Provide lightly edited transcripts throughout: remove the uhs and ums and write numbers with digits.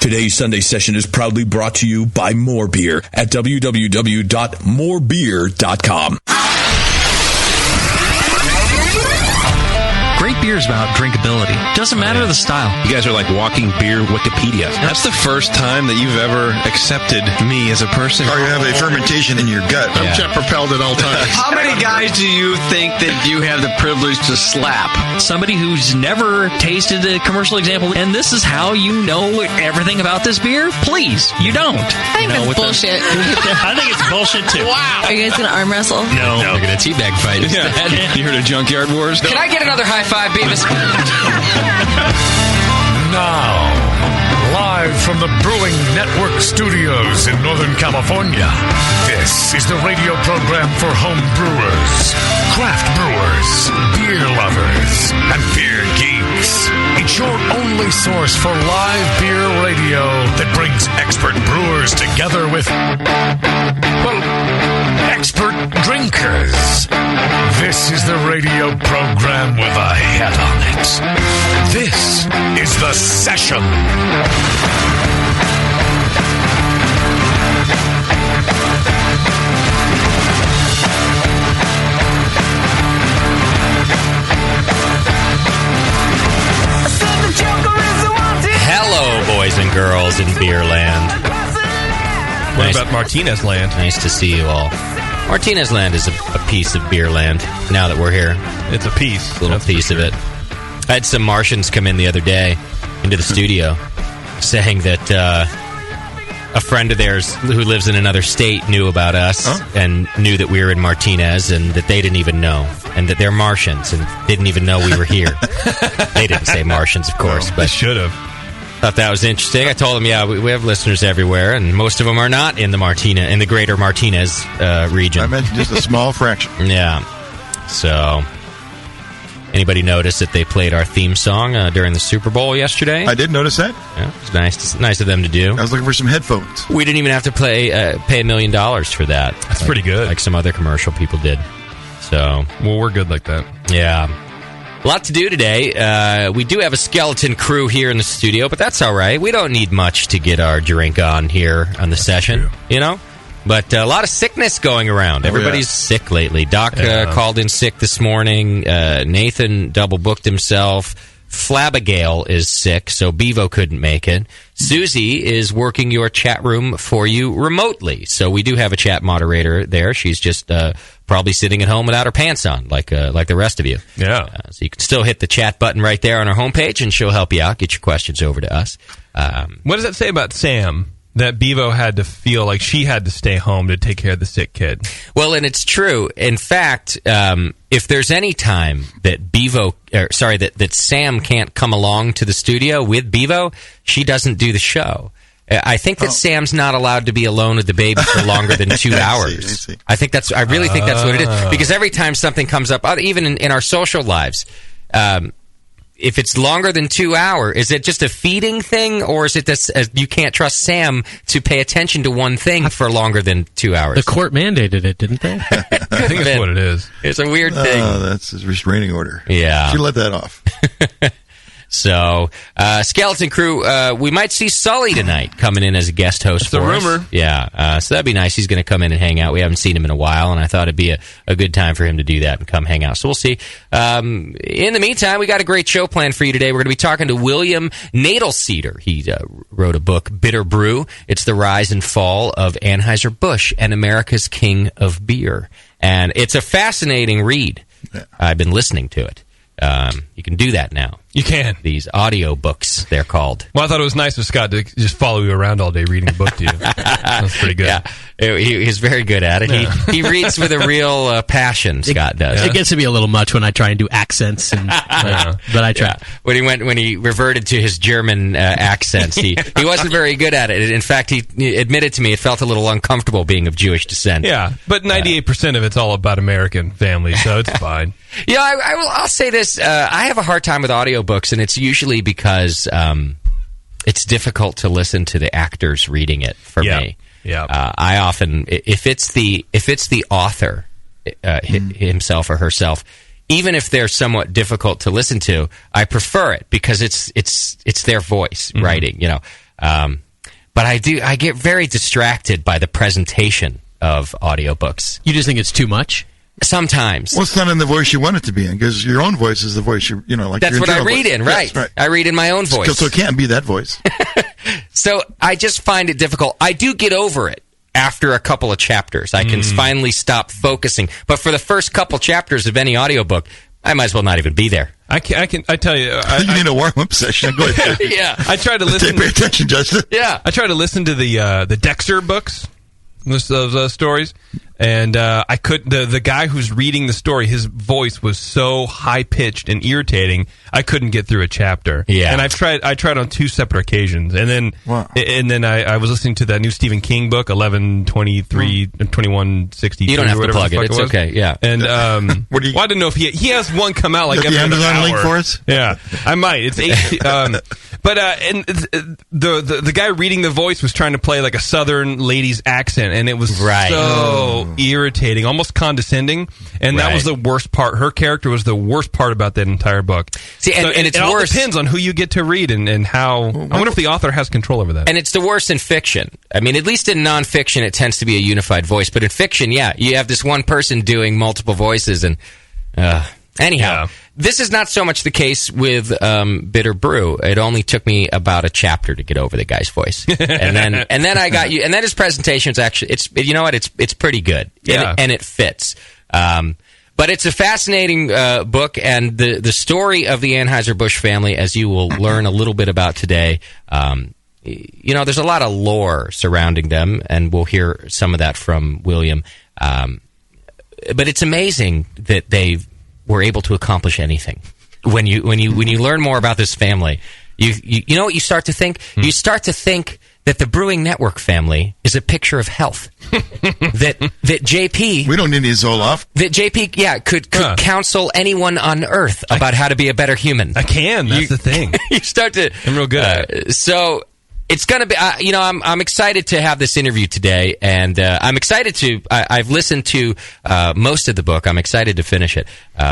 Today's Sunday session is proudly brought to you by More Beer at www.morebeer.com. Great beer is about drinkability. Doesn't matter the style. You guys are like walking beer Wikipedia. That's the first time that you've ever accepted me as a person. Or you have a fermentation in your gut. I'm jet propelled at all times. How many guys do you think that you have the privilege to slap? Somebody who's never tasted a commercial example, and this is how you know everything about this beer? Please, you don't. I think that's bullshit. I think it's bullshit too. Wow. Are you guys going to arm wrestle? No. We're going to teabag fight instead. You heard of Junkyard Wars? Can I get another high five, Beavis? Now, live from the Brewing Network studios in Northern California, this is the radio program for home brewers, craft brewers, beer lovers, and beer geeks. It's your only source for live beer radio that brings expert brewers together with, well, expert drinkers. This is the radio program with a head on it. This is The Session. Hello, boys and girls in Beerland. What about Martinez Land? Nice to see you all. Martinez Land is a piece of Beerland now that we're here. It's a piece. A little piece of it. I had some Martians come in the other day into the studio saying that a friend of theirs who lives in another state knew about us and knew that we were in Martinez and that they didn't even know. And that they're Martians and didn't even know we were here. They didn't say Martians, of course. No, but they should have. Thought that was interesting. I told them, yeah, we have listeners everywhere, and most of them are not in the greater Martinez region. I mentioned just a small fraction. Yeah. So, anybody notice that they played our theme song during the Super Bowl yesterday? I did notice that. Yeah, it was nice of them to do. I was looking for some headphones. We didn't even have to pay $1 million for that. That's pretty good. Like some other commercial people did. So, well, we're good like that. Yeah. A lot to do today. We do have a skeleton crew here in the studio, but that's all right. We don't need much to get our drink on here on the session, you know? But a lot of sickness going around. Everybody's sick lately. Doc called in sick this morning. Nathan double-booked himself. Flabagale is sick, so Bevo couldn't make it. Susie is working your chat room for you remotely. So we do have a chat moderator there. She's just probably sitting at home without her pants on, like the rest of you. Yeah. So you can still hit the chat button right there on our homepage, and she'll help you out. Get your questions over to us. What does that say about Sam? That Bevo had to feel like she had to stay home to take care of the sick kid. Well, and it's true. In fact, if there's any time that that Sam can't come along to the studio with Bevo, she doesn't do the show. I think that Sam's not allowed to be alone with the baby for longer than 2 hours. I think I really think that's what it is. Because every time something comes up, even in our social lives, if it's longer than 2 hours, is it just a feeding thing, or is it this? You can't trust Sam to pay attention to one thing for longer than 2 hours? The court mandated it, didn't they? I think that's what it is. It's a weird thing. Oh, that's his restraining order. Yeah, she let that off. So, Skeleton Crew, we might see Sully tonight coming in as a guest host for us. That's a rumor. Yeah, so that'd be nice. He's going to come in and hang out. We haven't seen him in a while, and I thought it'd be a good time for him to do that and come hang out. So we'll see. In the meantime, we got a great show planned for you today. We're going to be talking to William Knoedelseder. He wrote a book, Bitter Brew. It's the rise and fall of Anheuser-Busch and America's King of Beer. And it's a fascinating read. Yeah. I've been listening to it. You can do that now. You can. These audio books, they're called. Well, I thought it was nice of Scott to just follow you around all day reading a book to you. That's pretty good. Yeah, he's very good at it. Yeah. He reads with a real passion, Scott does. It gets to be a little much when I try and do accents, but I try. Yeah. When he reverted to his German accents, he wasn't very good at it. In fact, he admitted to me it felt a little uncomfortable being of Jewish descent. Yeah, but 98% of it's all about American families, so it's fine. Yeah, I'll say this. I have a hard time with audiobooks, and it's usually because it's difficult to listen to the actors reading it for me. Yeah. I often, if it's the author himself or herself, even if they're somewhat difficult to listen to, I prefer it because it's their voice writing. You know, But I get very distracted by the presentation of audiobooks. You just think it's too much? Sometimes. Well, it's not in the voice you want it to be in, because your own voice is the voice like that's your what I internal read voice. in, right? Yes, right. I read in my own voice. So it can't be that voice. So I just find it difficult. I do get over it after a couple of chapters. I can finally stop focusing. But for the first couple chapters of any audiobook, I might as well not even be there. I tell you. You need a warm-up session. Go ahead. Yeah. I try to listen. Pay attention, Justin. Yeah. I try to listen to the Dexter books, those stories, and I could. The guy who's reading the story, his voice was so high pitched and irritating, I couldn't get through a chapter. Yeah. And I tried on 2 separate occasions, and then I was listening to that new Stephen King book, 11/23/21/60. You don't have to plug it. It's okay. Yeah. And I didn't know if he has one come out like every the Amazon hour. link for us. Yeah, I might. It's 8. But the guy reading the voice was trying to play like a Southern lady's accent, and it was so irritating, almost condescending. And that was the worst part. Her character was the worst part about that entire book. See, and it's it all worse. depends on who you get to read and how. I wonder if the author has control over that. And it's the worst in fiction. I mean, at least in nonfiction, it tends to be a unified voice. But in fiction, you have this one person doing multiple voices. And anyhow, this is not so much the case with Bitter Brew. It only took me about a chapter to get over the guy's voice, and then I got you. And then his presentation is actually it's pretty good. And it fits. But it's a fascinating book, and the story of the Anheuser-Busch family, as you will learn a little bit about today, there's a lot of lore surrounding them, and we'll hear some of that from William. But it's amazing that they were able to accomplish anything. When you learn more about this family, you know what you start to think? You start to think that the Brewing Network family is a picture of health. that JP... We don't need any Zoloft. That JP, could counsel anyone on Earth about how to be a better human. I can. That's the thing. You start to... I'm real good at it. So... It's going to be, I'm excited to have this interview today, and I'm excited to, I've listened to most of the book. I'm excited to finish it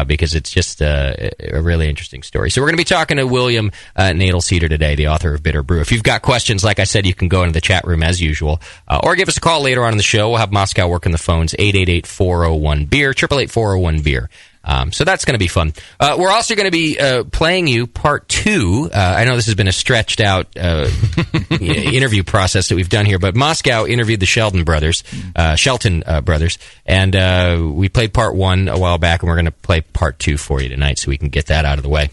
because it's just a really interesting story. So we're going to be talking to William Knoedelseder today, the author of Bitter Brew. If you've got questions, like I said, you can go into the chat room as usual, or give us a call later on in the show. We'll have Moscow working the phones, 888-401-BEER, 888-401-BEER. So that's going to be fun. We're also going to be playing you part 2. I know this has been a stretched out interview process that we've done here, but Moscow interviewed the Shelton brothers, and we played part 1 a while back, and we're going to play part 2 for you tonight so we can get that out of the way.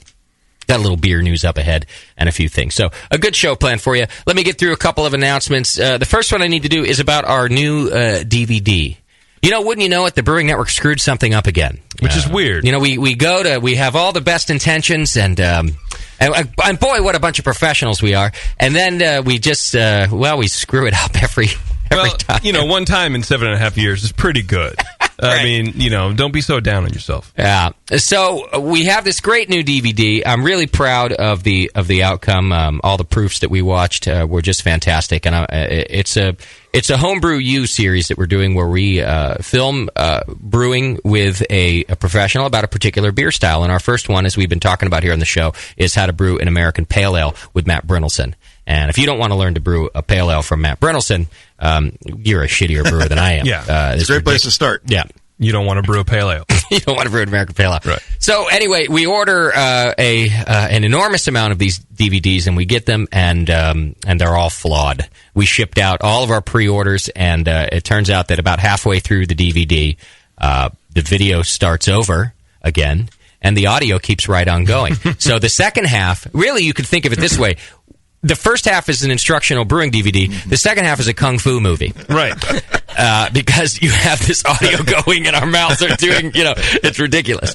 Got a little beer news up ahead and a few things. So a good show planned for you. Let me get through a couple of announcements. The first one I need to do is about our new DVD. Wouldn't you know it, the Brewing Network screwed something up again. Which is weird. We have all the best intentions, and boy, what a bunch of professionals we are. And then we just, we screw it up every time. One time in 7.5 years is pretty good. Right. I mean, don't be so down on yourself. Yeah. So we have this great new DVD. I'm really proud of the outcome. All the proofs that we watched were just fantastic, and it's a Homebrew U series that we're doing where we film brewing with a professional about a particular beer style. And our first one, as we've been talking about here on the show, is how to brew an American Pale Ale with Matt Brynildson. And if you don't want to learn to brew a pale ale from Matt Brynildson, you're a shittier brewer than I am. Yeah. It's a great place to start. Yeah. You don't want to brew a pale ale. You don't want to brew an American Pale Ale. Right. So anyway, we order an enormous amount of these DVDs, and we get them, and they're all flawed. We shipped out all of our pre-orders, and it turns out that about halfway through the DVD, the video starts over again, and the audio keeps right on going. So the second half, really, you could think of it this way. The first half is an instructional brewing DVD. The second half is a kung fu movie. Right. Because you have this audio going and our mouths are doing, it's ridiculous.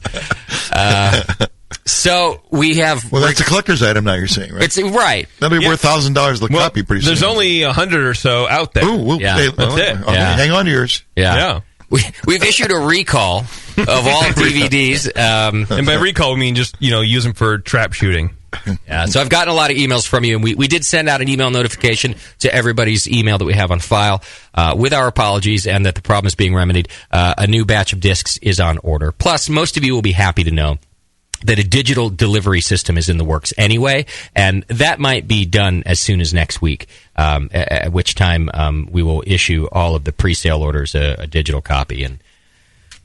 So we have... Well, that's a collector's item now, you're saying, right? It's right. That'll be worth $1,000 a copy pretty soon. There's only 100 or so out there. Ooh, yeah. Hey, that's it. Okay, hang on to yours. Yeah. We've issued a recall of all DVDs. And by recall, we mean just, use them for trap shooting. Yeah, so I've gotten a lot of emails from you, and we did send out an email notification to everybody's email that we have on file with our apologies and that the problem is being remedied. A new batch of discs is on order. Plus, most of you will be happy to know that a digital delivery system is in the works anyway, and that might be done as soon as next week, at which time we will issue all of the pre-sale orders a digital copy and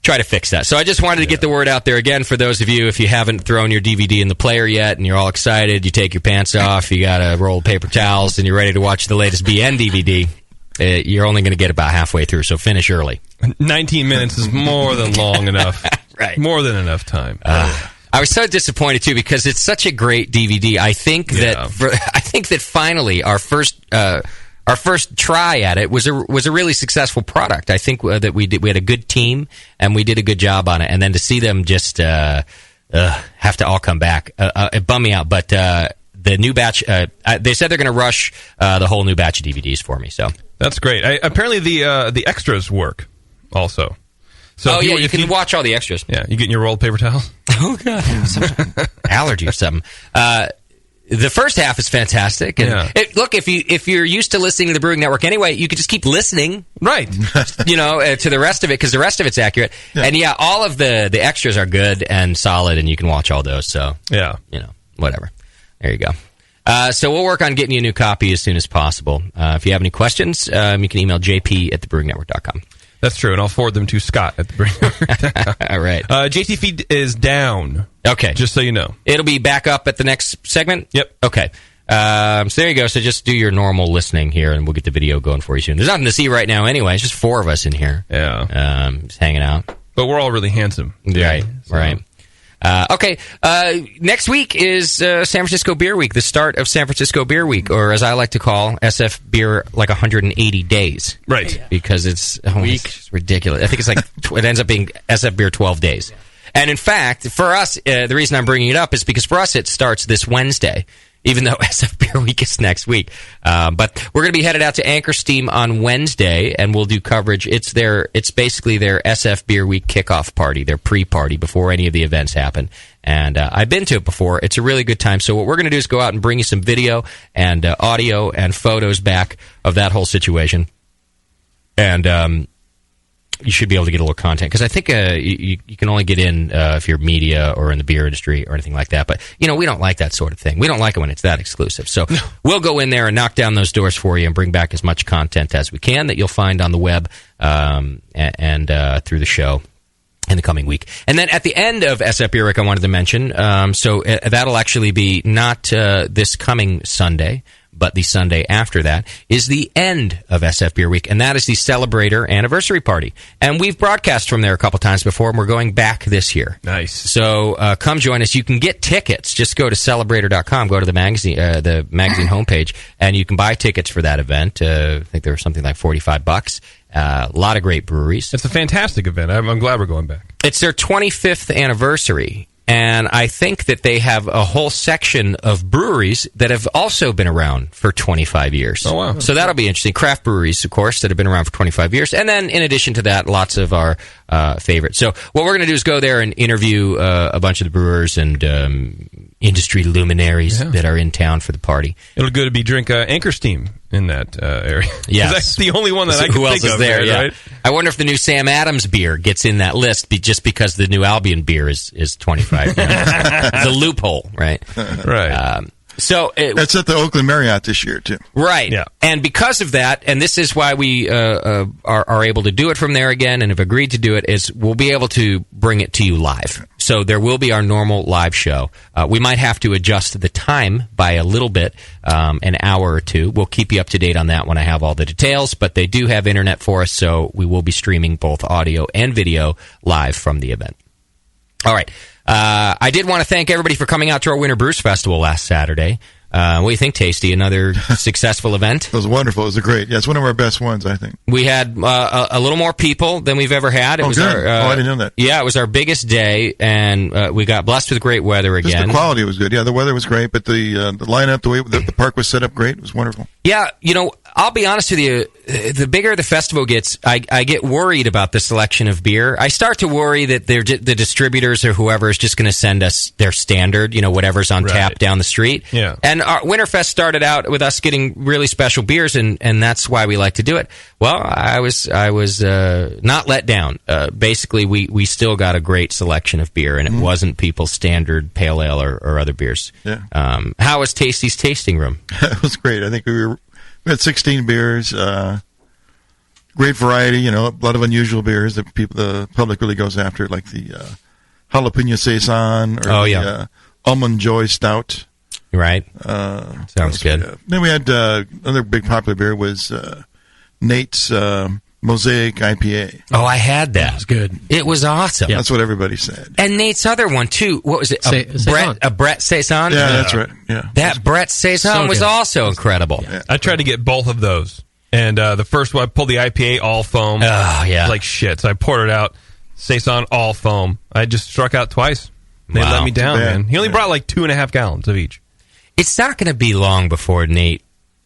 try to fix that. So I just wanted to get the word out there again for those of you, if you haven't thrown your DVD in the player yet and you're all excited, you take your pants off, you got a roll of paper towels, and you're ready to watch the latest BN DVD, you're only going to get about halfway through, so finish early. 19 minutes is more than long enough. Right. More than enough time. I was so disappointed too because it's such a great DVD. I think that finally our first try at it was a really successful product. I think that we had a good team and we did a good job on it. And then to see them just have to all come back, it bummed me out. But the new batch, they said they're going to rush the whole new batch of DVDs for me. So that's great. Apparently the extras work also. So you can watch all the extras. Yeah, you getting your rolled paper towels? Oh god, allergy or something. The first half is fantastic. And look, if you're used to listening to the Brewing Network anyway, you could just keep listening, right? To the rest of it because the rest of it's accurate. Yeah. And all of the extras are good and solid, and you can watch all those. So whatever. There you go. So we'll work on getting you a new copy as soon as possible. If you have any questions, you can email jp@thebrewingnetwork.com. That's true, and I'll forward them to Scott at the Brewing Network. All right. JT feed is down. Okay. Just so you know. It'll be back up at the next segment? Yep. Okay. So there you go. So just do your normal listening here, and we'll get the video going for you soon. There's nothing to see right now anyway. It's just 4 of us in here. Yeah. Just hanging out. But we're all really handsome. Right. So. Right. Okay. Next week is San Francisco Beer Week, the start of San Francisco Beer Week, or as I like to call SF Beer, like 180 days. Right. Because it's ridiculous. I think it's like it ends up being SF Beer 12 days. And in fact, for us, the reason I'm bringing it up is because for us it starts this Wednesday, even though SF Beer Week is next week. But we're going to be headed out to Anchor Steam on Wednesday, and we'll do coverage. It's basically their SF Beer Week kickoff party, their pre-party before any of the events happen. And I've been to it before. It's a really good time. So what we're going to do is go out and bring you some video and audio and photos back of that whole situation. And you should be able to get a little content, because I think you can only get in if you're media or in the beer industry or anything like that. But, we don't like that sort of thing. We don't like it when it's that exclusive. So we'll go in there and knock down those doors for you and bring back as much content as we can that you'll find on the web and through the show in the coming week. And then at the end of SF Beer Week, I wanted to mention, so that'll actually be not this coming Sunday, but the Sunday after that is the end of SF Beer Week, and that is the Celebrator Anniversary Party. And we've broadcast from there a couple times before, and we're going back this year. Nice. So come join us. You can get tickets. Just go to Celebrator.com, go to the magazine homepage, and you can buy tickets for that event. I think there was something like $45. A lot of great breweries. It's a fantastic event. I'm glad we're going back. It's their 25th anniversary. And I think that they have a whole section of breweries that have also been around for 25 years. Oh, wow. So that'll be interesting. Craft breweries, of course, that have been around for 25 years. And then, in addition to that, lots of our favorites. So what we're going to do is go there and interview a bunch of the brewers and industry luminaries that are in town for the party. It'll go to be drink Anchor Steam in that area. Yes. That's the only one that I can Who else think is of there? Yeah. Right? I wonder if the new Sam Adams beer gets in that list just because the new Albion beer is 25. It's a loophole, right? Right. So that's at the Oakland Marriott this year too. Right. Yeah. And because of that, and this is why we are able to do it from there again and have agreed to do it, is we'll be able to bring it to you live. So there will be our normal live show. We might have to adjust the time by a little bit, an hour or two. We'll keep you up to date on that when I have all the details, but they do have internet for us, so we will be streaming both audio and video live from the event. All right. I did want to thank everybody for coming out to our Winter Brews Festival last Saturday. What do you think, Tasty? Another successful event? It was wonderful. It was great. Yeah, it's one of our best ones, I think. We had a little more people than we've ever had. It was good. I didn't know that. Yeah, it was our biggest day, and we got blessed with great weather again. Just the quality was good. Yeah, the weather was great, but the lineup, the way the park was set up, great. It was wonderful. Yeah, I'll be honest with you. The bigger the festival gets, I get worried about the selection of beer. I start to worry that the distributors or whoever is just going to send us their standard, whatever's on tap down the street. Yeah. And our Winterfest started out with us getting really special beers, and that's why we like to do it. Well, I was not let down. Basically, we still got a great selection of beer, and it wasn't people's standard pale ale or other beers. Yeah. How was Tasty's tasting room? It was great. I think we had 16 beers, great variety, a lot of unusual beers that the public really goes after, like the jalapeno saison or the almond joy stout. Right. Sounds good. Then we had another big popular beer was Nate's Mosaic IPA. Oh, I had that. It was good. It was awesome. That's what everybody said. And Nate's other one too. What was it? A Brett Saison. Yeah, that's right. Yeah, that Brett Saison was also incredible. Yeah. I tried to get both of those, and the first one I pulled the IPA all foam. Oh yeah, like shit. So I poured it out. Saison all foam. I just struck out twice. They let me down, man. He only brought like 2.5 gallons of each. It's not going to be long before Nate.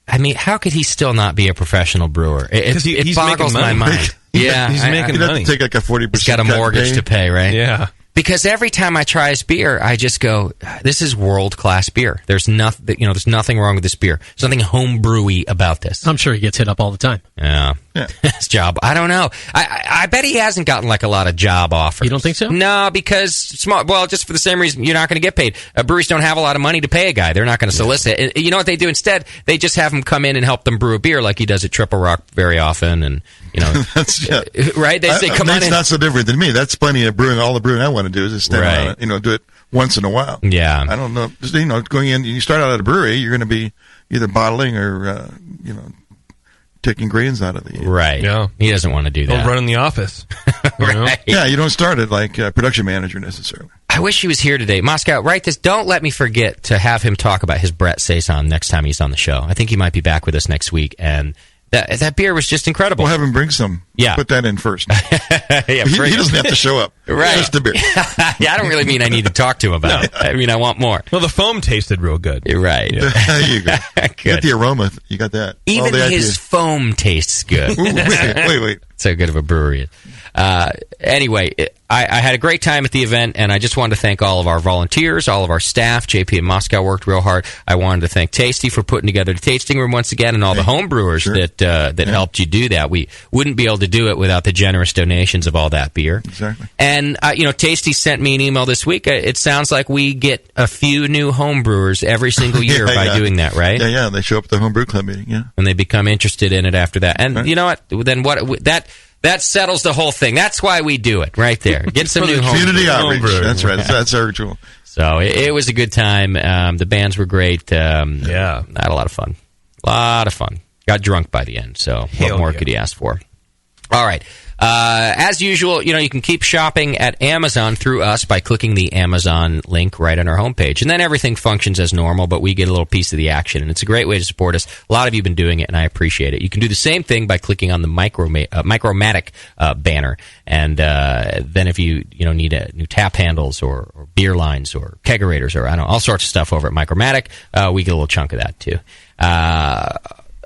I mean, how could he still not be a professional brewer? It boggles my mind. Yeah, he's making he'd money. Have to take like a 40%. He's got a mortgage to pay, right? Yeah. Because every time I try his beer, I just go, "This is world-class beer." There's nothing, there's nothing wrong with this beer. There's nothing home-brewy about this. I'm sure he gets hit up all the time. Yeah. His job. I don't know. I bet he hasn't gotten like a lot of job offers. You don't think so? No, because just for the same reason you're not going to get paid. Breweries don't have a lot of money to pay a guy. They're not going to solicit. And you know what they do instead? They just have him come in and help them brew a beer, like he does at Triple Rock very often. And right? They say, "Come on." That's not so different than me. That's plenty of brewing. All the brewing I want to do is just stand on it, do it once in a while. Yeah. I don't know. Just, going in, you start out at a brewery, you're going to be either bottling or, taking grains out of the... Right. Yeah. He doesn't want to do that. Or running the office. Right. Yeah, you don't start it like a production manager necessarily. I wish he was here today. Moscow, write this. Don't let me forget to have him talk about his Brett Saison next time he's on the show. I think he might be back with us next week, and that beer was just incredible. We'll have him bring some. Yeah. Put that in first. He doesn't have to show up. Right. Just the beer. Yeah, I don't really mean I need to talk to him about it. I mean, I want more. Well, the foam tasted real good. You're right. Yeah. There you go. Get the aroma. You got that. Even his foam tastes good. Ooh, wait. That's how good of a brewery it is. Anyway, I had a great time at the event, and I just wanted to thank all of our volunteers, all of our staff. JP and Moscow worked real hard. I wanted to thank Tasty for putting together the tasting room once again, and all the home brewers that helped you do that. We wouldn't be able to do it without the generous donations of all that beer. Exactly. And Tasty sent me an email this week. It sounds like we get a few new home brewers every single year by doing that, right? Yeah. They show up at the home brew club meeting. Yeah. And they become interested in it after that. And you know what? Then that settles the whole thing. That's why we do it, right there. Get some new community outreach. That's right. That's our ritual. So it was a good time. The bands were great. I had a lot of fun. Got drunk by the end. So what more could you ask for? All right. As usual, you can keep shopping at Amazon through us by clicking the Amazon link right on our homepage. And then everything functions as normal, but we get a little piece of the action. And it's a great way to support us. A lot of you have been doing it, and I appreciate it. You can do the same thing by clicking on the Micromatic banner. And then if you need new tap handles or beer lines or kegerators or all sorts of stuff over at Micromatic, we get a little chunk of that too.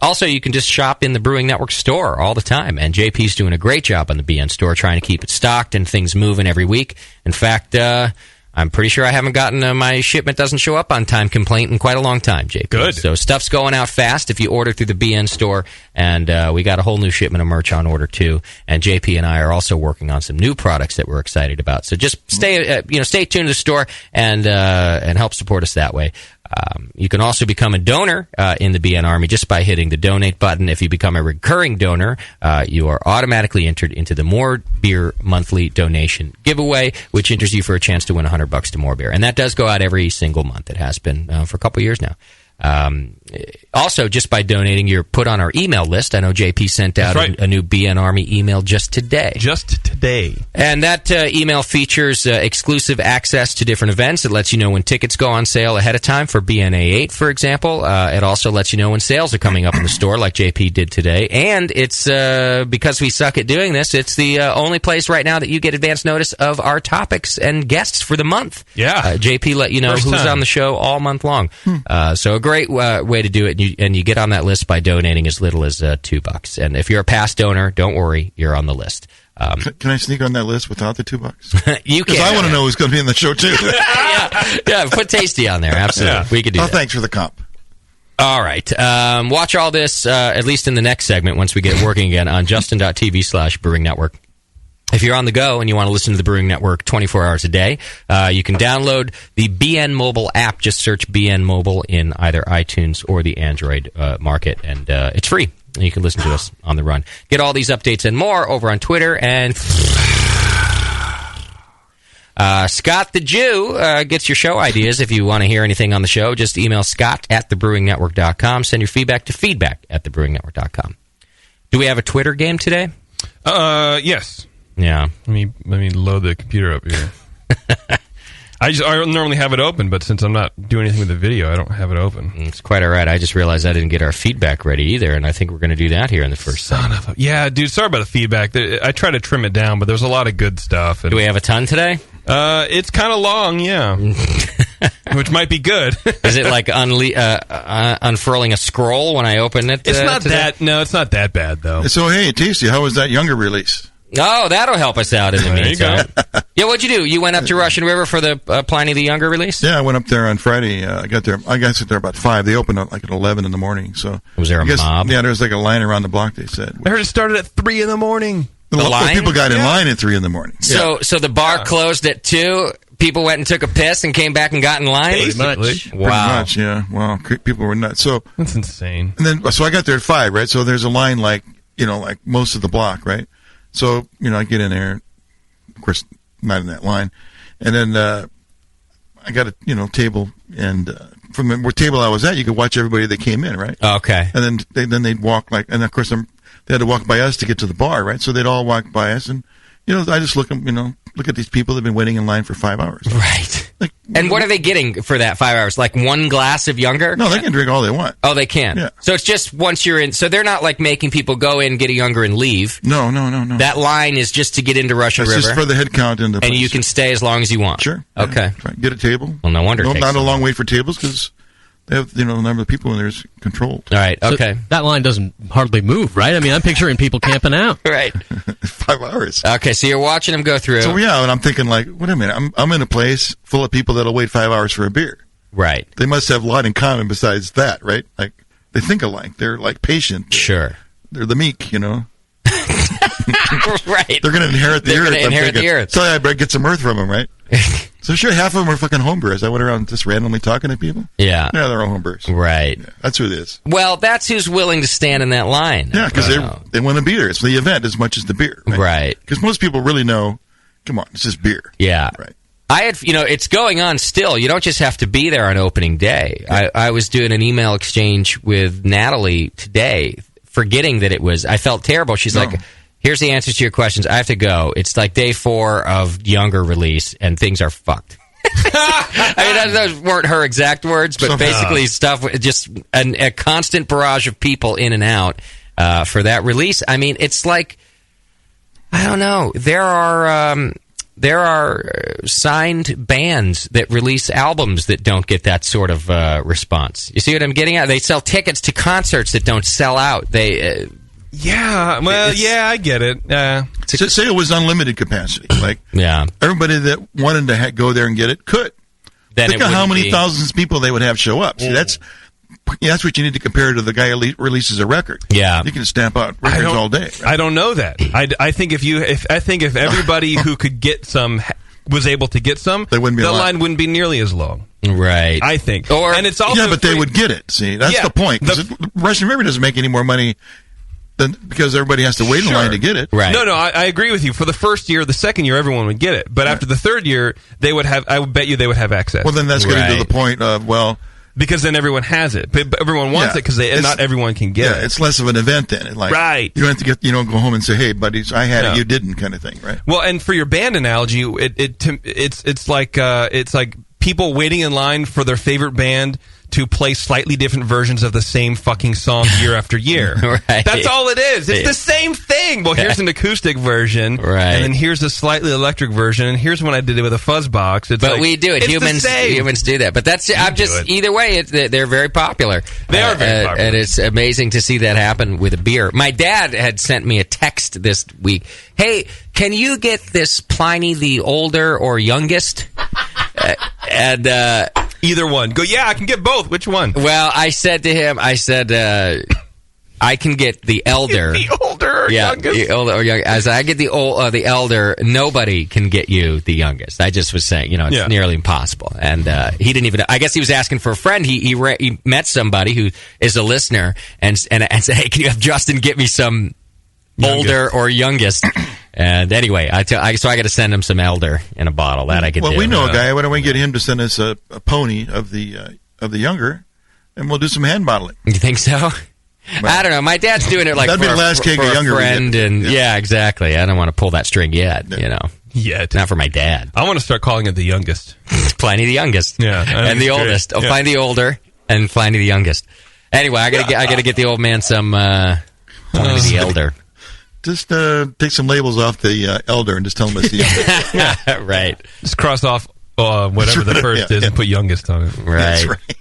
Also, you can just shop in the Brewing Network store all the time, and JP's doing a great job on the BN store, trying to keep it stocked and things moving every week. In fact, I'm pretty sure I haven't gotten my shipment doesn't show up on time complaint in quite a long time, JP. Good. So stuff's going out fast if you order through the BN store, and we got a whole new shipment of merch on order too. And JP and I are also working on some new products that we're excited about. So just stay tuned to the store and help support us that way. You can also become a donor in the BN Army just by hitting the donate button. If you become a recurring donor, you are automatically entered into the More Beer monthly donation giveaway, which enters you for a chance to win $100 to More Beer. And that does go out every single month. It has been for a couple years now. Also, just by donating, you're put on our email list. I know JP sent out a new BN Army email just today. And that email features exclusive access to different events. It lets you know when tickets go on sale ahead of time for BNA 8, for example. It also lets you know when sales are coming up in the store, like JP did today. And it's because we suck at doing this, it's the only place right now that you get advance notice of our topics and guests for the month. Yeah. JP let you know who's on the show all month long. So great way to do it, and you get on that list by donating as little as $2. And if you're a past donor, don't worry, you're on the list. Can I sneak on that list without the $2? You can. Because I want to know who's going to be in the show too. yeah, put Tasty on there. Absolutely, we could do that. Thanks for the comp. All right. Watch all this, at least in the next segment, once we get it working again, on justin.tv/Brewing Network. If you're on the go and you want to listen to the Brewing Network 24 hours a day, you can download the BN Mobile app. Just search BN Mobile in either iTunes or the Android market, and it's free. You can listen to us on the run. Get all these updates and more over on Twitter. And Scott the Jew gets your show ideas. If you want to hear anything on the show, just email scott@thebrewingnetwork.com. Send your feedback to feedback@thebrewingnetwork.com. Do we have a Twitter game today? Yes. Yeah. Let me load the computer up here. I normally have it open, but since I'm not doing anything with the video, I don't have it open. It's quite all right. I just realized I didn't get our feedback ready either, and I think we're going to do that here in the first segment. Yeah, dude, sorry about the feedback. I try to trim it down, but there's a lot of good stuff. Do we have a ton today? It's kind of long, yeah. Which might be good. Is it like unfurling a scroll when I open it? It's not that. No, it's not that bad, though. So, hey, Tasty, how was that younger release? Oh, that'll help us out in the meantime. Yeah, what'd you do? You went up to Russian River for the Pliny the Younger release? Yeah, I went up there on Friday. I got there about 5. They opened up like at 11 in the morning. So was there a mob? Yeah, there was like a line around the block, they said. I heard it started at 3 in the morning. The line? People got in line at 3 in the morning. So the bar closed at 2. People went and took a piss and came back and got in line? Pretty much. Wow. Pretty much, yeah. Wow, people were nuts. So that's insane. And then, so I got there at 5, right? So there's a line like most of the block, right? So, I get in there, of course, not in that line. And then I got a, table, and from the table I was at, you could watch everybody that came in, right? Okay. And then they'd walk and of course, they had to walk by us to get to the bar, right? So they'd all walk by us, and, I just look at these people that have been waiting in line for 5 hours. Right. And what are they getting for that 5 hours? Like one glass of Younger? No, they can drink all they want. Oh, they can? Yeah. So it's just once you're in. So they're not like making people go in, get a Younger, and leave. No. That line is just to get into Russian River. It's just for the head count. And you can stay as long as you want. Sure. Okay. Yeah. Get a table. Well, no wonder. Not a long wait for tables because they have, the number of people in there is controlled. All right. Okay. So that line doesn't hardly move, right? I mean, I'm picturing people camping out. Right. 5 hours. Okay, so you're watching them go through. So yeah, and I'm thinking like, wait a minute, I'm in a place full of people that'll wait 5 hours for a beer. Right. They must have a lot in common besides that, right? Like they think alike. They're like patient. Sure. They're the meek, Right. They're going to inherit the earth. So I better get some earth from them, right? So sure, half of them are fucking homebrewers. I went around just randomly talking to people. Yeah. Yeah, they're all homebrewers. Right. Yeah, that's who it is. Well, that's who's willing to stand in that line. Yeah, because they want to be there. It's the event as much as the beer. Right. Because most people really know, come on, it's just beer. Yeah. Right. It's going on still. You don't just have to be there on opening day. Yeah. I was doing an email exchange with Natalie today, forgetting that I felt terrible. She's like, here's the answers to your questions. I have to go. It's like day 4 of Younger release, and things are fucked. I mean, those weren't her exact words, but basically stuff, just a constant barrage of people in and out for that release. I mean, it's like, I don't know. There are signed bands that release albums that don't get that sort of response. You see what I'm getting at? They sell tickets to concerts that don't sell out. They... I get it. Say it was unlimited capacity. Like, yeah, everybody that wanted to go there and get it could. Then think of how many thousands of people they would have show up. See, that's what you need to compare to the guy who releases a record. Yeah, you can stamp out records all day. Right? I don't know that. I think if everybody who could get some was able to get some, the line wouldn't be nearly as long. Right. I think. And it's also but they would get it. See, that's the point. Russian River doesn't make any more money because everybody has to wait in line to get it. Right. No, I agree with you. For the first year, the second year, everyone would get it. But after the third year, they would have. I would bet you they would have access. Well, then that's getting to the point of because then everyone has it. But everyone wants it because not everyone can get it. It's less of an event then. Right. You don't have to go home and say, "Hey, buddies, I had it, you didn't," kind of thing, right? Well, and for your band analogy, it's like people waiting in line for their favorite band to play slightly different versions of the same fucking song year after year. Right. That's all it is. It's the same thing. Well, here's an acoustic version, right? And then here's a slightly electric version, and here's when I did it with a fuzz box. It's but like, we do it. It's Humans do that. But that's either way. They're very popular. They are very popular, and it's amazing to see that happen with a beer. My dad had sent me a text this week. Hey, can you get this Pliny the Older or Youngest? And either one. Go. Yeah, I can get both. Which one? Well, I said to him, I can get the elder. The older or youngest? The older or young. As I get the elder, nobody can get you the youngest. I just was saying, it's nearly impossible. And he didn't even. I guess he was asking for a friend. He met somebody who is a listener and said, "Hey, can you have Justin get me some older or youngest?" And anyway, so I got to send him some elder in a bottle. That I could do. Well, we know a guy. Why don't we get him to send us a pony of the younger, and we'll do some hand bottling. You think so? I don't know. My dad's doing it like that'd for be the last keg of a younger friend, and yeah, exactly. I don't want to pull that string yet. Yet, not for my dad. I want to start calling it the youngest. Pliny the youngest, and the oldest. Yeah. I'll find the older and Pliny the youngest. Anyway, I gotta get the old man some Pliny the elder. Just take some labels off the elder and just tell him it's the youngest. Right. Just cross off whatever the first is and put youngest on it. Right. That's right.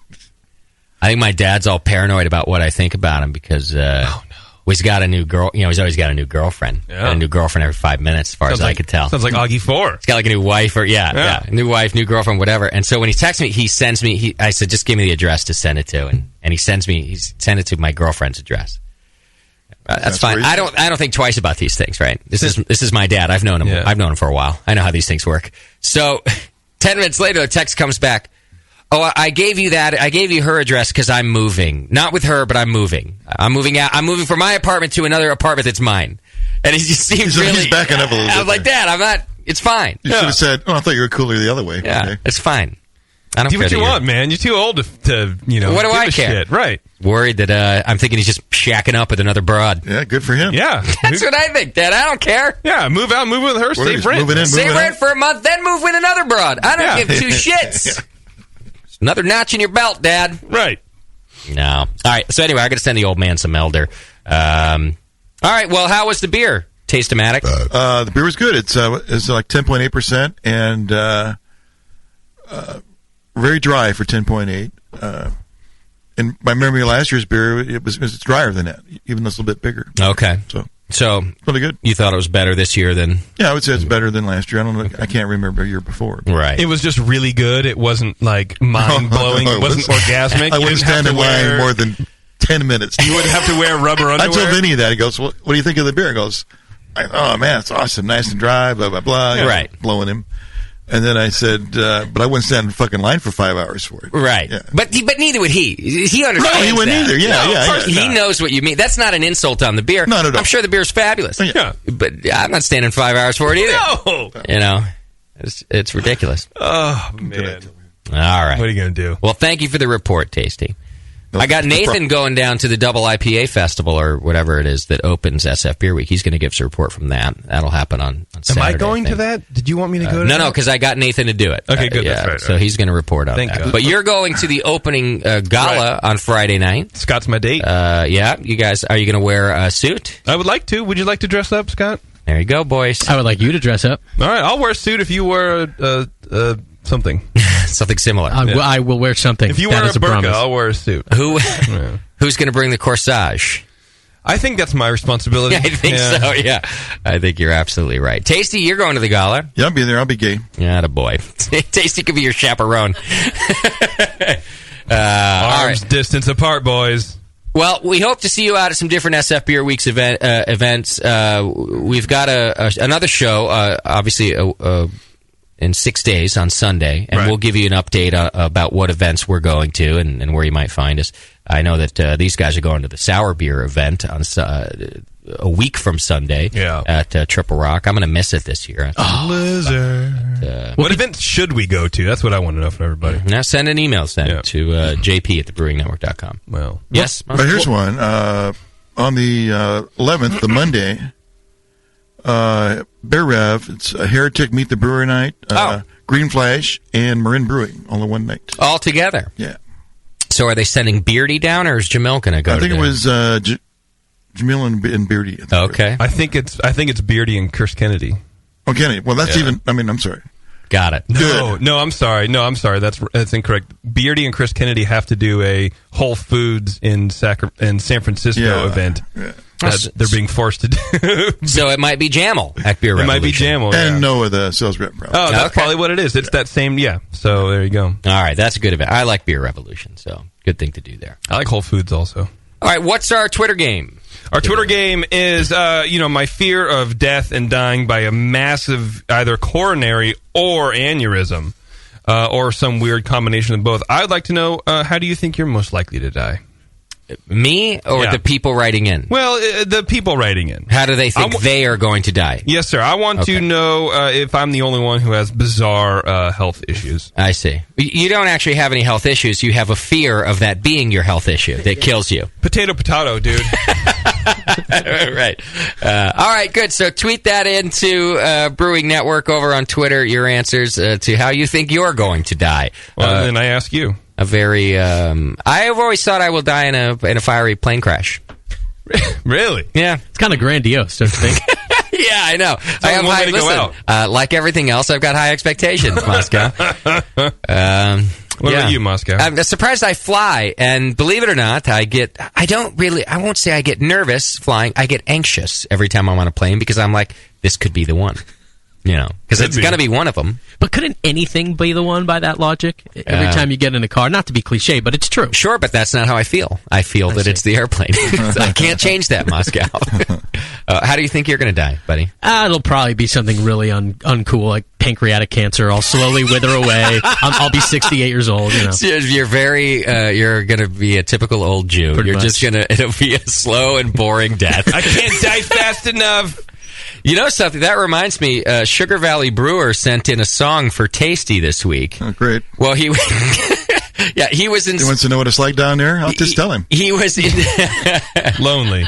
I think my dad's all paranoid about what I think about him because he's got a new girl. He's always got a new girlfriend. Yeah. Got a new girlfriend every 5 minutes, as far as I could tell. Sounds like Augie 4. He's got like a new wife new wife, new girlfriend, whatever. And so when he texts me, he sends me. I said, just give me the address to send it to, and he sends me. He sent it to my girlfriend's address. That's fine. I don't think twice about these things, right? This is my dad. I've known him. Yeah. I've known him for a while. I know how these things work. So 10 minutes later, a text comes back. Oh, I gave you that. I gave you her address because I'm moving. Not with her, but I'm moving. I'm moving out. I'm moving from my apartment to another apartment that's mine. And he just seems he's backing up a little bit. I'm like, Dad, I'm not. It's fine. You should have said, I thought you were cooler the other way. Yeah, okay. It's fine. I don't do care what you want, man. You're too old to What do I care? Shit. Right. Worried that I'm thinking he's just shacking up with another broad. Yeah, good for him. Yeah. That's what I think, Dad. I don't care. Yeah, move out, move with her, save rent. Save rent for a month, then move with another broad. I don't give two shits. Yeah. Another notch in your belt, Dad. Right. No. All right. So anyway, I got to send the old man some elder. All right. Well, how was the beer? Taste-o-matic? The beer was good. It's like 10.8% and very dry for 10.8. In my memory of last year's beer, it was drier than that, even though it's a little bit bigger. Okay. So really good. You thought it was better this year than? Yeah, I would say it's better than last year. I don't know. I can't remember a year before. Right. It was just really good. It wasn't like mind blowing. It wasn't orgasmic. I wouldn't stand in line more than 10 minutes. You wouldn't have to wear rubber underwear. I told Vinny that. He goes, "What do you think of the beer?" He goes, "Oh man, it's awesome, nice and dry." Blah blah blah. Right. Blowing him. And then I said, but I wouldn't stand in fucking line for 5 hours for it. Right. Yeah. But neither would he. He understands. No, he wouldn't either. Yeah. He knows what you mean. That's not an insult on the beer. Not at all. I'm sure the beer's fabulous. Yeah. But I'm not standing 5 hours for it either. No. It's ridiculous. Oh, man. All right. What are you going to do? Well, thank you for the report, Tasty. I got Nathan going down to the Double IPA Festival or whatever it is that opens SF Beer Week. He's going to give us a report from that. That'll happen on Saturday. Am I going to that? Did you want me to go to that? No, because I got Nathan to do it. Okay, good. That's right. So he's going to report on that. God. But you're going to the opening gala on Friday night. Scott's my date. Yeah. You guys, are you going to wear a suit? I would like to. Would you like to dress up, Scott? There you go, boys. I would like you to dress up. All right. I'll wear a suit if you wear something. Something similar. I will wear something. If you wear a burqa, I'll wear a suit. Who's going to bring the corsage? I think that's my responsibility. I think so, yeah. I think you're absolutely right. Tasty, you're going to the gala. Yeah, I'll be there. I'll be gay. Yeah, boy. Tasty could be your chaperone. Arms distance apart, boys. Well, we hope to see you out at some different SF Beer Weeks events. We've got another show, obviously, in 6 days on Sunday, and we'll give you an update about what events we're going to and where you might find us. I know that these guys are going to the Sour Beer event on a week from Sunday at Triple Rock. I'm going to miss it this year. Blizzard. What event should we go to? That's what I want to know from everybody. Now send an email to jp at thebrewingnetwork.com. Well, yes. But here's one. On the 11th, the Monday, Bear Rev, it's a Heretic Meet the Brewery night, Green Flash, and Marin Brewing all in one night. All together. Yeah. So are they sending Beardy down, or is Jamil going to go? I think it was Jamil and Beardy. Okay. I think it's Beardy and Chris Kennedy. Oh, Kennedy. Well, that's even. I mean, I'm sorry. Got it. No, I'm sorry. That's incorrect. Beardy and Chris Kennedy have to do a Whole Foods in San Francisco event. Yeah. They're being forced to do. So it might be Jamil at Beer Revolution. It might be Jamil. And Noah, the sales rep. Probably. Oh, that's probably what it is. It's that same. Yeah. So there you go. All right, that's a good event. I like Beer Revolution, so good thing to do there. I like Whole Foods also. All right, what's our Twitter game? Our Twitter game is, my fear of death and dying by a massive either coronary or aneurysm, or some weird combination of both. I'd like to know, how do you think you're most likely to die? Me or the people writing in? Well, the people writing in. How do they think they are going to die? Yes, sir. I want to know if I'm the only one who has bizarre health issues. I see. You don't actually have any health issues. You have a fear of that being your health issue that kills you. Potato, dude. Right. All right, good. So tweet that into Brewing Network over on Twitter, your answers to how you think you're going to die. Well, then I ask you. A very... I've always thought I will die in a fiery plane crash. Really? Yeah. It's kind of grandiose, don't you think? Yeah, I know. I have high, listen, like everything else, I've got high expectations, Moscow. What about you, Moscow? I'm surprised I fly, and believe it or not, I won't say I get nervous flying, I get anxious every time I'm on a plane because I'm like, this could be the one. Because it's going to be one of them. But couldn't anything be the one by that logic? Every time you get in a car, not to be cliche, but it's true. Sure, but that's not how I feel. I feel that it's the airplane. I can't change that, Moscow. How do you think you're going to die, buddy? It'll probably be something really uncool, like pancreatic cancer. I'll slowly wither away. I'll be 68 years old. So you're you're going to be a typical old Jew. Pretty you're much. just going to, it'll be a slow and boring death. I can't die fast enough. You know something? That reminds me, Sugar Valley Brewer sent in a song for Tasty this week. Oh, great. Well, he was in... He wants to know what it's like down there? I'll just tell him. He was in... Lonely.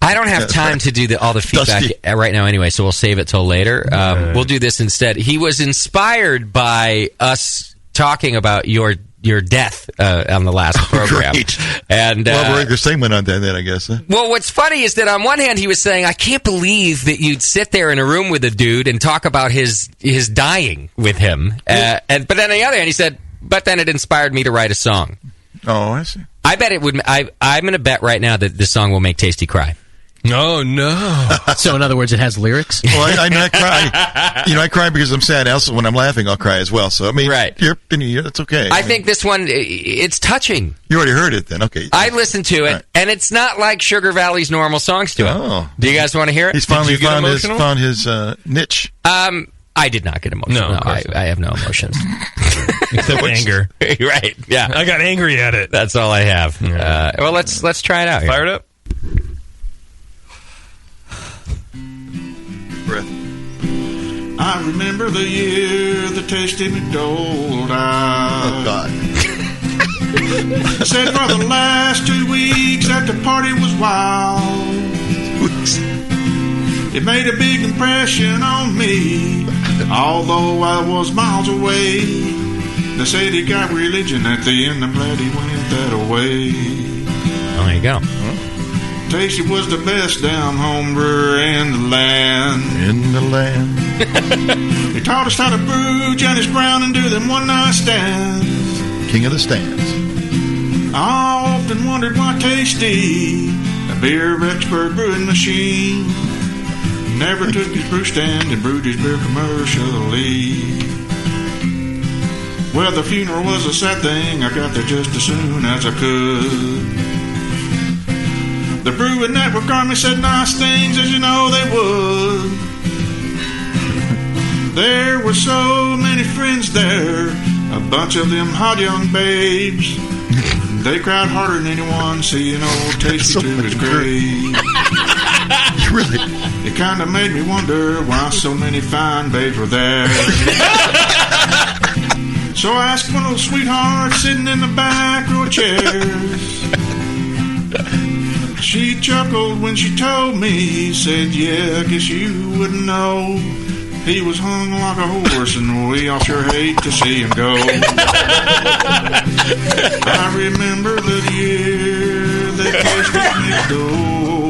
I don't have time to do all the feedback right now anyway, so we'll save it till later. We'll do this instead. He was inspired by us talking about your death on the last program. Great. And we're the segment on that then, I guess. Huh? Well, what's funny is that on one hand he was saying, I can't believe that you'd sit there in a room with a dude and talk about his dying with him. But then on the other hand he said, but then it inspired me to write a song. Oh, I see. I bet it would. I'm going to bet right now that this song will make Tasty cry. Oh, no. So, in other words, it has lyrics? Well, I cry. I cry because I'm sad. Also, when I'm laughing, I'll cry as well. So, I mean, right. That's okay. I think this one, it's touching. You already heard it then. Okay. I listened to it, and it's not like Sugar Valley's normal songs to it. Oh. Do you guys want to hear it? He's finally found his niche. I did not get emotional. No, I have no emotions. Except anger. Right, yeah. I got angry at it. That's all I have. Yeah. Well, let's try it out here. Fire it up. Breath. I remember the year the Tasty McDole died. Oh, God. Said for the last 2 weeks that the party was wild. It made a big impression on me, although I was miles away. They said he got religion at the end. I'm glad he went that way. Oh, there you go. Tasty was the best down home brewer in the land. In the land. He taught us how to brew Johnny's Brown and do them one-night stands. King of the stands. I often wondered why Tasty, a beer expert brewing machine, never took his brew stand and brewed his beer commercially. Well, the funeral was a sad thing. I got there just as soon as I could. The Brewing Network Army said nice things, as you know they would. There were so many friends there, a bunch of them hot young babes. They cried harder than anyone seeing old Tasty to his grave. Really? It kind of made me wonder why so many fine babes were there. So I asked one of the sweethearts sitting in the back row of chairs. She chuckled when she told me, said, yeah, I guess you wouldn't know. He was hung like a horse, and we all sure hate to see him go. I remember the year they cashed his Knoedelseder.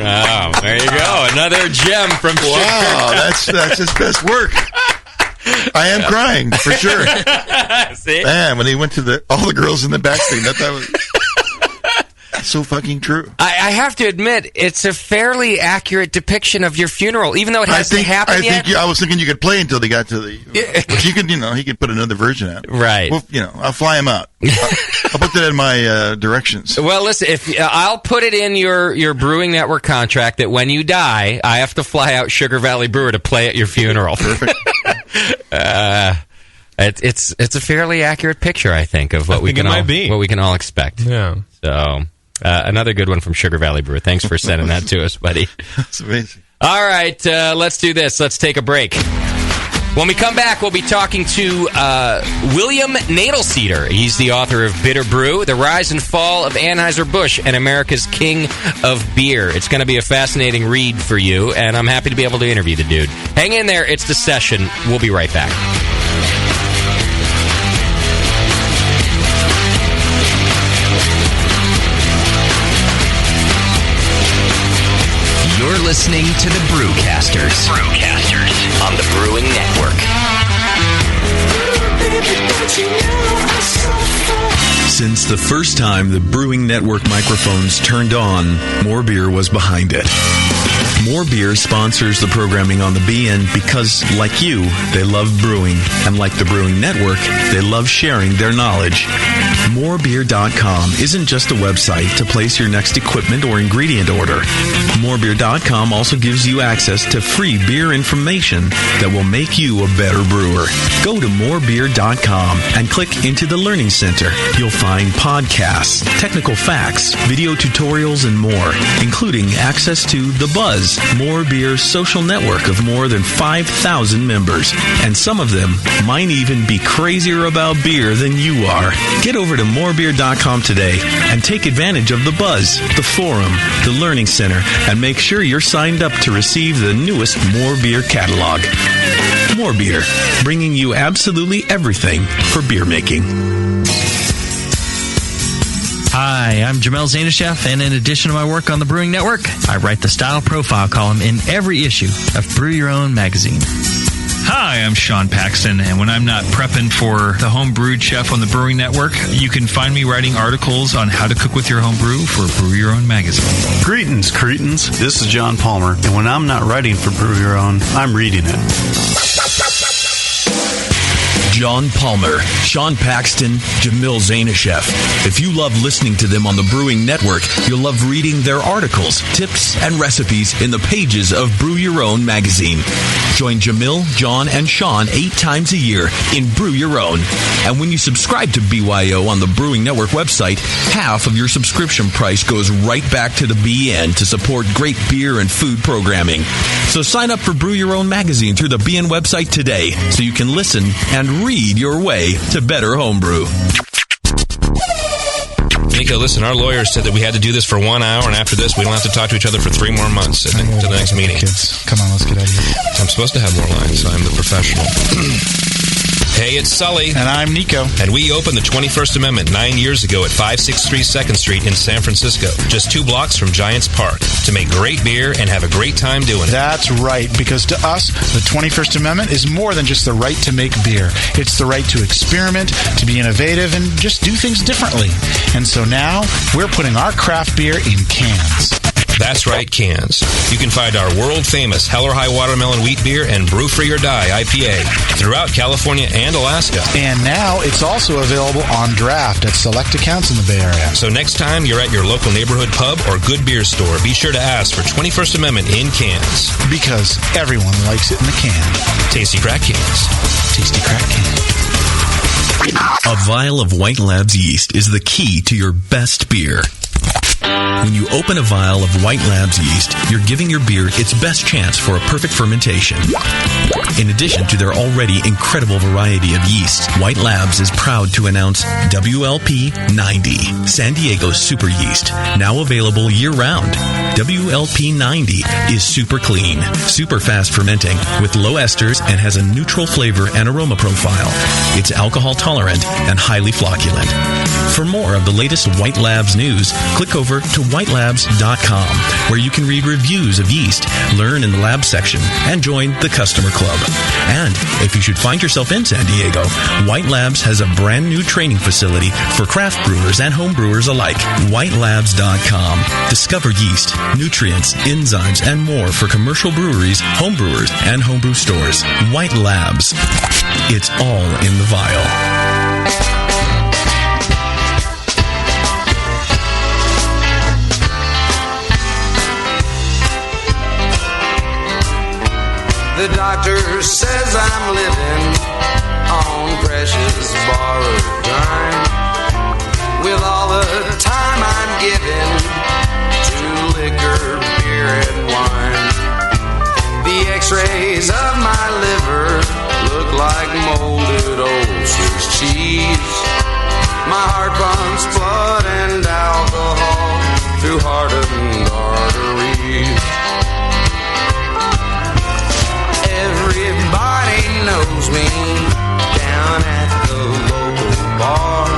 Oh, there you go. Another gem from Wow, that's his best work. I am crying, for sure. See? Man, when he went to all the girls in the back scene, that was... so fucking true. I have to admit, it's a fairly accurate depiction of your funeral, even though it hasn't happened yet. I was thinking you could play until they got to the... But you could, he could put another version out. Right. Well, I'll fly him out. I'll put that in my directions. Well, listen, I'll put it in your Brewing Network contract that when you die, I have to fly out Sugar Valley Brewer to play at your funeral. Perfect. It's a fairly accurate picture, I think, of what we can all expect. Yeah. So... another good one from Sugar Valley Brewer. Thanks for sending that to us, buddy. That's amazing. All right, let's do this. Let's take a break. When we come back, we'll be talking to William Knoedelseder. He's the author of Bitter Brew, The Rise and Fall of Anheuser-Busch and America's King of Beer. It's going to be a fascinating read for you, and I'm happy to be able to interview the dude. Hang in there. It's The Session. We'll be right back. You're listening to the Brewcasters. On the Brewing Network. Since the first time the Brewing Network microphones turned on, More Beer was behind it. More Beer sponsors the programming on the BN because, like you, they love brewing. And like the Brewing Network, they love sharing their knowledge. Morebeer.com isn't just a website to place your next equipment or ingredient order. Morebeer.com also gives you access to free beer information that will make you a better brewer. Go to morebeer.com and click into the Learning Center. You'll find podcasts, technical facts, video tutorials, and more, including access to The Buzz, More Beer's social network of more than 5,000 members. And some of them might even be crazier about beer than you are. Get over to morebeer.com today and take advantage of The Buzz, the forum, the Learning Center, and make sure you're signed up to receive the newest More Beer catalog. More Beer, bringing you absolutely everything for beer making. Hi, I'm Jamel Zanishev, and in addition to my work on the Brewing Network, I write the Style Profile column in every issue of Brew Your Own magazine. Hi, I'm Sean Paxton, and when I'm not prepping for the Home Brewed Chef on the Brewing Network, you can find me writing articles on how to cook with your home brew for Brew Your Own magazine. Greetings, cretins. This is John Palmer, and when I'm not writing for Brew Your Own, I'm reading it. John Palmer, Sean Paxton, Jamil Zanishev. If you love listening to them on the Brewing Network, you'll love reading their articles, tips, and recipes in the pages of Brew Your Own magazine. Join Jamil, John, and Sean 8 times a year in Brew Your Own. And when you subscribe to BYO on the Brewing Network website, half of your subscription price goes right back to the BN to support great beer and food programming. So sign up for Brew Your Own magazine through the BN website today so you can listen and read your way to better homebrew. Nico, listen, our lawyers said that we had to do this for 1 hour, and after this, we don't have to talk to each other for 3 more months to the next meeting. Kids, come on, let's get out of here. I'm supposed to have more lines, so I'm the professional. Hey, it's Sully. And I'm Nico. And we opened the 21st Amendment 9 years ago at 563 2nd Street in San Francisco, just 2 blocks from Giants Park, to make great beer and have a great time doing it. That's right, because to us, the 21st Amendment is more than just the right to make beer. It's the right to experiment, to be innovative, and just do things differently. And so now, we're putting our craft beer in cans. That's right, cans. You can find our world-famous Hell or High Watermelon Wheat Beer and Brew Free or Die IPA throughout California and Alaska. And now it's also available on draft at select accounts in the Bay Area. So next time you're at your local neighborhood pub or good beer store, be sure to ask for 21st Amendment in cans. Because everyone likes it in the can. Tasty crack cans. Tasty crack cans. A vial of White Labs yeast is the key to your best beer. When you open a vial of White Labs yeast, you're giving your beer its best chance for a perfect fermentation. In addition to their already incredible variety of yeasts, White Labs is proud to announce WLP 90, San Diego's super yeast, now available year-round. WLP90 is super clean, super fast fermenting with low esters and has a neutral flavor and aroma profile. It's alcohol tolerant and highly flocculent. For more of the latest White Labs news, click over to whitelabs.com, where you can read reviews of yeast, learn in the lab section, and join the customer club. And if you should find yourself in San Diego, White Labs has a brand new training facility for craft brewers and home brewers alike. Whitelabs.com. Discover yeast, nutrients, enzymes, and more for commercial breweries, home brewers, and homebrew stores. White Labs. It's all in the vial. The doctor says I'm living on precious borrowed time, with all the time I'm given to liquor, beer, and wine. The x-rays of my liver look like molded old Swiss cheese. My heart pumps blood and alcohol through hardened arteries. Everybody knows me down at the local bar.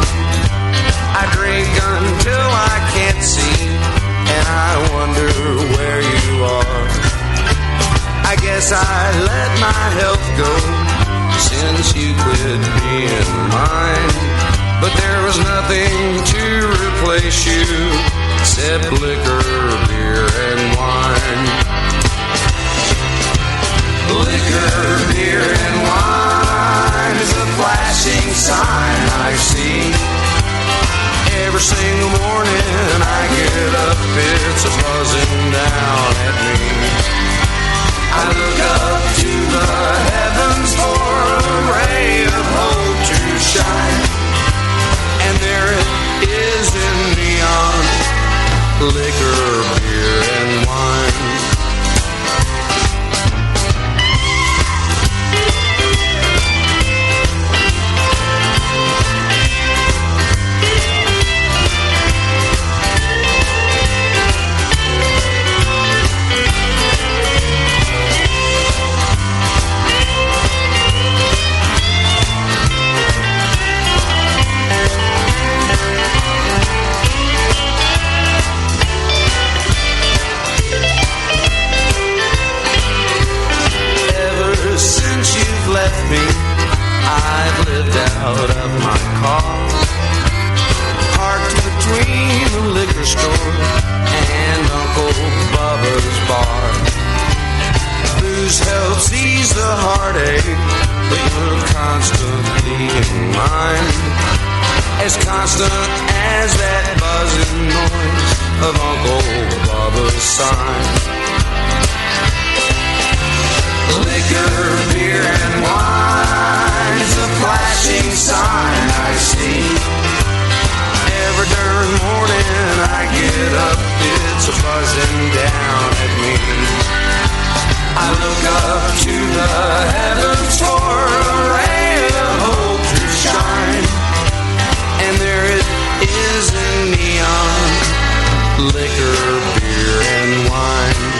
I drink until I can't see, and I wonder where you are. I guess I let my health go since you quit being mine, but there was nothing to replace you except liquor, beer, and wine. Liquor, beer, and wine is a flashing sign I see. Every single morning I get up, it's a buzzing down at me. I look up to the heavens for a ray of hope to shine, and there it is in neon. Liquor, beer, and wine. Left me, I've lived out of my car, parked between the liquor store and Uncle Bubba's bar. Booze helps ease the heartache, but you're constantly in mind, as constant as that buzzing noise of Uncle Bubba's sign. Liquor, beer, and wine is a flashing sign I see. Every darn morning I get up, it's a buzzing down at me. I look up to the heavens for a ray of hope to shine, and there it is in neon. Liquor, beer, and wine.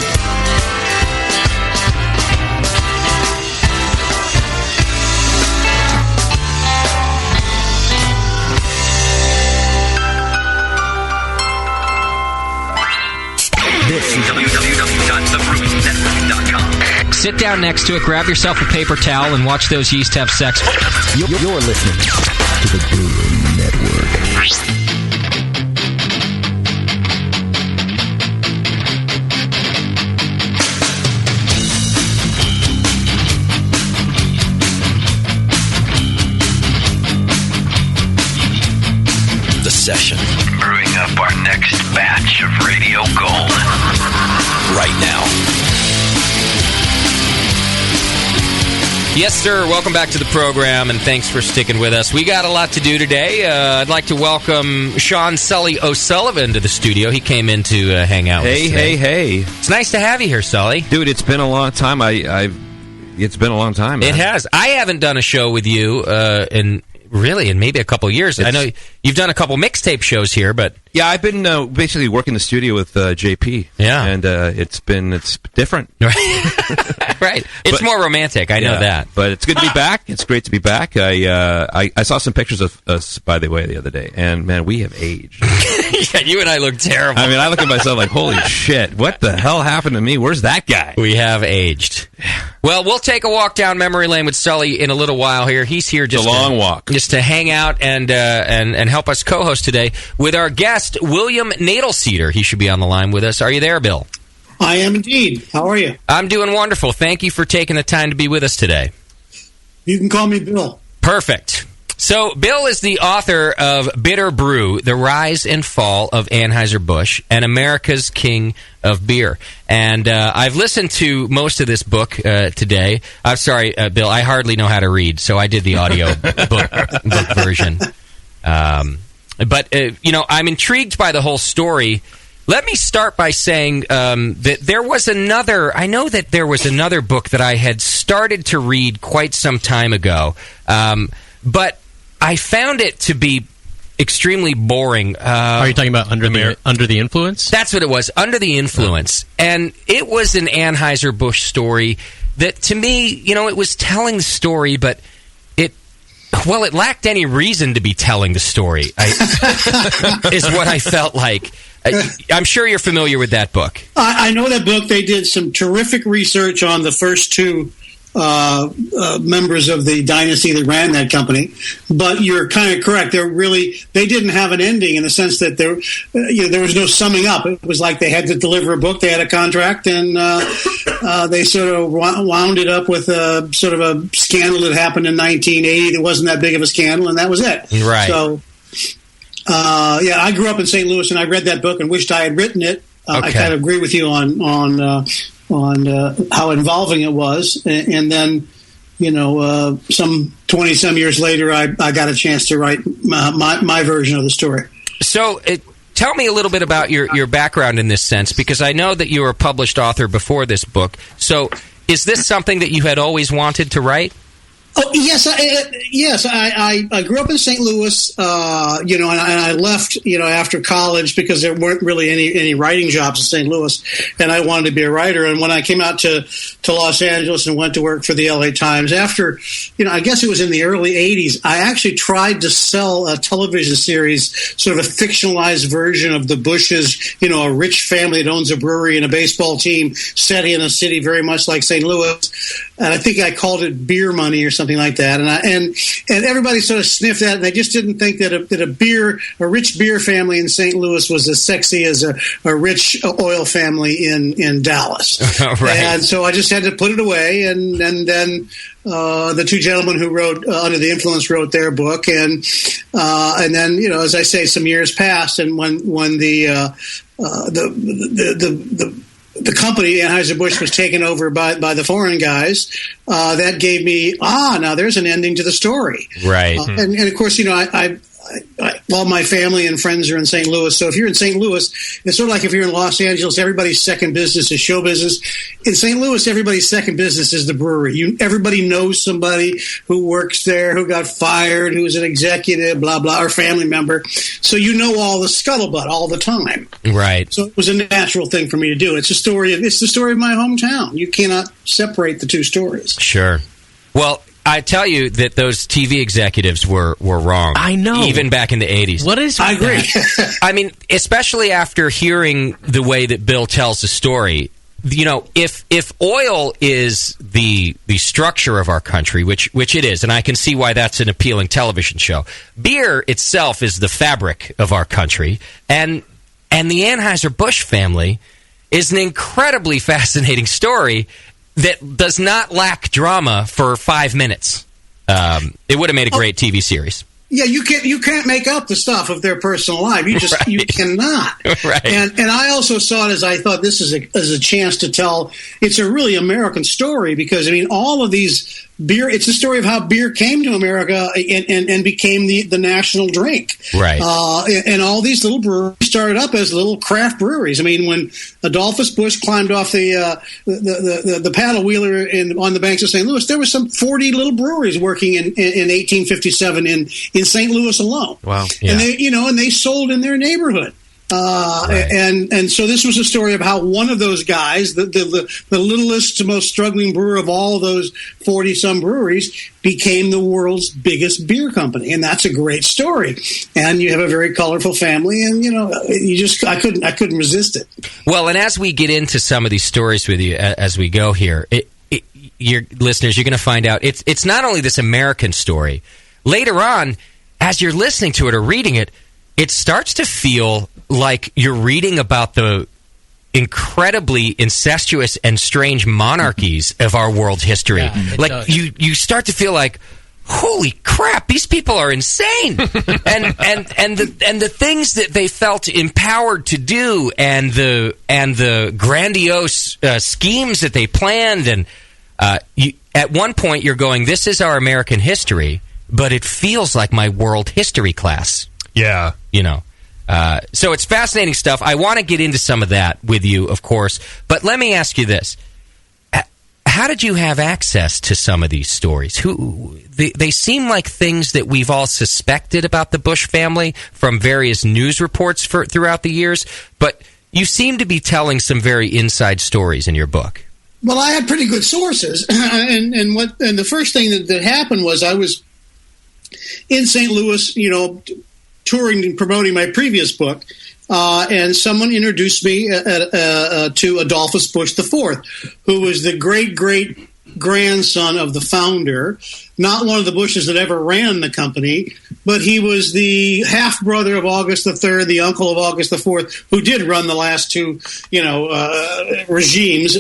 This is www.thebrewingnetwork.com. Sit down next to it, grab yourself a paper towel, and watch those yeast have sex. You're listening to the Brewing Network. The session. Brewing up our next batch of radio gold. Right now. Yes, sir. Welcome back to the program, and thanks for sticking with us. We got a lot to do today. I'd like to welcome Sean Sully O'Sullivan to the studio. He came in to hang out with us today. Hey. It's nice to have you here, Sully. Dude, it's been a long time. It's been a long time, man. It has. I haven't done a show with you in maybe a couple years. I know you've done a couple mixtape shows here, but Yeah, I've been basically working the studio with JP. Yeah. And it's different. Right. It's more romantic. I know that. But it's good to be back. It's great to be back. I saw some pictures of us, by the way, the other day. And, man, we have aged. Yeah, you and I look terrible. I mean, I look at myself like, holy shit, what the hell happened to me? Where's that guy? We have aged. Well, we'll take a walk down memory lane with Sully in a little while here. He's here just a long walk. Just to hang out and help us co-host today with our guest, William Knoedelseder. He should be on the line with us. Are you there, Bill? I am indeed. How are you? I'm doing wonderful. Thank you for taking the time to be with us today. You can call me Bill. Perfect. So, Bill is the author of Bitter Brew, The Rise and Fall of Anheuser-Busch and America's King of Beer. And I've listened to most of this book today. I'm sorry, Bill, I hardly know how to read, so I did the audio book version. But I'm intrigued by the whole story. Let me start by saying that there was another book that I had started to read quite some time ago, but I found it to be extremely boring. Are you talking about Under the Influence? That's what it was, Under the Influence. And it was an Anheuser-Busch story that, to me, it was telling the story, but it lacked any reason to be telling the story, is what I felt like. I'm sure you're familiar with that book. I know that book. They did some terrific research on the first two members of the dynasty that ran that company, but you're kind of correct. They didn't have an ending in the sense that there was no summing up. It was like they had to deliver a book, they had a contract, and they sort of wound it up with a sort of a scandal that happened in 1980 that wasn't that big of a scandal, and that was it. Right. So, I grew up in St. Louis, and I read that book and wished I had written it. Okay. I kind of agree with you on how involving it was, and then some 20-some years later, I got a chance to write my version of the story. So, tell me a little bit about your background in this sense, because I know that you were a published author before this book. So, is this something that you had always wanted to write? Oh, yes. I grew up in St. Louis, and I left, after college because there weren't really any writing jobs in St. Louis, and I wanted to be a writer. And when I came out to Los Angeles and went to work for the LA Times, after, I guess it was in the early 80s, I actually tried to sell a television series, sort of a fictionalized version of the Bushes, a rich family that owns a brewery and a baseball team set in a city very much like St. Louis. And I think I called it Beer Money or something like that. And everybody sort of sniffed at it. And they just didn't think that a rich beer family in St. Louis was as sexy as a rich oil family in Dallas. Right. And so I just had to put it away. And then the two gentlemen who wrote Under the Influence wrote their book. And then, as I say, some years passed. And when the company, Anheuser-Busch, was taken over by the foreign guys, that gave me, now there's an ending to the story. Right. And of course, all my family and friends are in St. Louis. So if you're in St. Louis, it's sort of like if you're in Los Angeles, everybody's second business is show business. In St. Louis, everybody's second business is the brewery. Everybody knows somebody who works there, who got fired, who's an executive, blah, blah, or family member. So you know all the scuttlebutt all the time. Right. So it was a natural thing for me to do. It's the story of my hometown. You cannot separate the two stories. Sure. Well, I tell you that those TV executives were wrong. I know. Even back in the 80s. What is I agree. I mean, especially after hearing the way that Bill tells the story, if oil is the structure of our country, which it is, and I can see why that's an appealing television show, beer itself is the fabric of our country, and the Anheuser-Busch family is an incredibly fascinating story that does not lack drama for 5 minutes. It would have made a great TV series. Yeah, you can't make up the stuff of their personal life. You cannot. Right. And I also saw it as I thought this is a chance to tell. It's a really American story because all of these beer. It's a story of how beer came to America and became the national drink. Right. And all these little breweries started up as little craft breweries. When Adolphus Busch climbed off the paddle wheeler on the banks of St. Louis, there was some 40 little breweries working in 1857 in St. Louis alone. Wow. Yeah. And they sold in their neighborhood. And so this was a story of how one of those guys, the littlest, most struggling brewer of all of those 40-some breweries, became the world's biggest beer company, and that's a great story. And you have a very colorful family, and I couldn't resist it. Well, and as we get into some of these stories with you as we go here, your listeners, you're going to find out it's not only this American story. Later on, as you're listening to it or reading it, it starts to feel like you're reading about the incredibly incestuous and strange monarchies of our world's history. Yeah, like you start to feel like, holy crap, these people are insane. and the things that they felt empowered to do, and the grandiose schemes that they planned, and at one point you're going, this is our American history, but it feels like my world history class. Yeah. So it's fascinating stuff. I want to get into some of that with you, of course. But let me ask you this. How did you have access to some of these stories? They seem like things that we've all suspected about the Bush family from various news reports throughout the years, but you seem to be telling some very inside stories in your book. Well, I had pretty good sources, and the first thing that happened was I was in St. Louis, touring and promoting my previous book, and someone introduced me to Adolphus Bush IV, who was the great-great-grandson of the founder, not one of the Bushes that ever ran the company, but he was the half-brother of August III, the uncle of August IV, who did run the last two, regimes.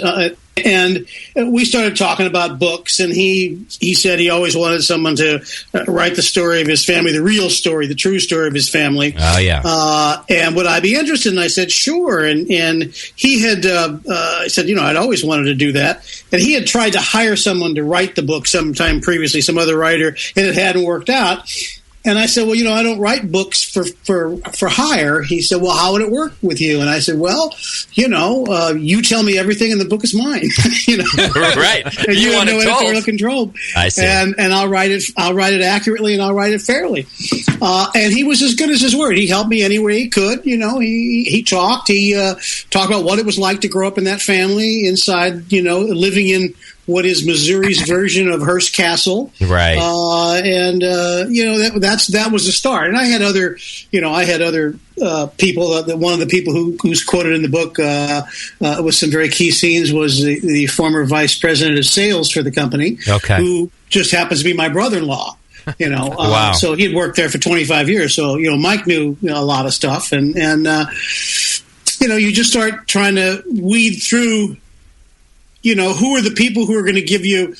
And we started talking about books, and he said he always wanted someone to write the story of his family, the real story, the true story of his family. Oh, yeah. And would I be interested? And I said, sure. And he had said, I'd always wanted to do that. And he had tried to hire someone to write the book sometime previously, some other writer, and it hadn't worked out. And I said, well, I don't write books for hire. He said, well, how would it work with you? And I said, well, you tell me everything and the book is mine. Right. And you have want no it told. editorial control. I see. And I'll write it accurately, and I'll write it fairly. And he was as good as his word. He helped me any way he could. He talked. He talked about what it was like to grow up in that family inside, living in what is Missouri's version of Hearst Castle, right? That was the start. And I had other, people. One of the people who's quoted in the book with some very key scenes was the former vice president of sales for the company, who just happens to be my brother-in-law. Wow. So he had worked there for 25 years. So Mike knew a lot of stuff, and you just start trying to weed through. Who are the people who are going to give you,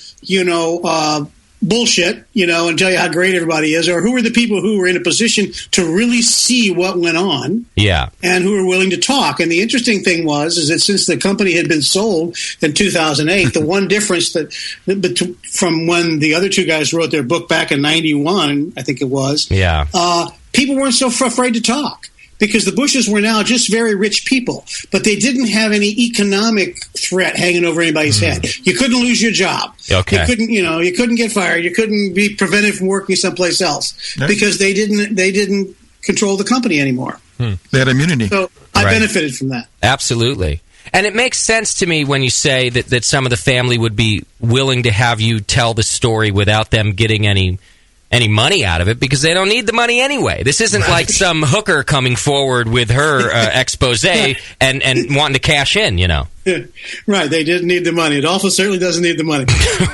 bullshit, and tell you how great everybody is, or who are the people who were in a position to really see what went on, and who are willing to talk. And the interesting thing is that since the company had been sold in 2008, the one difference from when the other two guys wrote their book back in 91, I think it was, people weren't so afraid to talk. Because the Bushes were now just very rich people, but they didn't have any economic threat hanging over anybody's head. You couldn't lose your job. Okay. You couldn't, you couldn't get fired. You couldn't be prevented from working someplace else because they didn't control the company anymore. They had immunity. So I benefited from that. Absolutely. And it makes sense to me when you say that some of the family would be willing to have you tell the story without them getting any money out of it, because they don't need the money anyway. This isn't like some hooker coming forward with her expose and wanting to cash in, Right, they didn't need the money. Adolphus certainly doesn't need the money.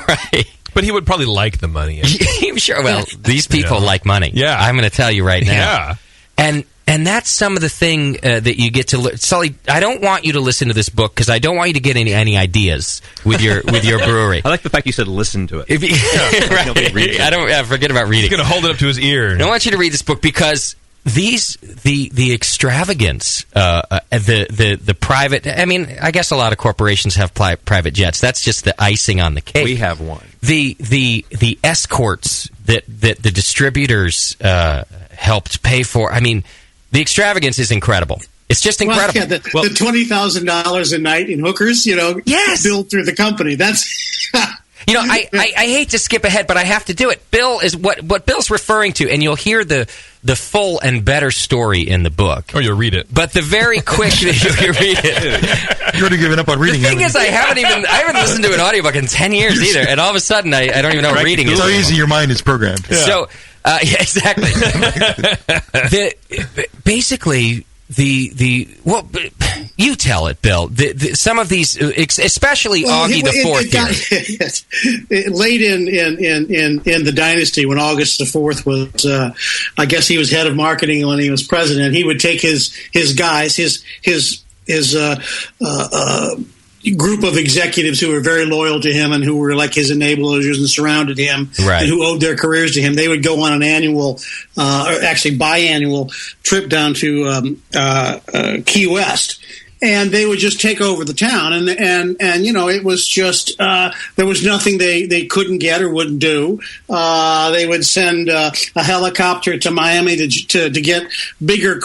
Right. But he would probably like the money. Sure, well, these people like money. Yeah. I'm going to tell you right now. Yeah. And that's some of the thing that you get to learn. Sully, I don't want you to listen to this book because I don't want you to get any ideas with your brewery. I like the fact you said listen to it. Right. I don't forget about reading. He's going to hold it up to his ear. I want you to read this book because the extravagance, the private. I mean, I guess a lot of corporations have private jets. That's just the icing on the cake. We have one. The escorts that the distributors helped pay for. I mean, the extravagance is incredible. It's just incredible. The $20,000 a night in hookers, billed through the company. That's I hate to skip ahead, but I have to do it. Bill is what Bill's referring to, and you'll hear the full and better story in the book. Or you'll read it. But the very quick you read it. You're already giving up on reading. The thing is, I haven't listened to an audiobook in 10 years either, and all of a sudden I don't even know what reading is. It's how easy your mind is programmed. Yeah. So, yeah, exactly. Basically, well, you tell it, Bill. Some of these, especially Augie the Fourth. Late in the dynasty, when August the Fourth was, I guess he was head of marketing when he was president. He would take his guys, his group of executives who were very loyal to him and who were like his enablers and surrounded him, right, and who owed their careers to him. They would go on an annual, or actually biannual trip down to Key West. And they would just take over the town, and it was just there was nothing they couldn't get or wouldn't do. They would send a helicopter to Miami to get bigger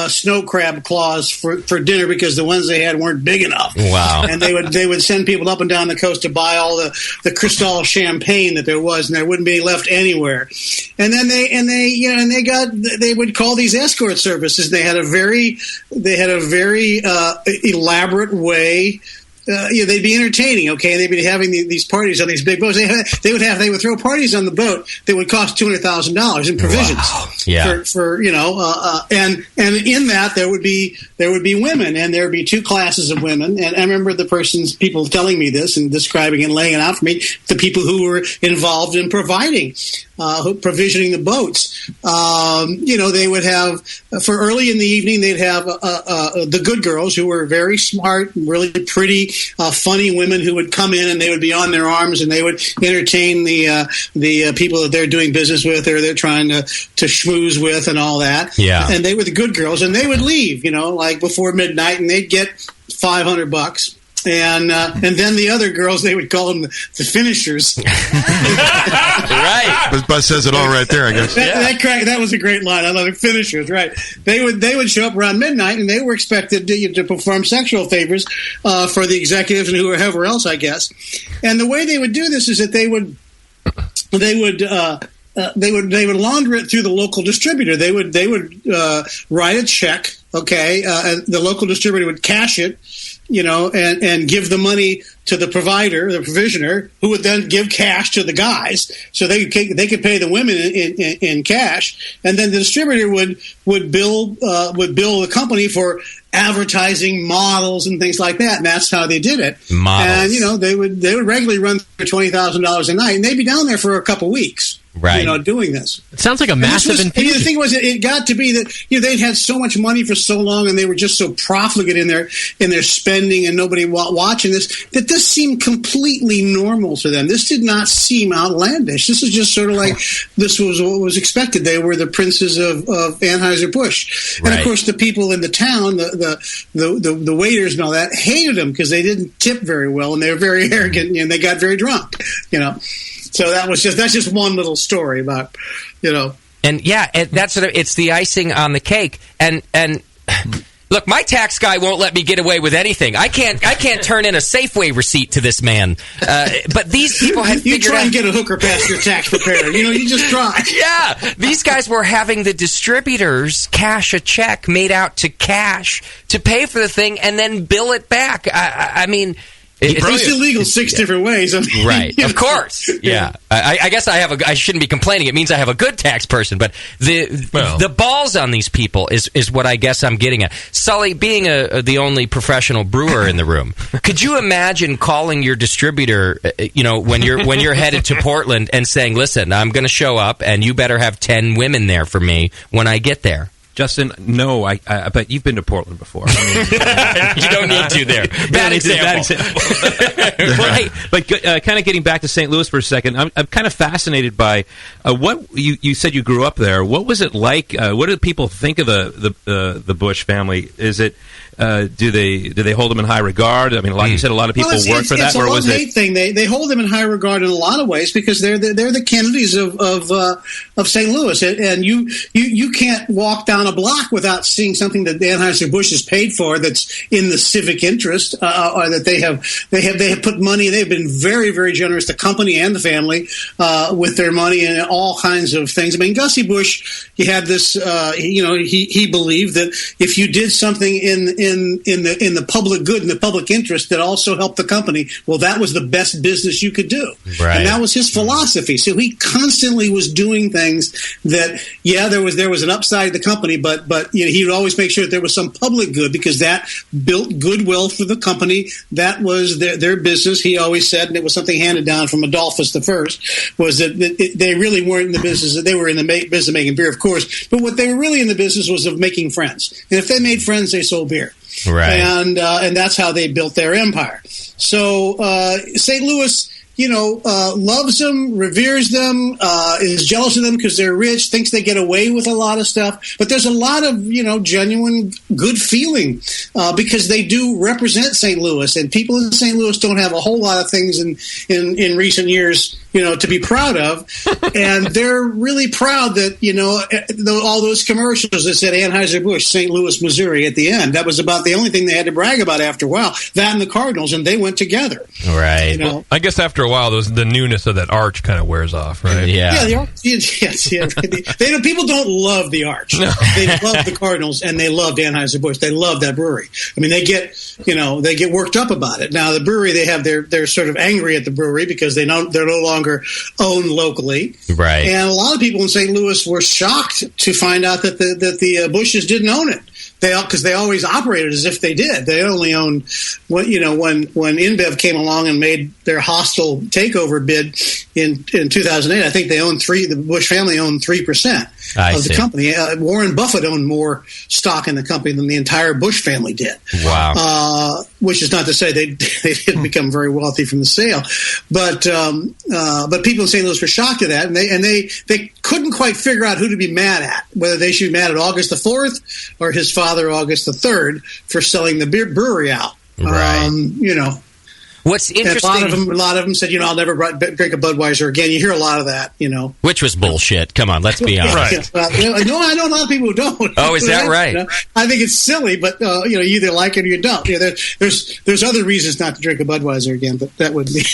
snow crab claws for dinner because the ones they had weren't big enough. Wow! And they would send people up and down the coast to buy all the Cristal champagne that there was, and there wouldn't be any left anywhere. And then they would call these escort services. They had a very elaborate way. They'd be entertaining, okay? They'd be having these parties on these big boats. They would throw parties on the boat that would cost $200,000 in provisions. Wow. Yeah. And in that there would be women, and there would be two classes of women. And I remember people telling me this and describing and laying it out for me, the people who were involved in provisioning the boats. They would have, for early in the evening, they'd have the good girls who were very smart and really pretty, funny women who would come in, and they would be on their arms, and they would entertain the people that they're doing business with or they're trying to schmooze with and all that. Yeah. And they were the good girls, and they would leave, like before midnight, and they'd get $500. And then the other girls, they would call them the finishers. Right. But says it all right there, I guess. That was a great line. I love it. Finishers, right. They would show up around midnight, and they were expected to perform sexual favors for the executives and whoever else, I guess. And the way they would do this is that they would launder it through the local distributor. They would write a check, okay, and the local distributor would cash it, and give the money to the provider, the provisioner, who would then give cash to the guys, so they could pay the women in cash, and then the distributor would bill the company for advertising models and things like that, and that's how they did it. Models. And they would regularly run for $20,000 a night, and they'd be down there for a couple weeks. Right. Doing this. It sounds like a massive infusion. The thing was, it got to be that they'd had so much money for so long, and they were just so profligate in their spending, and nobody watching this, that this seemed completely normal to them. This did not seem outlandish. This is just sort of like this was what was expected. They were the princes of Anheuser-Busch, and of course the people in the town, the waiters and all that, hated them because they didn't tip very well, and they were very arrogant, and they got very drunk. So that's just one little story about, And yeah, that's it's the icing on the cake. And look, my tax guy won't let me get away with anything. I can't turn in a Safeway receipt to this man. But these people had figured out. You try and get a hooker past your tax preparer. You just try. Yeah, these guys were having the distributors cash a check made out to cash to pay for the thing and then bill it back. I mean. It's illegal 6 different ways. Right. Of course. Yeah. I guess I shouldn't be complaining. It means I have a good tax person. But the balls on these people is what I guess I'm getting at. Sully, being the only professional brewer in the room, could you imagine calling your distributor, when you're headed to Portland and saying, "Listen, I'm going to show up, and you better have 10 women there for me when I get there"? Justin, no, but you've been to Portland before. You don't need to there. Bad example. Right. But kind of getting back to St. Louis for a second, I'm kind of fascinated by what you said you grew up there. What was it like? What do people think of the Bush family? Is it do they hold him in high regard? I mean, like you said, a lot of people work for that. It's a love-hate thing. They hold them in high regard in a lot of ways because they're the Kennedys of St. Louis, and you can't walk down a block without seeing something that Anheuser-Busch has paid for that's in the civic interest, or that they have put money. They've been very, very generous, the company and the family, with their money and all kinds of things. I mean, Gussie Busch, he had this. He believed that if you did something in the public good and the public interest that also helped the company, well, that was the best business you could do. Right. And that was his philosophy. So he constantly was doing things that, there was an upside to the company, but he would always make sure that there was some public good because that built goodwill for the company. That was their business. He always said, and it was something handed down from Adolphus I, was that they really weren't in the business. They were in the business of making beer, of course, but what they were really in the business was of making friends. And if they made friends, they sold beer. Right. And that's how they built their empire. So St. Louis, loves them, reveres them, is jealous of them because they're rich, thinks they get away with a lot of stuff. But there's a lot of, genuine good feeling because they do represent St. Louis. And people in St. Louis don't have a whole lot of things in recent years, to be proud of. And they're really proud that, all those commercials that said Anheuser-Busch, St. Louis, Missouri at the end, that was about the only thing they had to brag about after a while. That and the Cardinals, and they went together. Right. Well, I guess after a while, the newness of that arch kind of wears off, right? Yeah, the arch. Yes. People don't love the arch. No. They love the Cardinals, and they loved Anheuser-Busch. They love that brewery. I mean, they get worked up about it. Now, the brewery, they're sort of angry at the brewery because they're no longer owned locally. Right. And a lot of people in St. Louis were shocked to find out that the Bushes didn't own it. Because they always operated as if they did. They only owned when InBev came along and made their hostile takeover bid in 2008. I think they owned the Bush family owned 3% of the company. Warren Buffett owned more stock in the company than the entire Bush family did. Wow. Which is not to say they didn't become very wealthy from the sale, but people in St. Louis were shocked at that, and they couldn't quite figure out who to be mad at, whether they should be mad at August the 4th or his father August the 3rd for selling the brewery out. Right. What's interesting? A lot of them said, I'll never drink a Budweiser again. You hear a lot of that, Which was bullshit. Come on, let's be honest. No, I know a lot of people who don't. Oh, is that right? I think it's silly, but you either like it or you don't. There's other reasons not to drink a Budweiser again, but that would be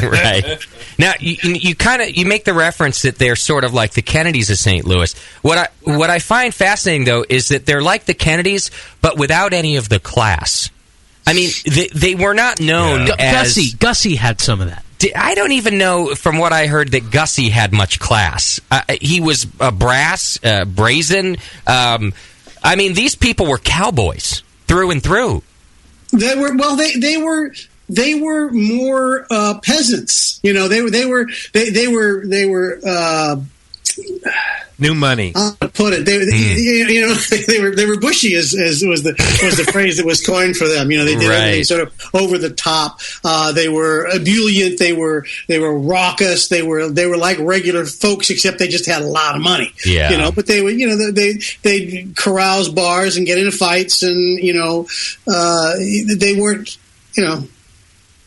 right. Now you make the reference that they're sort of like the Kennedys of St. Louis. What I find fascinating though is that they're like the Kennedys, but without any of the class. I mean, they were not known as... Gussie had some of that. I don't even know, from what I heard, that Gussie had much class. He was brass, brazen. I mean, these people were cowboys through and through. They were more peasants. They were. New money. I'll put it. They were bushy, as was the phrase that was coined for them. They did everything sort of over the top. They were ebullient. They were raucous. They were like regular folks, except they just had a lot of money. Yeah. But they were they'd carouse bars and get into fights, and they weren't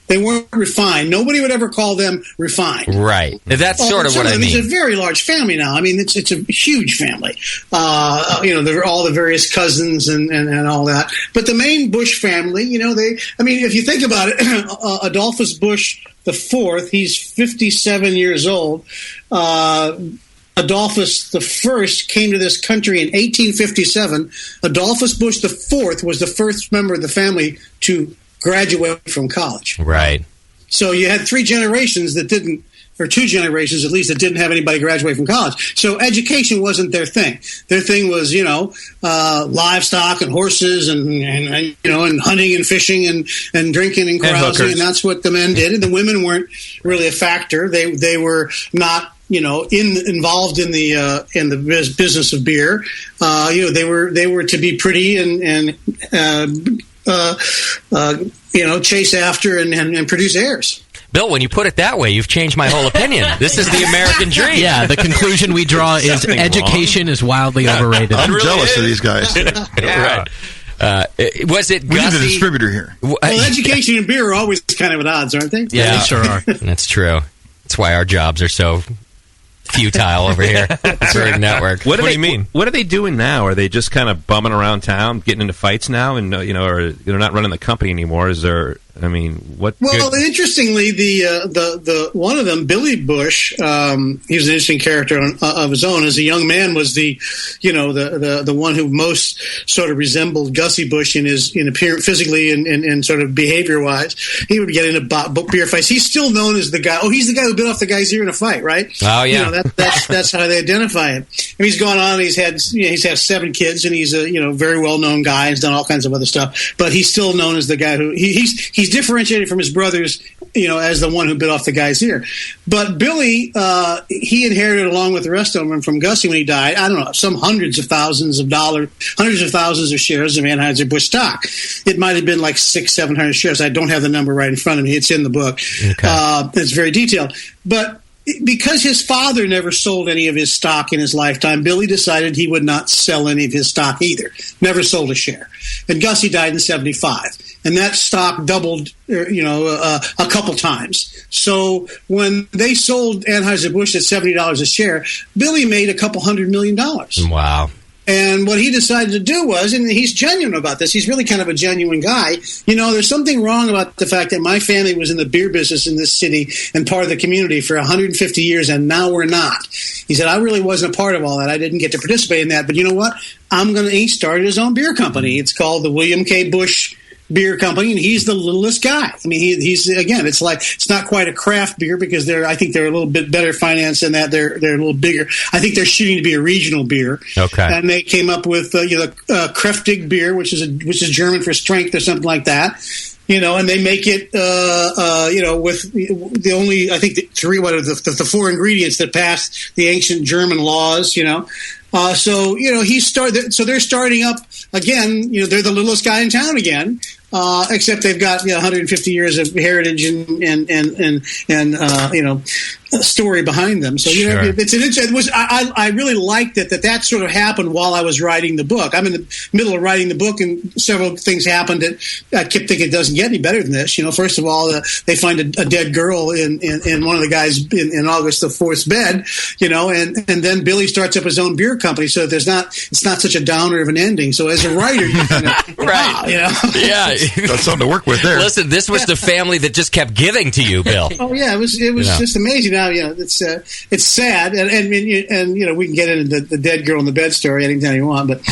They weren't refined. Nobody would ever call them refined. Right. That's sort of what I mean. It's a very large family now. I mean, it's a huge family. There are all the various cousins and all that. But the main Bush family, if you think about it, Adolphus Bush IV, he's 57 years old. Adolphus I came to this country in 1857. Adolphus Bush IV was the first member of the family to graduate from college. Right. So you had three generations that didn't, or two generations at least, that didn't have anybody graduate from college. So education wasn't their thing. Their thing was, livestock and horses and hunting and fishing and drinking and carousing, and that's what the men did. And the women weren't really a factor. They were not involved in the business of beer. They were to be pretty and chase after and produce heirs. Bill, when you put it that way, you've changed my whole opinion. This is the American dream. Yeah, the conclusion we draw is education is wildly overrated. I'm jealous of these guys. Right. Was it We need a Gussie? distributor here. Well, education and beer are always kind of at odds, aren't they? Yeah, they sure are. That's true. That's why our jobs are so futile over here. Brewing Network. What do you mean? What are they doing now? Are they just kind of bumming around town, getting into fights now, and or they're not running the company anymore? Is there? I mean, what? Well, interestingly, the one of them, Billy Bush, he was an interesting character of his own. As a young man, was the one who most sort of resembled Gussie Bush in appearance, physically and sort of behavior wise. He would get into beer fights. He's still known as the guy. Oh, he's the guy who bit off the guy's ear in a fight, right? Oh yeah, that's how they identify him. And he's gone on. He's had 7 kids, and he's a very well known guy. He's done all kinds of other stuff, but he's still known as the guy who he's differentiated from his brothers, as the one who bit off the guy's ear. But Billy, he inherited along with the rest of them from Gussie when he died, I don't know, some hundreds of thousands of shares of Anheuser-Busch stock. It might have been like 600-700 shares. I don't have the number right in front of me. It's in the book. Okay. It's very detailed. But because his father never sold any of his stock in his lifetime, Billy decided he would not sell any of his stock either. Never sold a share. And Gussie died in 1975. And that stock doubled, a couple times. So when they sold Anheuser-Busch at $70 a share, Billy made a couple $100 million. Wow. And what he decided to do was, and he's genuine about this, he's really kind of a genuine guy. There's something wrong about the fact that my family was in the beer business in this city and part of the community for 150 years, and now we're not. He said, I really wasn't a part of all that. I didn't get to participate in that. But you know what? He started his own beer company. It's called the William K. Bush Beer Company, and he's the littlest guy. I mean, he's again, it's not quite a craft beer because I think they're a little bit better financed than that. They're a little bigger. I think they're shooting to be a regional beer. Okay. And they came up with kräftig beer, which is German for strength or something like that. And they make it, with the only, I think, the 4 ingredients that passed the ancient German laws, So they're starting up again, they're the littlest guy in town again, except they've got 150 years of heritage and a story behind them. So I really liked that sort of happened while I was writing the book. I'm in the middle of writing the book, and several things happened that I kept thinking it doesn't get any better than this. First of all, they find a dead girl in one of the guys in August the 4th's bed, and then Billy starts up his own beer company. So it's not such a downer of an ending. So as a writer, you kind of right, yeah, that's something to work with there. Listen, this was the family that just kept giving to you, Bill. Oh yeah, it was just amazing. Now it's sad, and we can get into the dead girl in the bed story anytime you want. But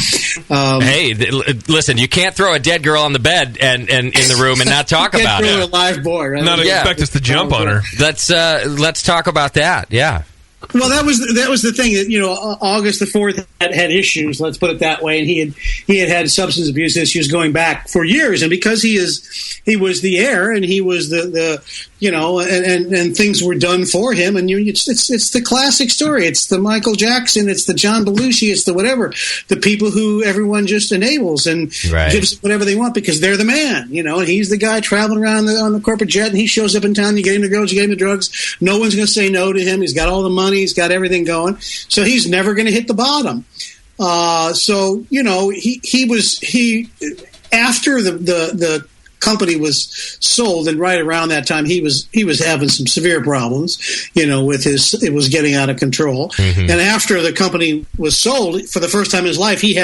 hey, listen, you can't throw a dead girl on the bed and in the room and not talk about it. A live boy, right? Not expect us to jump on her. Let's talk about that. Yeah. Well, that was the thing that August the 4th had issues. Let's put it that way, and he had substance abuse issues going back for years. And because he was the heir, and he was and things were done for him. And it's the classic story. It's the Michael Jackson. It's the John Belushi. It's the whatever. The people who everyone just enables and gives whatever they want because they're the man. And he's the guy traveling around on the corporate jet, and he shows up in town. You get him the girls, you get him the drugs. No one's going to say no to him. He's got all the money. He's got everything going. So he's never going to hit the bottom. He after the company was sold, and right around that time he was having some severe problems, with it was getting out of control. Mm-hmm. And after the company was sold, for the first time in his life, he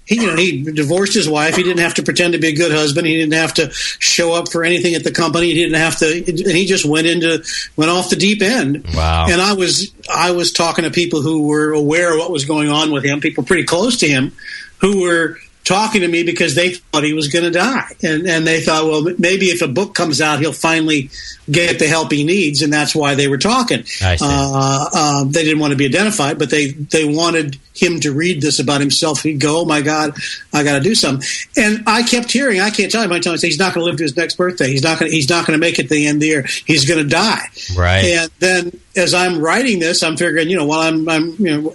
divorced his wife. He didn't have to pretend to be a good husband. He didn't have to show up for anything at the company. He didn't have to, and he just went off the deep end. Wow. And I was talking to people who were aware of what was going on with him, people pretty close to him, who were talking to me because they thought he was going to die. And they thought, well, maybe if a book comes out, he'll finally get the help he needs. And that's why they were talking. I see. They didn't want to be identified, but they wanted him to read this about himself. He'd go, oh my God, I got to do something. And I kept hearing, I can't tell him, he's not going to live to his next birthday. He's not going to make it to the end of the year. He's going to die. Right. And then as I'm writing this, I'm figuring, we'll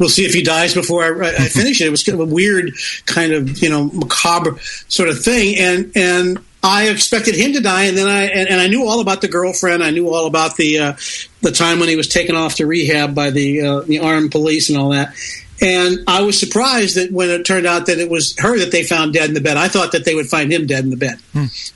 see if he dies before I finish it. It was kind of a weird kind of, macabre sort of thing. And I expected him to die, and then I knew all about the girlfriend. I knew all about the time when he was taken off to rehab by the armed police and all that. And I was surprised that when it turned out that it was her that they found dead in the bed. I thought that they would find him dead in the bed.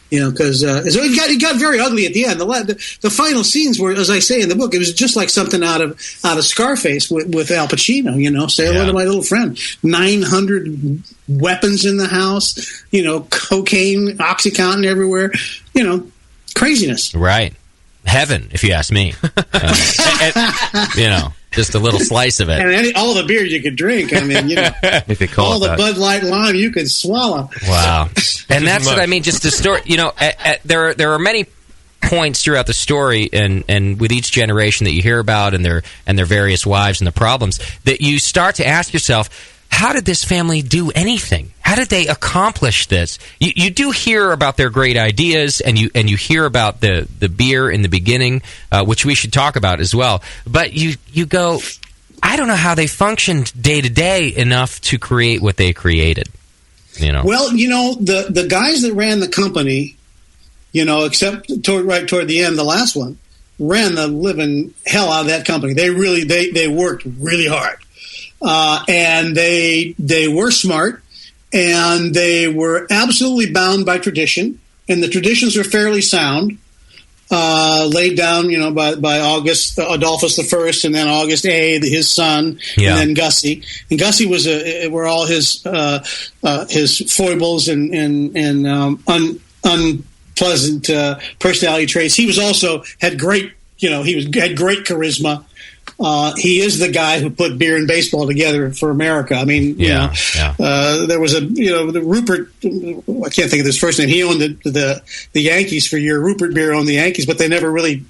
Because it got very ugly at the end. The final scenes were, as I say in the book, it was just like something out of Scarface with Al Pacino. Say hello to my little friend. 900 weapons in the house. Cocaine, OxyContin everywhere. Craziness. Right. Heaven, if you ask me. Just a little slice of it. And all the beer you could drink. I mean, if they call all it the that. Bud Light Lime you could swallow. Wow. And that's what I mean. Just the story. There are many points throughout the story, and with each generation that you hear about, and their various wives and the problems, that you start to ask yourself, how did this family do anything? How did they accomplish this? You do hear about their great ideas, and you hear about the beer in the beginning, which we should talk about as well. But you go, I don't know how they functioned day to day enough to create what they created. Well, the guys that ran the company, except toward the end, the last one ran the living hell out of that company. They worked really hard. And they were smart, and they were absolutely bound by tradition, and the traditions are fairly sound, laid down, by August Adolphus I, and then August A, his son, and then Gussie. And Gussie were all his foibles and unpleasant personality traits. He was also had great charisma. He is the guy who put beer and baseball together for America. I mean, there was the Rupert. I can't think of his first name. He owned the Yankees for a year. Rupert Beer owned the Yankees, but they never really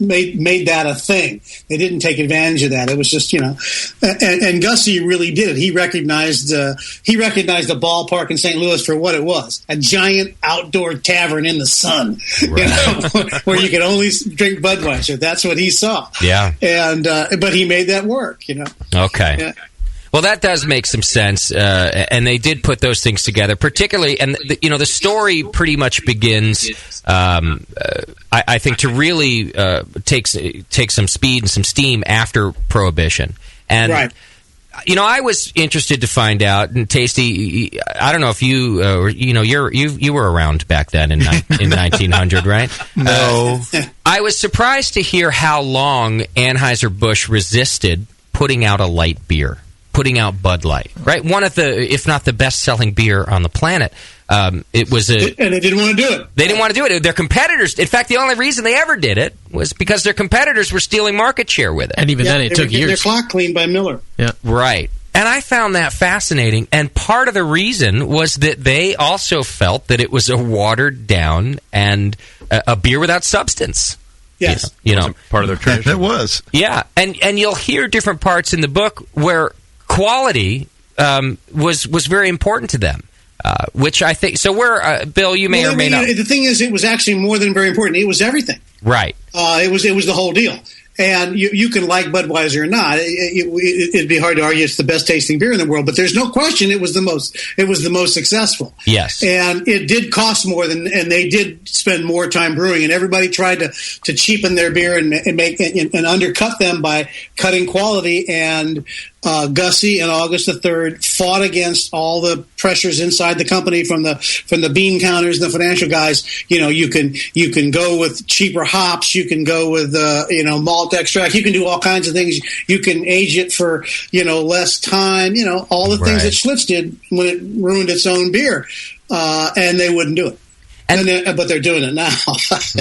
made that a thing. They didn't take advantage of that. It was just and Gussie really did it. He recognized the ballpark in St. Louis for what it was, a giant outdoor tavern in the sun, where you could only drink Budweiser. That's what he saw. Yeah. And but he made that work. Okay. Yeah. Well, that does make some sense, and they did put those things together, particularly, and the story pretty much begins, I think, to really take some speed and some steam after Prohibition, and right. I was interested to find out, and Tasty, I don't know if you you were around back then in 1900, right? No. I was surprised to hear how long Anheuser-Busch resisted putting out a light beer. Putting out Bud Light, right? One of the, if not the best-selling beer on the planet. It was and they didn't want to do it. They didn't want to do it. Their competitors. In fact, the only reason they ever did it was because their competitors were stealing market share with it. And even then, it took years. Their clock cleaned by Miller. Yeah, right. And I found that fascinating. And part of the reason was that they also felt that it was a watered down and a beer without substance. Yes, part of their tradition. It was. Yeah, and you'll hear different parts in the book where quality was very important to them, which I think. So, Bill, you may or may not. The thing is, it was actually more than very important. It was everything. Right. It was the whole deal. And you can like Budweiser or not. It'd be hard to argue it's the best tasting beer in the world, but there's no question it was the most successful. Yes. And it did cost more and they did spend more time brewing, and everybody tried to cheapen their beer and make and undercut them by cutting quality. And Gussie and August III fought against all the pressures inside the company from the bean counters and the financial guys. You can go with cheaper hops, you can go with malt extract, you can do all kinds of things. You can age it for less time. All the things that Schlitz did when it ruined its own beer, and they wouldn't do it. But they're doing it now.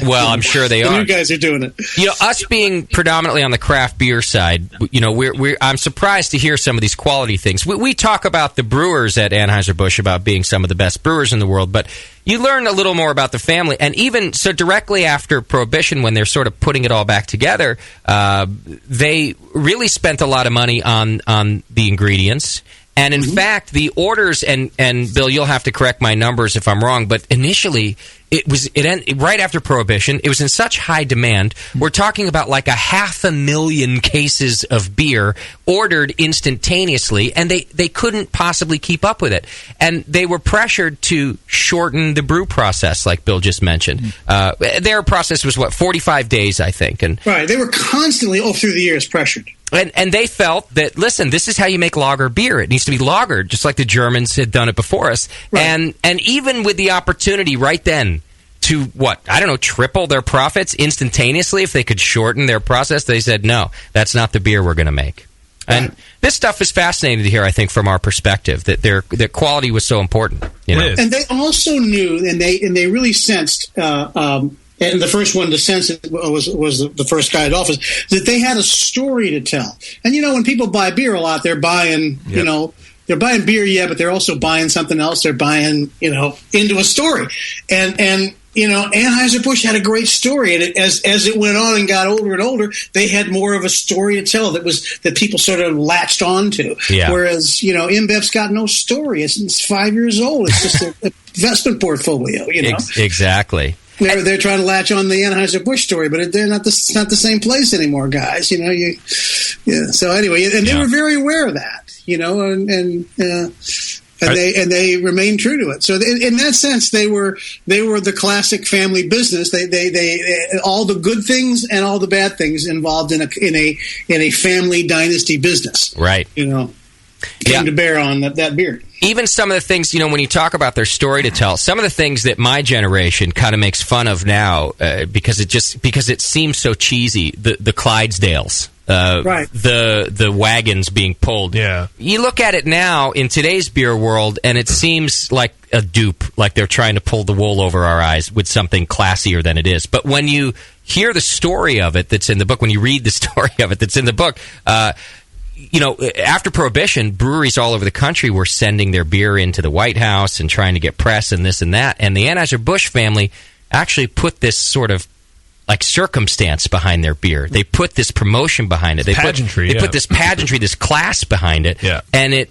Well, I'm sure they are. You guys are doing it. Us being predominantly on the craft beer side, I'm surprised to hear some of these quality things. We talk about the brewers at Anheuser-Busch about being some of the best brewers in the world, but you learn a little more about the family. And even so, directly after Prohibition, when they're sort of putting it all back together, they really spent a lot of money on the ingredients. And in fact, the orders, and Bill, you'll have to correct my numbers if I'm wrong, but initially right after Prohibition, it was in such high demand. We're talking about like 500,000 cases of beer ordered instantaneously, and they couldn't possibly keep up with it. And they were pressured to shorten the brew process, like Bill just mentioned. Their process was 45 days, I think. And right, they were constantly all through the years pressured. And they felt that, listen, this is how you make lager beer. It needs to be lagered, just like the Germans had done it before us. Right. And even with the opportunity right then to, triple their profits instantaneously, if they could shorten their process, they said, no, that's not the beer we're going to make. And this stuff is fascinating to hear, I think, from our perspective, that their quality was so important. You know? And they also knew, and they really sensed, and the first one to sense it was the first guy at office, that they had a story to tell. And when people buy beer a lot, they're buying, they're buying beer, but they're also buying something else. They're buying, into a story. And Anheuser-Busch had a great story, and as it went on and got older and older, they had more of a story to tell that people sort of latched onto. Yeah. Whereas, InBev's got no story. It's 5 years old. It's just an investment portfolio, Exactly. They're trying to latch on the Anheuser-Busch story, but it's not the same place anymore, guys. So anyway, and they were very aware of that, and they remained true to it. So in that sense, they were the classic family business. They all the good things and all the bad things involved in a family dynasty business. Right. Came to bear on that beer. Even some of the things, when you talk about their story to tell, some of the things that my generation kind of makes fun of now, because it seems so cheesy, the Clydesdales. Right. The wagons being pulled. Yeah. You look at it now in today's beer world, and it seems like a dupe, like they're trying to pull the wool over our eyes with something classier than it is. But when you hear the story of it that's in the book, when you read the story of it that's in the book, after Prohibition, breweries all over the country were sending their beer into the White House and trying to get press and this and that. And the Anheuser-Busch family actually put this sort of circumstance behind their beer. They put this promotion behind it. They put this pageantry, this class behind it. Yeah. And it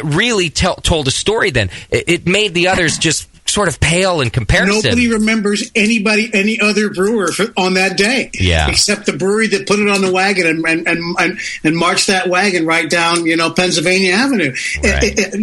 really told a story then. It made the others just sort of pale in comparison. Nobody remembers any other brewer on that day. Yeah. Except the brewery that put it on the wagon and marched that wagon right down, Pennsylvania Avenue. Right. And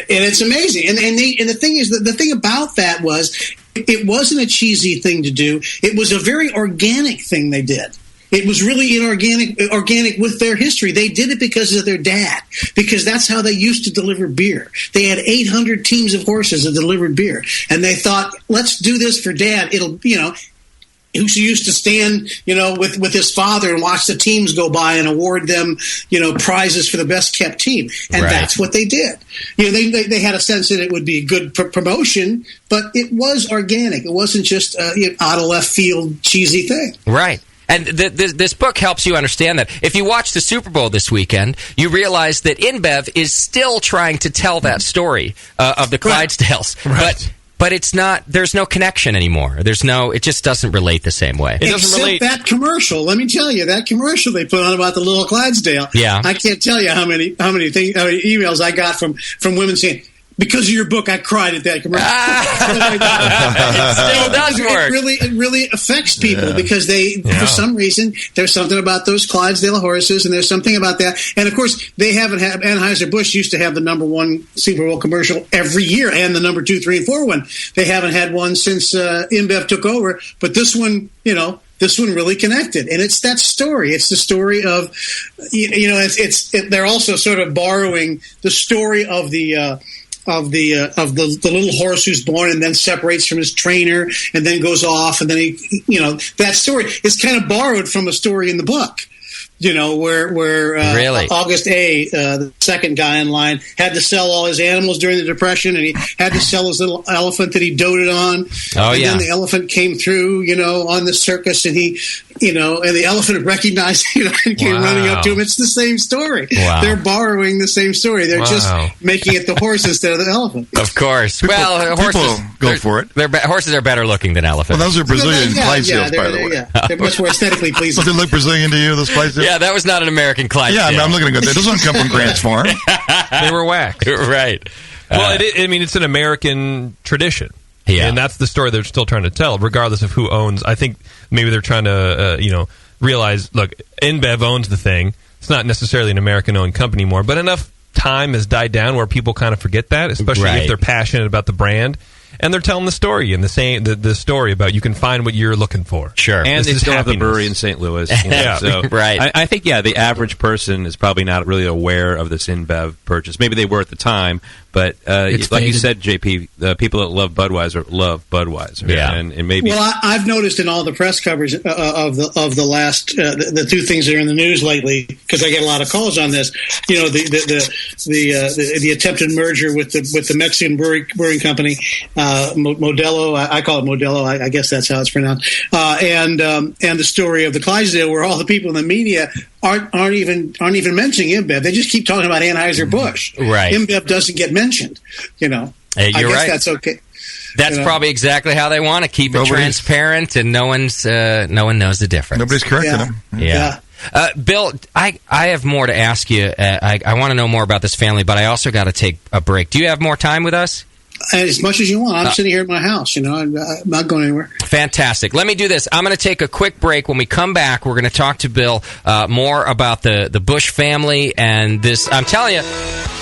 it's amazing. And the thing is, the thing about that was, it wasn't a cheesy thing to do. It was a very organic thing they did. It was really organic with their history. They did it because of their dad, because that's how they used to deliver beer. They had 800 teams of horses that delivered beer, and they thought, let's do this for Dad. It'll, who used to stand, with his father and watch the teams go by and award them, prizes for the best kept team. And that's what they did. They had a sense that it would be a good promotion, but it was organic. It wasn't just out of left field cheesy thing. Right. And this book helps you understand that. If you watch the Super Bowl this weekend, you realize that InBev is still trying to tell that story of the Clydesdales. Right. But it's not. There's no connection anymore. It just doesn't relate the same way. It doesn't relate. That commercial. Let me tell you, that commercial they put on about the little Clydesdale. Yeah. I can't tell you how many emails I got from women saying, because of your book, I cried at that commercial. It still does work. It really affects people because for some reason, there's something about those Clydesdale horses, and there's something about that. And of course, they haven't had. Anheuser-Busch used to have the #1 Super Bowl commercial every year, and the number 2, 3, and 4 one. They haven't had one since InBev took over. But this one, this one really connected, and it's that story. It's the story of, they're also sort of borrowing the story of the little horse who's born and then separates from his trainer and then goes off, and then that story is kind of borrowed from a story in the book. Where really? August A, the second guy in line, had to sell all his animals during the Depression, and he had to sell his little elephant that he doted on. Then the elephant came through, on the circus, and he, and the elephant recognized him and came running up to him. It's the same story. Wow. They're borrowing the same story. They're just making it the horse instead of the elephant. Of course. Horses go for it. Horses are better looking than elephants. Well, those are Brazilian Clydesdales, by the way. Yeah, they're much more aesthetically pleasing. Does it look Brazilian to you, those Clydesdales? Yeah, that was not an American Clydesdale. Yeah, I'm looking at that. Those don't come from Grant's Farm. They were whacked. Right. Well, it's an American tradition. Yeah. And that's the story they're still trying to tell, regardless of who owns. I think maybe they're trying to, realize, look, InBev owns the thing. It's not necessarily an American-owned company anymore, but enough time has died down where people kind of forget that, especially if they're passionate about the brand. and they're telling the story and the story about you can find what you're looking for. Sure. And This they is still have the happiness. brewery in St. Louis. You know, Yeah. so Right. I think, the average person is probably not really aware of this InBev purchase. Maybe they were at the time, but It's like you faded. said, JP, the people that love Budweiser love Budweiser. Yeah. And maybe... Well, I've noticed in all the press coverage of the last the two things that are in the news lately, because I get a lot of calls on this. You know, the attempted merger with the Mexican brewing company, Modelo. I call it Modelo. I guess that's how it's pronounced. And the story of the Clydesdale, where all the people in the media aren't even mentioning InBev. They just keep talking about Anheuser-Busch. Right. InBev doesn't get mentioned. You know, Hey, I you're guess right. that's okay. That's probably exactly how they want to keep it transparent, and no one knows the difference. Nobody's correcting Yeah. them. Yeah. Bill, I have more to ask you. I want to know more about this family, but I also got to take a break. Do you have more time with us? As much as you want. I'm sitting here at my house. You know, I'm not going anywhere. Fantastic. Let me do this. I'm going to take a quick break. When we come back, we're going to talk to Bill more about the Bush family and this. I'm telling you,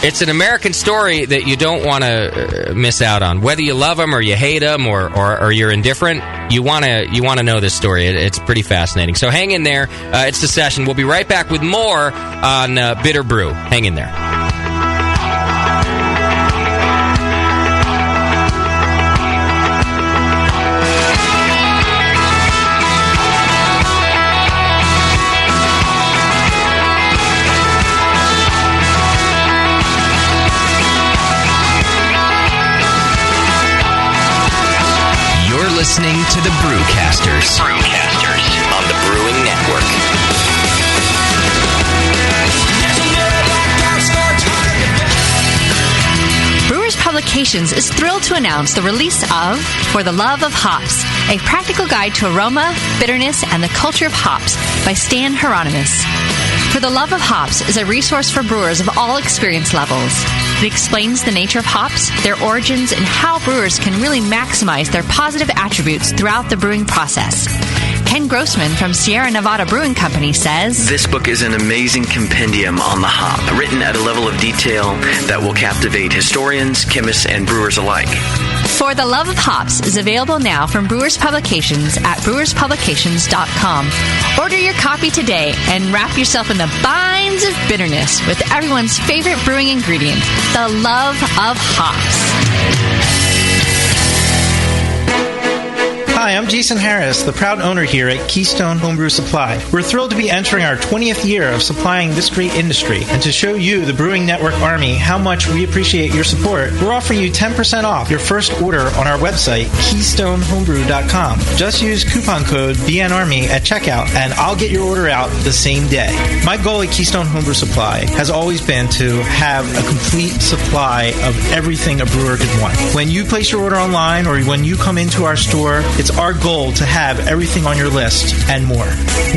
it's an American story that you don't want to miss out on. Whether you love them or you hate them or you're indifferent, you want to know this story. It's pretty fascinating. So hang in there. It's The Session. We'll be right back with more on Bitter Brew. Hang in there. Listening to the Brewcasters. On the Brewing Network. Brewers Publications is thrilled to announce the release of For the Love of Hops, a practical guide to aroma, bitterness, and the culture of hops by Stan Hieronymus. For the Love of Hops is a resource for brewers of all experience levels. It explains the nature of hops, their origins, and how brewers can really maximize their positive attributes throughout the brewing process. Ken Grossman from Sierra Nevada Brewing Company says, This book is an amazing compendium on the hop, written at a level of detail that will captivate historians, chemists, and brewers alike. For the Love of Hops is available now from Brewers Publications at brewerspublications.com. Order your copy today and wrap yourself in the binds of bitterness with everyone's favorite brewing ingredient, the love of hops. Hi, I'm Jason Harris, the proud owner here at Keystone Homebrew Supply. We're thrilled to be entering our 20th year of supplying this great industry, and to show you, the Brewing Network Army, how much we appreciate your support, we're offering you 10% off your first order on our website, KeystoneHomebrew.com. Just use coupon code BNARMY at checkout, and I'll get your order out the same day. My goal at Keystone Homebrew Supply has always been to have a complete supply of everything a brewer could want. When you place your order online or when you come into our store, it's our goal to have everything on your list and more.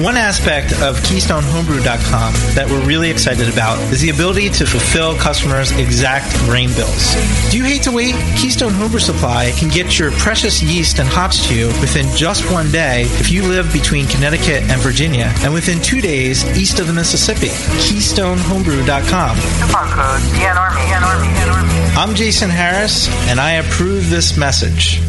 One aspect of KeystoneHomebrew.com that we're really excited about is the ability to fulfill customers' exact grain bills. Do you hate to wait? Keystone Homebrew Supply can get your precious yeast and hops to you within just one day if you live between Connecticut and Virginia, and within 2 days east of the Mississippi. KeystoneHomebrew.com. Coupon code BNARMY. I'm Jason Harris, and I approve this message.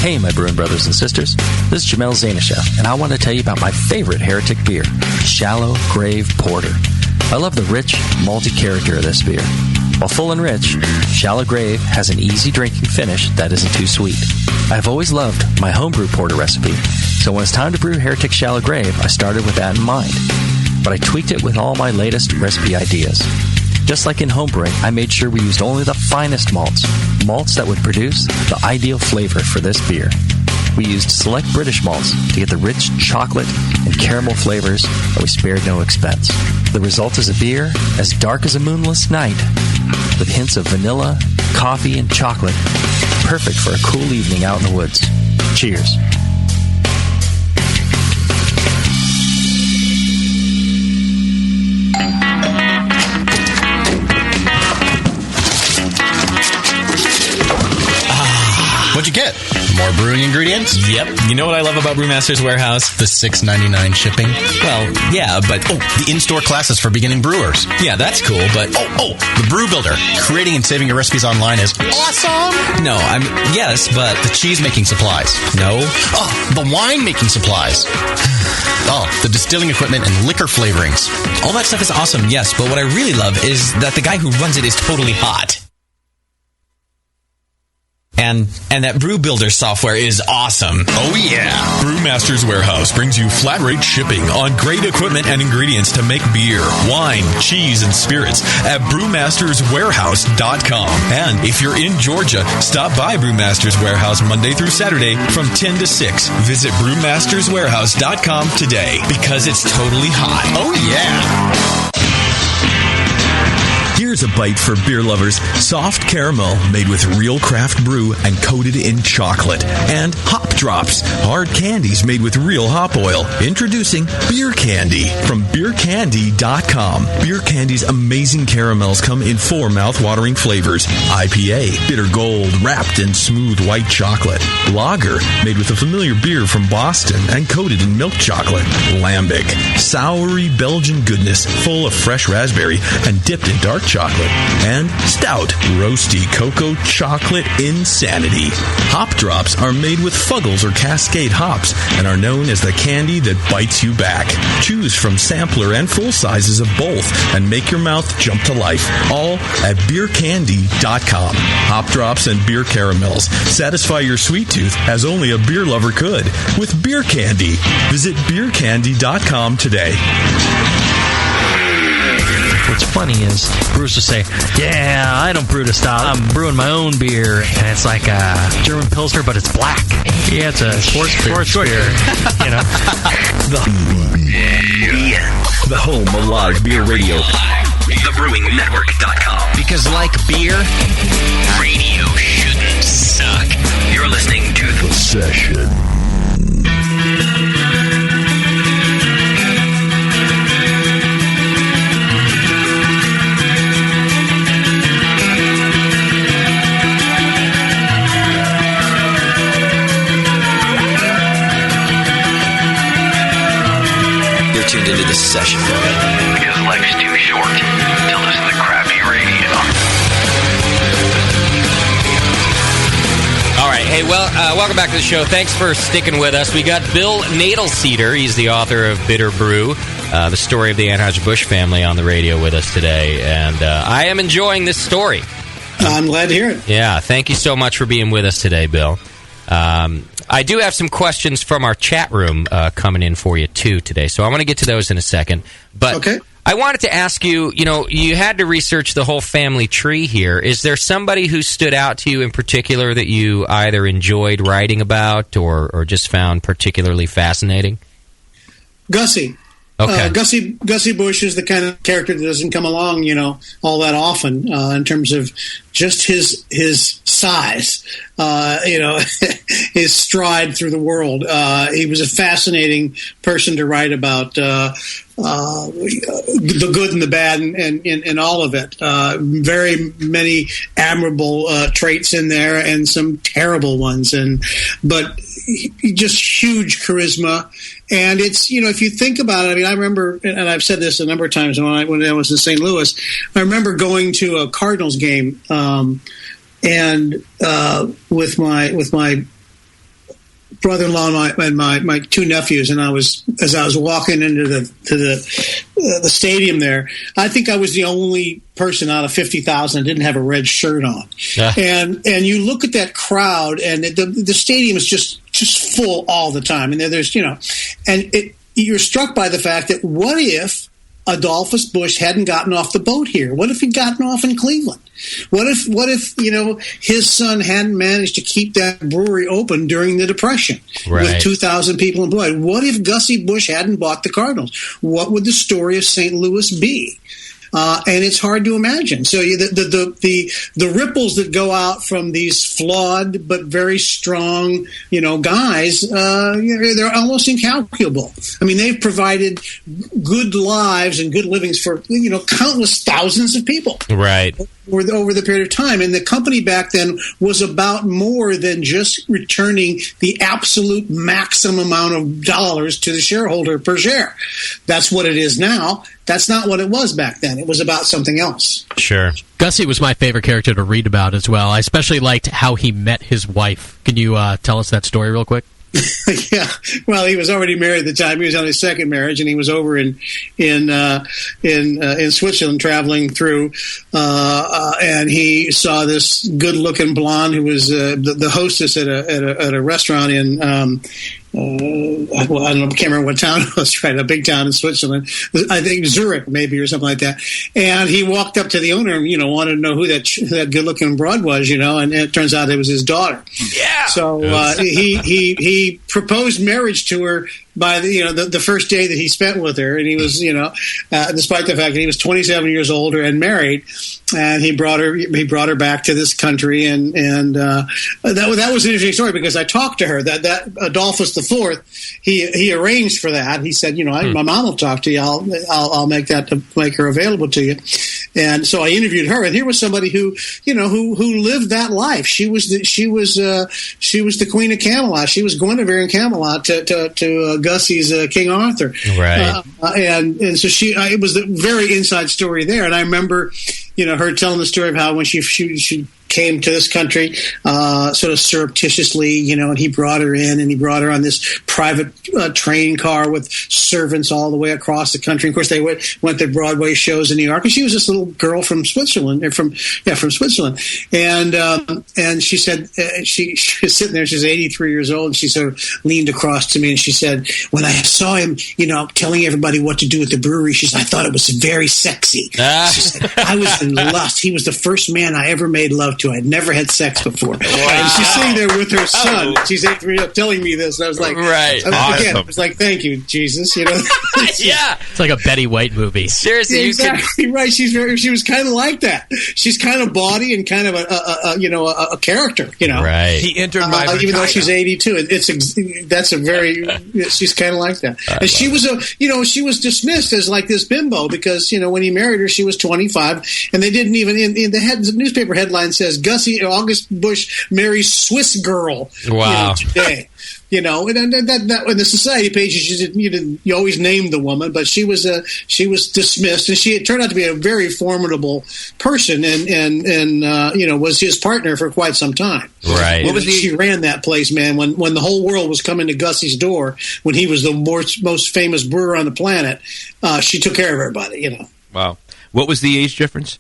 Hey, my brewing brothers and sisters. This is Jamel Zanishev, and I want to tell you about my favorite heretic beer, Shallow Grave Porter. I love the rich, malty character of this beer. While full and rich, Shallow Grave has an easy drinking finish that isn't too sweet. I've always loved my homebrew porter recipe, so when it's time to brew Heretic Shallow Grave, I started with that in mind. But I tweaked it with all my latest recipe ideas. Just like in homebrewing, I made sure we used only the finest malts that would produce the ideal flavor for this beer. We used select British malts to get the rich chocolate and caramel flavors, but we spared no expense. The result is a beer as dark as a moonless night, with hints of vanilla, coffee, and chocolate, perfect for a cool evening out in the woods. Cheers. What'd you get? More brewing ingredients? Yep. You know what I love about Brewmaster's Warehouse? The $6.99 shipping? Well, yeah, but... the in-store classes for beginning brewers. Yeah, that's cool, but... the Brew Builder. Creating and saving your recipes online is awesome! No, yes, but... The cheese-making supplies. No. Oh, the wine-making supplies. The distilling equipment and liquor flavorings. All that stuff is awesome, yes, but what I really love is that the guy who runs it is totally hot. And that Brew Builder software is awesome. Oh, yeah. Brewmaster's Warehouse brings you flat-rate shipping on great equipment and ingredients to make beer, wine, cheese, and spirits at brewmasterswarehouse.com. And if you're in Georgia, stop by Brewmaster's Warehouse Monday through Saturday from 10 to 6. Visit brewmasterswarehouse.com today because it's totally hot. Oh, yeah. Here's a bite for beer lovers. Soft caramel made with real craft brew and coated in chocolate. And hop drops, hard candies made with real hop oil. Introducing Beer Candy from beercandy.com. Beer Candy's amazing caramels come in 4 mouth-watering flavors. IPA, bitter gold, wrapped in smooth white chocolate. Lager, made with a familiar beer from Boston and coated in milk chocolate. Lambic, soury Belgian goodness full of fresh raspberry and dipped in dark chocolate. And stout, roasty cocoa chocolate insanity. Hop drops are made with Fuggles or Cascade hops and are known as the candy that bites you back. Choose from sampler and full sizes of both and make your mouth jump to life. All at beercandy.com. Hop drops and beer caramels satisfy your sweet tooth as only a beer lover could with Beer Candy. Visit beercandy.com today. What's funny is brewers will say, yeah, I don't brew to style. I'm brewing my own beer. And it's like a German Pilsner, but it's black. Yeah, it's a sports beer. You know? The home of live beer radio. TheBrewingNetwork.com. Because like beer, radio shouldn't suck. You're listening to The Session. tuned into this session. Because life's too short to listen to crappy radio. All right. Hey, welcome back to the show. Thanks for sticking with us. We got Bill Knoedelseder. He's the author of Bitter Brew, the story of the Anheuser-Busch family on the radio with us today. And I am enjoying this story. I'm glad to hear it. Yeah. Thank you so much for being with us today, Bill. I do have some questions from our chat room coming in for you, too, today. So I want to get to those in a second. But okay. I wanted to ask you, you had to research the whole family tree here. Is there somebody who stood out to you in particular that you either enjoyed writing about or just found particularly fascinating? Gussie. Okay. Gussie Busch is the kind of character that doesn't come along, all that often in terms of just his size, his stride through the world. He was a fascinating person to write about the good and the bad and all of it. Very many admirable traits in there and some terrible ones, but just huge charisma. And it's, if you think about it, I remember, and I've said this a number of times when I was in St. Louis, I remember going to a Cardinals game, and with my brother-in-law and my two nephews, and as I was walking into the stadium there, I think I was the only person out of 50,000 that didn't have a red shirt on. Yeah. And you look at that crowd, and the stadium is just full all the time. And there's and you're struck by the fact that what if Adolphus Busch hadn't gotten off the boat here? What if he'd gotten off in Cleveland? What if his son hadn't managed to keep that brewery open during the Depression with 2,000 people employed? What if Gussie Busch hadn't bought the Cardinals? What would the story of St. Louis be? And it's hard to imagine. So the ripples that go out from these flawed but very strong, guys, they're almost incalculable. I mean, they've provided good lives and good livings for countless thousands of people. Right. over the period of time. And the company back then was about more than just returning the absolute maximum amount of dollars to the shareholder per share. That's what it is now. That's not what it was back then. It was about something else. Sure. Gussie was my favorite character to read about as well. I especially liked how he met his wife. Can you tell us that story real quick? Yeah, well, he was already married at the time. He was on his second marriage, and he was over in Switzerland traveling through, and he saw this good-looking blonde who was the hostess at a restaurant in. I don't know, I can't remember what town it was, right? A big town in Switzerland. I think Zurich, maybe, or something like that. And he walked up to the owner and, wanted to know who that good-looking broad was, and it turns out it was his daughter. Yeah. So he proposed marriage to her by the first day that he spent with her, and he was despite the fact that he was 27 years older and married, and he brought her back to this country, and that was an interesting story because I talked to her that Adolphus IV, he arranged for that. He said, my mom will talk to you. I'll make her available to you. And so I interviewed her, and here was somebody who lived that life. She was the Queen of Camelot. She was Guinevere in Camelot to Gussie's King Arthur. Right. And so it was a very inside story there. And I remember, her telling the story of how when she came to this country sort of surreptitiously, and he brought her in, and he brought her on this private train car with servants all the way across the country. Of course, they went to Broadway shows in New York, and she was this little girl from Switzerland, from Switzerland. And she said she was sitting there. She's 83 years old, and she sort of leaned across to me, and she said, "When I saw him, telling everybody what to do at the brewery, she said, I thought it was very sexy." She said, "I was in lust. He was the first man I ever made love to. I'd never had sex before." Wow. And she's sitting there with her son. She's 83, telling me this, and I was like, right. Again, I was like, "Thank you, Jesus." Yeah, it's like a Betty White movie. Seriously, exactly right. She was kind of like that. She's kind of bawdy and kind of a character. Right. He entered my vagina. Even though she's 82, she's kind of like that. And she was dismissed as like this bimbo because when he married her, she was 25, and they didn't even in the newspaper headline says August Bush marries Swiss girl. Wow. Today. And that in the society pages, you always named the woman, but she was dismissed, and it turned out to be a very formidable person, and was his partner for quite some time. Right. She ran that place, man. When the whole world was coming to Gussie's door, when he was the most famous brewer on the planet, she took care of everybody. Wow. What was the age difference?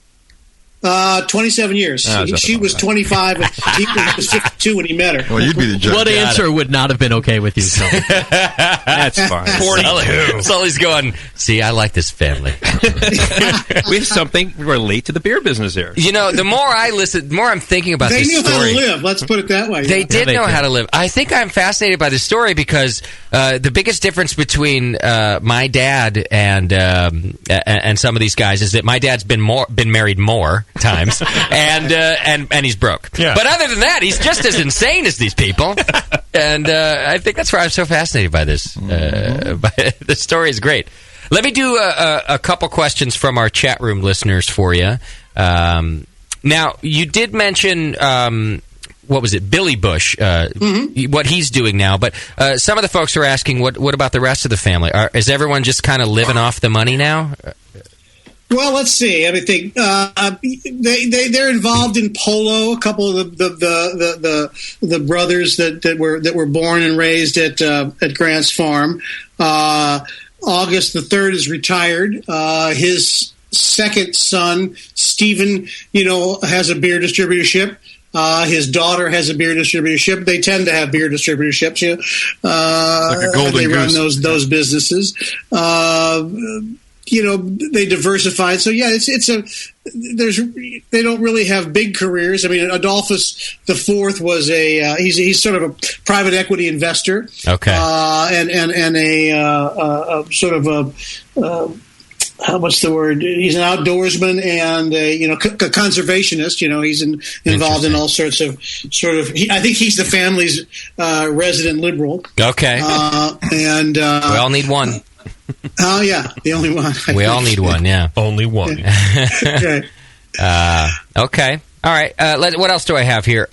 27 years. She was 25, and he was 52 when he met her. Well, you'd be the judge. What answer would not have been okay with you, Sully? That's fine. 42. Sully's going, see, I like this family. We have something relate to the beer business here. The more I listen, the more I'm thinking about this story. They knew how to live. Let's put it that way. They did know how to live. I think I'm fascinated by this story because the biggest difference between my dad and some of these guys is that my dad's been married more times, and he's broke. Yeah. But other than that, he's just as insane as these people. And I think that's why I'm so fascinated by this. The story is great. Let me do a couple questions from our chat room listeners for you. Now, you did mention what was it, Billy Bush, what he's doing now, but some of the folks are asking, what about the rest of the family? Is everyone just kind of living off the money now? Well, let's see. I mean, they're involved in polo. A couple of the brothers that were born and raised at Grant's Farm. August the 3rd is retired. His second son, Stephen, has a beer distributorship. His daughter has a beer distributorship. They tend to have beer distributorships. Like a golden they run goose. those businesses. They diversified. So yeah, they don't really have big careers. I mean, Adolphus IV was he's sort of a private equity investor. Okay. And a sort of a what's the word? He's an outdoorsman and a conservationist. He's involved in all sorts of I think he's the family's resident liberal. Okay. And we all need one. Oh yeah, the only one. We all need one. Yeah, only one. Okay. Okay. All right. What else do I have here?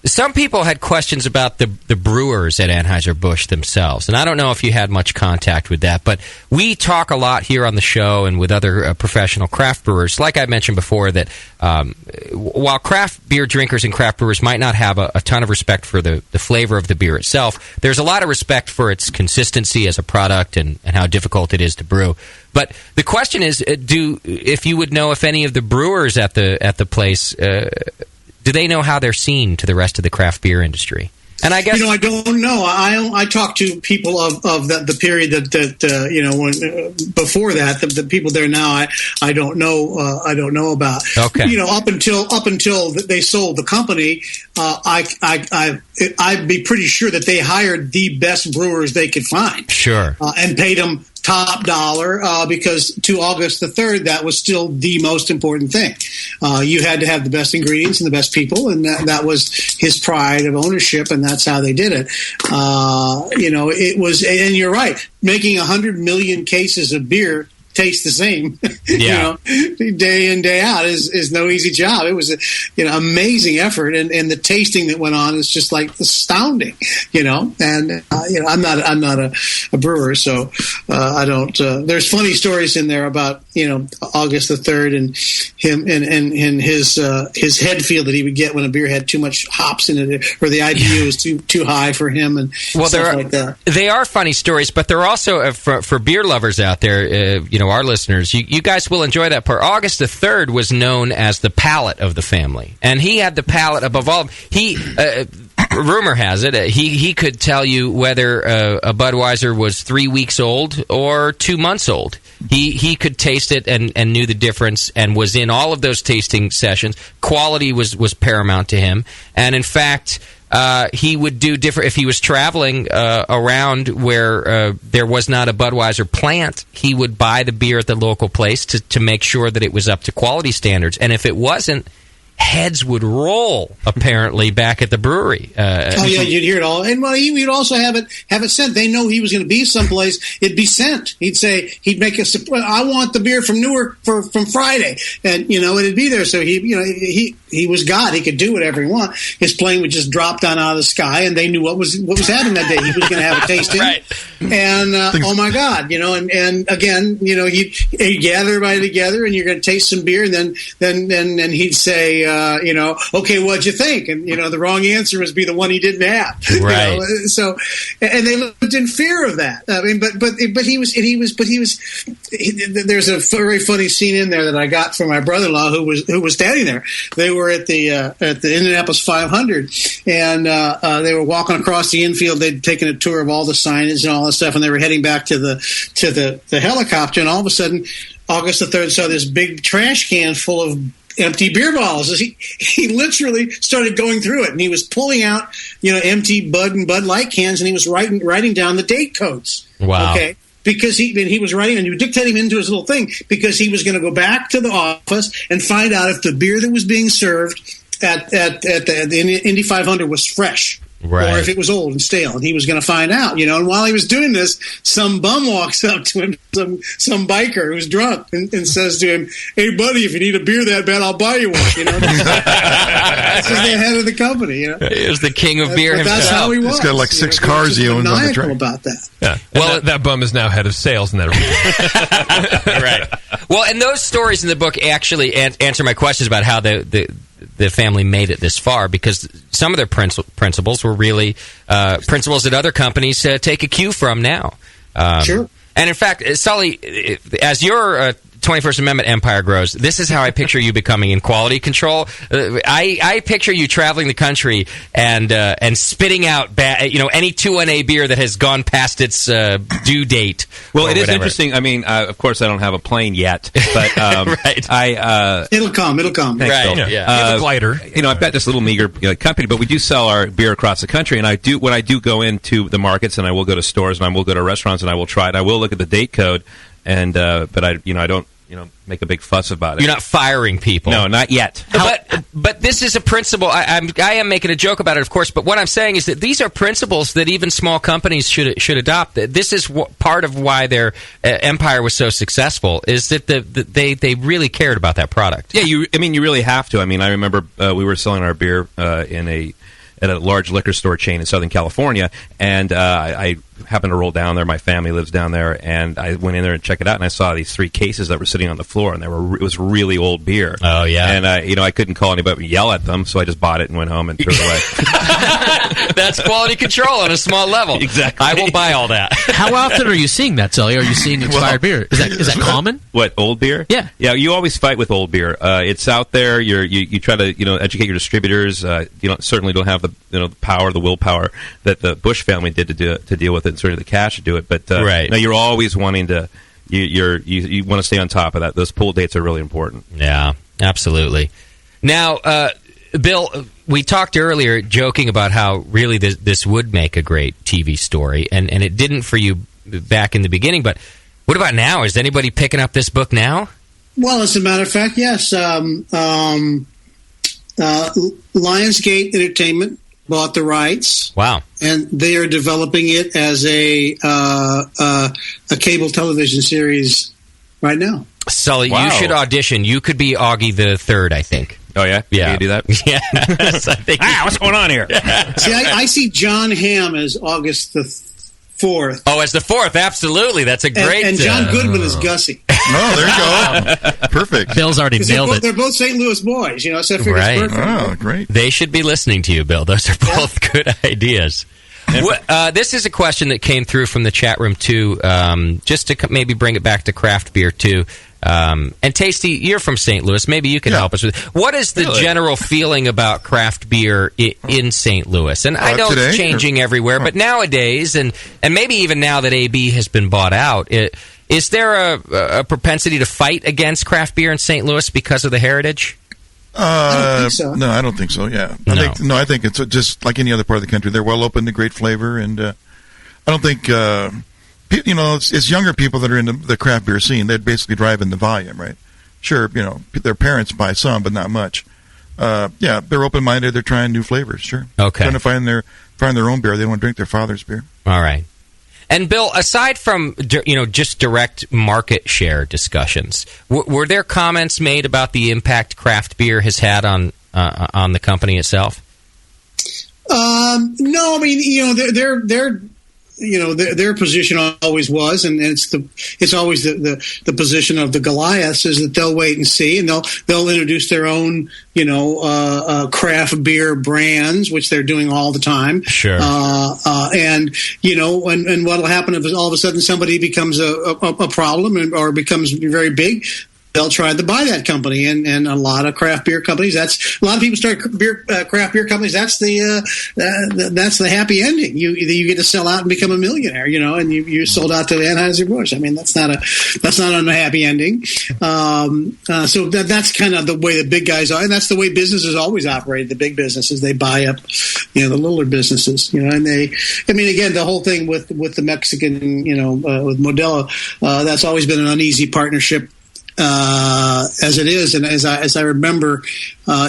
Some people had questions about the brewers at Anheuser-Busch themselves, and I don't know if you had much contact with that, but we talk a lot here on the show and with other professional craft brewers. Like I mentioned before, that while craft beer drinkers and craft brewers might not have a ton of respect for the flavor of the beer itself, there's a lot of respect for its consistency as a product and how difficult it is to brew. But the question is, if you would know if any of the brewers at the place, do they know how they're seen to the rest of the craft beer industry? And I guess I don't know. I talked to people of the period that when before that, the people there now. I don't know. I don't know about. Okay. Up until they sold the company, I'd be pretty sure that they hired the best brewers they could find. Sure. And paid them top dollar because to August the 3rd, that was still the most important thing. You had to have the best ingredients and the best people, and that was his pride of ownership, and that's how they did it. It was, and you're right, making 100 million cases of beer taste the same, day in, day out is no easy job. It was amazing effort, and the tasting that went on is just like astounding, and I'm not a brewer, so I don't, there's funny stories in there about, August the 3rd and him and his head feel that he would get when a beer had too much hops in it, or the IBU was too high for him, and stuff like that. They are funny stories, but they're also, for beer lovers out there, our listeners, you guys will enjoy that part. August the 3rd was known as the palate of the family, and he had the palate above all. He, rumor has it, he could tell you whether a Budweiser was 3 weeks old or 2 months old. He could taste it and knew the difference, and was in all of those tasting sessions. Quality was paramount to him, and in fact, he would do different. If he was traveling around where there was not a Budweiser plant, he would buy the beer at the local place to make sure that it was up to quality standards. And if it wasn't, heads would roll, apparently, back at the brewery. You'd hear it all. And he'd also have it sent. They know he was going to be someplace. It'd be sent. He'd make a surprise. I want the beer from Newark from Friday, and it'd be there. So he was God. He could do whatever he wanted. His plane would just drop down out of the sky, and they knew what was happening that day. He was going to have a tasting, right? And oh my God, and again, he'd gather everybody together, and you're going to taste some beer, and then he'd say, okay, what'd you think? And the wrong answer was be the one he didn't have, right? So, and they lived in fear of that. I mean, but he was. There's a very funny scene in there that I got from my brother-in-law who was standing there. They were at the Indianapolis 500, and they were walking across the infield. They'd taken a tour of all the signage and all that stuff, and they were heading back to the helicopter. And all of a sudden, August the 3rd saw this big trash can full of empty beer bottles. He literally started going through it, and he was pulling out empty Bud and Bud Light cans, and he was writing down the date codes. Wow. Okay. Because he was writing, and he was dictating into his little thing, because he was going to go back to the office and find out if the beer that was being served at the Indy 500 was fresh. Right. Or if it was old and stale, and he was going to find out, And while he was doing this, some bum walks up to him, some biker who's drunk, and says to him, "Hey, buddy, if you need a beer that bad, I'll buy you one." That's just the head of the company. He was the king of beer himself. That's how he was. He's got like 6 cars he owns on the track. About that. Yeah. Well, that bum is now head of sales in that region. Right. Well, and those stories in the book actually answer my questions about how the family made it this far, because some of their principles were really principles that other companies take a cue from now. Sure. And in fact, Sully, as your 21st Amendment empire grows, this is how I picture you becoming in quality control. I picture you traveling the country and spitting out any 2-1A beer that has gone past its due date. Well, it is whatever. interesting. I mean, of course, I don't have a plane yet, but right. It'll come. Thanks, right. Phil. Yeah. A glider. I've got this little meager company, but we do sell our beer across the country. And when I do go into the markets, and I will go to stores, and I will go to restaurants, and I will try it. I will look at the date code, and but I don't make a big fuss about it. You're not firing people. No, not yet. But this is a principle. I am making a joke about it, of course. But what I'm saying is that these are principles that even small companies should adopt. This is part of why their empire was so successful. Is that they really cared about that product. Yeah, you really have to. I mean, I remember we were selling our beer at a large liquor store chain in Southern California, and I happened to roll down there. My family lives down there, and I went in there and checked it out, and I saw these 3 cases that were sitting on the floor, and it was really old beer. Oh, yeah. And I couldn't call anybody and yell at them, so I just bought it and went home and threw it away. That's quality control on a small level. Exactly. I will buy all that. How often are you seeing that, Sully? Are you seeing expired beer? Is that common? What, old beer? Yeah. Yeah, you always fight with old beer. It's out there. You try to educate your distributors. You certainly don't have the power, the willpower that the Bush family did to deal with it, and sort of the cash to do it. But right. No, you're always wanting to. You want to stay on top of that. Those pull dates are really important. Yeah, absolutely. Now, Bill, we talked earlier joking about how really this would make a great TV story, and it didn't for you back in the beginning. But what about now? Is anybody picking up this book now? Well, as a matter of fact, yes. Lionsgate Entertainment bought the rights. Wow. And they are developing it as a cable television series right now. Sully, Wow. you should audition. You could be Augie the Third, I think. Oh, yeah? Yeah. Can you do that? Yes, I think. What's going on here? See, I see John Hamm as August the 4th. Oh, as the 4th, absolutely. That's a great... And John Goodman is Gussie. Oh, there you go. Perfect. Bill's already nailed it. They're both St. Louis boys, so I figured it's perfect. Oh, great. They should be listening to you, Bill. Those are both good ideas. This is a question that came through from the chat room, too, just to maybe bring it back to craft beer, too. And Tasty, you're from St. Louis. Maybe you can help us with what is the general feeling about craft beer in St. Louis? And I know today, it's changing everywhere, but nowadays, and maybe even now that AB has been bought out, is there a propensity to fight against craft beer in St. Louis because of the heritage? I don't think so. No, I don't think so. Yeah, I think it's just like any other part of the country. They're well open to great flavor, and I don't think it's younger people that are in the craft beer scene. They're basically driving the volume, right? Sure, their parents buy some, but not much. Yeah, they're open minded. They're trying new flavors. Sure, okay. Trying to find their own beer. They don't want to drink their father's beer. All right. And Bill, aside from just direct market share discussions, were there comments made about the impact craft beer has had on the company itself? No, I mean their position always was, and it's always the position of the Goliaths is that they'll wait and see, and they'll introduce their own craft beer brands, which they're doing all the time. Sure. And what'll happen if all of a sudden somebody becomes a problem or becomes very big. They'll try to buy that company, and a lot of craft beer companies. A lot of people start craft beer companies. That's the happy ending. You get to sell out and become a millionaire, and you sold out to Anheuser-Busch. I mean, that's not a happy ending. So that's kind of the way the big guys are, and that's the way businesses always operate. The big businesses, they buy up, the littler businesses, and again, the whole thing with the Mexican, with Modelo, that's always been an uneasy partnership. As it is, and as I remember,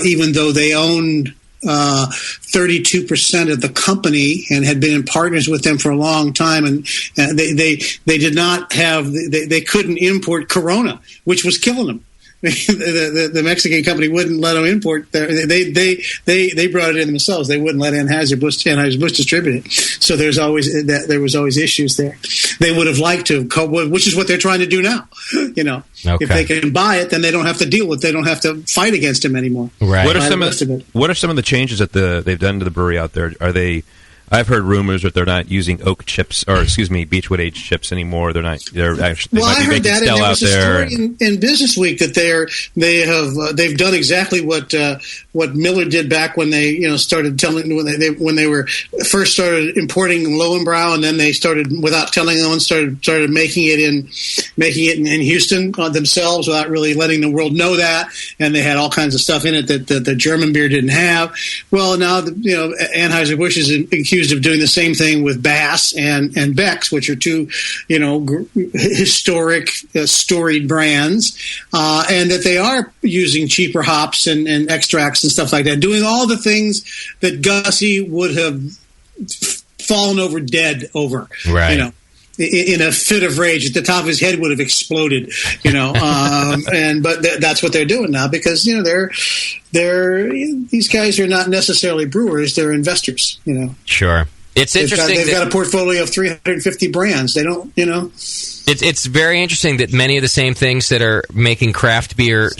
even though they owned 32% of the company and had been in partners with them for a long time, and they did not have they couldn't import Corona, which was killing them. The Mexican company wouldn't let them import. They brought it in themselves. They wouldn't let Anheuser-Busch distribute it. So there was always issues there. They would have liked to, which is what they're trying to do now. Okay. If they can buy it, then they don't have to deal with. They don't have to fight against them anymore. Right. What are some of the changes that they've done to the brewery out there? Are they? I've heard rumors that they're not using oak chips, or Beechwood aged chips anymore. They're not. They might be making Stella out there. In Business Week that they've done exactly what Miller did back when they started telling when they were first started importing Lowenbrau, and then they started without telling anyone started making it in Houston themselves without really letting the world know that, and they had all kinds of stuff in it that the German beer didn't have. Well, now Anheuser-Busch is accused accused of doing the same thing with Bass and Beck's, which are two, historic, storied brands, and that they are using cheaper hops and extracts and stuff like that, doing all the things that Gussie would have fallen over dead over, right? In a fit of rage, at the top of his head would have exploded, but that's what they're doing now, because these guys are not necessarily brewers; they're investors. Sure, it's interesting. They've got a portfolio of 350 brands. They don't, It's very interesting that many of the same things that are making craft beer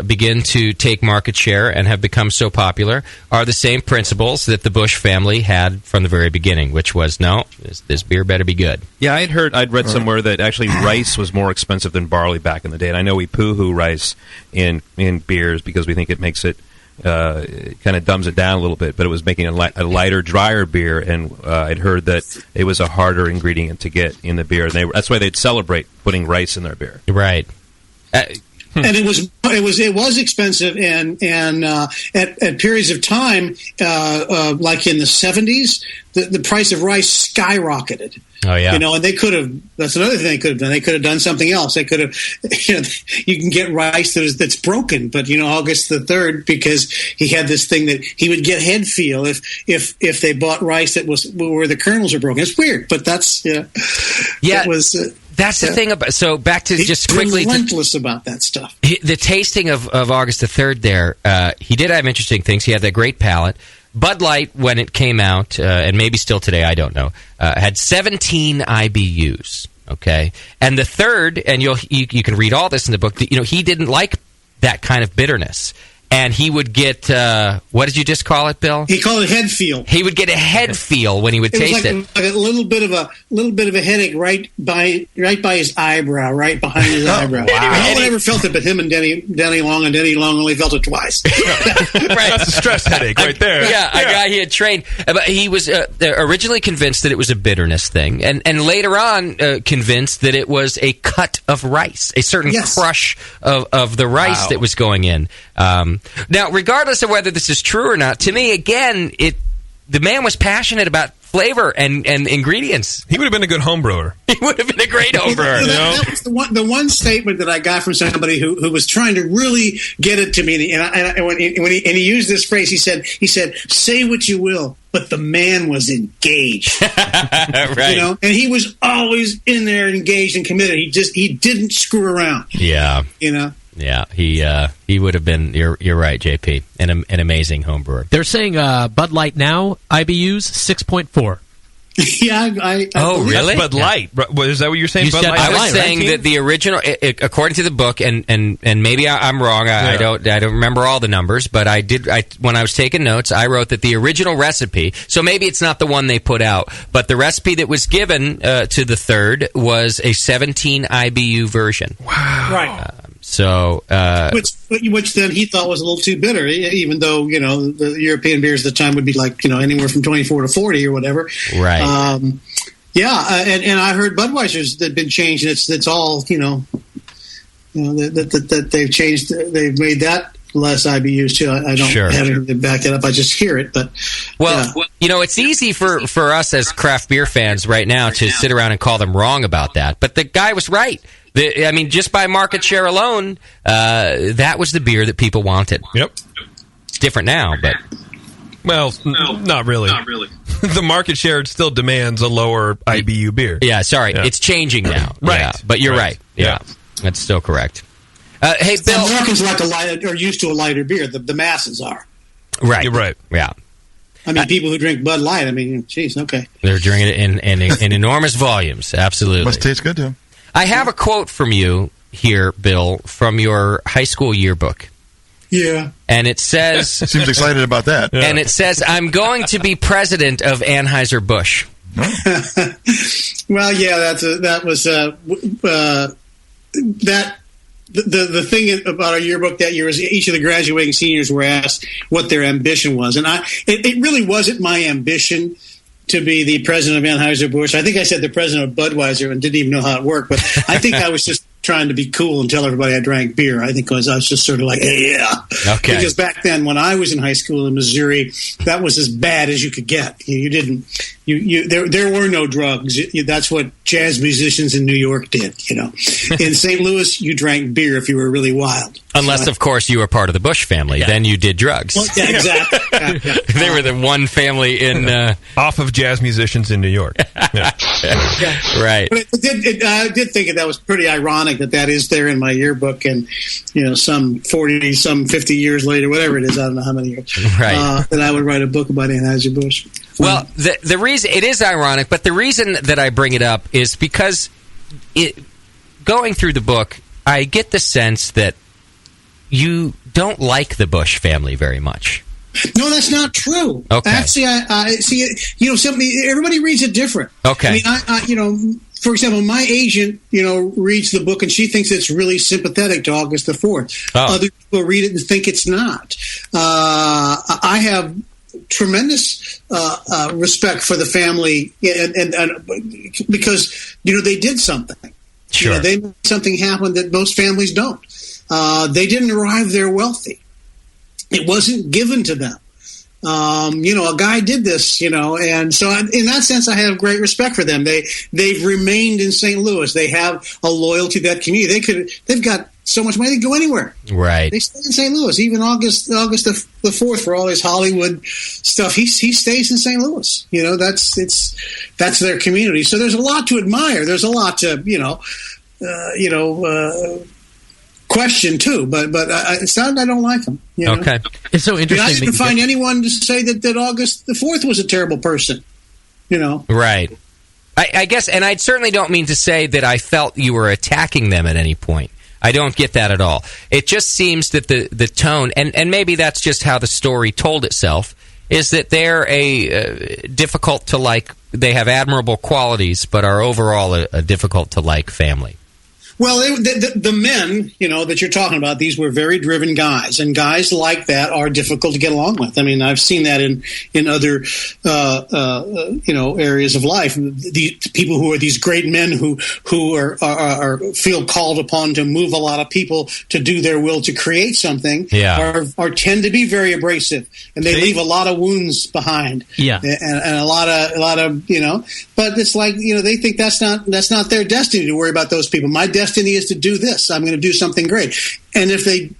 begin to take market share and have become so popular are the same principles that the Bush family had from the very beginning, which was, no, this beer better be good. Yeah, I'd read somewhere that actually rice was more expensive than barley back in the day. And I know we poo-hoo rice in beers because we think it makes it kind of dumbs it down a little bit, but it was making a lighter, drier beer, and I'd heard that it was a harder ingredient to get in the beer, and that's why they'd celebrate putting rice in their beer. Right. And it was expensive, and at periods of time, like in the 70s, the price of rice skyrocketed. Oh yeah, and they could have. That's another thing they could have done. They could have done something else. They could have. You can get rice that's broken, but August the 3rd, because he had this thing that he would get head feel if they bought rice that was where the kernels are broken. It's weird, but that's It was. That's the thing about. So back to just quickly, relentless about that stuff. The tasting of August the 3rd. There, he did have interesting things. He had that great palate. Bud Light, when it came out, and maybe still today, I don't know, had 17 IBUs. Okay, and the third, and you can read all this in the book. He didn't like that kind of bitterness. And he would get, what did you just call it, Bill? He called it head feel. He would get a head feel when he would taste it. Like a little bit of a headache right by his eyebrow, right behind his eyebrow. Wow. No one ever felt it, but him and Denny Long, and Denny Long only felt it twice. Right. That's a stress headache right there. A guy he had trained. But he was originally convinced that it was a bitterness thing, and later on convinced that it was a cut of rice, a certain crush of the rice that was going in. Now, regardless of whether this is true or not, to me, again, the man was passionate about flavor and ingredients. He would have been a good home brewer. He would have been a great home brewer. That was the one statement that I got from somebody who was trying to really get it to me. And when he used this phrase, he said, "Say what you will, but the man was engaged." Right. And he was always in there, engaged and committed. He didn't screw around. Yeah. Yeah, he would have been. You're right, JP. An amazing home brewer. They're saying Bud Light now IBUs 6.4. Yeah, I really? Bud Light. Is that what you're saying? Bud Light? I was saying that the original, according to the book, and maybe I'm wrong. I don't remember all the numbers, but when I was taking notes, I wrote that the original recipe. So maybe it's not the one they put out, but the recipe that was given to the third was a 17 IBU version. Wow. Right. So, which then he thought was a little too bitter, even though the European beers at the time would be like anywhere from 24 to 40 or whatever. Right. And I heard Budweiser's that been changed, and it's all that they've changed. They've made that less IBUs too. I don't have anything to back it up. I just hear it. But it's easy for us as craft beer fans right now to sit around and call them wrong about that. But the guy was right. Just by market share alone, that was the beer that people wanted. Yep. It's different now, but... Well, not really. Not really. The market share still demands a lower IBU beer. Yeah, sorry. Yeah. It's changing now. Right. Yeah, but you're right. Yeah. That's still correct. Hey, Bill... Americans are used to a lighter beer. The masses are. Right. You're right. Yeah. I mean, people who drink Bud Light, geez, okay. They're drinking it in enormous volumes. Absolutely. Must taste good to them. I have a quote from you here, Bill, from your high school yearbook. Yeah. And it says... Seems excited about that. Yeah. And it says, "I'm going to be president of Anheuser-Busch." Well, yeah, the thing about our yearbook that year is each of the graduating seniors were asked what their ambition was. And it really wasn't my ambition to be the president of Anheuser-Busch. I think I said the president of Budweiser and didn't even know how it worked, but I think I was just trying to be cool and tell everybody I drank beer. I think I was just sort of like, hey, yeah. Okay. Because back then, when I was in high school in Missouri, that was as bad as you could get. There were no drugs. That's what jazz musicians in New York did. In St. Louis, you drank beer if you were really wild. Unless, of course, you were part of the Bush family. Then you did drugs. Well, yeah, exactly. They were the one family in... off of jazz musicians in New York. Right. But I did think that was pretty ironic that is there in my yearbook, and some 40, some 50 years later, whatever it is, I don't know how many years, right. That I would write a book about Anheuser-Busch. Well, the reason it is ironic, but the reason that I bring it up is because going through the book, I get the sense that you don't like the Bush family very much. No, that's not true. Okay. Actually, I see it. Everybody reads it different. Okay. I mean, for example, my agent, reads the book and she thinks it's really sympathetic to August the 4th. Oh. Other people read it and think it's not. I have tremendous respect for the family, and because they did something. Sure. They made something happen that most families don't. They didn't arrive there wealthy. It wasn't given to them. A guy did this, and so in that sense, I have great respect for them. They've remained in St. Louis. They have a loyalty to that community. They've got so much money, they can go anywhere. Right. They stay in St. Louis. Even August the 4th, for all his Hollywood stuff, he stays in St. Louis. That's their community. So there's a lot to admire. There's a lot to question too, but it's not. I don't like them. Okay, it's so interesting. I didn't find anyone to say that August the 4th was a terrible person. Right. I guess, and I certainly don't mean to say that I felt you were attacking them at any point. I don't get that at all. It just seems that the tone, and maybe that's just how the story told itself, is that they're a difficult to like. They have admirable qualities, but are overall a difficult to like family. Well, the men, that you're talking about, these were very driven guys, and guys like that are difficult to get along with. I mean, I've seen that in other, areas of life. The people who are these great men who are feel called upon to move a lot of people to do their will to create something, are tend to be very abrasive, and they leave a lot of wounds behind. Yeah, and a lot of but it's like they think that's not their destiny to worry about those people. My destiny is to do this. I'm going to do something great. And if they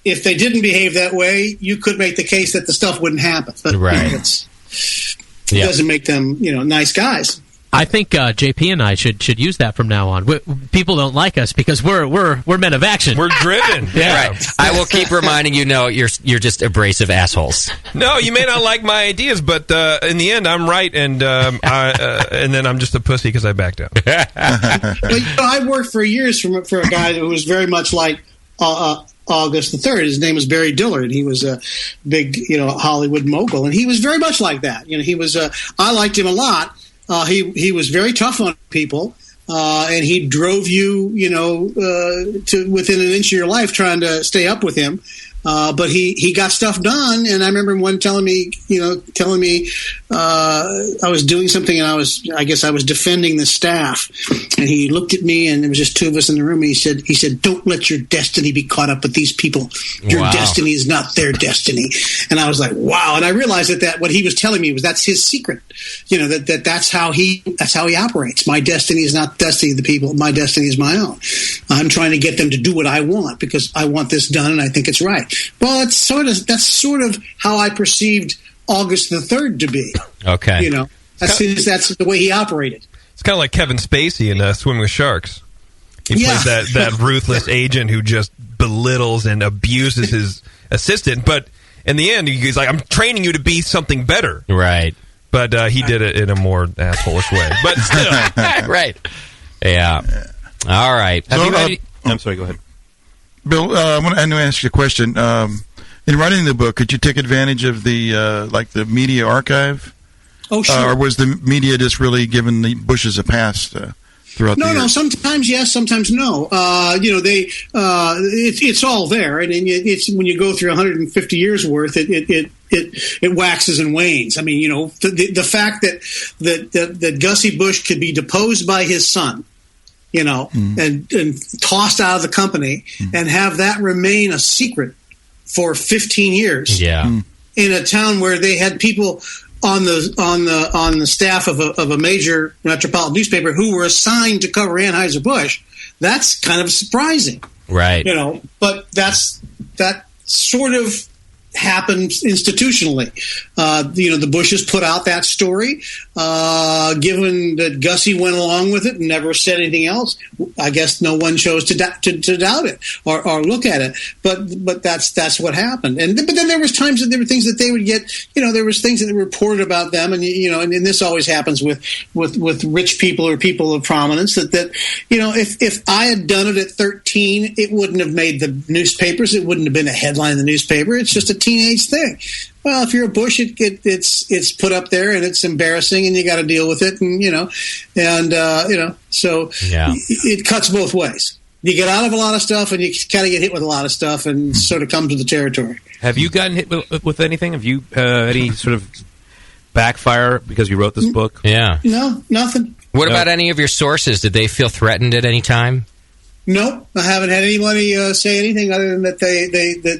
didn't behave that way, you could make the case that the stuff wouldn't happen. But right. It doesn't make them, nice guys. I think JP and I should use that from now on. People don't like us because we're men of action. We're driven. Yeah. Right. I will keep reminding you. No, you're just abrasive assholes. No, you may not like my ideas, but in the end, I'm right, and and then I'm just a pussy because I backed out. I worked for years for a guy who was very much like August the 3rd. His name was Barry Dillard. He was a big Hollywood mogul, and he was very much like that. He was. I liked him a lot. He was very tough on people, and he drove you, to within an inch of your life trying to stay up with him. But he got stuff done, and I remember one telling me I was doing something, and I guess I was defending the staff, and he looked at me, and there was just two of us in the room. And he said, "Don't let your destiny be caught up with these people. Your destiny is not their destiny." And I was like, "Wow!" And I realized that what he was telling me was that's his secret. That's how he operates. My destiny is not the destiny of the people. My destiny is my own. I'm trying to get them to do what I want because I want this done, and I think it's right. Well, that's sort of how I perceived August the 3rd to be. Okay. That's the way he operated. It's kind of like Kevin Spacey in Swimming with Sharks. He plays that ruthless agent who just belittles and abuses his assistant, but in the end, he's like, "I'm training you to be something better." Right. But he did it in a more asshole-ish way. But still. Right. Yeah. All right. I'm sorry, go ahead. Bill, I want to ask you a question. In writing the book, could you take advantage of the media archive? Oh, sure. Or was the media just really giving the Bushes a pass throughout the years? No, sometimes yes, sometimes no. It's all there, and it's when you go through 150 years worth, it waxes and wanes. I mean, the fact that Gussie Busch could be deposed by his son, and tossed out of the company, and have that remain a secret for 15 years. Yeah. In a town where they had people on the staff of a major metropolitan newspaper who were assigned to cover Anheuser-Busch. That's kind of surprising. Right. But that sort of happens institutionally. The Bushes put out that story. Given that Gussie went along with it and never said anything else, I guess no one chose to doubt it or look at it. But that's what happened. But then there was times that there were things that they would get. There was things that were reported about them, and and this always happens with rich people or people of prominence. That if I had done it at 13, it wouldn't have made the newspapers. It wouldn't have been a headline in the newspaper. It's just a teenage thing. Well, if you're a Bush, it's put up there and it's embarrassing, and you got to deal with it, so it cuts both ways. You get out of a lot of stuff, and you kind of get hit with a lot of stuff, and sort of come to the territory. Have you gotten hit with anything? Have you any sort of backfire because you wrote this book? Yeah. No, nothing. What about any of your sources? Did they feel threatened at any time? Nope, I haven't had anybody say anything other than that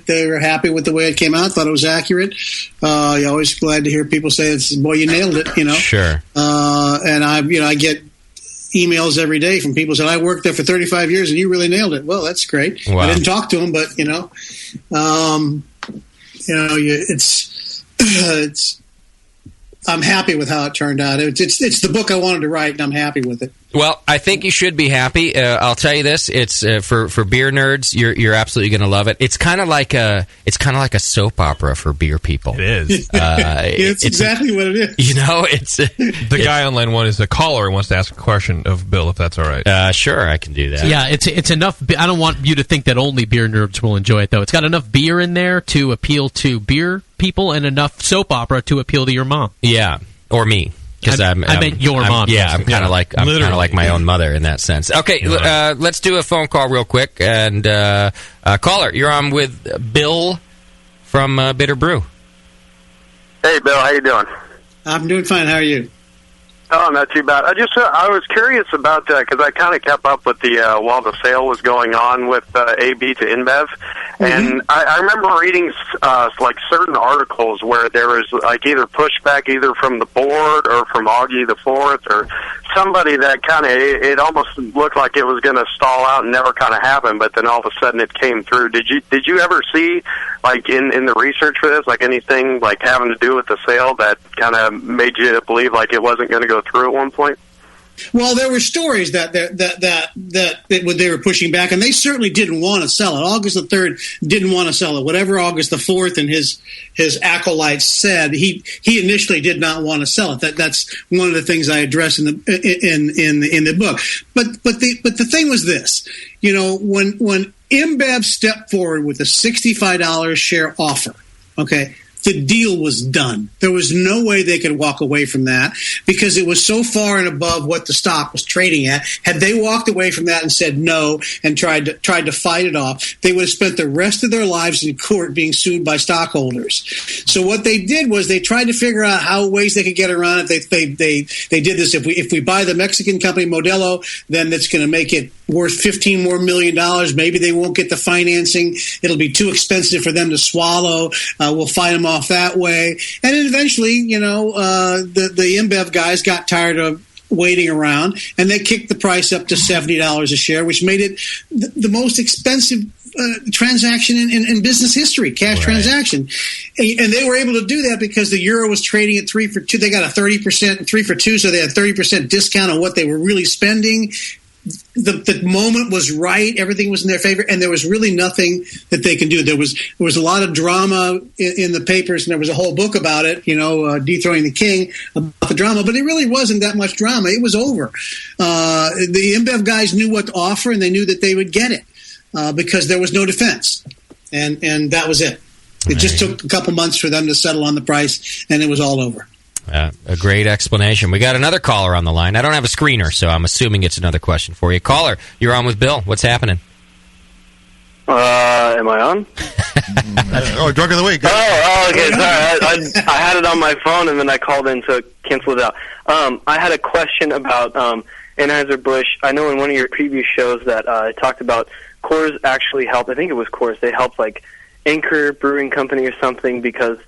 they were happy with the way it came out, thought it was accurate. You're always glad to hear people say, "Boy, you nailed it," Sure. And I get emails every day from people saying, "I worked there for 35 years and you really nailed it." Well, that's great. Wow. I didn't talk to them, but it's. I'm happy with how it turned out. It's the book I wanted to write, and I'm happy with it. Well, I think you should be happy. I'll tell you this: it's for beer nerds. You're absolutely going to love it. It's kind of like a soap opera for beer people. It is. It's exactly what it is. It's the guy on line one is a caller who wants to ask a question of Bill, if that's all right. Sure, I can do that. Yeah, it's enough. I don't want you to think that only beer nerds will enjoy it, though. It's got enough beer in there to appeal to beer people, and enough soap opera to appeal to your mom. Yeah, or me. Because I meant your mom. I'm kind of like my own mother in that sense. Okay, let's do a phone call real quick. And caller, you're on with Bill from Bitter Brew. Hey, Bill, how you doing? I'm doing fine. How are you? Oh, not too bad. I was curious about because I kind of kept up with the while the sale was going on with AB to InBev, and I remember reading like certain articles where there was like either pushback either from the board or from Augie the Fourth or somebody that kind of it almost looked like it was going to stall out and never kind of happen, but then all of a sudden it came through. Did you ever see like in the research for this like anything like having to do with the sale that kind of made you believe like it wasn't going to go through at one point? Well, there were stories that they were pushing back, and they certainly didn't want to sell it. August the 3rd didn't want to sell it. Whatever August the 4th and his acolytes said, he initially did not want to sell it. That's one of the things I address in the book. But the thing was this, when InBev stepped forward with a $65 share offer, okay, the deal was done. There was no way they could walk away from that because it was so far and above what the stock was trading at. Had they walked away from that and said no and tried to fight it off, they would have spent the rest of their lives in court being sued by stockholders. So what they did was they tried to figure out how ways they could get around it. They did this. If we buy the Mexican company Modelo, then that's going to make it worth $15 more million. Maybe they won't get the financing. It'll be too expensive for them to swallow. We'll fight them off that way. And then eventually, the InBev guys got tired of waiting around, and they kicked the price up to $70 a share, which made it the most expensive transaction in business history, cash transaction. And they were able to do that because the euro was trading at 3 for 2. They got a 30% 3 for 2, so they had 30% discount on what they were really spending. The moment was right. Everything was in their favor, and there was really nothing that they can do. There was a lot of drama in the papers, and there was a whole book about it, Dethroning the King, about the drama, but it really wasn't that much drama. It was over. The InBev guys knew what to offer, and they knew that they would get it because there was no defense, and that was it. It just took a couple months for them to settle on the price, and it was all over. A great explanation. We got another caller on the line. I don't have a screener, so I'm assuming it's another question for you. Caller, you're on with Bill. What's happening? Am I on? Drunk of the week. Oh, okay. Sorry. I had it on my phone, and then I called in to cancel it out. I had a question about Anheuser-Busch, I know in one of your previous shows that it talked about Coors actually helped. I think it was Coors. They helped like Anchor Brewing Company or something because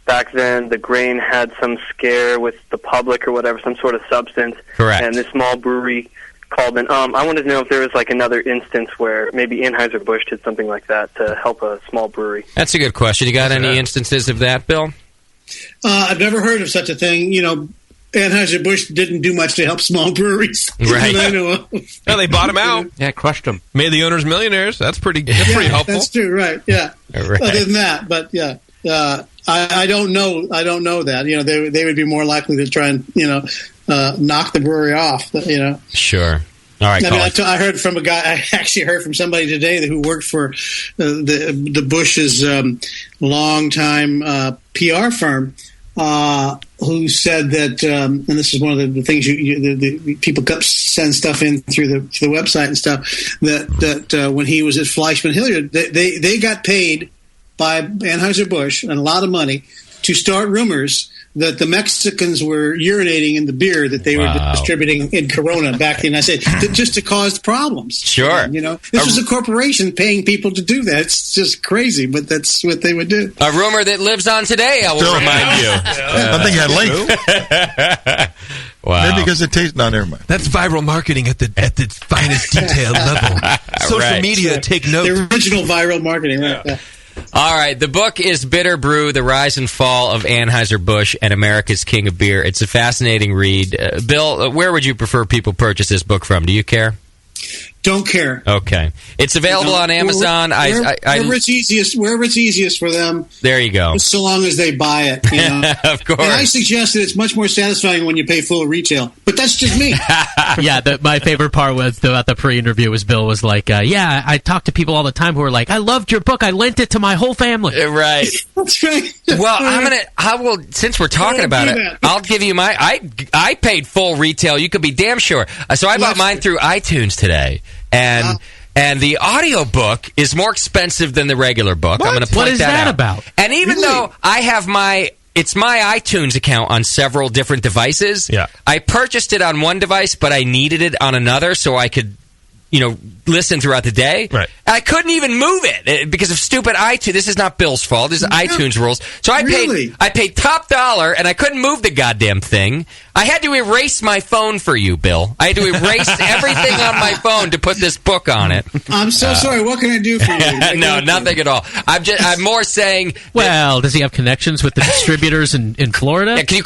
back then the grain had some scare with the public or whatever, some sort of substance. Correct. And this small brewery called in. I wanted to know if there was like another instance where maybe Anheuser-Busch did something like that to help a small brewery. That's a good question. You got any instances of that, Bill? I've never heard of such a thing. Anheuser-Busch didn't do much to help small breweries. Right. That I know of. No, they bought them out. Yeah, crushed them. Made the owners millionaires. That's pretty helpful. That's true, right? Yeah. Right. Other than that, but yeah, I don't know. I don't know that. They would be more likely to try and knock the brewery off. Sure. All right. I heard from a guy. I actually heard from somebody today who worked for the Bush's longtime PR firm. Who said that, and this is one of the things the people send stuff in through the website and stuff, that when he was at Fleischmann Hilliard, they got paid by Anheuser-Busch and a lot of money to start rumors that the Mexicans were urinating in the beer that they were distributing in Corona back in the United States, just to cause problems. Sure. This was a corporation paying people to do that. It's just crazy, but that's what they would do. A rumor that lives on today, I will remind you. I think had linked. Wow. Maybe because it tastes. No, never mind. That's viral marketing at the finest detailed level. Social media, take note. The original viral marketing, right? Yeah. All right, the book is Bitter Brew, The Rise and Fall of Anheuser-Busch and America's King of Beer. It's a fascinating read. Bill, where would you prefer people purchase this book from? Do you care? Don't care. Okay. It's available on Amazon. Wherever it's easiest for them. There you go. So long as they buy it. Of course. And I suggest that it's much more satisfying when you pay full retail. But that's just me. Yeah, my favorite part was about the pre-interview was Bill was like, I talk to people all the time who are like, I loved your book. I lent it to my whole family. Right. That's right. Well, I will, since we're talking about it, I'll give you I paid full retail. You could be damn sure. So I bought mine through iTunes today. And the audio book is more expensive than the regular book. What? I'm going to point What is that about? And even though I have it's my iTunes account on several different devices. Yeah. I purchased it on one device, but I needed it on another so I could, listen throughout the day. Right. I couldn't even move it because of stupid iTunes. This is not Bill's fault. This is iTunes rules. So I paid top dollar, and I couldn't move the goddamn thing. I had to erase my phone for you, Bill. I had to erase everything on my phone to put this book on it. I'm so sorry. What can I do for you? No, nothing at all. I'm more saying. Well, does he have connections with the distributors in Florida? Yeah, can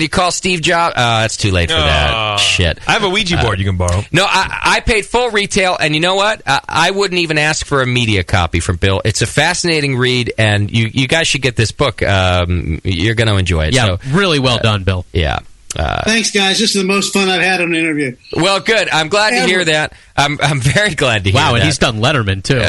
you call Steve Jobs? It's too late for that. Shit. I have a Ouija board you can borrow. No, I paid full retail, and you know what? I wouldn't even ask for a media copy from Bill. It's a fascinating read, and you guys should get this book. You're going to enjoy it. Yeah, really well done, Bill. Yeah. Thanks, guys. This is the most fun I've had on an interview. Well, good. I'm glad to hear that. I'm very glad to hear that. Wow, and he's done Letterman, too.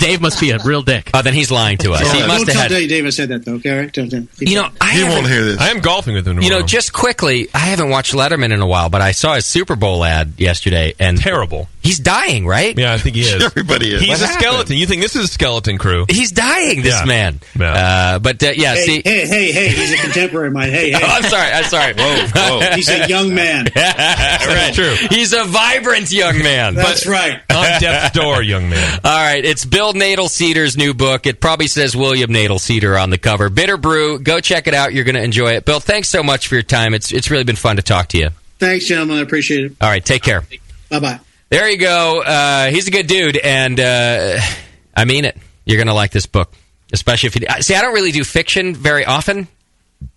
Dave must be a real dick. Oh, then he's lying to us. He must Don't have tell Dave I said that, though. Okay, right? He won't hear this. I am golfing with him tomorrow. Just quickly, I haven't watched Letterman in a while, but I saw his Super Bowl ad yesterday. And terrible. He's dying, right? Yeah, I think he is. Everybody is. He's a skeleton. You think this is a skeleton crew? He's dying, this man. Yeah. See. Hey, he's a contemporary of mine. Hey. Oh, I'm sorry. Whoa. He's a young man. That's true. He's a vibrant young man. That's right. On death's door, young man. All right, it's Bill Knoedelseder's new book. It probably says William Knoedelseder on the cover. Bitter Brew. Go check it out. You're going to enjoy it. Bill, thanks so much for your time. It's really been fun to talk to you. Thanks, gentlemen. I appreciate it. All right, take care. Bye-bye. There you go. He's a good dude, and I mean it. You're going to like this book, especially if you... See, I don't really do fiction very often.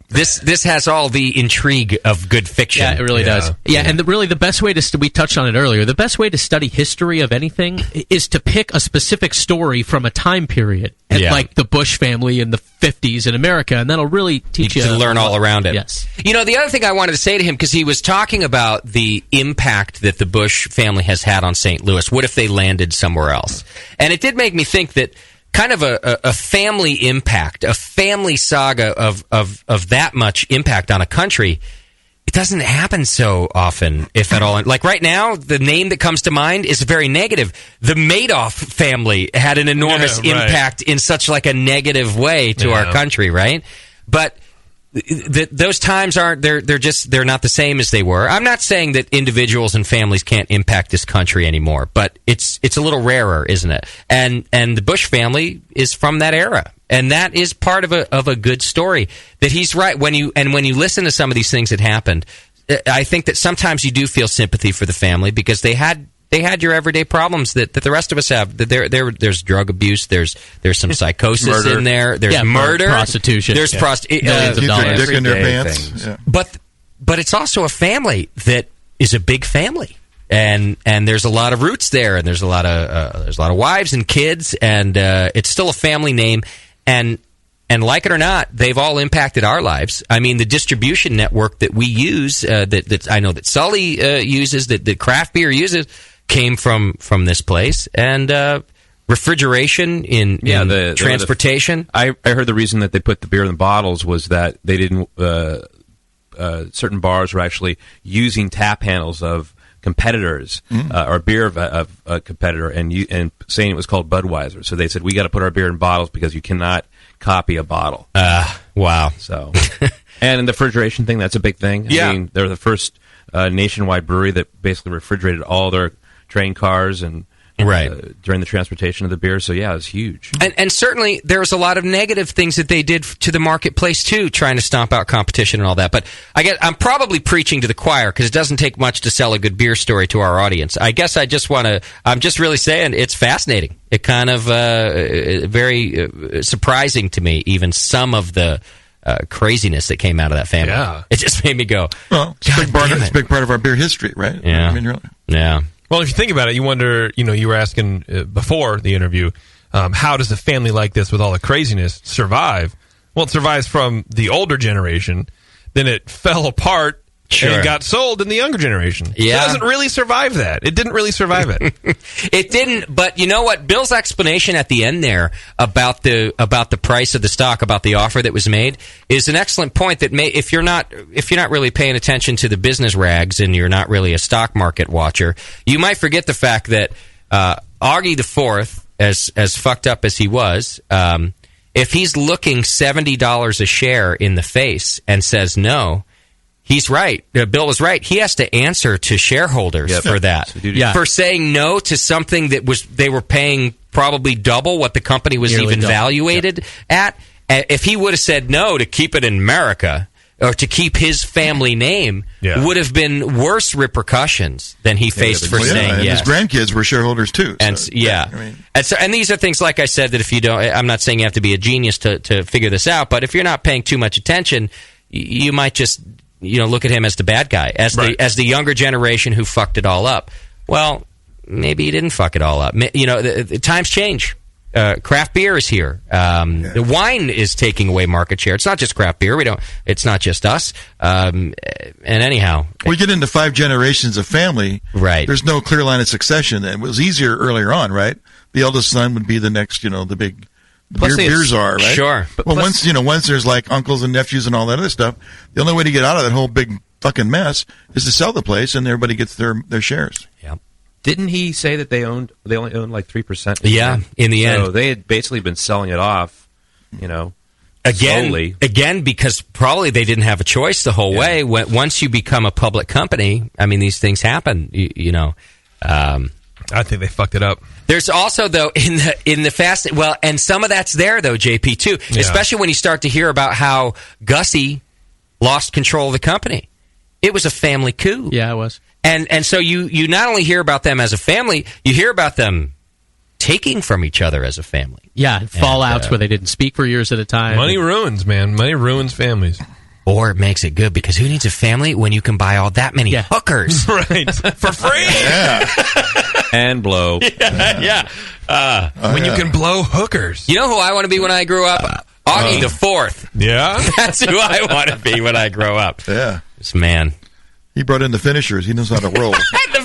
This has all the intrigue of good fiction. Yeah, it really does. Yeah, and the best way to... We touched on it earlier. The best way to study history of anything is to pick a specific story from a time period. And like the Bush family in the 50s in America, and that'll really teach you... to learn all around it. Yes. The other thing I wanted to say to him, because he was talking about the impact that the Bush family has had on St. Louis. What if they landed somewhere else? And it did make me think that kind of a family impact, a family saga of that much impact on a country, it doesn't happen so often, if at all. Like right now, the name that comes to mind is very negative. The Madoff family had an enormous impact in such like a negative way to our country, right? But those times aren't they're not the same as they were. I'm not saying that individuals and families can't impact this country anymore, but it's a little rarer, isn't it? And the Bush family is from that era, and that is part of a good story. That he's right when you listen to some of these things that happened. I think that sometimes you do feel sympathy for the family because they had your everyday problems that the rest of us have. There's drug abuse. There's some psychosis in there. There's murder, prostitution. There's millions of dollars. Dick in their pants. Yeah. But it's also a family that is a big family, and there's a lot of roots there, and there's a lot of wives and kids, and it's still a family name, and like it or not, they've all impacted our lives. I mean, the distribution network that we use, that I know that Sully uses, that craft beer uses, came from this place. And refrigeration in transportation. I heard the reason that they put the beer in the bottles was that they didn't. Certain bars were actually using tap handles of competitors or beer of a competitor and saying it was called Budweiser. So they said, we got to put our beer in bottles because you cannot copy a bottle. Wow. So, and in the refrigeration thing, that's a big thing. Yeah. I mean, they're the first nationwide brewery that basically refrigerated all their train cars and during the transportation of the beer. So yeah, it was huge. And certainly there was a lot of negative things that they did to the marketplace too, trying to stomp out competition and all that. But I'm probably preaching to the choir because it doesn't take much to sell a good beer story to our audience. I guess I'm just really saying it's fascinating. It kind of very surprising to me, even some of the craziness that came out of that family. Yeah. It just made me go, well, it's a big part of our beer history, right? Yeah. I mean, really. Yeah. Well, if you think about it, you wonder, you were asking before the interview, how does a family like this with all the craziness survive? Well, it survives from the older generation, then it fell apart and got sold in the younger generation. Yeah. So it doesn't really survive that. It didn't really survive it. It didn't, but you know what? Bill's explanation at the end there about the price of the stock, about the offer that was made, is an excellent point. That if you're not really paying attention to the business rags and you're not really a stock market watcher, you might forget the fact that Augie IV, as fucked up as he was, if he's looking $70 a share in the face and says no. He's right. Bill was right. He has to answer to shareholders for that. For saying no to something that they were paying probably double what the company was even valuated at. If he would have said no to keep it in America or to keep his family name, would have been worse repercussions than he faced for saying yes. His grandkids were shareholders too. So, and these are things, like I said, that if you don't, I'm not saying you have to be a genius to figure this out, but if you're not paying too much attention, you might just look at him as the bad guy, as the younger generation who fucked it all up. Well, maybe he didn't fuck it all up. The times change. Craft beer is here. The wine is taking away market share. It's not just craft beer. It's not just us. And anyhow, we get into 5 generations of family. Right. There's no clear line of succession. It was easier earlier on, right? The eldest son would be the next, the big. Beer czar, right? Sure. But once there's like uncles and nephews and all that other stuff, the only way to get out of that whole big fucking mess is to sell the place, and everybody gets their shares. Yeah. Didn't he say that they only owned like 3%? Yeah, in the end. So they had basically been selling it off, slowly. Again, because probably they didn't have a choice the whole way. Once you become a public company, I mean, these things happen. I think they fucked it up. There's also, though, in the fast, and some of that's there, though, JP, too, especially when you start to hear about how Gussie lost control of the company. It was a family coup. Yeah, it was. And so you not only hear about them as a family, you hear about them taking from each other as a family. Yeah, fallouts where they didn't speak for years at a time. Money ruins, man. Money ruins families. Or it makes it good, because who needs a family when you can buy all that many hookers? Right. For free. Yeah. And blow. Yeah. When you can blow hookers. You know who I want to be when I grew up? Augie IV. Yeah? That's who I want to be when I grow up. Yeah. This man. He brought in the finishers. He knows how to roll.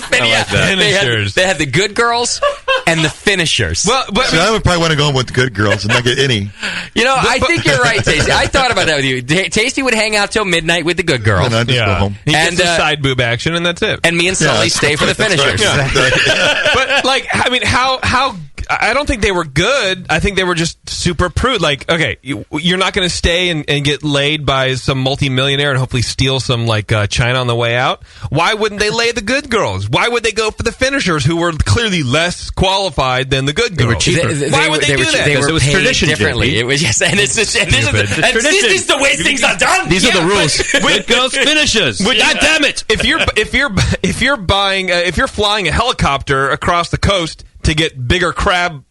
Finishers. They had the good girls and the finishers. Well, but I would probably want to go with the good girls and not get any. I think you're right, Tasty. I thought about that with you. Tasty would hang out till midnight with the good girls. And I'd just go home. He gets the side boob action, and that's it. And me and Sully stay for the finishers. Right. But, how I don't think they were good. I think they were just super prude. Like, okay, you're not going to stay and get laid by some multimillionaire and hopefully steal some China on the way out. Why wouldn't they lay the good girls? Why would they go for the finishers who were clearly less qualified than the good girls? They were cheaper. Why would they do that? They were it was paid tradition differently. It was and this is the way things are done. These are the rules. Good girls finishes. God damn it! If you're flying a helicopter across the coast to get bigger crab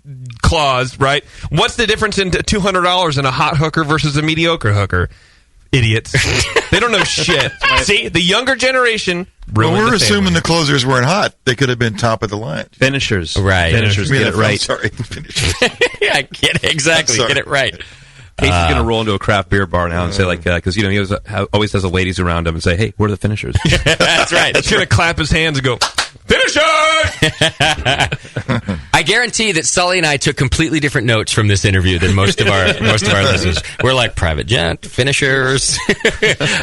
claws, right? What's the difference in $200 in a hot hooker versus a mediocre hooker? Idiots. They don't know shit. See, the younger generation. Well, we're assuming the closers weren't hot. They could have been top of the line. Finishers. Right. Finishers. Get it right. Sorry. Finishers. Yeah, get it. Exactly. Get it right. Casey's going to roll into a craft beer bar now and say, like, because, he always has the ladies around him and say, hey, where are the finishers? That's right. He's going to clap his hands and go, finisher! I guarantee that Sully and I took completely different notes from this interview than most of our listeners. We're like private jet, finishers,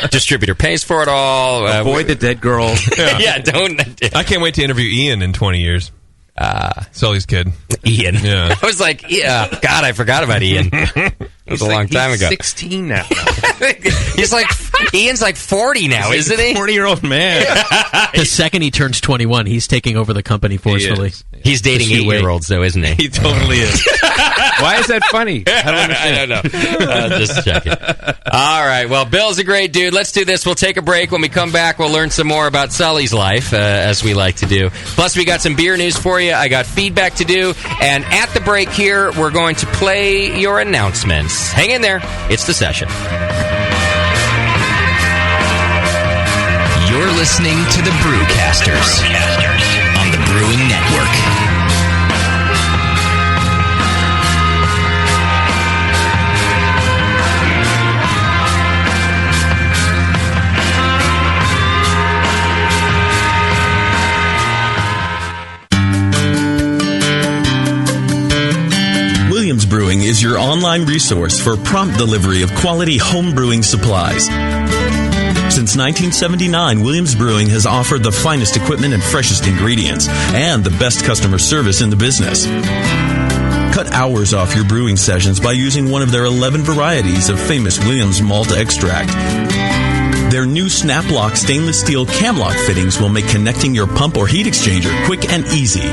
distributor pays for it all. Avoid the dead girl. Yeah, don't. I can't wait to interview Ian in 20 years. Sully's kid. Ian. Yeah. I was like, yeah, God, I forgot about Ian. It was a long time ago. 16 now. Ian's like 40 now, isn't he? 40-year-old man. The second he turns 21, he's taking over the company forcefully. He's dating 8-year-olds, though, isn't he? He totally is. Why is that funny? I don't know. Just checking. All right. Well, Bill's a great dude. Let's do this. We'll take a break. When we come back, we'll learn some more about Sully's life, as we like to do. Plus, we got some beer news for you. I got feedback to do. And at the break here, we're going to play your announcements. Hang in there. It's The Session. You're listening to the Brewcasters on the Brewing Network. Williams Brewing is your online resource for prompt delivery of quality home brewing supplies. Since 1979, Williams Brewing has offered the finest equipment and freshest ingredients, and the best customer service in the business. Cut hours off your brewing sessions by using one of their 11 varieties of famous Williams malt extract. Their new Snap-Lock stainless steel cam-lock fittings will make connecting your pump or heat exchanger quick and easy.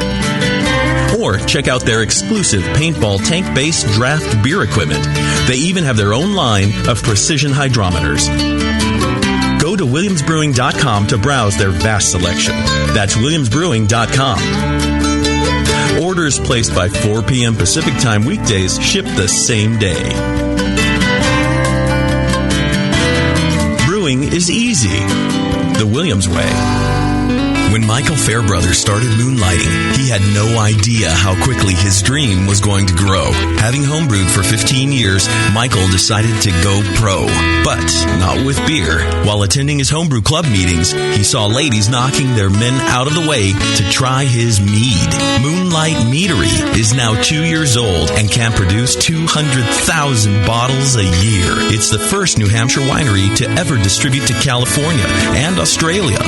Or check out their exclusive paintball tank-based draft beer equipment. They even have their own line of precision hydrometers. Go to WilliamsBrewing.com to browse their vast selection. That's WilliamsBrewing.com. Orders placed by 4 p.m. Pacific Time weekdays ship the same day. Brewing is easy. The Williams way. When Michael Fairbrother started moonlighting, he had no idea how quickly his dream was going to grow. Having homebrewed for 15 years, Michael decided to go pro, but not with beer. While attending his homebrew club meetings, he saw ladies knocking their men out of the way to try his mead. Moonlight Meadery is now 2 years old and can produce 200,000 bottles a year. It's the first New Hampshire winery to ever distribute to California and Australia.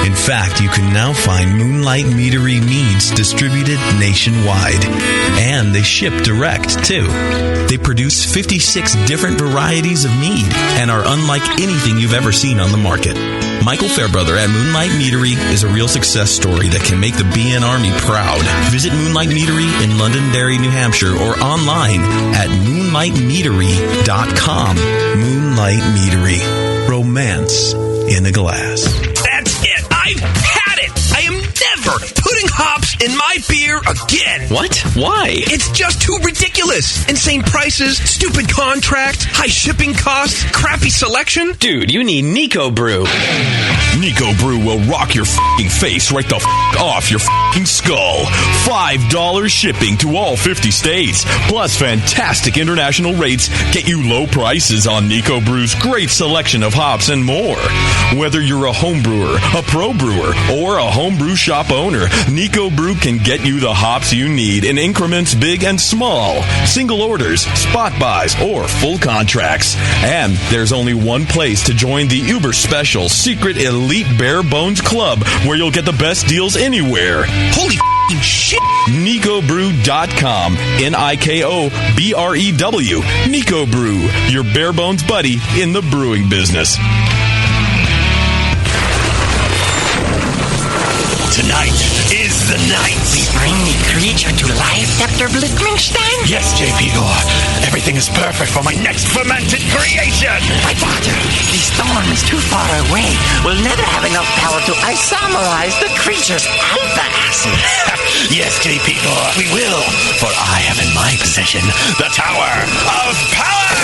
In fact, you can now find Moonlight Meadery meads distributed nationwide. And they ship direct, too. They produce 56 different varieties of mead and are unlike anything you've ever seen on the market. Michael Fairbrother at Moonlight Meadery is a real success story that can make the BN Army proud. Visit Moonlight Meadery in Londonderry, New Hampshire, or online at moonlightmeadery.com. Moonlight Meadery. Romance in a glass. That's it. I've had it. I am never putting hops in my beer again. What? Why? It's just too ridiculous. Insane prices, stupid contracts, high shipping costs, crappy selection. Dude, you need Nico Brew. Nico Brew will rock your f***ing face right the f*** off your f***ing skull. $5 shipping to all 50 states. Plus fantastic international rates get you low prices on Nico Brew's great selection of hops and more. Whether you're a home brewer, a pro brewer, or a homebrew shop owner, Nico Brew can get you the hops you need in increments big and small, single orders, spot buys, or full contracts. And there's only one place to join the uber special secret elite bare bones club where you'll get the best deals anywhere. Holy shit! NicoBrew.com. NIKOBREW. Nico Brew, your bare bones buddy in the brewing business. Tonight is the night. We bring the creature to life, Dr. Blickmanstein? Yes, J.P. Gore. Everything is perfect for my next fermented creation. My father, the storm is too far away. We'll never have enough power to isomerize the creature's alpha acid. Yes, J.P. Gore, we will. For I have in my possession the Tower of Power.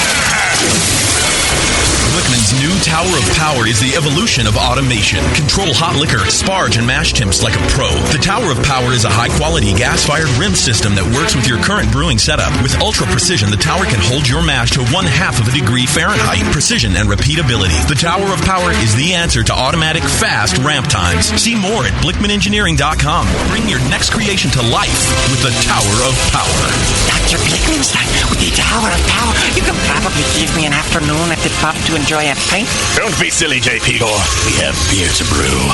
Blickman's new Tower of Power is the evolution of automation. Control hot liquor, sparge, and mash temps like a pro. The Tower of Power is a high-quality gas-fired rim system that works with your current brewing setup. With ultra-precision, the tower can hold your mash to 1/2 of a degree Fahrenheit. Precision and repeatability. The Tower of Power is the answer to automatic, fast ramp times. See more at BlickmanEngineering.com. Bring your next creation to life with the Tower of Power. Dr. Blickmanstein, with the Tower of Power, you can probably give me an afternoon at the pub to enjoy a pint. Don't be silly, J.P. Gore. We have beer to brew.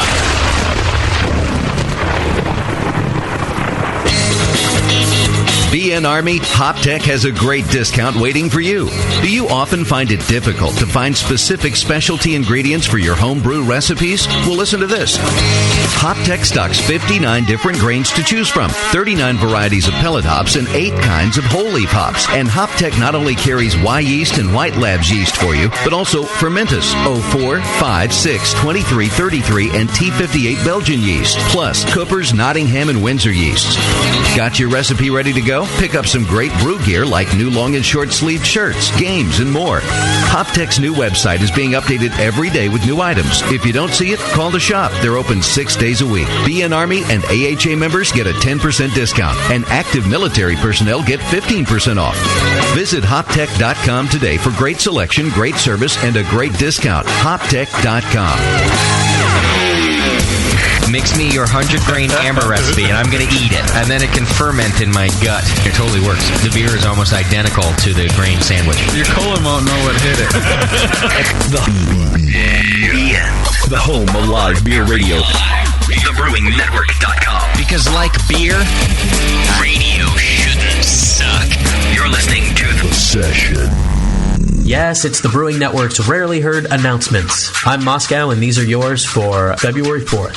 BN Army, HopTech has a great discount waiting for you. Do you often find it difficult to find specific specialty ingredients for your homebrew recipes? Well, listen to this. HopTech stocks 59 different grains to choose from, 39 varieties of pellet hops, and 8 kinds of whole leaf hops. And HopTech not only carries Y yeast and White Labs yeast for you, but also Fermentus, 04, 5, 6, 23, 33, and T58 Belgian yeast, plus Cooper's, Nottingham, and Windsor yeasts. Got your recipe ready to go? Pick up some great brew gear like new long and short sleeved shirts, games, and more. HopTech's new website is being updated every day with new items. If you don't see it, call the shop. They're open 6 days a week. BN Army and AHA members get a 10% discount, and active military personnel get 15% off. Visit HopTech.com today for great selection, great service, and a great discount. HopTech.com. Mix me your 100-grain amber recipe, and I'm going to eat it. And then it can ferment in my gut. It totally works. The beer is almost identical to the grain sandwich. Your colon won't know what hit it. The home of live beer radio. TheBrewingNetwork.com. Because like beer, radio shouldn't suck. You're listening to The Session. Yes, it's the Brewing Network's rarely heard announcements. I'm Moscow, and these are yours for February 4th.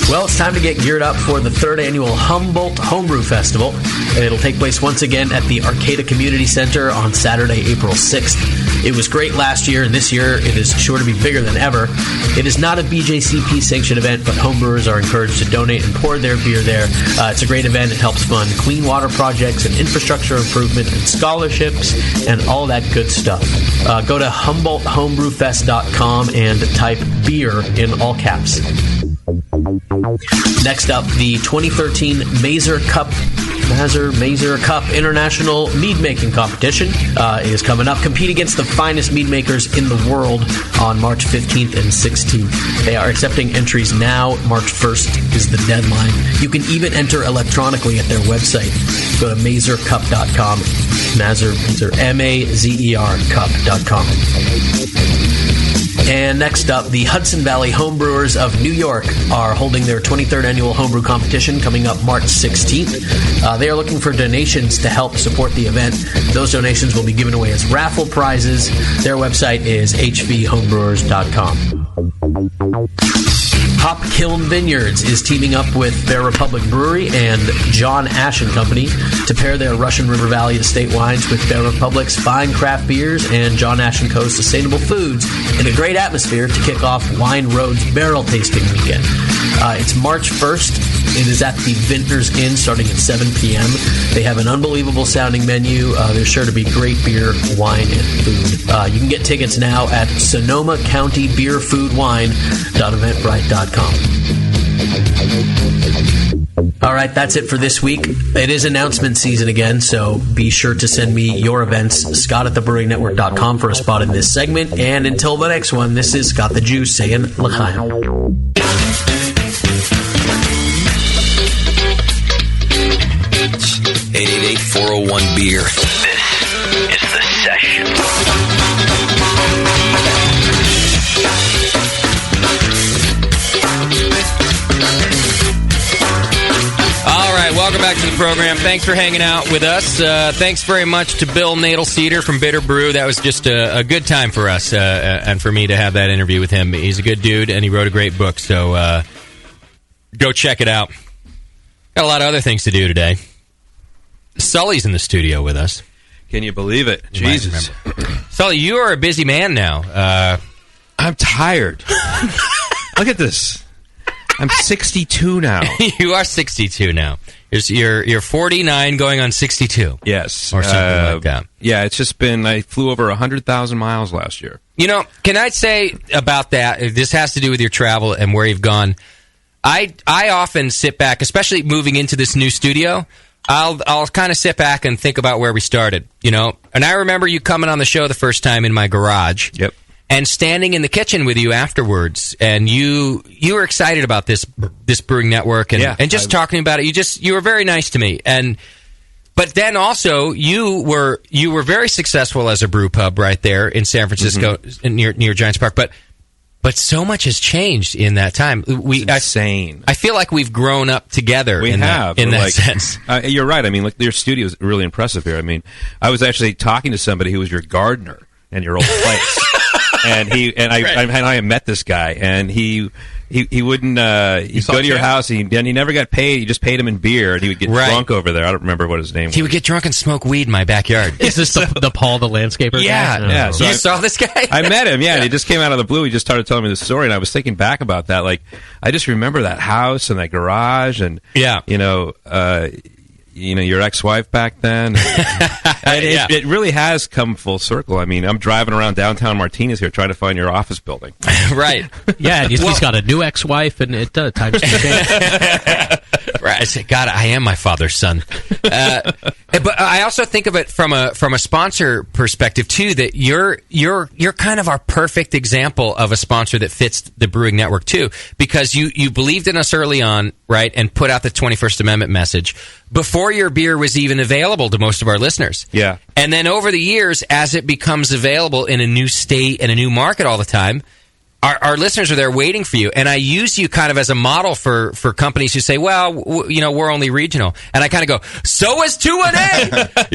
Well, it's time to get geared up for the 3rd annual Humboldt Homebrew Festival. It'll take place once again at the Arcata Community Center on Saturday, April 6th. It was great last year, and this year it is sure to be bigger than ever. It is not a BJCP-sanctioned event, but homebrewers are encouraged to donate and pour their beer there. It's a great event. It helps fund clean water projects and infrastructure improvement and scholarships and all that good stuff. Go to HumboldtHomebrewFest.com and type beer in all caps. Next up, the 2013 Mazer Cup International Mead Making Competition is coming up. Compete against the finest mead makers in the world on March 15th and 16th. They are accepting entries now. March 1st is the deadline. You can even enter electronically at their website. Go to mazercup.com. Mazer, M-A-Z-E-R cup.com. And next up, the Hudson Valley Homebrewers of New York are holding their 23rd annual homebrew competition coming up March 16th. They are looking for donations to help support the event. Those donations will be given away as raffle prizes. Their website is hvhomebrewers.com. Hop Kiln Vineyards is teaming up with Bear Republic Brewery and John Ash & Company to pair their Russian River Valley estate wines with Bear Republic's fine craft beers and John Ash & Co.'s sustainable foods in a great atmosphere to kick off Wine Road's barrel tasting weekend. It's March 1st. It is at the Vintners Inn starting at 7 p.m. They have an unbelievable sounding menu. There's sure to be great beer, wine, and food. You can get tickets now at SonomaCountyBeerFoodWine.eventbrite.com. All right, that's it for this week. It is announcement season again, so be sure to send me your events, Scott@thebrewingnetwork.com for a spot in this segment. And until the next one, this is Scott the Jew saying L'chaim. 888-401-BEER. This is The Session. All right, welcome back to the program. Thanks for hanging out with us. Thanks very much to Bill Knoedelseder from Bitter Brew. That was just a good time for us and for me to have that interview with him. He's a good dude, and he wrote a great book, so go check it out. Got a lot of other things to do today. Sully's in the studio with us. Can you believe it? Jesus. Sully, you are a busy man now. I'm tired. Look at this. I'm 62 now. You are 62 now. You're 49 going on 62. Yes. Or something like that. Yeah, it's just been, I flew over 100,000 miles last year. You know, can I say about that, this has to do with your travel and where you've gone. I often sit back, especially moving into this new studio, I'll kind of sit back and think about where we started, you know. And I remember you coming on the show the first time in my garage. Yep. And standing in the kitchen with you afterwards, and you were excited about this brewing network, and just talking about it. You were very nice to me, but then also you were very successful as a brew pub right there in San Francisco, near Giants Park. But so much has changed in that time. It's insane. I feel like we've grown up together. We have in that sense. You're right. I mean, like, your studio is really impressive here. I mean, I was actually talking to somebody who was your gardener in your old place. And I met this guy, and he wouldn't he'd go to your house, and he never got paid. You just paid him in beer, and he would get drunk over there. I don't remember what his name was. He would get drunk and smoke weed in my backyard. Is this the Paul the landscaper guy? Yeah. So you saw this guy? I met him, and he just came out of the blue. He just started telling me the story, and I was thinking back about that. Like, I just remember that house and that garage, and your ex-wife back then. It really has come full circle. I mean, I'm driving around downtown Martinez here trying to find your office building. Right. Yeah, he's got a new ex-wife, and it times change. Right. I say, God, I am my father's son. But I also think of it from a sponsor perspective too. That you're kind of our perfect example of a sponsor that fits the Brewing Network too, because you believed in us early on, right, and put out the 21st Amendment message before your beer was even available to most of our listeners. Yeah. And then over the years, as it becomes available in a new state and a new market all the time, our listeners are there waiting for you. And I use you kind of as a model for companies who say, well, we're only regional. And I kind of go, so is 2-1A!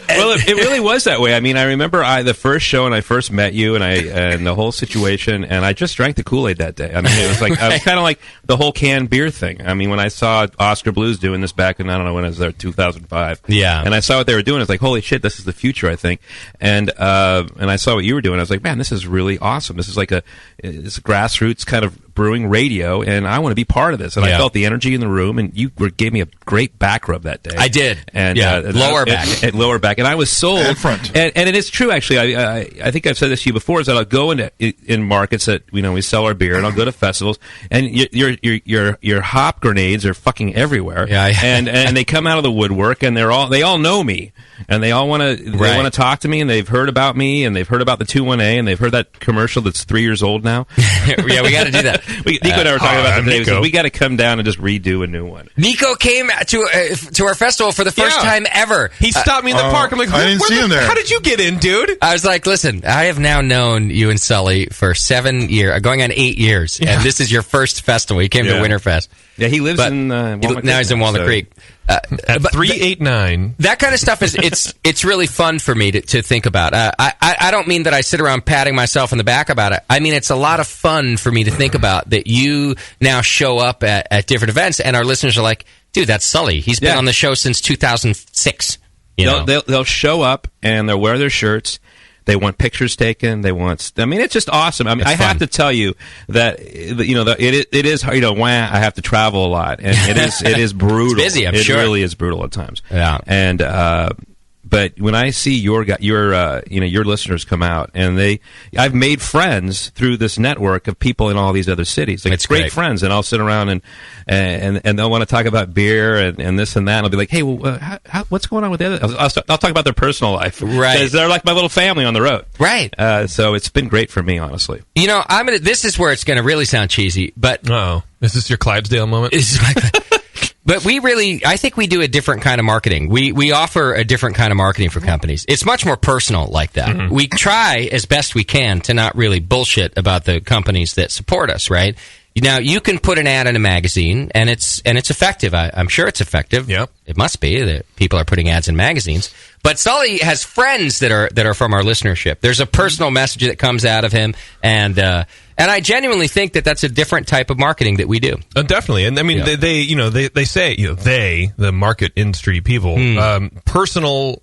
Well, it really was that way. I mean, I remember the first show, and I first met you, and the whole situation, and I just drank the Kool-Aid that day. I mean, it was like, I was kind of like the whole canned beer thing. I mean, when I saw Oscar Blues doing this back in, I don't know when I was there, 2005. Yeah. And I saw what they were doing. It's like, holy shit, this is the future, I think. And I saw what you were doing. I was like, man, this is really awesome. This is like it's grassroots kind of brewing radio, and I want to be part of this. And I felt the energy in the room, and you gave me a great back rub that day. I did. And lower back. Lower back. And I was sold. And front. And it is true, actually. I think I've said this to you before, is that I'll go in markets that, we sell our beer, and I'll go to festivals, and your hop grenades are fucking everywhere. Yeah. And they come out of the woodwork, and they all know me. And they all want to talk to me, and they've heard about me, and they've heard about the 2-1A, and they've heard that commercial that's 3 years old now. Yeah, we got to do that. Nico and I were talking about that today. We got to come down and just redo a new one. Nico came to our festival for the first time ever. He stopped me in the park. I'm like, I didn't see him there. How did you get in, dude? I was like, listen, I have now known you and Sully for 7 years, going on 8 years, and this is your first festival. You came to Winterfest. Yeah, he lives in Walnut Creek. Now he's in Walnut Creek. At 389. That kind of stuff it's really fun for me to think about. I don't mean that I sit around patting myself in the back about it. I mean, it's a lot of fun for me to think about that you now show up at different events, and our listeners are like, dude, that's Sully. He's been on the show since 2006. They'll show up, and they'll wear their shirts. They want pictures taken. It's just awesome. I mean, I have to tell you that it is. I have to travel a lot, and it is brutal. It's busy, I'm sure. It really is brutal at times. Yeah. And but when I see your listeners come out, and I've made friends through this network of people in all these other cities. Like, It's great great. friends, and I'll sit around and they'll want to talk about beer and this and that. And I'll be like, hey, well, what's going on with the other? I'll talk about their personal life, Right. Because they're like my little family on the road, Right. So it's been great for me, honestly. You know, this is where it's going to really sound cheesy, but is this your Clydesdale moment? But I think we do a different kind of marketing. We offer a different kind of marketing for companies. It's much more personal like that. Mm-hmm. We try as best we can to not really bullshit about the companies that support us, right? Now, you can put an ad in a magazine, and it's effective. I'm sure it's effective. Yep. It must be that people are putting ads in magazines. But Sully has friends that are from our listenership. There's a personal message that comes out of him, and I genuinely think that that's a different type of marketing that we do. Definitely, and I mean, they say, the market industry people, personal.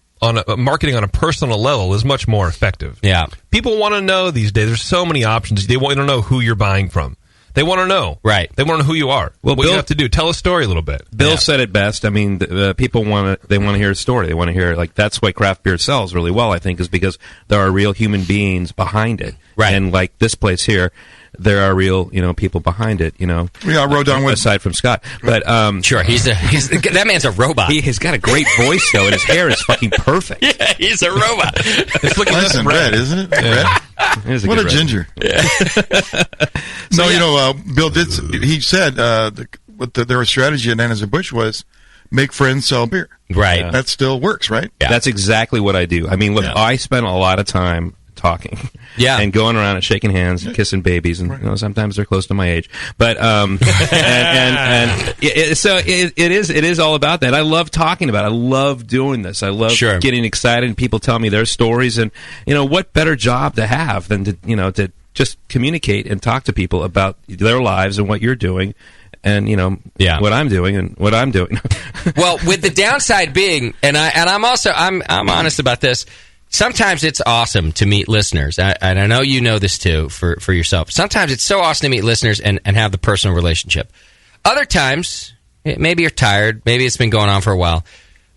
Marketing on a personal level is much more effective. Yeah. People want to know these days. There's so many options. They want to know who you're buying from. They want to know. Right. They want to know who you are. Well, what Bill- you have to do. Tell a story a little bit. Bill said it best. I mean, people want to hear a story. They want to hear, like, that's why craft beer sells really well, I think, is because there are real human beings behind it. Right. And like this place here, there are real, people behind it, Yeah, I wrote down with aside from Scott. But sure, that man's a robot. He has got a great voice though, and his hair is fucking perfect. Yeah, he's a robot. It's looking nice and red, isn't it? Red. What a ginger. No, Bill did. He said their strategy at Anheuser-Busch was make friends, sell beer. Right. That still works, right? Yeah. That's exactly what I do. I mean, look, I spend a lot of time talking, and going around and shaking hands, and kissing babies, and sometimes they're close to my age. But so it is all about that. I love talking about it. I love doing this. I love getting excited, and people tell me their stories, and what better job to have than to just communicate and talk to people about their lives and what you're doing. And what I'm doing and what I'm doing. Well, with the downside being, and I'm honest about this. Sometimes it's awesome to meet listeners, and I know you know this too for yourself. Sometimes it's so awesome to meet listeners and have the personal relationship. Other times, maybe you're tired, maybe it's been going on for a while,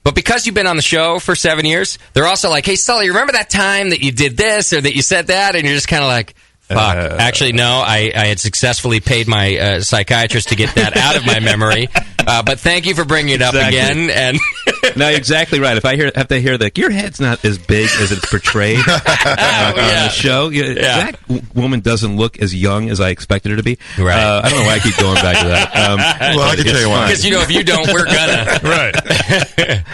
but because you've been on the show for 7 years, they're also like, "Hey, Sully, remember that time that you did this or that you said that?" And you're just kind of like, fuck. Actually, no, I had successfully paid my psychiatrist to get that out of my memory. But thank you for bringing it up again. And no, you're exactly right. If I have to hear that your head's not as big as it's portrayed on the show, that woman doesn't look as young as I expected her to be. Right. I don't know why I keep going back to that. Well, I can tell you why. Because if you don't, we're gonna. Right.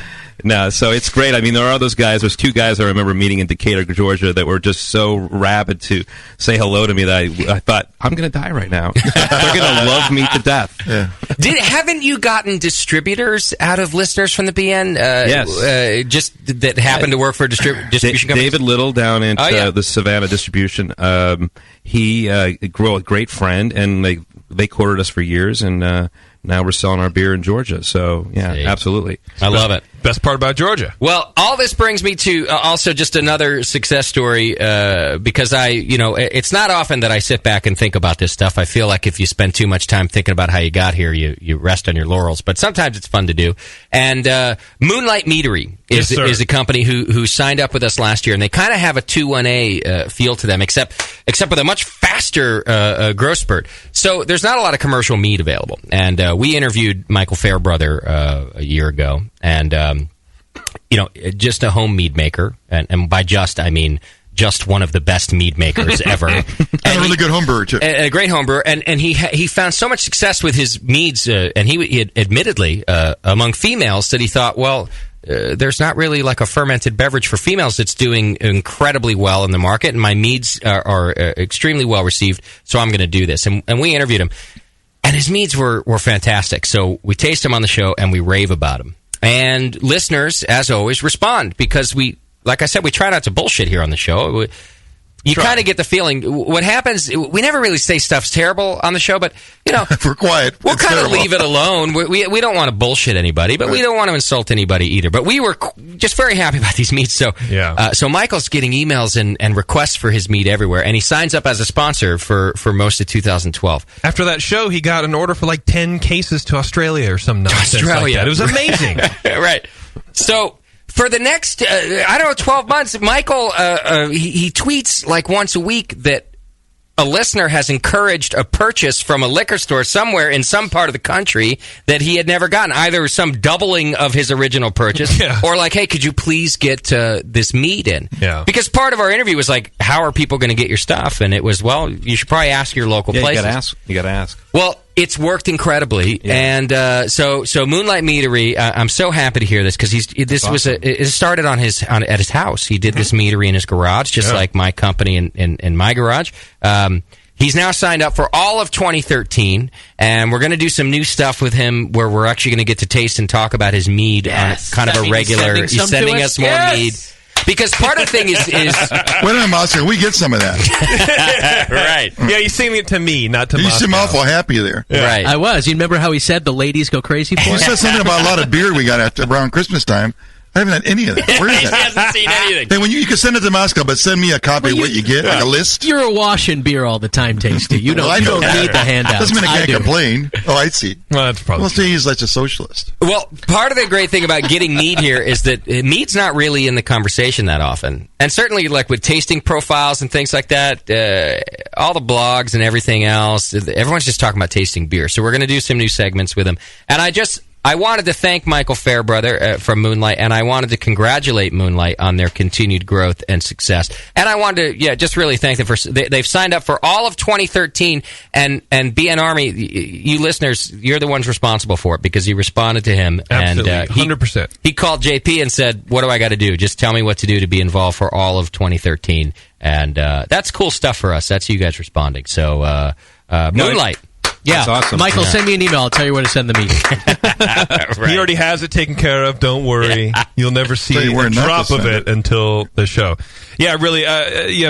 No, so it's great. I mean, there are those guys. There's two guys I remember meeting in Decatur, Georgia, that were just so rabid to say hello to me that I thought, I'm going to die right now. They're going to love me to death. Yeah. Haven't you gotten distributors out of listeners from the BN? Yes. Just that happen to work for distribution companies? David Little down in the Savannah distribution. He grew a great friend, and they courted us for years, and now we're selling our beer in Georgia. So, yeah, absolutely. I love it. Best part about Georgia. Well, all this brings me to also just another success story because it's not often that I sit back and think about this stuff. I feel like if you spend too much time thinking about how you got here, you rest on your laurels. But sometimes it's fun to do. And Moonlight Meadery is a company who signed up with us last year, and they kind of have a 2-1A feel to them, except with a much faster growth spurt. So there's not a lot of commercial mead available. And we interviewed Michael Fairbrother a year ago, and just a home mead maker, and by just I mean just one of the best mead makers ever, and a really good home brewer too, and a great home brewer, and he found so much success with his meads, and he had admittedly among females that he thought, well, there's not really like a fermented beverage for females that's doing incredibly well in the market, and my meads are extremely well received, so I'm going to do this, and we interviewed him, and his meads were fantastic, so we taste them on the show and we rave about them. And listeners, as always, respond because like I said, we try not to bullshit here on the show. You kind of get the feeling. What happens, we never really say stuff's terrible on the show, but, if we're quiet, we'll kind of leave it alone. We don't want to bullshit anybody, but we don't want to insult anybody either. But we were just very happy about these meats. So, so Michael's getting emails and requests for his meat everywhere, and he signs up as a sponsor for most of 2012. After that show, he got an order for like 10 cases to Australia or some nonsense like that. It was amazing. Right. So For the next, 12 months, Michael, he tweets like once a week that a listener has encouraged a purchase from a liquor store somewhere in some part of the country that he had never gotten. Either some doubling of his original purchase or like, hey, could you please get this mead in? Yeah. Because part of our interview was like, how are people going to get your stuff? And it was, well, you should probably ask your local places. You got to ask. Well, it's worked incredibly, and so Moonlight Meadery. I'm so happy to hear this because it started at his house. He did this meadery in his garage, just like my company in my garage. He's now signed up for all of 2013, and we're going to do some new stuff with him where we're actually going to get to taste and talk about his mead on kind of a regular. He's sending us more mead. Because part of the thing is wait a minute, Monster, we get some of that. Right. Yeah, you're saying it to me, not to You Moscow. seem awful happy there. Yeah. Right. I was. You remember how he said the ladies go crazy for You it? said something about a lot of beer we got around Christmas time. I haven't had any of that. Where is He that? hasn't seen anything. Hey, when you can send it to Moscow, but send me a copy of what you get, like a list. You're a washing beer all the time, Tasty. You don't, Well, I you know don't that. need the handouts. Doesn't mean I can't do. complain. Oh, I see. Well, that's probably. Well, see, he's like a socialist. Well, part of the great thing about getting mead here is that mead's not really in the conversation that often. And certainly, like with tasting profiles and things like that, all the blogs and everything else, everyone's just talking about tasting beer. So we're going to do some new segments with him. And I wanted to thank Michael Fairbrother from Moonlight, and I wanted to congratulate Moonlight on their continued growth and success. And I wanted to, just really thank them for they've signed up for all of 2013. And BN Army, you listeners, you're the ones responsible for it because you responded to him. Absolutely, and 100%. He called JP and said, "What do I got to do? Just tell me what to do to be involved for all of 2013." And that's cool stuff for us. That's you guys responding. So Moonlight. Yeah, That's awesome. Michael, Yeah. send me an email. I'll tell you where to send the meat. He already has it taken care of. Don't worry. You'll never see Tell you where a not drop to of send it until the show. Yeah, really.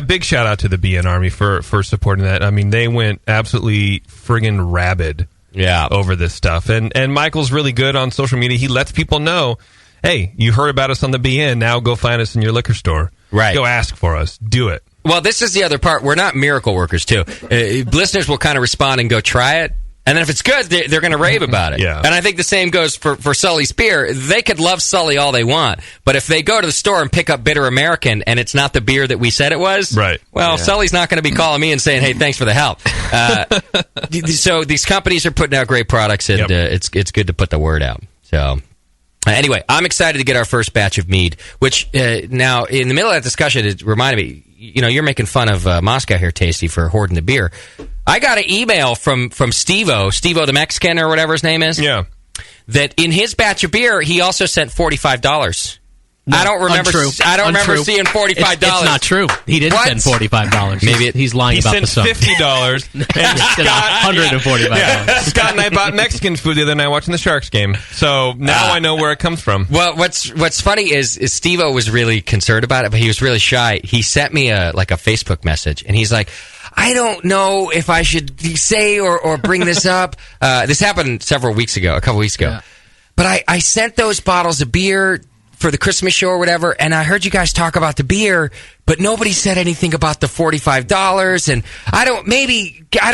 Big shout out to the BN Army for supporting that. I mean, they went absolutely friggin' rabid. Over this stuff, and Michael's really good on social media. He lets people know, hey, you heard about us on the BN. Now go find us in your liquor store. Right. Go ask for us. Do it. Well, this is the other part. We're not miracle workers, too. Listeners will kind of respond and go try it. And then if it's good, they're going to rave about it. Yeah. And I think the same goes for Sully's beer. They could love Sully all they want. But if they go to the store and pick up Bitter American and it's not the beer that we said it was, right? Well, Sully's not going to be calling me and saying, hey, thanks for the help. So these companies are putting out great products, and it's good to put the word out. So... Anyway, I'm excited to get our first batch of mead, which now, in the middle of that discussion, it reminded me, you're making fun of Moscow here, Tasty, for hoarding the beer. I got an email from Steve-O the Mexican or whatever his name is. Yeah. That in his batch of beer, he also sent $45. No, I don't remember. untrue. I don't remember Untrue. seeing $45. It's not true. He didn't What? send $45. Maybe he's lying He about sent the sum. $50. And $145. Yeah. Scott and I bought Mexican food the other night watching the Sharks game. So now I know where it comes from. Well, what's funny is Steve-O was really concerned about it, but he was really shy. He sent me a Facebook message, and he's like, I don't know if I should say or bring this up. This happened a couple weeks ago. Yeah. But I sent those bottles of beer for the Christmas show or whatever, and I heard you guys talk about the beer, but nobody said anything about the $45, and I don't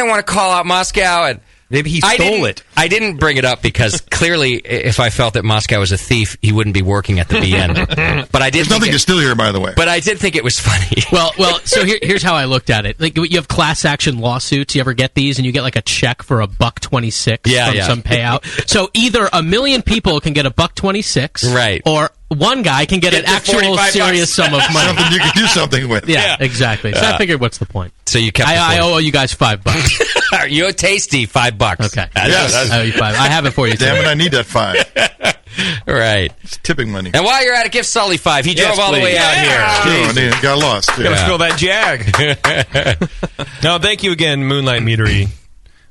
want to call out Moscow, and maybe he stole it. I didn't bring it up because clearly, if I felt that Moscow was a thief, he wouldn't be working at the BN. But I did. There's nothing to steal here, by the way. But I did think it was funny. Well. So here's how I looked at it. Like, you have class action lawsuits. You ever get these, and you get like a check for $1.26 from some payout. So either a million people can get $1.26, right, or one guy can get an actual serious sum of money. Something you can do something with. Yeah, exactly. So I figured, what's the point? So you kept. I owe you guys $5. You owe Tasty $5. Okay. Yes. I owe you $5. I have it for you. Damn it! I need that $5. Right. It's tipping money. And while you're at it, give Sully $5. He drove all the way out here. Sure, got lost. Gotta fill that Jag. No, thank you again, Moonlight Meadery,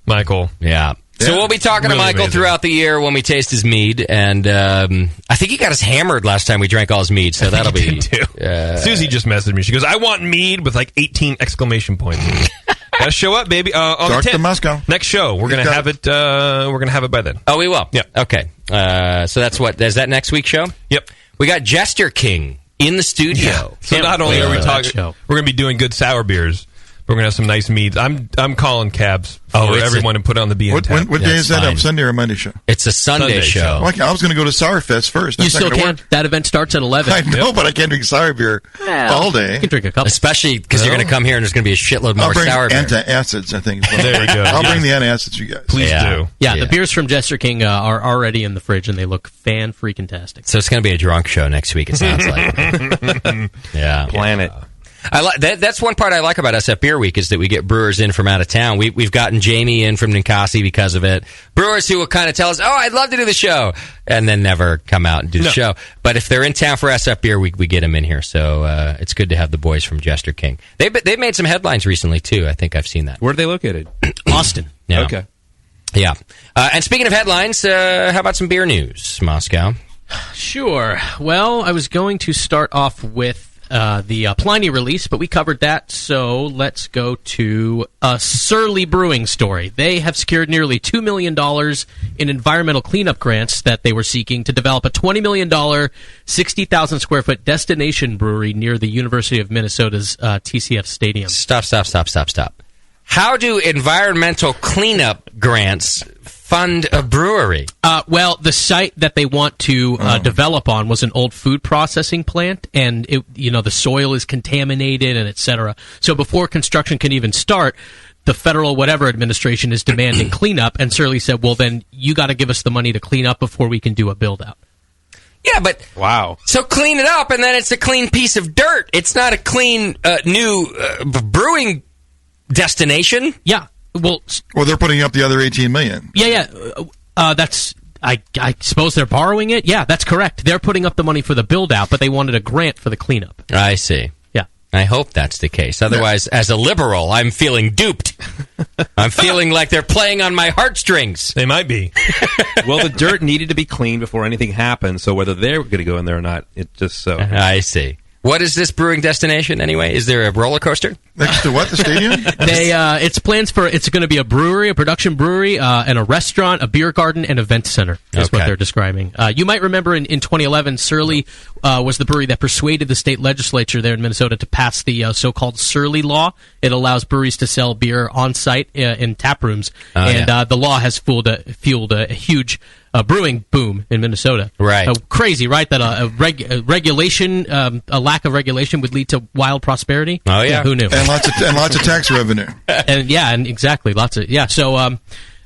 Michael. Yeah. So we'll be talking to Michael throughout the year when we taste his mead, and I think he got us hammered last time we drank all his mead, so that'll be... Susie just messaged me. She goes, I want mead with like 18 exclamation points. Gotta show up, baby. On Talk the 10th. to Moscow. Next show, we're gonna have it. We're gonna have it by then. Oh, we will? Yeah. Okay. So that's what... Is that next week's show? Yep. We got Jester King in the studio. Yeah. So not only are we talking... We're gonna be doing good sour beers, We're gonna have some nice meads. I'm calling cabs for everyone to put on the BN What tab. day is that? Sunday or Monday show? It's a Sunday show. Well, I was going to go to Sourfest first. You That's not still gonna can. work. That event starts at 11. I know, but I can't drink sour beer all day. You can drink a couple. Especially because you're going to come here and there's going to be a shitload I'll more bring sour beer. antacids, I think. There you go. I'll Yes. bring the antacids, you guys. Please do. Yeah, the beers from Jester King are already in the fridge, and they look fan-freaking-tastic. So it's going to be a drunk show next week, it sounds like. Yeah. Plan it. I like that's one part I like about SF Beer Week is that we get brewers in from out of town. We've gotten Jamie in from Ninkasi because of it. Brewers who will kind of tell us, "Oh, I'd love to do the show," and then never come out and do the show. But if they're in town for SF Beer Week, we get them in here. So it's good to have the boys from Jester King. They've made some headlines recently too. I think I've seen that. Where are they located? Austin. Yeah. Okay. Yeah. And speaking of headlines, how about some beer news, Moscow? Sure. Well, I was going to start off with the Pliny release, but we covered that, so let's go to a Surly Brewing story. They have secured nearly $2 million in environmental cleanup grants that they were seeking to develop a $20 million, 60,000-square-foot destination brewery near the University of Minnesota's TCF Stadium. Stop. How do environmental cleanup grants fund a brewery? Well, the site that they want to develop on was an old food processing plant, and the soil is contaminated and et cetera. So before construction can even start, the federal whatever administration is demanding cleanup, and Surly said, well, then you got to give us the money to clean up before we can do a build-out. Yeah, but wow. So clean it up, and then it's a clean piece of dirt. It's not a clean new brewing destination. Yeah. Well, they're putting up the other $18 million. Yeah. That's I suppose they're borrowing it. Yeah, that's correct. They're putting up the money for the build out, but they wanted a grant for the cleanup. I see. Yeah. I hope that's the case. Otherwise, as a liberal, I'm feeling duped. I'm feeling like they're playing on my heartstrings. They might be. Well, the dirt needed to be cleaned before anything happened, so whether they're going to go in there or not, it just so. I see. What is this brewing destination anyway? Is there a roller coaster? Next to what? The stadium? It's plans for it's going to be a brewery, a production brewery, and a restaurant, a beer garden, and event center is what they're describing. You might remember in 2011, Surly was the brewery that persuaded the state legislature there in Minnesota to pass the so-called Surly Law. It allows breweries to sell beer on site in tap rooms, the law has fueled a huge brewing boom in Minnesota. Right. Crazy, right? That a regulation, a lack of regulation would lead to wild prosperity. Oh yeah, who knew? And lots of tax revenue. and exactly, lots of So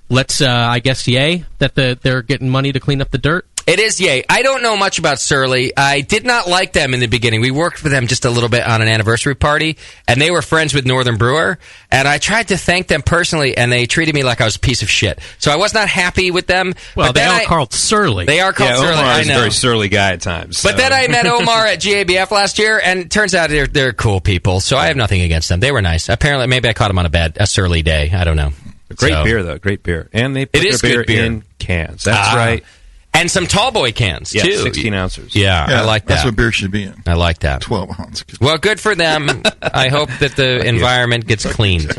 let's I guess yay that they're getting money to clean up the dirt. It is yay. I don't know much about Surly. I did not like them in the beginning. We worked with them just a little bit on an anniversary party, and they were friends with Northern Brewer, and I tried to thank them personally, and they treated me like I was a piece of shit. So I was not happy with them. Well, but they are called Surly. They are called Surly, Omar I is know. a very surly guy at times. But then I met Omar at GABF last year, and it turns out they're cool people, so I have nothing against them. They were nice. Apparently, maybe I caught them on a Surly day. I don't know. Great beer, though. Great beer. And they put their beer in cans. That's right. And some tall boy cans, Yeah, too. 16 ounces. Yeah, I like that. That's what beer should be in. I like that. 12 ounce. Well, good for them. I hope that the environment gets cleaned.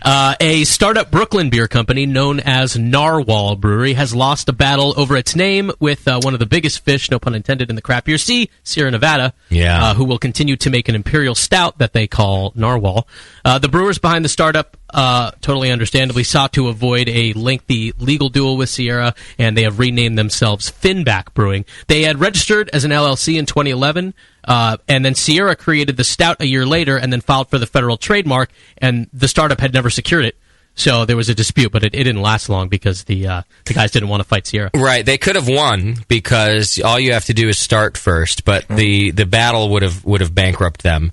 A startup Brooklyn beer company known as Narwhal Brewery has lost a battle over its name with one of the biggest fish, no pun intended, in the craft beer sea, Sierra Nevada, who will continue to make an imperial stout that they call Narwhal. The brewers behind the startup, totally understandably, sought to avoid a lengthy legal duel with Sierra, and they have renamed themselves Finback Brewing. They had registered as an LLC in 2011, and then Sierra created the stout a year later and then filed for the federal trademark, and the startup had never secured it. So there was a dispute, but it didn't last long because the guys didn't want to fight Sierra. Right, they could have won because all you have to do is start first, but the battle would have bankrupted them.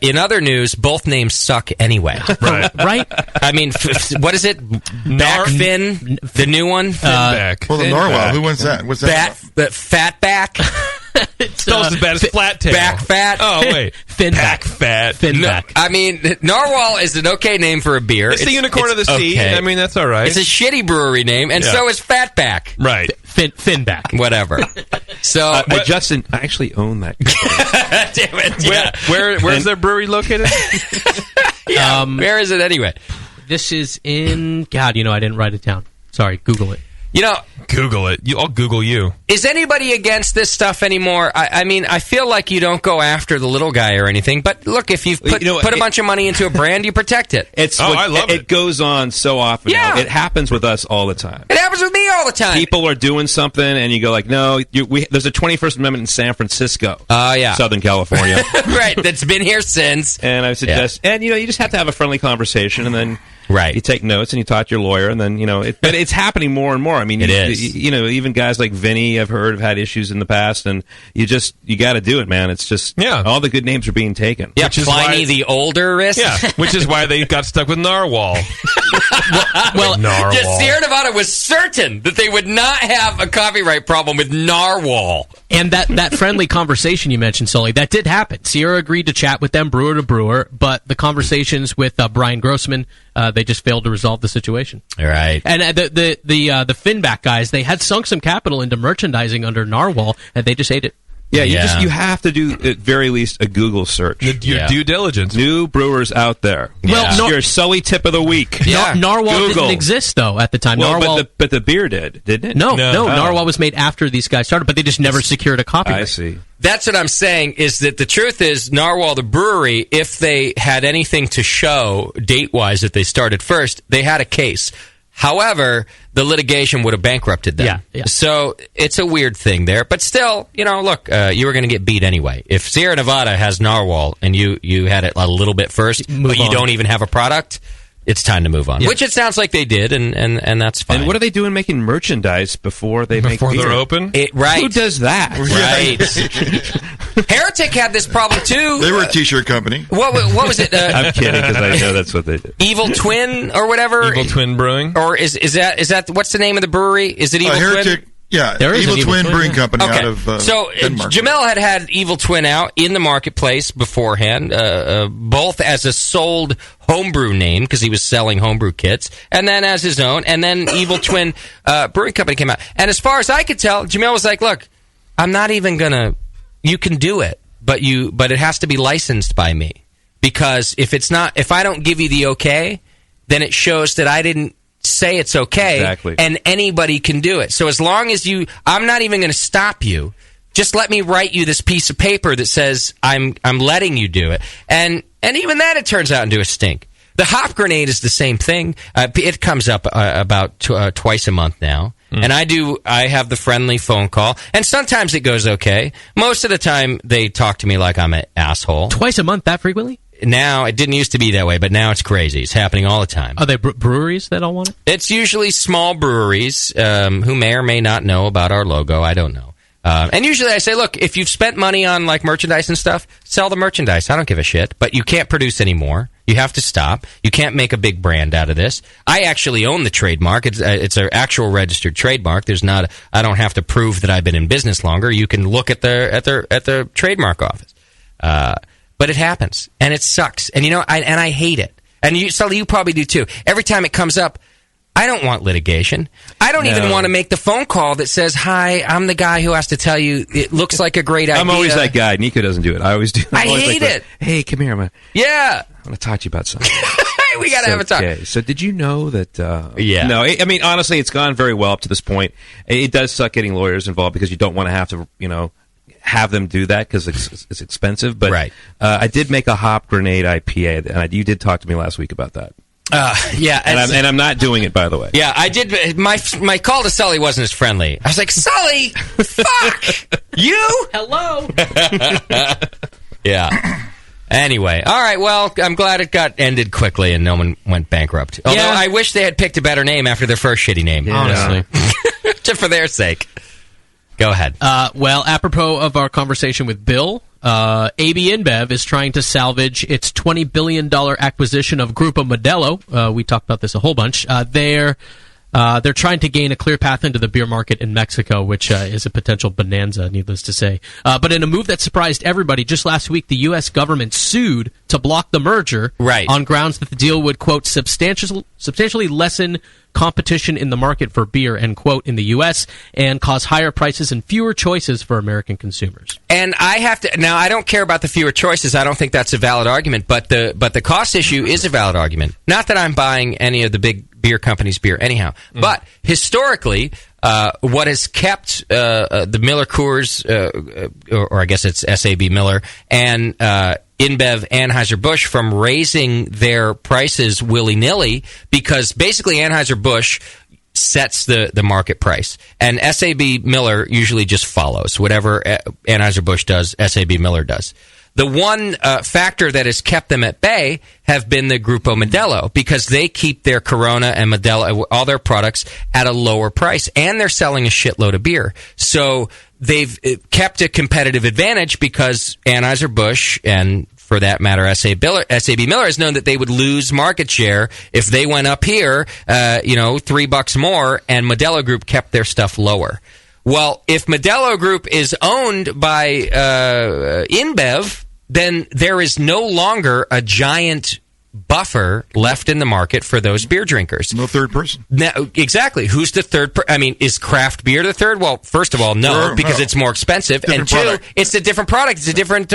In other news, both names suck anyway. Right? I mean, what is it? Backfin, the new one. Finback. Well, the Narwhal. Who wins that? What's that? Fatback. It's almost as bad as flat tail. Back fat. Oh wait, Finback. fat. Finback. No, I mean, Narwhal is an okay name for a beer. It's the unicorn of the sea. Okay. I mean, that's all right. It's a shitty brewery name, and so is Fatback. Right. Finback. Whatever. So, Justin, I actually own that. damn it. Yeah. Where's their brewery located? Where is it anyway? This is in... God, I didn't write it down. Sorry, Google it. You know, Google it. I'll Google you. is anybody against this stuff anymore? I mean, I feel like you don't go after the little guy or anything, but look, if you've put a bunch of money into a brand, you protect it. I love it. It goes on so often. Yeah. Now. It happens with us all the time. It happens with me all the time. People are doing something, and you go like, no, there's a 21st Amendment in San Francisco. Yeah. Southern California. Right, that's been here since. And I suggest, and you just have to have a friendly conversation, and then you take notes, and you talk to your lawyer, and then, but it's happening more and more. I mean, it is. Even guys like Vinny, I've heard, have had issues in the past, and you got to do it, man. It's just, all the good names are being taken. Yeah, Pliny the Older risk. Yeah, which is why they got stuck with Narwhal. Narwhal. Sierra Nevada was certain that they would not have a copyright problem with Narwhal. And that friendly conversation you mentioned, Sully, that did happen. Sierra agreed to chat with them, brewer to brewer, but the conversations with Brian Grossman, they just failed to resolve the situation. Right. And the Finback guys, they had sunk some capital into merchandising under Narwhal, and they just ate it. Yeah, you have to do at very least a Google search. Your due diligence. New brewers out there. Well, your Sully tip of the week. Narwhal Google. didn't exist though at the time. Well, Narwhal, but the beer didn't it? No. Narwhal was made after these guys started, but they just never secured a copyright. I see. That's what I'm saying, is that the truth is Narwhal, the brewery, if they had anything to show date-wise that they started first, they had a case. However, the litigation would have bankrupted them. Yeah. So it's a weird thing there. But still, look, you were going to get beat anyway. If Sierra Nevada has Narwhal and you had it a little bit first, but you don't even have a product, it's time to move on. Yeah. Which it sounds like they did, and that's fine. And what are they doing making merchandise before they make beer? They're open? Right. Who does that? Right. Heretic had this problem too. They were a T-shirt company. What was it? I'm kidding, because I know that's what they do. Evil Twin or whatever? Evil Twin Brewing? Or is that what's the name of the brewery? Is it Evil Heretic, Twin? Yeah, There is Evil an Evil Twin Twin, Brewing yeah. Company Okay. out of So Denmark. Jamel had Evil Twin out in the marketplace beforehand, both as a sold homebrew name because he was selling homebrew kits, and then as his own, and then Evil Twin Brewing Company came out. And as far as I could tell, Jamel was like, "Look, I'm not even gonna. You can do it, but it has to be licensed by me because if I don't give you the okay, then it shows that I didn't say it's okay, Exactly. and anybody can do it. So as long as I'm not even going to stop you. Just let me write you this piece of paper that says I'm letting you do it. And even that, it turns out into a stink. The hop grenade is the same thing. It comes up about twice a month now. And I have the friendly phone call, and sometimes it goes okay. Most of the time, they talk to me like I'm an asshole. Twice a month, that frequently? Now, it didn't used to be that way, but now it's crazy. It's happening all the time. Are they breweries that all want it? It's usually small breweries who may or may not know about our logo. I don't know. And usually I say, look, if you've spent money on like merchandise and stuff, sell the merchandise. I don't give a shit. But you can't produce anymore. You have to stop. You can't make a big brand out of this. I actually own the trademark. It's an actual registered trademark. I don't have to prove that I've been in business longer. You can look at the trademark office. But it happens, and it sucks. And I hate it. And Sully, you probably do too. Every time it comes up, I don't want litigation. I don't even want to make the phone call that says, "Hi, I'm the guy who has to tell you it looks like a great idea." I'm always that guy. Nico doesn't do it. I always do. I hate it. Hey, come here, man. Yeah. I want to talk to you about something. We got to have a talk. Okay. So did you know that... Yeah. No, I mean, honestly, it's gone very well up to this point. It does suck getting lawyers involved because you don't want to have to, have them do that because it's expensive. But right. I did make a hop grenade IPA, and you did talk to me last week about that. Yeah, and I'm not doing it, by the way. Yeah, I did. My call to Sully wasn't as friendly. I was like, Sully, fuck you. Hello. Yeah. Anyway, all right. Well, I'm glad it got ended quickly and no one went bankrupt. Although I wish they had picked a better name after their first shitty name. Honestly, just for their sake. Go ahead. Well, apropos of our conversation with Bill, AB InBev is trying to salvage its $20 billion acquisition of Grupo Modelo. We talked about this a whole bunch. They're trying to gain a clear path into the beer market in Mexico, which is a potential bonanza, needless to say. But in a move that surprised everybody, just last week, the U.S. government sued to block the merger on grounds that the deal would, quote, substantially lessen competition in the market for beer, end quote, in the U.S. and cause higher prices and fewer choices for American consumers. And I don't care about the fewer choices. I don't think that's a valid argument, but the cost issue is a valid argument. Not that I'm buying any of the big beer company's beer anyhow. But historically, what has kept the Miller Coors, or I guess it's SAB Miller, and InBev Anheuser-Busch from raising their prices willy-nilly, because basically Anheuser-Busch sets the market price, and SAB Miller usually just follows. Whatever Anheuser-Busch does, SAB Miller does. The one factor that has kept them at bay have been the Grupo Modelo, because they keep their Corona and Modelo, all their products, at a lower price, and they're selling a shitload of beer. So they've kept a competitive advantage, because Anheuser-Busch, and for that matter, SAB Miller, has known that they would lose market share if they went up here, $3 more, and Modelo Group kept their stuff lower. Well, if Modelo Group is owned by InBev, then there is no longer a giant buffer left in the market for those beer drinkers. No third person. Now, exactly. Who's the third? Is craft beer the third? Well, first of all, no, because it's more expensive, and two, it's a different product. It's a different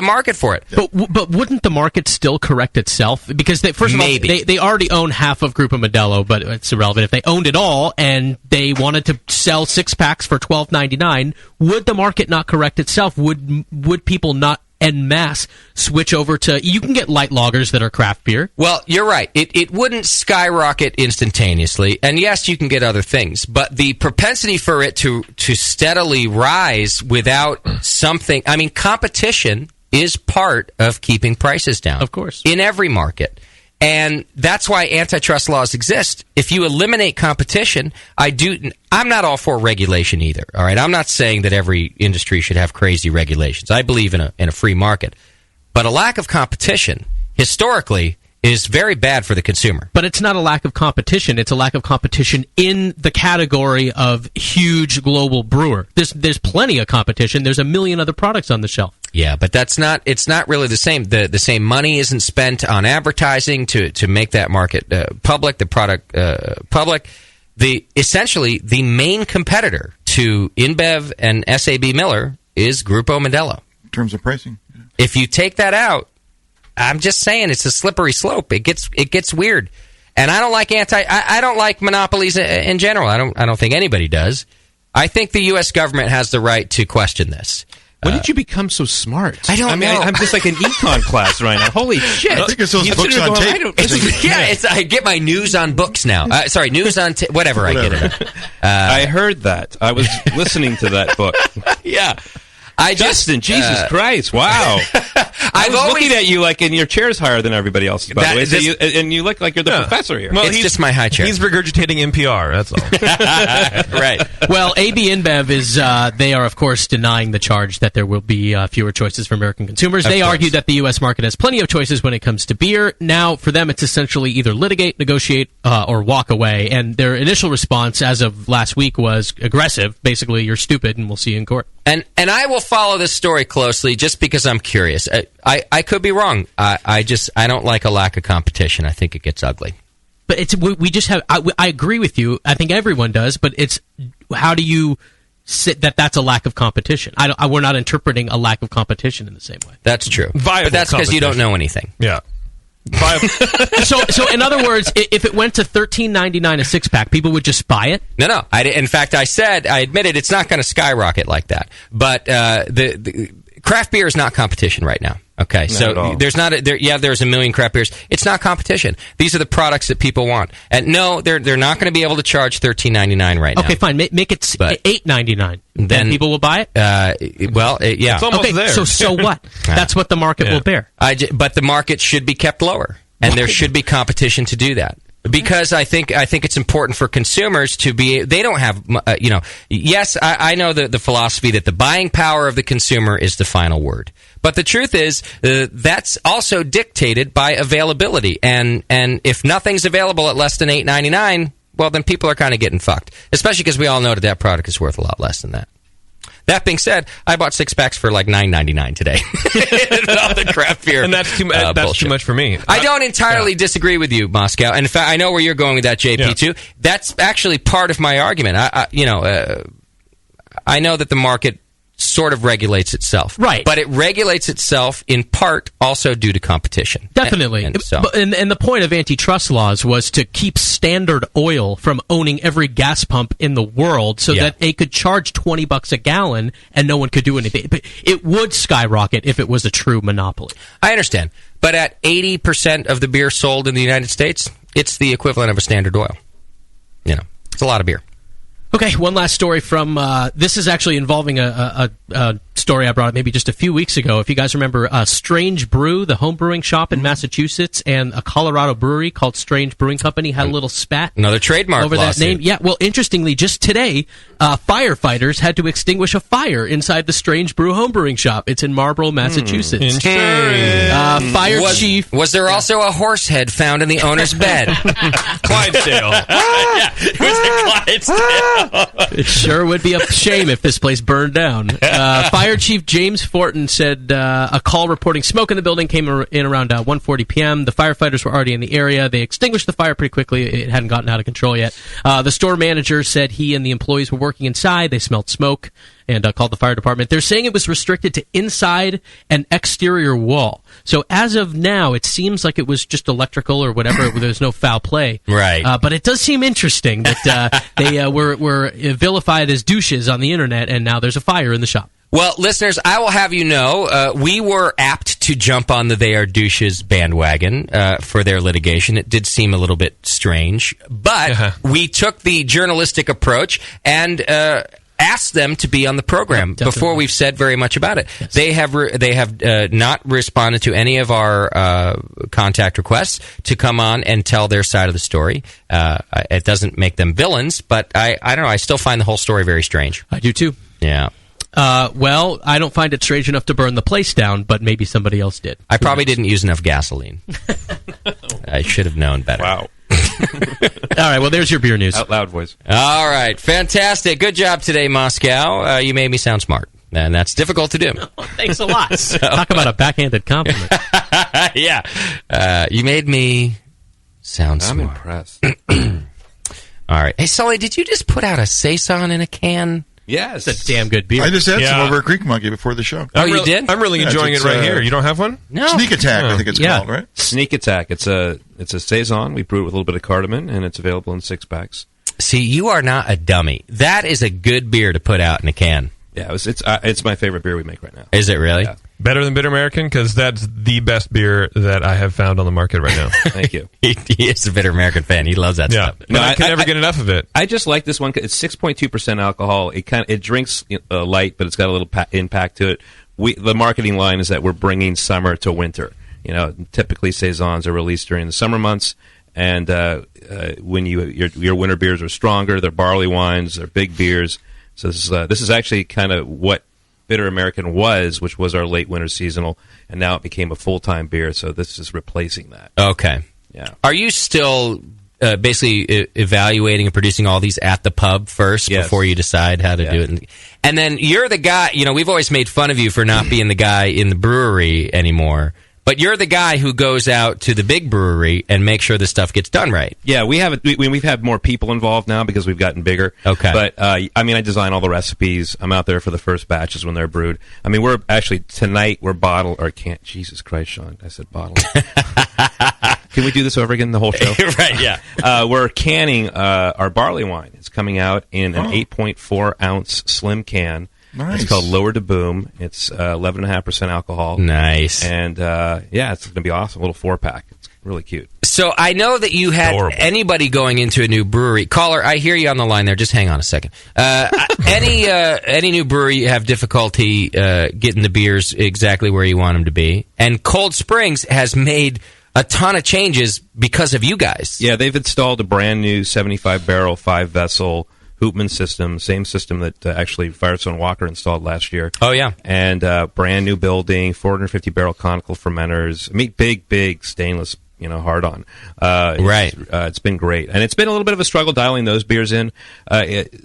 market for it. But wouldn't the market still correct itself? Because first of all, they already own half of Grupo Modelo, but it's irrelevant. If they owned it all and they wanted to sell 6-packs for $12.99, would the market not correct itself? Would people not en masse switch over to, you can get light lagers that are craft beer? Well, you're right. It wouldn't skyrocket instantaneously, and yes, you can get other things, but the propensity for it to steadily rise without something, competition is part of keeping prices down. Of course. In every market. And that's why antitrust laws exist. If you eliminate competition, I'm not all for regulation either. All right, I'm not saying that every industry should have crazy regulations. I believe in a free market, but a lack of competition historically is very bad for the consumer. But it's not a lack of competition. It's a lack of competition in the category of huge global brewer. There's plenty of competition. There's a million other products on the shelf. Yeah, but it's not really the same. The same money isn't spent on advertising to make that market public, the product public. Essentially, the main competitor to InBev and SAB Miller is Grupo Modelo. In terms of pricing. Yeah. If you take that out, I'm just saying it's a slippery slope. It gets weird, and I don't like I don't like monopolies in general. I don't think anybody does. I think the U.S. government has the right to question this. When did you become so smart? I don't know. I'm just like an econ class right now. Holy shit! I think it's those books on tape. I get my news on books now. News on whatever I get it. I heard that. I was listening to that book. Yeah. Justin, Jesus Christ! Wow, I was looking at you like, and your chair's higher than everybody else's, by the way. And you look like you're the professor here. Well, it's just my high chair. He's regurgitating NPR. That's all. Right. Well, AB InBev is they are of course denying the charge that there will be fewer choices for American consumers. They argue that the U.S. market has plenty of choices when it comes to beer. Now, for them, it's essentially either litigate, negotiate, or walk away. And their initial response, as of last week, was aggressive. Basically, you're stupid, and we'll see you in court. And I will follow this story closely just because I'm curious. I could be wrong. I don't like a lack of competition. I think it gets ugly. But we just have. I agree with you. I think everyone does. But it's how do you sit that's a lack of competition? We're not interpreting a lack of competition in the same way. That's true. Viable but that's because you don't know anything. Yeah. So in other words, if it went to $13.99 a 6-pack, people would just buy it? No. In fact, I admitted it's not going to skyrocket like that. But the craft beer is not competition right now. Okay, so there's a million craft beers. It's not competition. These are the products that people want. And no, they're not going to be able to charge $13.99 right now. Okay, fine. Make it $8.99. Then people will buy it. Yeah, it's almost there. So what? That's what the market will bear. But the market should be kept lower, and there should be competition to do that. Because I think it's important for consumers to be. They don't have, Yes, I know the philosophy that the buying power of the consumer is the final word. But the truth is, that's also dictated by availability. And if nothing's available at less than $8.99, well, then people are kind of getting fucked. Especially because we all know that product is worth a lot less than that. That being said, I bought 6-packs for like $9.99 today. All the craft beer, and that's too much for me. I don't entirely disagree with you, Moscow. And in fact, I know where you're going with that, JP, too. That's actually part of my argument. I know that the market sort of regulates itself. Right. But it regulates itself in part also due to competition. Definitely. And the point of antitrust laws was to keep Standard Oil from owning every gas pump in the world so that they could charge $20 a gallon and no one could do anything. But it would skyrocket if it was a true monopoly. I understand. But at 80% of the beer sold in the United States, it's the equivalent of a Standard Oil. It's a lot of beer. Okay, one last story from, this is actually involving a story I brought up maybe just a few weeks ago. If you guys remember Strange Brew, the home brewing shop in Massachusetts, and a Colorado brewery called Strange Brewing Company had a little spat. Another trademark over lawsuit. that name. Yeah, well, interestingly, just today, firefighters had to extinguish a fire inside the Strange Brew home brewing shop. It's in Marlborough, Massachusetts. Fire chief. Was there also a horse head found in the owner's bed? Clydesdale. Yeah, it was a Clydesdale. It sure would be a shame if this place burned down. Fire Chief James Fortin said a call reporting smoke in the building came in around 1:40 p.m. The firefighters were already in the area. They extinguished the fire pretty quickly. It hadn't gotten out of control yet. The store manager said he and the employees were working inside. They smelled smoke and called the fire department. They're saying it was restricted to inside an exterior wall. So as of now, it seems like it was just electrical or whatever. There's no foul play. Right. But it does seem interesting that they were vilified as douches on the internet, and now there's a fire in the shop. Well, listeners, I will have you know, we were apt to jump on the They Are Douches bandwagon for their litigation. It did seem a little bit strange, but we took the journalistic approach and asked them to be on the program before we've said very much about it. Yes. They have not responded to any of our contact requests to come on and tell their side of the story. It doesn't make them villains, but I don't know. I still find the whole story very strange. I do too. Yeah. Well, I don't find it strange enough to burn the place down, but maybe somebody else did. I probably didn't use enough gasoline. I should have known better. Wow. All right, well, there's your beer news. Out loud voice. All right, fantastic. Good job today, Moscow. You made me sound smart, and that's difficult to do. Thanks a lot. Talk about a backhanded compliment. Yeah. You made me sound smart. I'm impressed. All right. Hey, Sully, did you just put out a Saison in a can? Yes. It's a damn good beer. I just had some over at Creek Monkey before the show. You did? I'm really enjoying it right here. You don't have one? No. Sneak Attack, I think it's called, right? Sneak Attack. It's a Saison. We brewed it with a little bit of cardamom, and it's available in 6-packs. See, you are not a dummy. That is a good beer to put out in a can. Yeah, it's my favorite beer we make right now. Is it really? Yeah. Better than Bitter American? Because that's the best beer that I have found on the market right now. Thank you. He is a Bitter American fan. He loves that stuff. No, I can never get enough of it. I just like this one. It's 6.2% alcohol. It drinks light, but it's got a little impact to it. The marketing line is that we're bringing summer to winter. Typically Saisons are released during the summer months, and when your winter beers are stronger, they're barley wines, they're big beers. So this is actually kind of what Bitter American was, which was our late winter seasonal, and now it became a full-time beer, so this is replacing that. Okay. Yeah. Are you still basically evaluating and producing all these at the pub first before you decide how to do it? And then you're the guy, we've always made fun of you for not being the guy in the brewery anymore. But you're the guy who goes out to the big brewery and makes sure the stuff gets done right. Yeah, we've had more people involved now because we've gotten bigger. Okay. But, I design all the recipes. I'm out there for the first batches when they're brewed. We're actually, tonight, Jesus Christ, Sean, I said bottle. Can we do this over again, the whole show? Right, yeah. We're canning our barley wine. It's coming out in an 8.4-ounce slim can. Nice. It's called Lower to Boom. It's 11.5% alcohol. Nice. And, it's going to be awesome. A little 4-pack. It's really cute. So I know that you had anybody going into a new brewery. Caller, I hear you on the line there. Just hang on a second. Any new brewery, you have difficulty getting the beers exactly where you want them to be. And Cold Springs has made a ton of changes because of you guys. Yeah, they've installed a brand new 75-barrel, 5-vessel Hoopman system, same system that actually Firestone Walker installed last year. Oh, yeah. And brand new building, 450-barrel conical fermenters. Big stainless, hard-on. Right. It's been great. And it's been a little bit of a struggle dialing those beers in.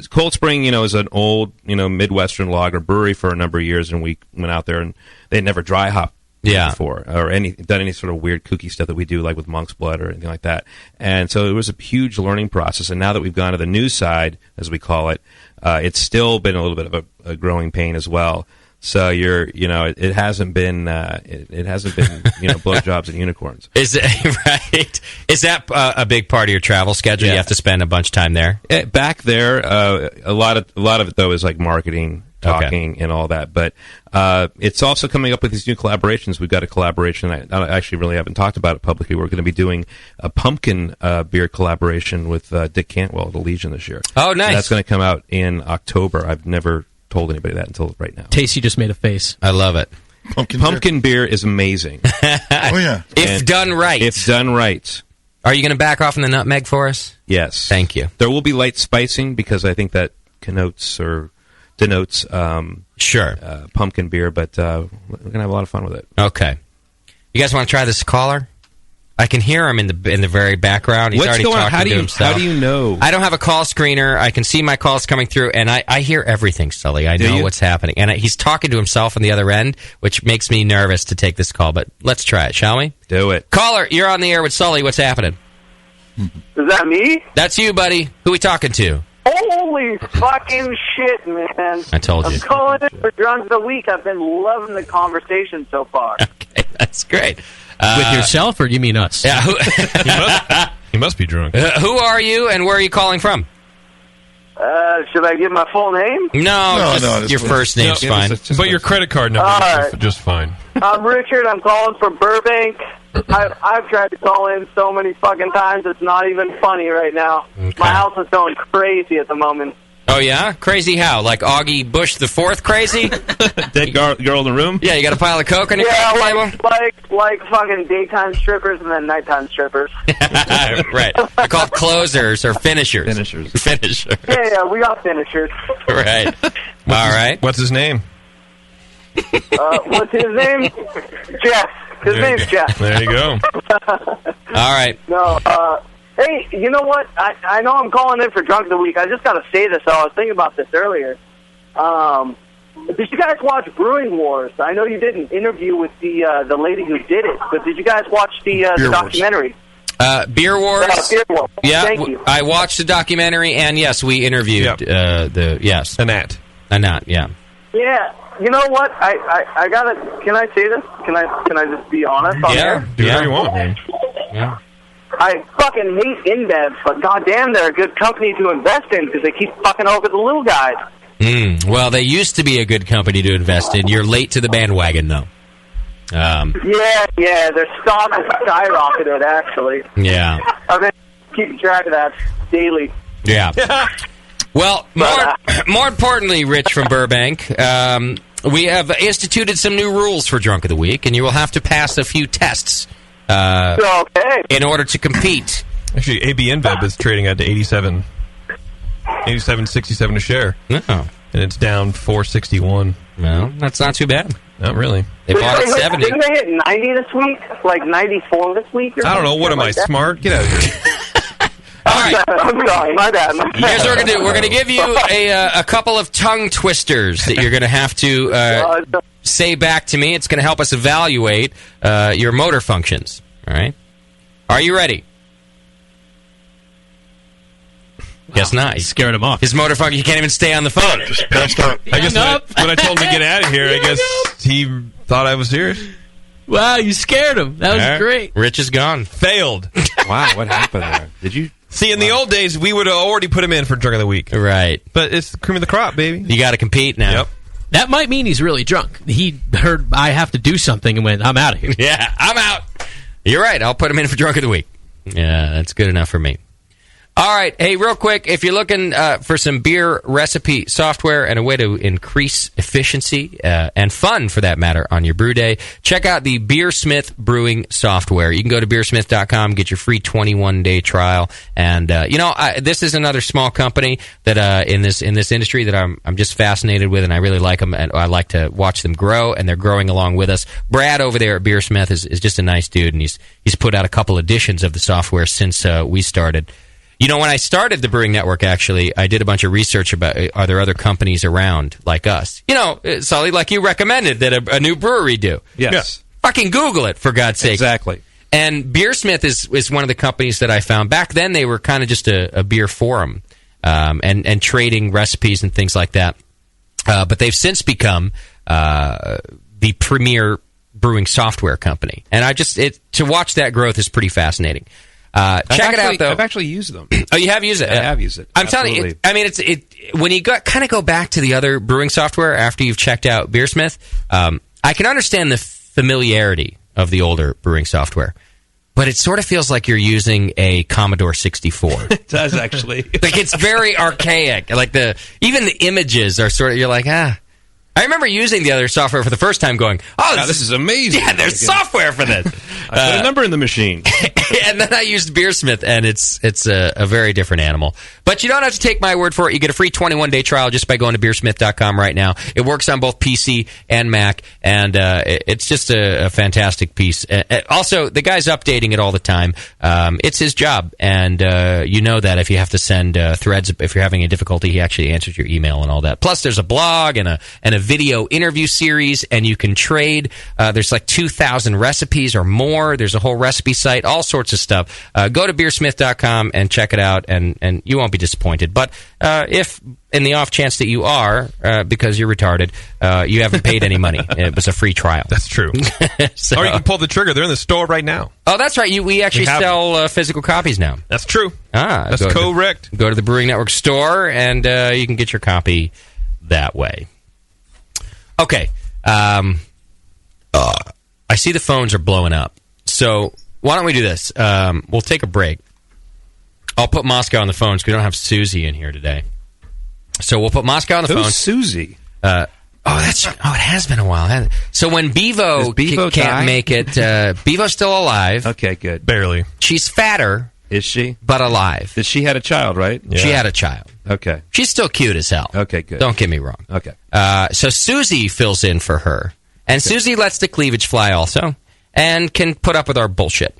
Cold Spring, is an old, Midwestern lager brewery for a number of years, and we went out there, and they never dry hop before, or done any sort of weird kooky stuff that we do, like with Monk's Blood or anything like that. And so it was a huge learning process. And now that we've gone to the news side, as we call it, it's still been a little bit of a growing pain as well. So it hasn't been blowjobs and unicorns. Is it right? Is that a big part of your travel schedule? Yeah. You have to spend a bunch of time there. Back there, a lot of it though is like marketing, talking, and all that. But it's also coming up with these new collaborations. We've got a collaboration. I actually really haven't talked about it publicly. We're going to be doing a pumpkin beer collaboration with Dick Cantwell at the Legion this year. Oh, nice! And that's going to come out in October. I've never told anybody that until right now. Tasty just made a face. I love it. Pumpkin beer is amazing. Oh yeah, if done right. If done right. Are you going to back off on the nutmeg for us? Yes. Thank you. There will be light spicing because I think that denotes pumpkin beer, but we're going to have a lot of fun with it. Okay. You guys want to try this caller? I can hear him in the very background. He's What's already going on? talking to himself. How do you know? I don't have a call screener. I can see my calls coming through, and I hear everything, Sully. I know what's happening. And he's talking to himself on the other end, which makes me nervous to take this call. But let's try it, shall we? Do it. Caller, you're on the air with Sully. What's happening? Is that me? That's you, buddy. Who we talking to? Holy fucking shit, man. I told you. I'm calling it for Drunk of the Week. I've been loving the conversation so far. Okay, that's great. With yourself, or you mean us? Yeah. He must be drunk. Who are you, and where are you calling from? Should I give my full name? No, just your first name's fine. But your credit card number is just fine. I'm Richard. I'm calling from Burbank. I've tried to call in so many fucking times, it's not even funny right now. Okay. My house is going crazy at the moment. Oh, yeah? Crazy how? Like Augie Bush the Fourth crazy? Dead girl in the room? Yeah, you got a pile of coke on your table? like fucking daytime strippers and then nighttime strippers. Right. They're called closers or finishers. Finishers. Yeah, we got finishers. Right. All right. What's his name? What's his name? Jeff. His name's Jeff. There you go. All right. No, hey, you know what? I know I'm calling in for Drunk of the Week. I just got to say this. I was thinking about this earlier. Did you guys watch Brewing Wars? I know you did an interview with the lady who did it, but did you guys watch the documentary? Beer Wars? Beer Wars. Yeah, Thank you. I watched the documentary, and yes, we interviewed Annette, yeah. Yeah. You know what? I gotta. Can I say this? Can I just be honest on air? Do whatever you want, man. Yeah. I fucking hate InBev, but goddamn, they're a good company to invest in because they keep fucking over the little guys. Well, they used to be a good company to invest in. You're late to the bandwagon, though. Yeah, their stock has skyrocketed, actually. Yeah. I've been keeping track of that daily. Yeah. Well, more importantly, Rich from Burbank, we have instituted some new rules for Drunk of the Week, and you will have to pass a few tests in order to compete. Actually, AB InBev is trading at 87.67 a share. Oh. And it's down 4.61. Well, that's not too bad. Not really. They bought at 70. Didn't they hit 90 this week? Like 94 this week? I don't know. What am I, smart? Get out of here. All right. I'm sorry, my bad. Here's what we're going to do. We're going to give you a couple of tongue twisters that you're going to have to say back to me. It's going to help us evaluate your motor functions. All right? Are you ready? Guess not. You scared him off. His motor function, he can't even stay on the phone. Just passed out. I guess when I told him to get out of here, I guess he thought I was serious. Wow, you scared him. That was great. Rich is gone. Failed. Wow, what happened there? Did you... See, in the old days, we would have already put him in for Drunk of the Week. Right. But it's the cream of the crop, baby. You got to compete now. Yep. That might mean he's really drunk. He heard I have to do something and went, I'm out of here. Yeah, I'm out. You're right. I'll put him in for Drunk of the Week. Yeah, that's good enough for me. All right. Hey, real quick, if you're looking for some beer recipe software and a way to increase efficiency and fun, for that matter, on your brew day, check out the Beersmith Brewing Software. You can go to beersmith.com, get your free 21-day trial. And, this is another small company that in this industry that I'm just fascinated with, and I really like them, and I like to watch them grow, and they're growing along with us. Brad over there at Beersmith is just a nice dude, and he's put out a couple editions of the software since we started. You know, when I started the Brewing Network, actually, I did a bunch of research about are there other companies around like us? You know, Sully, like you recommended that a new brewery do. Yes. Fucking Google it, for God's sake. Exactly. And Beersmith is one of the companies that I found. Back then, they were kind of just a beer forum and trading recipes and things like that. But they've since become the premier brewing software company. And to watch that growth is pretty fascinating. Check it out, though. I've actually used them. Oh, you have used it? I have used it. I'm telling you, when you kind of go back to the other brewing software after you've checked out Beersmith, I can understand the familiarity of the older brewing software. But it sort of feels like you're using a Commodore 64. It does, actually. Like, it's very archaic. Like, even the images are sort of, you're like, I remember using the other software for the first time going, this is amazing. Yeah, there's software for this. I put a number in the machine. And then I used Beersmith, and it's a very different animal. But you don't have to take my word for it. You get a free 21-day trial just by going to beersmith.com right now. It works on both PC and Mac, and it's just a fantastic piece. Also, the guy's updating it all the time. It's his job, and you know that if you have to send threads, if you're having a difficulty, he actually answers your email and all that. Plus, there's a blog and a video interview series, and you can trade. There's like 2,000 recipes or more. There's a whole recipe site, all sorts of stuff. Go to beersmith.com and check it out, and you won't be disappointed. But if in the off chance that you are, because you're retarded, you haven't paid any money. It was a free trial. That's true. Or you can pull the trigger. They're in the store right now. Oh, that's right. We actually sell physical copies now. That's true. That's correct. Go to the Brewing Network store, and you can get your copy that way. Okay. I see the phones are blowing up. So why don't we do this? We'll take a break. I'll put Moscow on the phones because we don't have Susie in here today. So we'll put Moscow on the phone. Who's Susie? It has been a while. So when Bevo can't make it, Bevo's still alive. Okay, good. Barely. She's fatter. Is she? But alive. She had a child, right? Yeah. She had a child. Okay. She's still cute as hell. Okay, good. Don't get me wrong. Okay. So Susie fills in for her. And Susie lets the cleavage fly also and can put up with our bullshit.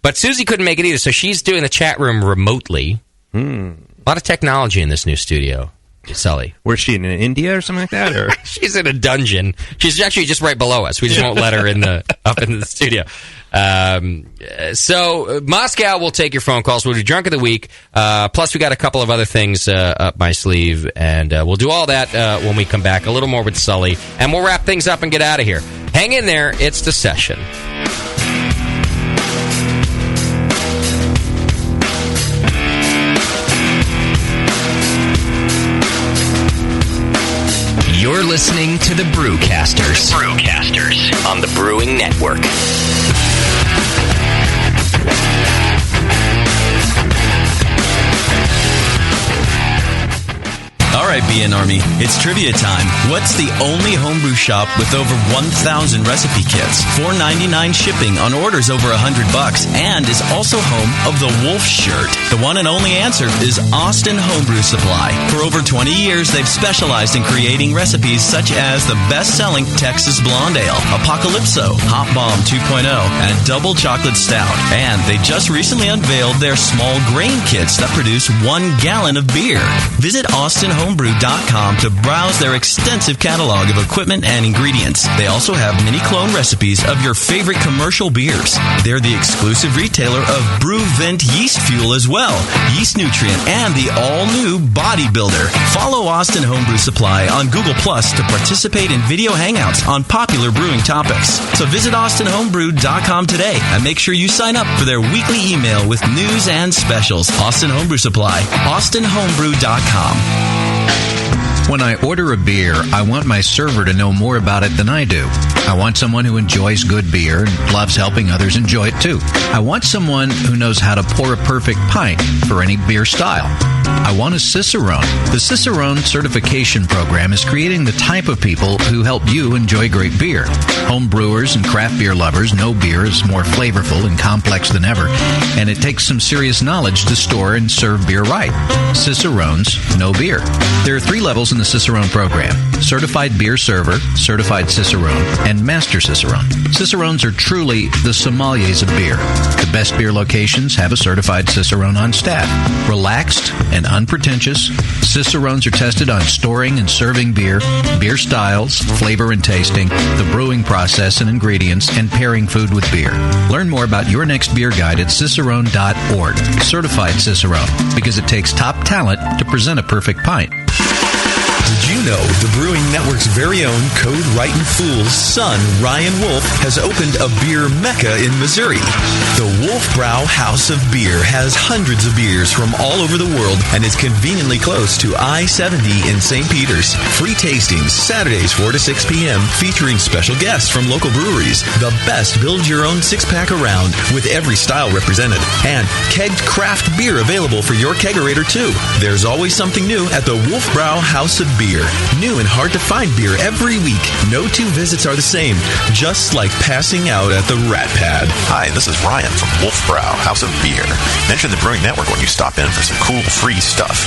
But Susie couldn't make it either, so she's doing the chat room remotely. A lot of technology in this new studio, Sully. Where's she, in India or something like that? Or she's in a dungeon. She's actually just right below us. We just won't let her up in the studio. So Moscow will take your phone calls. We'll do Drunk of the Week. Plus, we got a couple of other things up my sleeve, and we'll do all that when we come back. A little more with Sully, and we'll wrap things up and get out of here. Hang in there. It's The Session. You're listening to the Brewcasters. On the Brewing Network. All right, BN Army, it's trivia time. What's the only homebrew shop with over 1,000 recipe kits, $4.99 shipping on orders over $100, and is also home of the Wolf Shirt? The one and only answer is Austin Homebrew Supply. For over 20 years, they've specialized in creating recipes such as the best-selling Texas Blonde Ale, Apocalypso, Hop Bomb 2.0, and Double Chocolate Stout. And they just recently unveiled their small grain kits that produce 1 gallon of beer. Visit AustinHomebrew.com to browse their extensive catalog of equipment and ingredients. They also have mini clone recipes of your favorite commercial beers. They're the exclusive retailer of BrewVent yeast fuel as well, Yeast Nutrient, and the all-new Bodybuilder. Follow Austin Homebrew Supply on Google Plus to participate in video hangouts on popular brewing topics. So visit AustinHomebrew.com today and make sure you sign up for their weekly email with news and specials. Austin Homebrew Supply, AustinHomebrew.com. When I order a beer, I want my server to know more about it than I do. I want someone who enjoys good beer and loves helping others enjoy it too. I want someone who knows how to pour a perfect pint for any beer style. I want a Cicerone. The Cicerone certification program is creating the type of people who help you enjoy great beer. Home brewers and craft beer lovers know beer is more flavorful and complex than ever, and it takes some serious knowledge to store and serve beer right. Cicerones know beer. There are 3 levels in the Cicerone program: Certified Beer Server, Certified Cicerone, and Master Cicerone. Cicerones are truly the sommeliers of beer. The best beer locations have a certified Cicerone on staff. Relaxed and unpretentious. Cicerones are tested on storing and serving beer, beer styles, flavor and tasting, the brewing process and ingredients, and pairing food with beer. Learn more about your next beer guide at cicerone.org. Certified Cicerone, because it takes top talent to present a perfect pint. Did you know the Brewing Network's very own Code Writing Fool's son, Ryan Wolf, has opened a beer mecca in Missouri? The Wolfbrow House of Beer has hundreds of beers from all over the world and is conveniently close to I-70 in St. Peters. Free tastings Saturdays 4 to 6 p.m. featuring special guests from local breweries. The best build-your-own six-pack around with every style represented. And kegged craft beer available for your kegerator too. There's always something new at the Wolfbrow House of Beer. New and hard to find beer every week. No two visits are the same, just like passing out at the Rat Pad. Hi, this is Ryan from Wolfbrow House of Beer. Mention the Brewing Network when you stop in for some cool free stuff.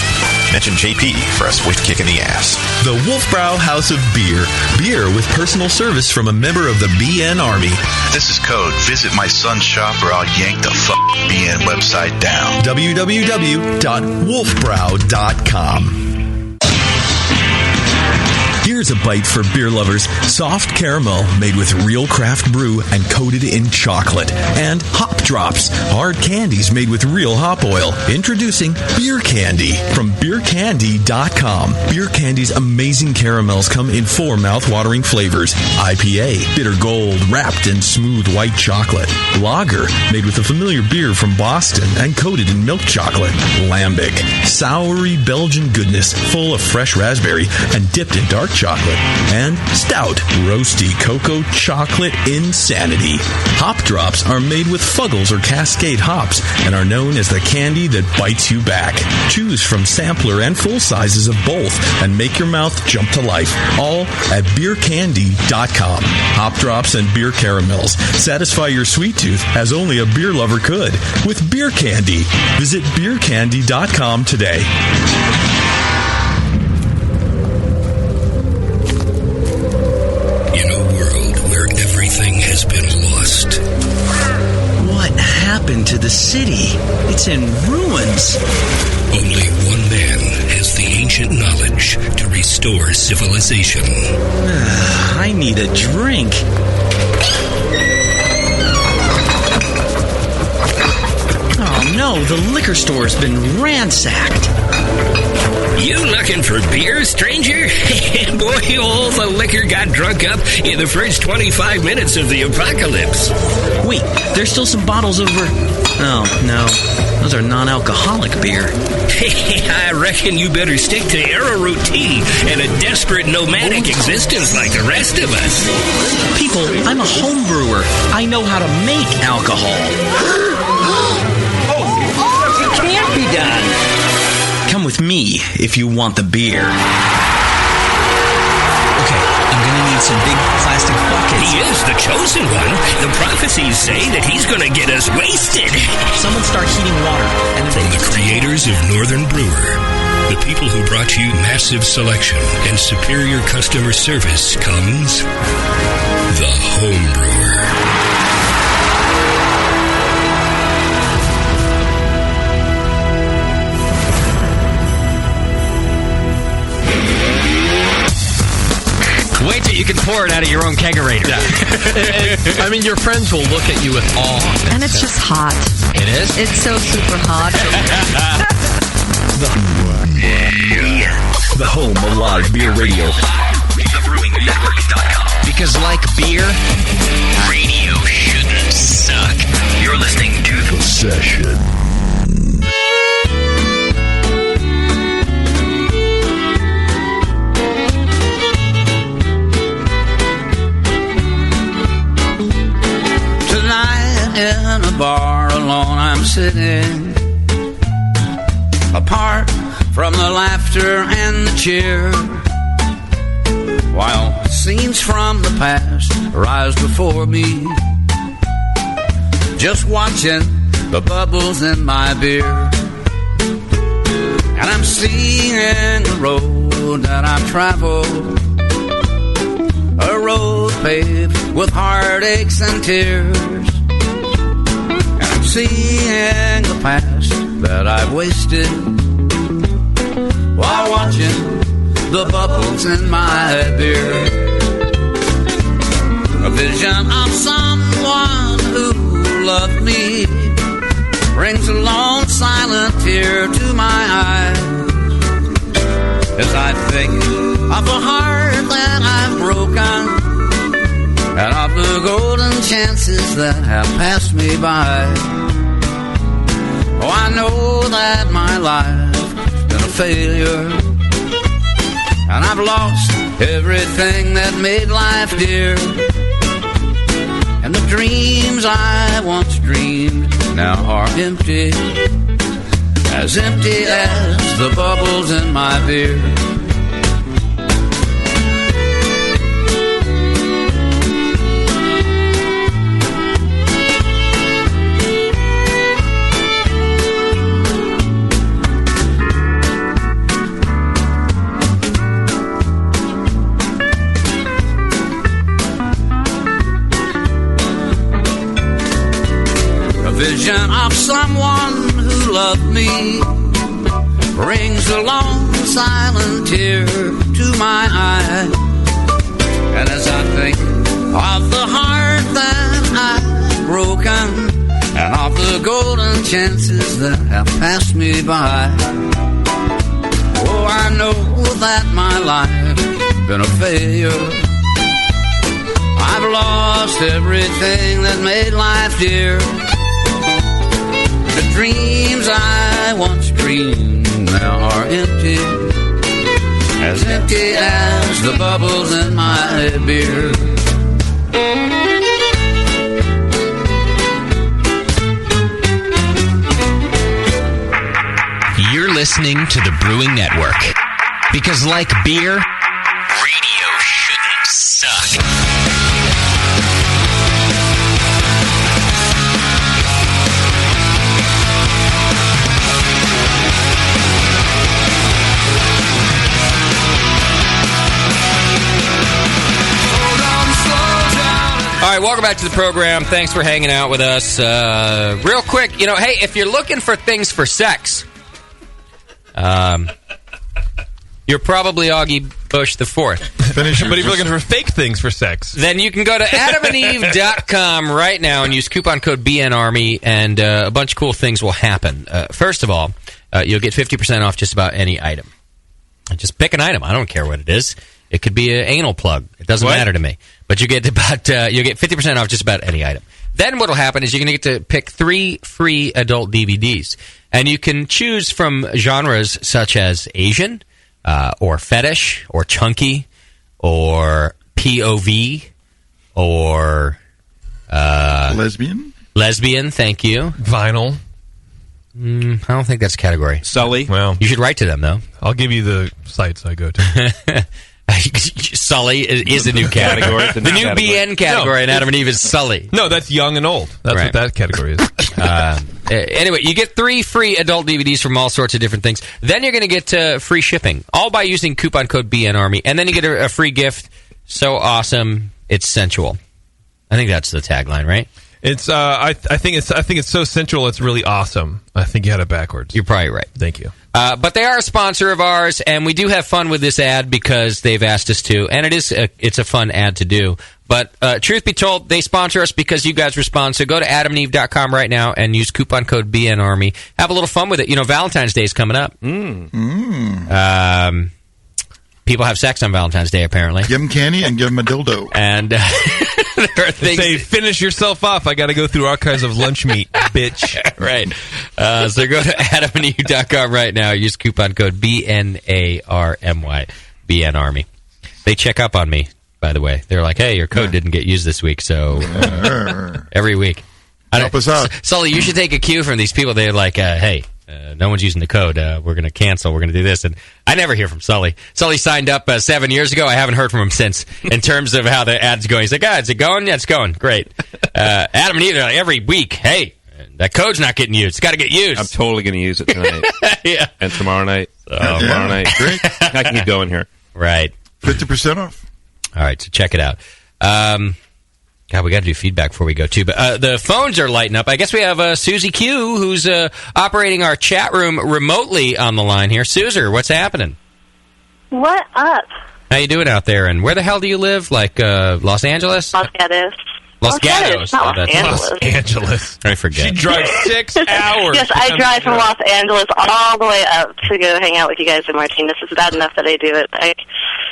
Mention JP for a swift kick in the ass. The Wolfbrow House of Beer. Beer with personal service from a member of the BN Army. This is Code. Visit my son's shop or I'll yank the BN website down. www.wolfbrow.com. Here's a bite for beer lovers. Soft caramel made with real craft brew and coated in chocolate. And hop drops, hard candies made with real hop oil. Introducing Beer Candy from beercandy.com. Beer Candy's amazing caramels come in 4 mouth-watering flavors. IPA, bitter gold, wrapped in smooth white chocolate. Lager, made with a familiar beer from Boston and coated in milk chocolate. Lambic, soury Belgian goodness full of fresh raspberry and dipped in dark chocolate. And Stout, roasty cocoa chocolate insanity. Hop drops are made with Fuggles or Cascade hops and are known as the candy that bites you back. Choose from sampler and full sizes of both and make your mouth jump to life. All at beercandy.com. Hop drops and beer caramels. Satisfy your sweet tooth as only a beer lover could with Beer Candy. Visit beercandy.com today. Has been lost. What happened to the city? It's in ruins. Only one man has the ancient knowledge to restore civilization. I need a drink. Oh no, the liquor store's been ransacked. You looking for beer, stranger? Boy, all the liquor got drunk up in the first 25 minutes of the apocalypse. Wait, there's still some bottles over... Oh, no. Those are non-alcoholic beer. I reckon you better stick to arrowroot tea and a desperate nomadic existence like the rest of us. People, I'm a home brewer. I know how to make alcohol. It can't be done. Come with me if you want the beer. Okay, I'm gonna need some big plastic buckets. He is the chosen one. The prophecies say that he's gonna get us wasted. Someone start heating water. And from the creators of Northern Brewer, the people who brought you massive selection and superior customer service, comes the Home Brewer. Wait till you can pour it out of your own kegerator. Yeah. I mean, your friends will look at you with awe. And it's just hot. It is? It's so super hot. The home of live beer radio. TheBrewingNetwork.com. Because like beer, radio shouldn't suck. You're listening to The Session. In a bar alone I'm sitting, apart from the laughter and the cheer, while scenes from the past rise before me, just watching the bubbles in my beer. And I'm seeing the road that I've traveled, a road paved with heartaches and tears. Seeing the past that I've wasted, while watching the bubbles in my beer. A vision of someone who loved me brings a long silent tear to my eye as I think of the heart that I've broken and of the golden chances that have passed me by. Oh, I know that my life's been a failure, and I've lost everything that made life dear. And the dreams I once dreamed now are empty as the bubbles in my beer. Vision of someone who loved me brings a long silent tear to my eye. And as I think of the heart that I've broken and of the golden chances that have passed me by, oh, I know that my life's been a failure. I've lost everything that made life dear. The dreams I once dreamed now are empty as the bubbles in my beer. You're listening to the Brewing Network. Because like beer, radio shouldn't suck. All right, welcome back to the program. Thanks for hanging out with us. Real quick, hey, if you're looking for things for sex, you're probably Augie Bush the Fourth. But if you're looking for fake things for sex, then you can go to adamandeve.com right now and use coupon code BNARMY, and a bunch of cool things will happen. First of all, you'll get 50% off just about any item. Just pick an item. I don't care what it is. It could be an anal plug. It doesn't matter to me. But you get 50% off just about any item. Then what'll happen is you're going to get to pick 3 free adult DVDs, and you can choose from genres such as Asian, or fetish, or chunky, or POV, or lesbian. Lesbian, thank you. Vinyl. I don't think that's a category. Sully. Well, you should write to them though. I'll give you the sites I go to. Sully is a new category. The new BN category in Adam and Eve is Sully. No, that's young and old. That's right. what that category is. Anyway, you get 3 free adult DVDs from all sorts of different things. Then you're going to get free shipping, all by using coupon code BNARMY. And then you get a free gift. So awesome, it's sensual. I think that's the tagline, right? It's I think it's so sensual. It's really awesome. I think you had it backwards. You're probably right. Thank you. But they are a sponsor of ours, and we do have fun with this ad because they've asked us to, and it's a fun ad to do. But truth be told, they sponsor us because you guys respond. So go to adamandeve.com right now and use coupon code BNARMY. Have a little fun with it. Valentine's Day is coming up. People have sex on Valentine's Day, apparently. Give them candy and give them a dildo. And there are things. Say, finish yourself off. I got to go through archives of lunch meat, bitch. Right. So go to adamandeve.com right now. Use coupon code BNARMY. BNARMY. They check up on me, by the way. They're like, hey, your code didn't get used this week, so every week. Help us out. Sully, you should take a cue from these people. They're like, hey, no one's using the code. We're going to cancel. We're going to do this. And I never hear from Sully. Sully signed up 7 years ago. I haven't heard from him since in terms of how the ad's going. He's like, is it going? Yeah, it's going. Great. Adam and Eve, every week, hey, that code's not getting used. It's got to get used. I'm totally going to use it tonight. Yeah. And tomorrow night. Tomorrow night. Great. I can keep going here. Right. 50% off. All right, so check it out. God, we got to do feedback before we go, too. But the phones are lighting up. I guess we have Susie Q, who's operating our chat room remotely on the line here. Suzer, what's happening? What up? How you doing out there? And where the hell do you live? Like Los Angeles? Los Gatos. Los Gatos. Not Los Angeles. Los Angeles. I forget. She drives 6 hours. Yes, I drive from Los Angeles all the way up to go hang out with you guys in Martinez. It's bad enough that I do it.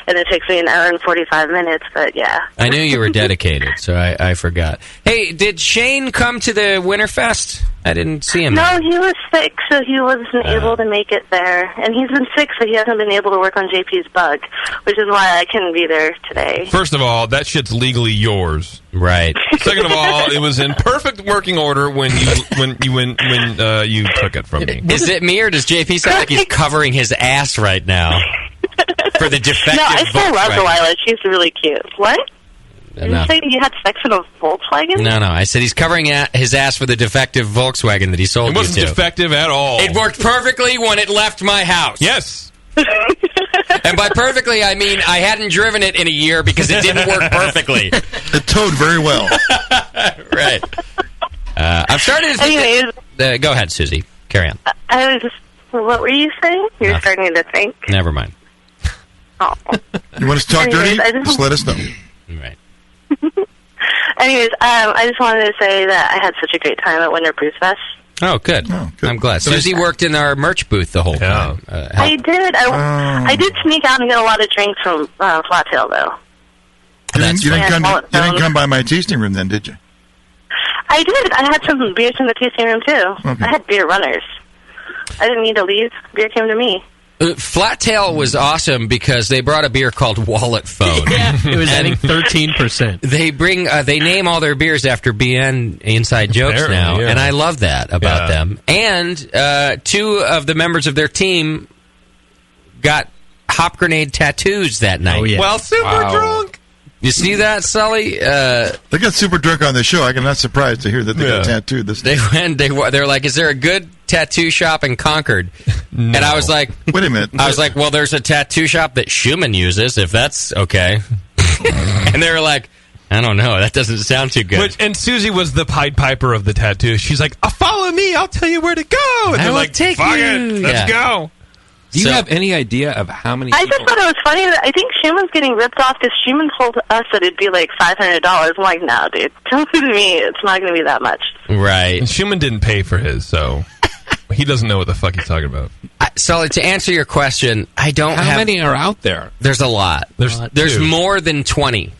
And it takes me an hour and 45 minutes, but yeah. I knew you were dedicated, so I forgot. Hey, did Shane come to the Winterfest? I didn't see him. No, he was sick, so he wasn't able to make it there. And he's been sick, so he hasn't been able to work on JP's bug, which is why I couldn't be there today. First of all, that shit's legally yours. Right. Second of all, it was in perfect working order when you took it from me. Is it me, or does JP sound like he's covering his ass right now for the defective No, I still love Volkswagen? Delilah. She's really cute. What? Did you say you had sex in a Volkswagen? No, I said he's covering his ass for the defective Volkswagen that he sold you to. It wasn't defective at all. It worked perfectly when it left my house. Yes. And by perfectly, I mean I hadn't driven it in a year because it didn't work perfectly. It towed very well. Right. I'm starting to think... Anyways, go ahead, Susie. Carry on. I was just... What were you saying? You're Nothing. starting to think. Never mind. Oh. You want us to talk Anyways, dirty? Just let us know. Right. Anyways, I just wanted to say that I had such a great time at Winter Brews Fest. Oh, good. I'm glad. Susie worked in our merch booth the whole time. I did. I did sneak out and get a lot of drinks from Flat Tail, though. You didn't right. come by my tasting room then, did you? I did. I had some beers in the tasting room, too. Okay. I had beer runners. I didn't need to leave. Beer came to me. Flat Tail was awesome because they brought a beer called Wallet Phone. Yeah, it was, I think, 13%. They they name all their beers after BN inside jokes Apparently, now, yeah. and I love that about them. And 2 of the members of their team got hop grenade tattoos that night. Oh, yeah. Well, super drunk. You see that, Sully? They got super drunk on the show. I'm not surprised to hear that they got tattooed this They went. They're like, "Is there a good tattoo shop in Concord?" And I was like, "Wait a minute." I was like, "Well, there's a tattoo shop that Schumann uses, if that's okay." And they were like, "I don't know. That doesn't sound too good." And Susie was the Pied Piper of the tattoo. She's like, "Follow me. I'll tell you where to go." And I they're will like, take "Fuck you." it. Let's go." Do you have any idea of how many I just thought it was funny that I think Schumann's getting ripped off because Schumann told us that it'd be like $500. I'm like, no, dude. Tell me it's not going to be that much. Right. And Schumann didn't pay for his, so he doesn't know what the fuck he's talking about. Sully, to answer your question, I don't How many are out there? There's a lot. There's 2. more than 20.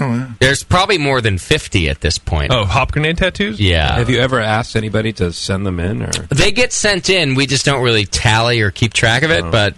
Oh, yeah. There's probably more than 50 at this point. Oh, hop grenade tattoos? Yeah. Have you ever asked anybody to send them in? Or They get sent in. We just don't really tally or keep track of it, but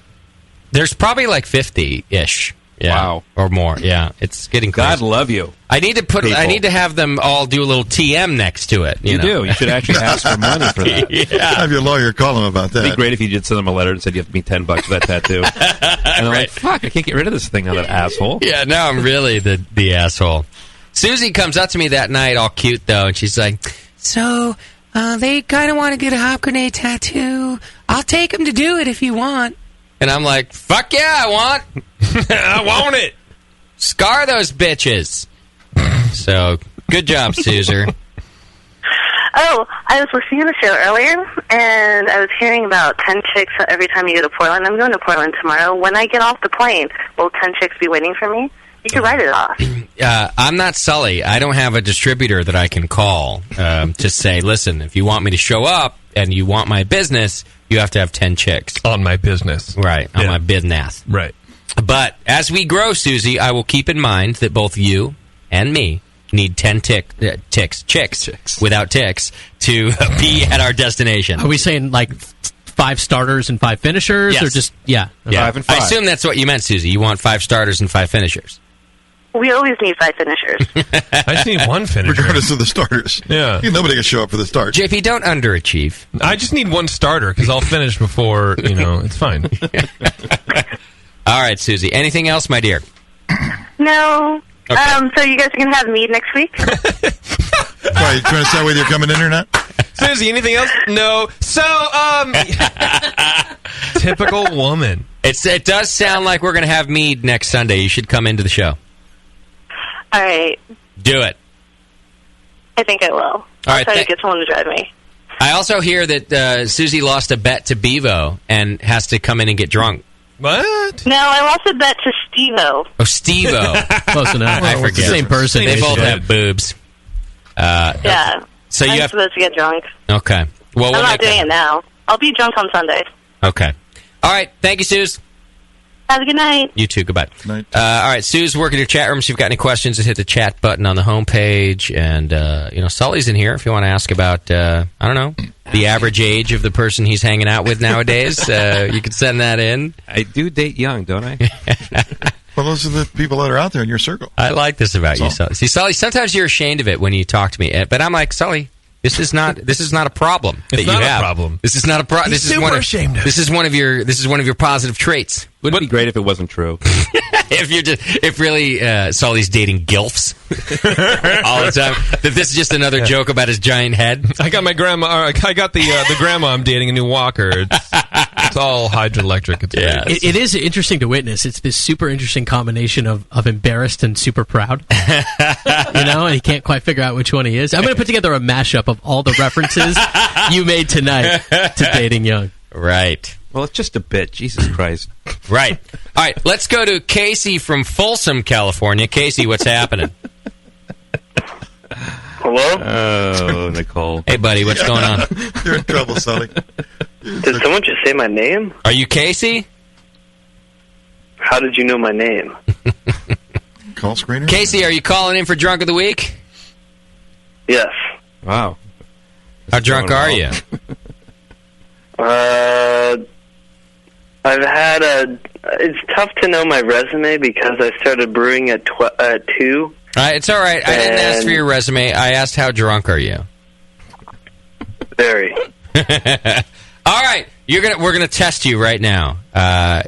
there's probably like 50-ish. Yeah. Wow. Or more. Yeah. It's getting crazy. God love you. I need to have them all do a little TM next to it. You know? do. You should actually ask for money for that. Yeah. Have your lawyer call him about that. It'd be great if you did send them a letter and said you have to be $10 for that tattoo. And they're like, fuck, I can't get rid of this thing, that asshole. Yeah, now I'm really the asshole. Susie comes up to me that night, all cute though, and she's like, "So, they kind of want to get a hop grenade tattoo. I'll take them to do it if you want." And I'm like, "Fuck yeah, I want. I want it. Scar those bitches." So, good job, Suzer. Oh, I was listening to the show earlier, and I was hearing about 10 chicks every time you go to Portland. I'm going to Portland tomorrow. When I get off the plane, will 10 chicks be waiting for me? You can write it off. I'm not Sully. I don't have a distributor that I can call to say, "Listen, if you want me to show up and you want my business, you have to have 10 chicks." On my business. Right, on my business. Right. But as we grow, Susie, I will keep in mind that both you and me need 10 chicks without ticks to be at our destination. Are we saying like 5 starters and 5 finishers? Yes. Or just, yeah. 5 and 5. I assume that's what you meant, Susie. You want 5 starters and 5 finishers. We always need 5 finishers. I just need one finisher. Regardless of the starters. Yeah. Nobody can show up for the start. JP, don't underachieve. I just need one starter because I'll finish before, it's fine. All right, Susie. Anything else, my dear? No. Okay. So you guys are going to have mead next week? Why, you trying to decide whether you're coming in or not? Susie, anything else? No. So, typical woman. It does sound like we're going to have mead next Sunday. You should come into the show. All right. Do it. I think I will. I'll right, try to get someone to drive me. I also hear that Susie lost a bet to Bevo and has to come in and get drunk. What? No, I lost a bet to Steve-O. Oh, Steve-O. Close enough. I forget. Same person. They both have boobs. Yeah. So I'm you have... supposed to get drunk. Okay. Well, I'm not doing it now. I'll be drunk on Sunday. Okay. All right. Thank you, Suze. Have a good night. You too. Goodbye. All right, Sue's working your chat room. So if you've got any questions, just hit the chat button on the homepage. And, Sully's in here if you want to ask about, I don't know, the average age of the person he's hanging out with nowadays. You can send that in. I do date young, don't I? Well, those are the people that are out there in your circle. I like this about you, Sully. See, Sully, sometimes you're ashamed of it when you talk to me. But I'm like, Sully, this is not a problem that It's you not have. a problem. This is not a problem. He's super ashamed of it. This is one of your positive traits. Wouldn't it be great if it wasn't true? if really Sully's dating gilfs all the time. That this is just another joke about his giant head. I got my grandma. I got the grandma I'm dating a new walker. It's all hydroelectric. It's great. It is interesting to witness. It's this super interesting combination of embarrassed and super proud. And he can't quite figure out which one he is. I'm going to put together a mashup of all the references you made tonight to dating young. Right. Well, it's just a bit. Jesus Christ. Right. All right, let's go to Casey from Folsom, California. Casey, what's happening? Hello? Oh, Nicole. Hey, buddy, what's going on? You're in trouble, Sully. Did someone just say my name? Are you Casey? How did you know my name? Call screener? Casey, are you calling in for Drunk of the Week? Yes. Wow. How drunk are you? I've had it's tough to know my resume because I started brewing at 2. All right, it's all right. I didn't ask for your resume. I asked how drunk are you? Very. All right, we're gonna test you right now.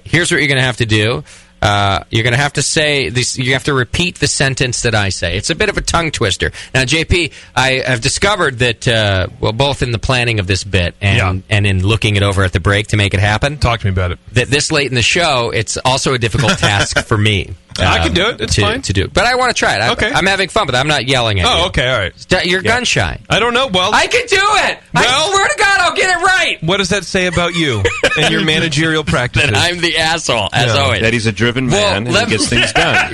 Here's what you're gonna have to do. You're going to have to say this. You have to repeat the sentence that I say. It's a bit of a tongue twister. Now, JP, I have discovered that, both in the planning of this bit and in looking it over at the break to make it happen. Talk to me about it. That this late in the show, it's also a difficult task for me. I can do it. It's fine to do. But I want to try it. Okay. I'm having fun, but I'm not yelling at you. Oh, okay, all right. You're gun shy. I don't know. Well, I can do it. I swear to God, I'll get it right. What does that say about you and your managerial practices? That I'm the asshole, as always. That he's a driven man and he gets things done.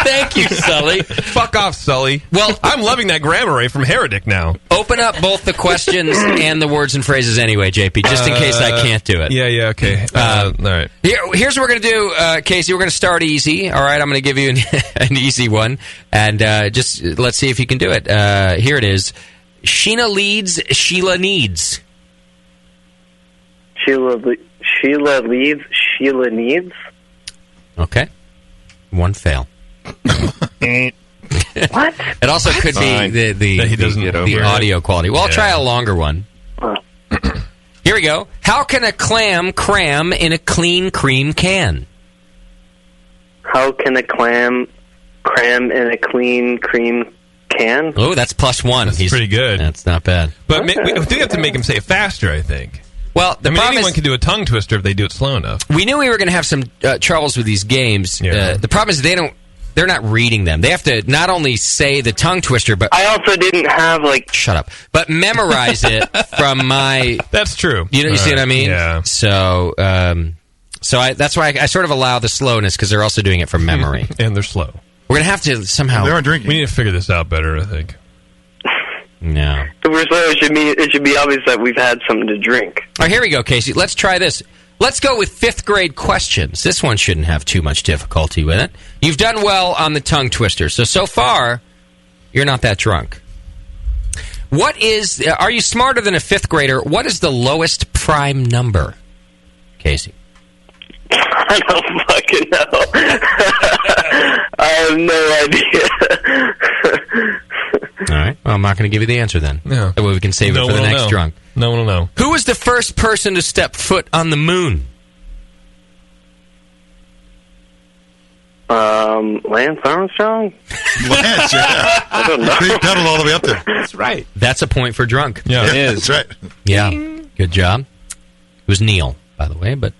Thank you, Sully. Fuck off, Sully. Well, I'm loving that grammar rate from Herodic now. Open up both the questions and the words and phrases anyway, JP, just in case I can't do it. Yeah, okay. All right. Here's what we're going to do, Casey. We're going to start easy. All right, I'm going to give you an easy one, and just let's see if you can do it. Here it is. Sheena leads, Sheila needs. Sheila leads, Sheila needs. Okay. One fail. What? It also could be the audio quality. Well, I'll try a longer one. Here we go. How can a clam cram in a clean cream can? How can a clam cram in a clean cream can? Oh, that's +1. He's pretty good. That's not bad. But we do have to make him say it faster, I think. Well, anyone can do a tongue twister if they do it slow enough. We knew we were going to have some troubles with these games. Yeah. The problem is they're not reading them. They have to not only say the tongue twister, but I also didn't have shut up. But memorize it from my. That's true. You see what I mean? Yeah. So, that's why I sort of allow the slowness because they're also doing it from memory and they're slow. We're gonna have to somehow. They are drinking. We need to figure this out better, I think. No. If we're slow, it should be obvious that we've had something to drink. All right, here we go, Casey. Let's try this. Let's go with 5th grade questions. This one shouldn't have too much difficulty with it. You've done well on the tongue twister. So far, you're not that drunk. Are you smarter than a 5th grader? What is the lowest prime number, Casey? I don't fucking know. I have no idea. All right. Well, I'm not going to give you the answer then. No. That way we can save it for the next drunk. No one will know. Who was the first person to step foot on the moon? Lance Armstrong? Lance, yeah. I don't know. He pedaled all the way up there. That's right. That's a point for drunk. Yeah, it is. That's right. Yeah. Good job. It was Neil, by the way, but...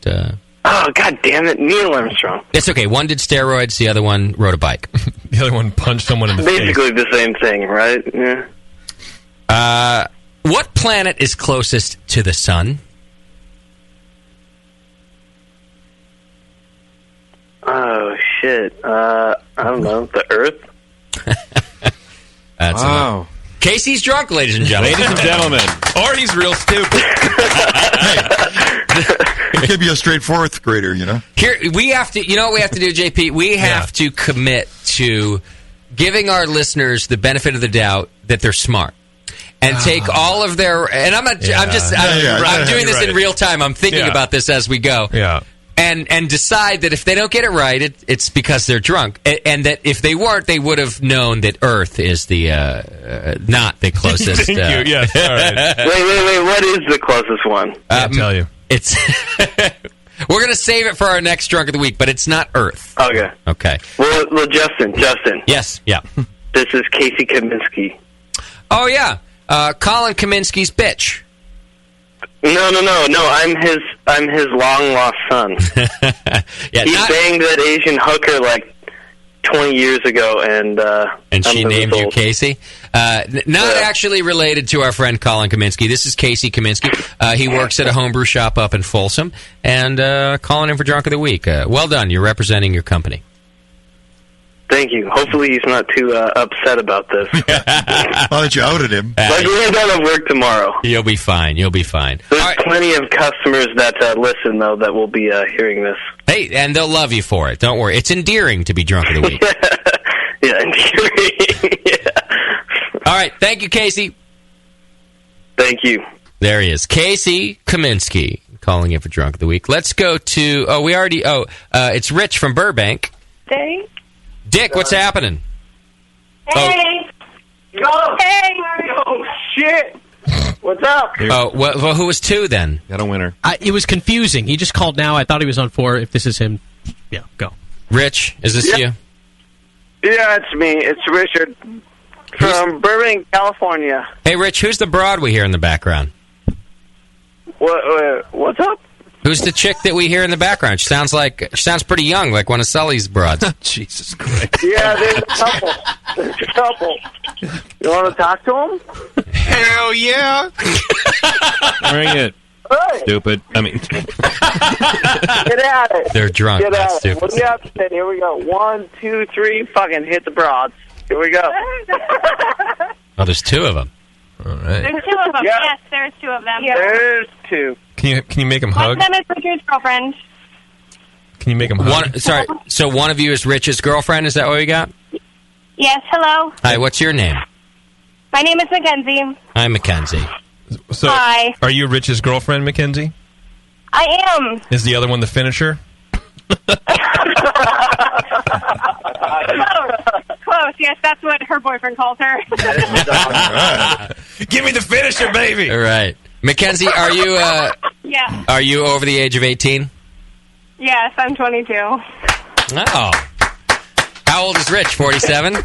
Oh, God damn it, Neil Armstrong. It's okay. One did steroids, the other one rode a bike. The other one punched someone in the face. Basically the same thing, right? Yeah. What planet is closest to the sun? Oh, shit. I don't know. The Earth? That's enough. Casey's drunk, ladies and gentlemen. Ladies and gentlemen. Or he's real stupid. He could be a straight fourth grader, you know? Here, we have to, you know what we have to do, JP? We have to commit to giving our listeners the benefit of the doubt that they're smart. And take all of their, and I'm not, I'm doing this in real time. I'm thinking about this as we go. Yeah. And decide that if they don't get it right, it's because they're drunk, and that if they weren't, they would have known that Earth is the not the closest. Thank you. Yes. All right. Wait. What is the closest one? I'll tell you. It's. We're gonna save it for our next drunk of the week, but it's not Earth. Okay. Okay. Well, Justin. Yes. Yeah. This is Casey Kaminsky. Oh yeah, Colin Kaminsky's bitch. No. I'm his long lost son. He banged that Asian hooker like 20 years ago, and she named you Casey. Not actually related to our friend Colin Kaminsky. This is Casey Kaminsky. He works at a homebrew shop up in Folsom, and calling in for Drunk of the Week. Well done. You're representing your company. Thank you. Hopefully he's not too upset about this. Why that you outed him? Like, we're going to work tomorrow. You'll be fine. There's plenty of customers that listen, though, that will be hearing this. Hey, and they'll love you for it. Don't worry. It's endearing to be Drunk of the Week. Yeah, endearing. All right. Thank you, Casey. Thank you. There he is. Casey Kaminsky calling in for Drunk of the Week. Let's go to... it's Rich from Burbank. Hey. Dick, what's happening? Hey. Hey. Oh, shit. What's up? Oh, well, who was 2 then? Got a winner. It was confusing. He just called now. I thought he was on 4. If this is him, yeah, go. Rich, is this you? Yeah, it's me. It's Richard from Burbank, California. Hey, Rich, who's the broad we hear in the background? What's up? Who's the chick that we hear in the background? She sounds pretty young, like one of Sully's broads. Jesus Christ. Yeah, there's a couple. You want to talk to him? Hell yeah. Bring it. Hey. Stupid. I mean. Get at it. They're drunk. Get That's at stupid. it. What do you have to say? Here we go. 1, 2, 3. Fucking hit the broads. Here we go. Oh, there's 2 of them. All right. There's 2 of them. Yeah. Yes, there's 2 of them. There's 2. Can you make him One hug? of them is Richard's girlfriend. Can you make him hug? Sorry. So one of you is Rich's girlfriend? Is that what we got? Yes, hello. Hi, what's your name? My name is Mackenzie. I'm Mackenzie. So, Hi. Are you Rich's girlfriend, Mackenzie? I am. Is the other one the finisher? Close. Yes, that's what her boyfriend calls her. Give me the finisher, baby. All right. Mackenzie, are you Yeah. are you over the age of 18? Yes, I'm 22. Oh. How old is Rich? 47? No,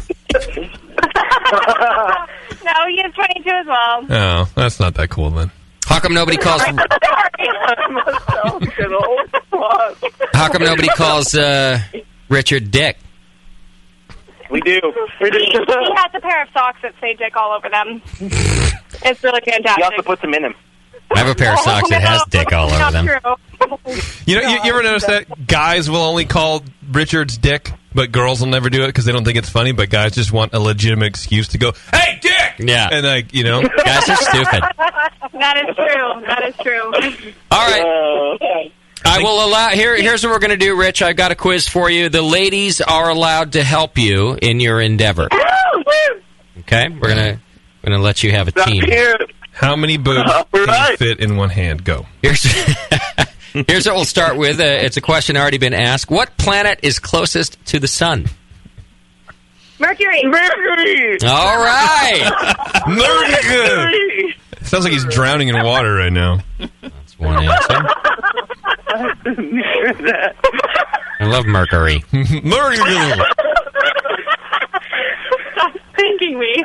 he is 22 as well. Oh, that's not that cool then. How come nobody calls Richard Dick? We do. He has a pair of socks that say Dick all over them. It's really fantastic. You have to put them in him. I have a pair of socks that has Dick all over them. You know, you ever notice that guys will only call Richard's Dick, but girls will never do it because they don't think it's funny, but guys just want a legitimate excuse to go, hey, Dick! Yeah. And like, you know. Guys are stupid. That is true. That is true. All right. I will allow. Here's what we're going to do, Rich. I've got a quiz for you. The ladies are allowed to help you in your endeavor. Okay, we're gonna let you have a team. How many boobs can you fit in one hand? Go. Here's what we'll start with. It's a question already been asked. What planet is closest to the sun? Mercury. All right. Mercury. Sounds like he's drowning in water right now. That's one answer. I love Mercury. Mercury. Stop thinking me.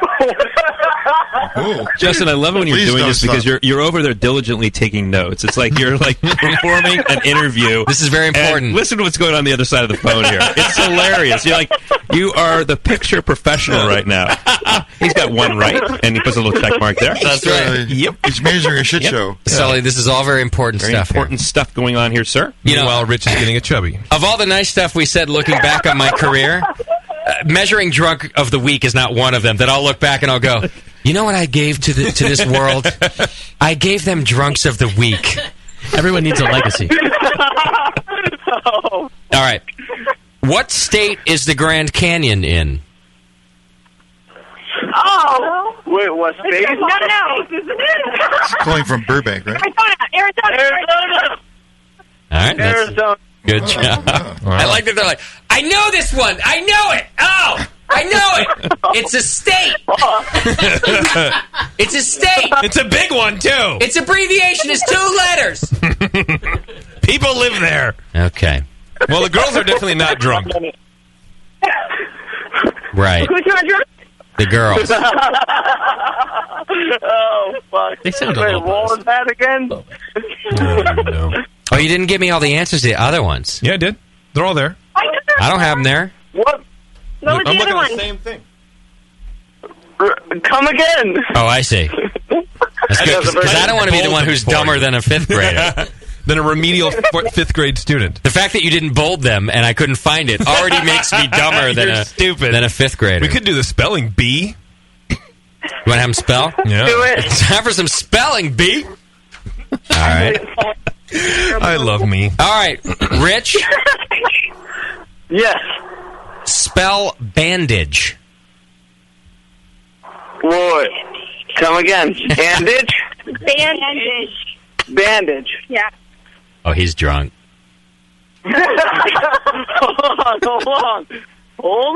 Justin, I love it when you're Please doing don't this because stop. you're over there diligently taking notes. It's like you're like performing an interview. This is very important. And listen to what's going on the other side of the phone here. It's hilarious. You're like, you are the picture professional right now. He's got one right, and he puts a little check mark there. That's right. Yep. He's measuring a shit show. Sully, this is all very important Very stuff. important stuff going on here, sir. Meanwhile, Rich is getting a chubby. Of all the nice stuff we said looking back on my career, measuring drunk of the week is not one of them. That I'll look back and I'll go, you know what I gave to this world? I gave them drunks of the week. Everyone needs a legacy. All right. What state is the Grand Canyon in? Oh! Wait, what state? No. It's calling from Burbank, right? Arizona. All right. That's Arizona. good job. I like that they're like, I know this one. I know it. Oh, I know it. It's a state. It's a state. It's a big one, too. Its abbreviation is 2 letters. People live there. Okay. Well, the girls are definitely not drunk. Right. Who's not drunk? The girls. Oh, fuck. They sound a Wait, little what was that again? No. Oh, you didn't give me all the answers to the other ones. Yeah, I did. They're all there. I don't have them there. What? What was I'm the looking other at the one? same thing. Come again. Oh, I see. That's good, because I don't want to be the one who's dumber than a 5th grader. Than a remedial 5th grade student. The fact that you didn't bold them and I couldn't find it already makes me dumber than a 5th grader. We could do the spelling bee. You want to have them spell? Yeah. Do it. It's time for some spelling, B. All right. I love me. All right, Rich. Yes. Spell bandage. What? Come again. Bandage? Bandage. Yeah. Oh, he's drunk. Hold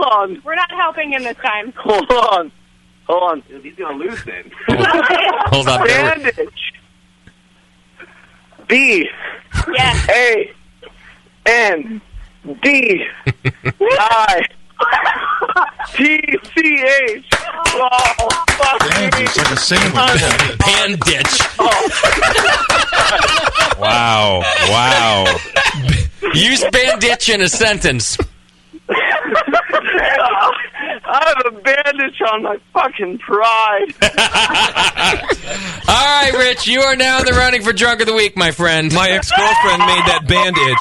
on. We're not helping him this time. Hold on. He's going to lose then. Hold on. Bandage. B. Yes. A. N. D. I. T. C. H. Oh, fuck me. It's like a sandwich. Bandage. Wow. Use bandage in a sentence. I have a bandage on my fucking pride. All right, Rich, you are now in the running for Drunk of the Week, my friend. My ex-girlfriend made that bandage.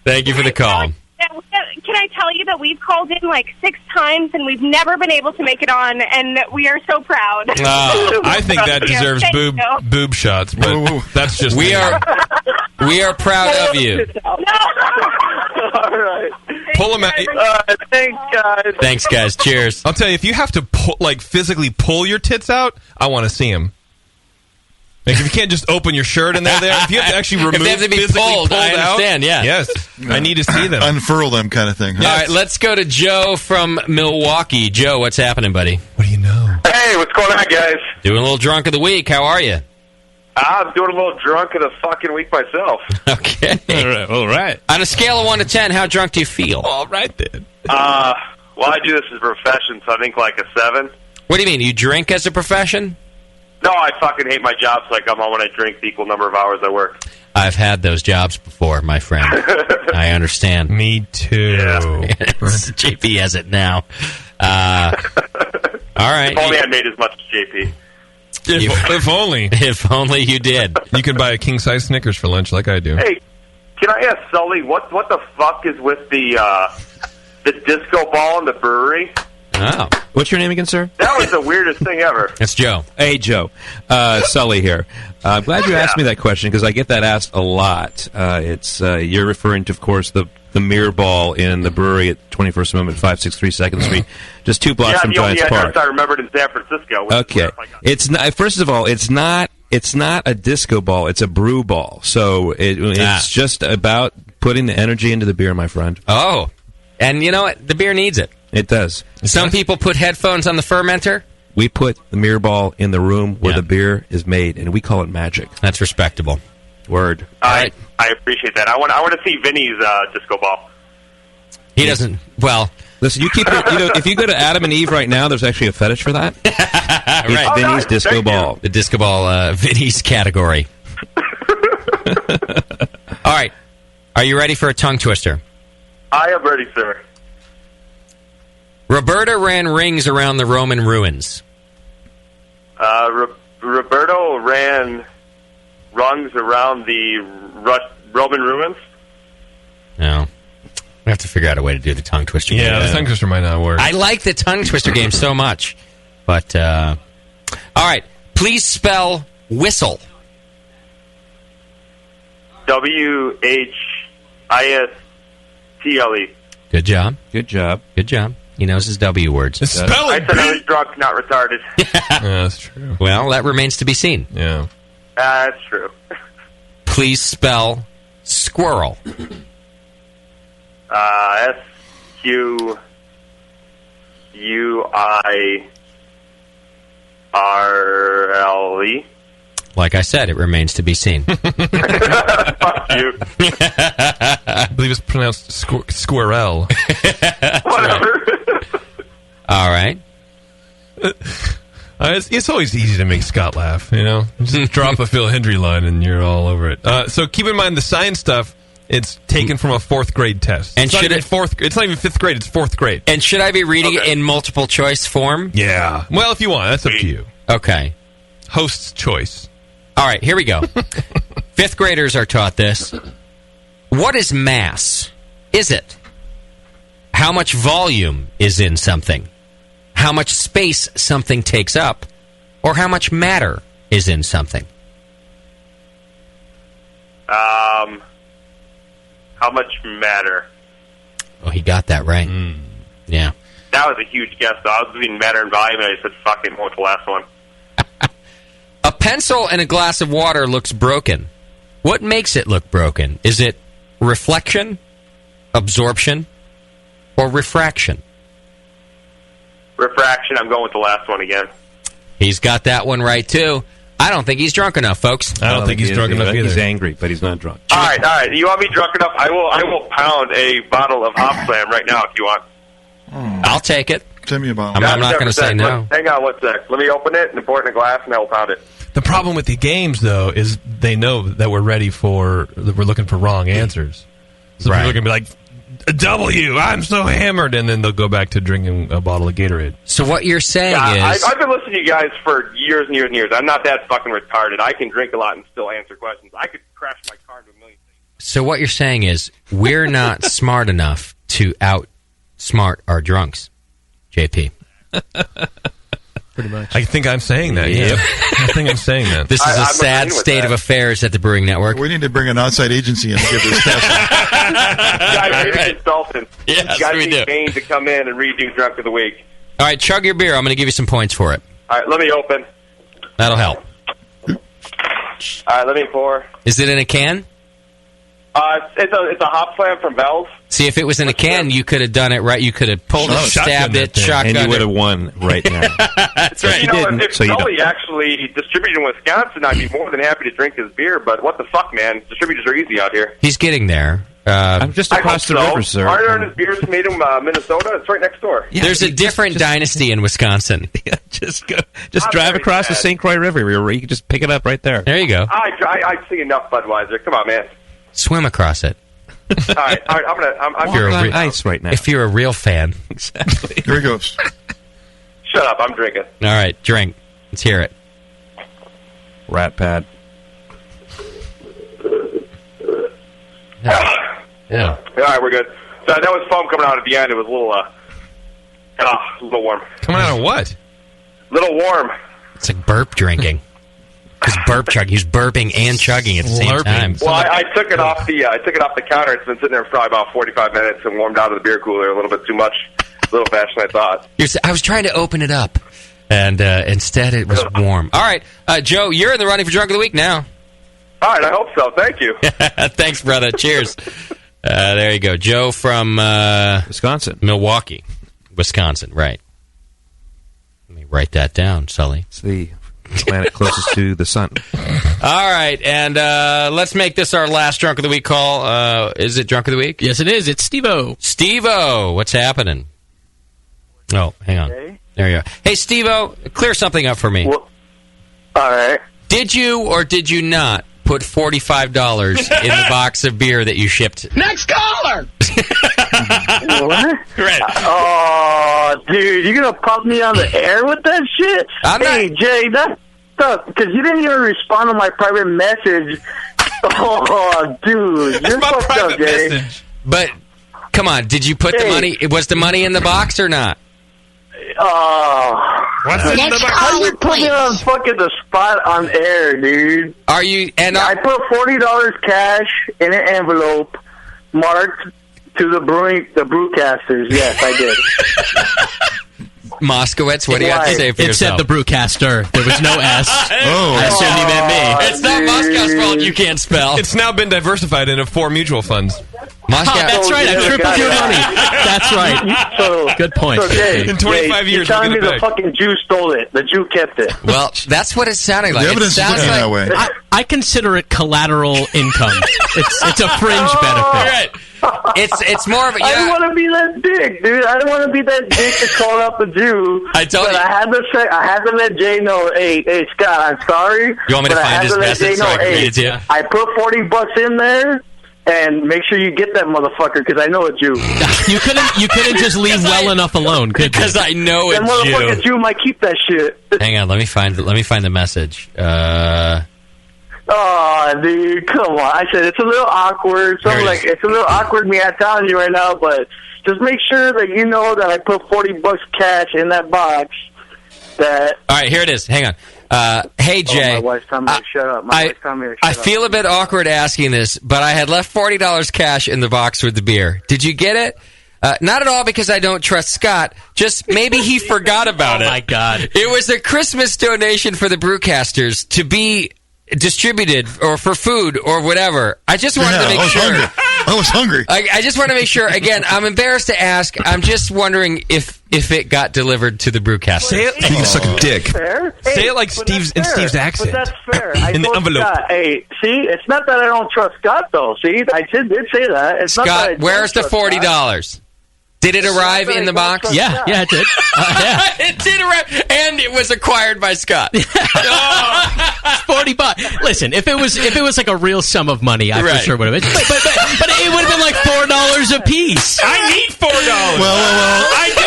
Thank you for the call. Can I tell you that we've called in like 6 times and we've never been able to make it on, and we are so proud. I think that deserves boob shots, but that's just we are proud of you. All right. Pull them out. Thanks, guys. Thanks, guys. Cheers. I'll tell you, if you have to physically pull your tits out, I want to see them. Like if you can't just open your shirt and they're there, if you have to actually remove, if they have to be physically pulled, I understand. out, Yeah. yes, I need to see them. Unfurl them, kind of thing. Huh? All right, let's go to Joe from Milwaukee. Joe, what's happening, buddy? What do you know? Hey, what's going on, guys? Doing a little Drunk of the Week. How are you? I'm doing a little drunk of the fucking week myself. Okay. All right. On a scale of 1 to 10, how drunk do you feel? All right, then. Well, I do this as a profession, so I think like a 7. What do you mean? You drink as a profession? No, I fucking hate my job, so I come home when I drink the equal number of hours I work. I've had those jobs before, my friend. I understand. Me too. JP has it now. All right. If only I made as much as JP. If only. If only you did. You could buy a king-size Snickers for lunch like I do. Hey, can I ask Sully, what the fuck is with the disco ball in the brewery? Oh. What's your name again, sir? That was the weirdest thing ever. It's Joe. Hey, Joe. Sully here. I'm glad you asked me that question because I get that asked a lot. You're referring to, of course, the mirror ball in the brewery at 21st Amendment, 563 2nd Street, just 2 blocks from Giants Park. I remembered in San Francisco. Okay. It's not. First of all, it's not a disco ball. It's a brew ball. So it's just about putting the energy into the beer, my friend. Oh. And you know what? The beer needs it. It does. Some people put headphones on the fermenter. We put the mirror ball in the room where the beer is made, and we call it magic. That's respectable. Word. I appreciate that. I want to see Vinny's disco ball. He doesn't. Well, Listen, you keep it. If you go to Adam and Eve right now, there's actually a fetish for that. Right. It's Vinny's disco ball. The disco ball, Vinny's category. All right. Are you ready for a tongue twister? I am ready, sir. Roberta ran rings around the Roman ruins. Roberto ran rungs around the Roman ruins. No. We have to figure out a way to do the tongue twister game. Yeah, the tongue twister might not work. I like the tongue twister game so much. But, all right. Please spell whistle. WHISTLE. Good job. Good job. Good job. He knows his W words. I said I was drunk, not retarded. Yeah, that's true. Well, that remains to be seen. Yeah. That's true. Please spell squirrel. SQUIRLE. Like I said, it remains to be seen. Fuck you. I believe it's pronounced squirrel. Whatever. All right. It's always easy to make Scott laugh, you know? Just drop a Phil Hendry line and you're all over it. So keep in mind the science stuff, it's taken from a 4th grade test. And it's not even 5th grade, it's 4th grade. And should I be reading it in multiple choice form? Yeah. Well, if you want, that's up to you. Okay. Host's choice. All right, here we go. 5th graders are taught this. What is mass? Is it how much volume is in something? How much space something takes up? Or how much matter is in something? How much matter? Oh, he got that right. Yeah. That was a huge guess, though. I was between matter and volume, and I said fucking what was the last one? A pencil in a glass of water looks broken. What makes it look broken? Is it reflection, absorption, or refraction? Refraction. I'm going with the last one again. He's got that one right, too. I don't think he's drunk enough, folks. I don't think he's drunk enough either. He's angry, but he's not drunk. All right. You want me drunk enough? I will pound a bottle of Hop Slam right now if you want. I'll take it. Send me a bottle. I'm not going to say no. Hang on one sec. Let me open it and pour it in a glass, and I will pound it. The problem with the games, though, is they know that we're looking for wrong answers. So Right. people are going to be like, W, I'm so hammered, and then they'll go back to drinking a bottle of Gatorade. So what you're saying is... I've been listening to you guys for years and years and years. I'm not that fucking retarded. I can drink a lot and still answer questions. I could crash my car into a million things. So what you're saying is we're not smart enough to outsmart our drunks, JP. Pretty much. I think I'm saying that, yeah. I think I'm saying that. This is a sad state of affairs at the Brewing Network. We need to bring an outside agency in to give this test. You guys need a consultant. Yes, you guys we need do. Bain to come in and redo Drunk of the Week. All right, chug your beer. I'm going to give you some points for it. All right, let me open. That'll help. All right, let me pour. Is it in a can? It's a Hop Slam from Bell's. See, if it was in a can, you could have done it right. You could have pulled it, stabbed it, shotgunned and you would it. have won right now. That's right. You know, didn't, if so you Sully actually distributed in Wisconsin, I'd be more than happy to drink his beer, but what the fuck, man? Distributors are easy out here. He's getting there. I'm just across the river, sir. Aren't his beers made in Minnesota? It's right next door. There's a different dynasty in Wisconsin. Just Not drive very across the bad. St. Croix River. You can just pick it up right there. There you go. I see enough Budweiser. Come on, man. Swim across it. All right. I'm If you're, on ice right now. if you're a real fan. Exactly. Here he goes. Shut up. I'm drinking. All right, drink. Let's hear it. Rat pad. Yeah. All right, we're good. So that was foam coming out at the end. It was a little warm. Coming out of what? Little warm. It's like burp drinking. Because burp chugging. He's burping and chugging at the same time. Well, I took it off the counter. It's been sitting there for probably about 45 minutes and warmed out of the beer cooler a little bit too much, a little faster than I thought. I was trying to open it up, and instead it was warm. All right, Joe, you're in the running for Drunk of the Week now. All right, I hope so. Thank you. Thanks, brother. Cheers. There you go. Joe from Wisconsin. Milwaukee, Wisconsin, right. Let me write that down, Sully. It's the planet closest to the sun. All right, and let's make this our last Drunk of the Week call. Is it Drunk of the Week? Yes, it is. It's Steve-O. Steve-O, what's happening? Oh, hang on. Okay. There you go. Hey, Steve-O, clear something up for me. Well, all right. Did you or did you not put $45 in the box of beer that you shipped? Next caller! What? Right. Oh, dude, you gonna pump me on the air with that shit? Hey, Jay, that's tough, because you didn't even respond to my private message. Oh, dude, you're fucked up, Jay. But, come on, did you put the money... Was the money in the box or not? What's in the box? How you put me on fucking the spot on air, dude? Are you... And I put $40 cash in an envelope marked to the brewcasters. Yes, I did. Moskowitz, what do you have to say for yourself? It said the brewcaster. There was no S. I assumed he meant me. It's not Moscow's fault you can't spell. It's now been diversified into 4 mutual funds. Moscow. That's right. I tripled your money. That's right. Good point. So, Jay, in 25 years, you're telling me we'll the fucking Jew stole it. The Jew kept it. Well, that's what it's sounding like. The evidence is looking that way. I consider it collateral income. It's a fringe benefit. It's more of a... I don't want to be that dick, dude. I don't want to be that dick to call up a Jew. I told you. I had to let Jay know, hey, Scott, I'm sorry. You want me to but find his message so I can read it to you? I put $40 in there. And make sure you get that motherfucker, because I know a Jew. You couldn't just leave well enough alone, could you? Because I know a That motherfucker Jew. Jew might keep that shit. Hang on, let me find the message. Oh, dude, come on! I said it's a little awkward. So it's a little awkward me telling you right now, but just make sure that you know that I put $40 cash in that box. That. All right, here it is. Hang on. Hey, Jay. My wife's telling me to shut up. My wife's telling me to shut I up. feel a bit awkward asking this, but I had left $40 cash in the box with the beer. Did you get it? Not at all because I don't trust Scott. Just maybe he forgot about it. Oh, my God. It was a Christmas donation for the Brewcasters to be distributed or for food or whatever. I just wanted to make sure. I was hungry. I just want to make sure. Again, I'm embarrassed to ask. I'm just wondering if it got delivered to the Brewcasters. Say it. You can suck a dick. Say it like Steve's in Steve's accent. But that's fair. I In the told envelope. Scott, hey, see, it's not that I don't trust Scott, though. See, I did say that. It's not that I Scott, don't where's the trust $40? Scott. Did it arrive in the box? Yeah, it did. It did arrive, and it was acquired by Scott. $40. Listen, if it was like a real sum of money, I for sure would have been. But it would have been like $4 a piece. I need $4. Well. I do.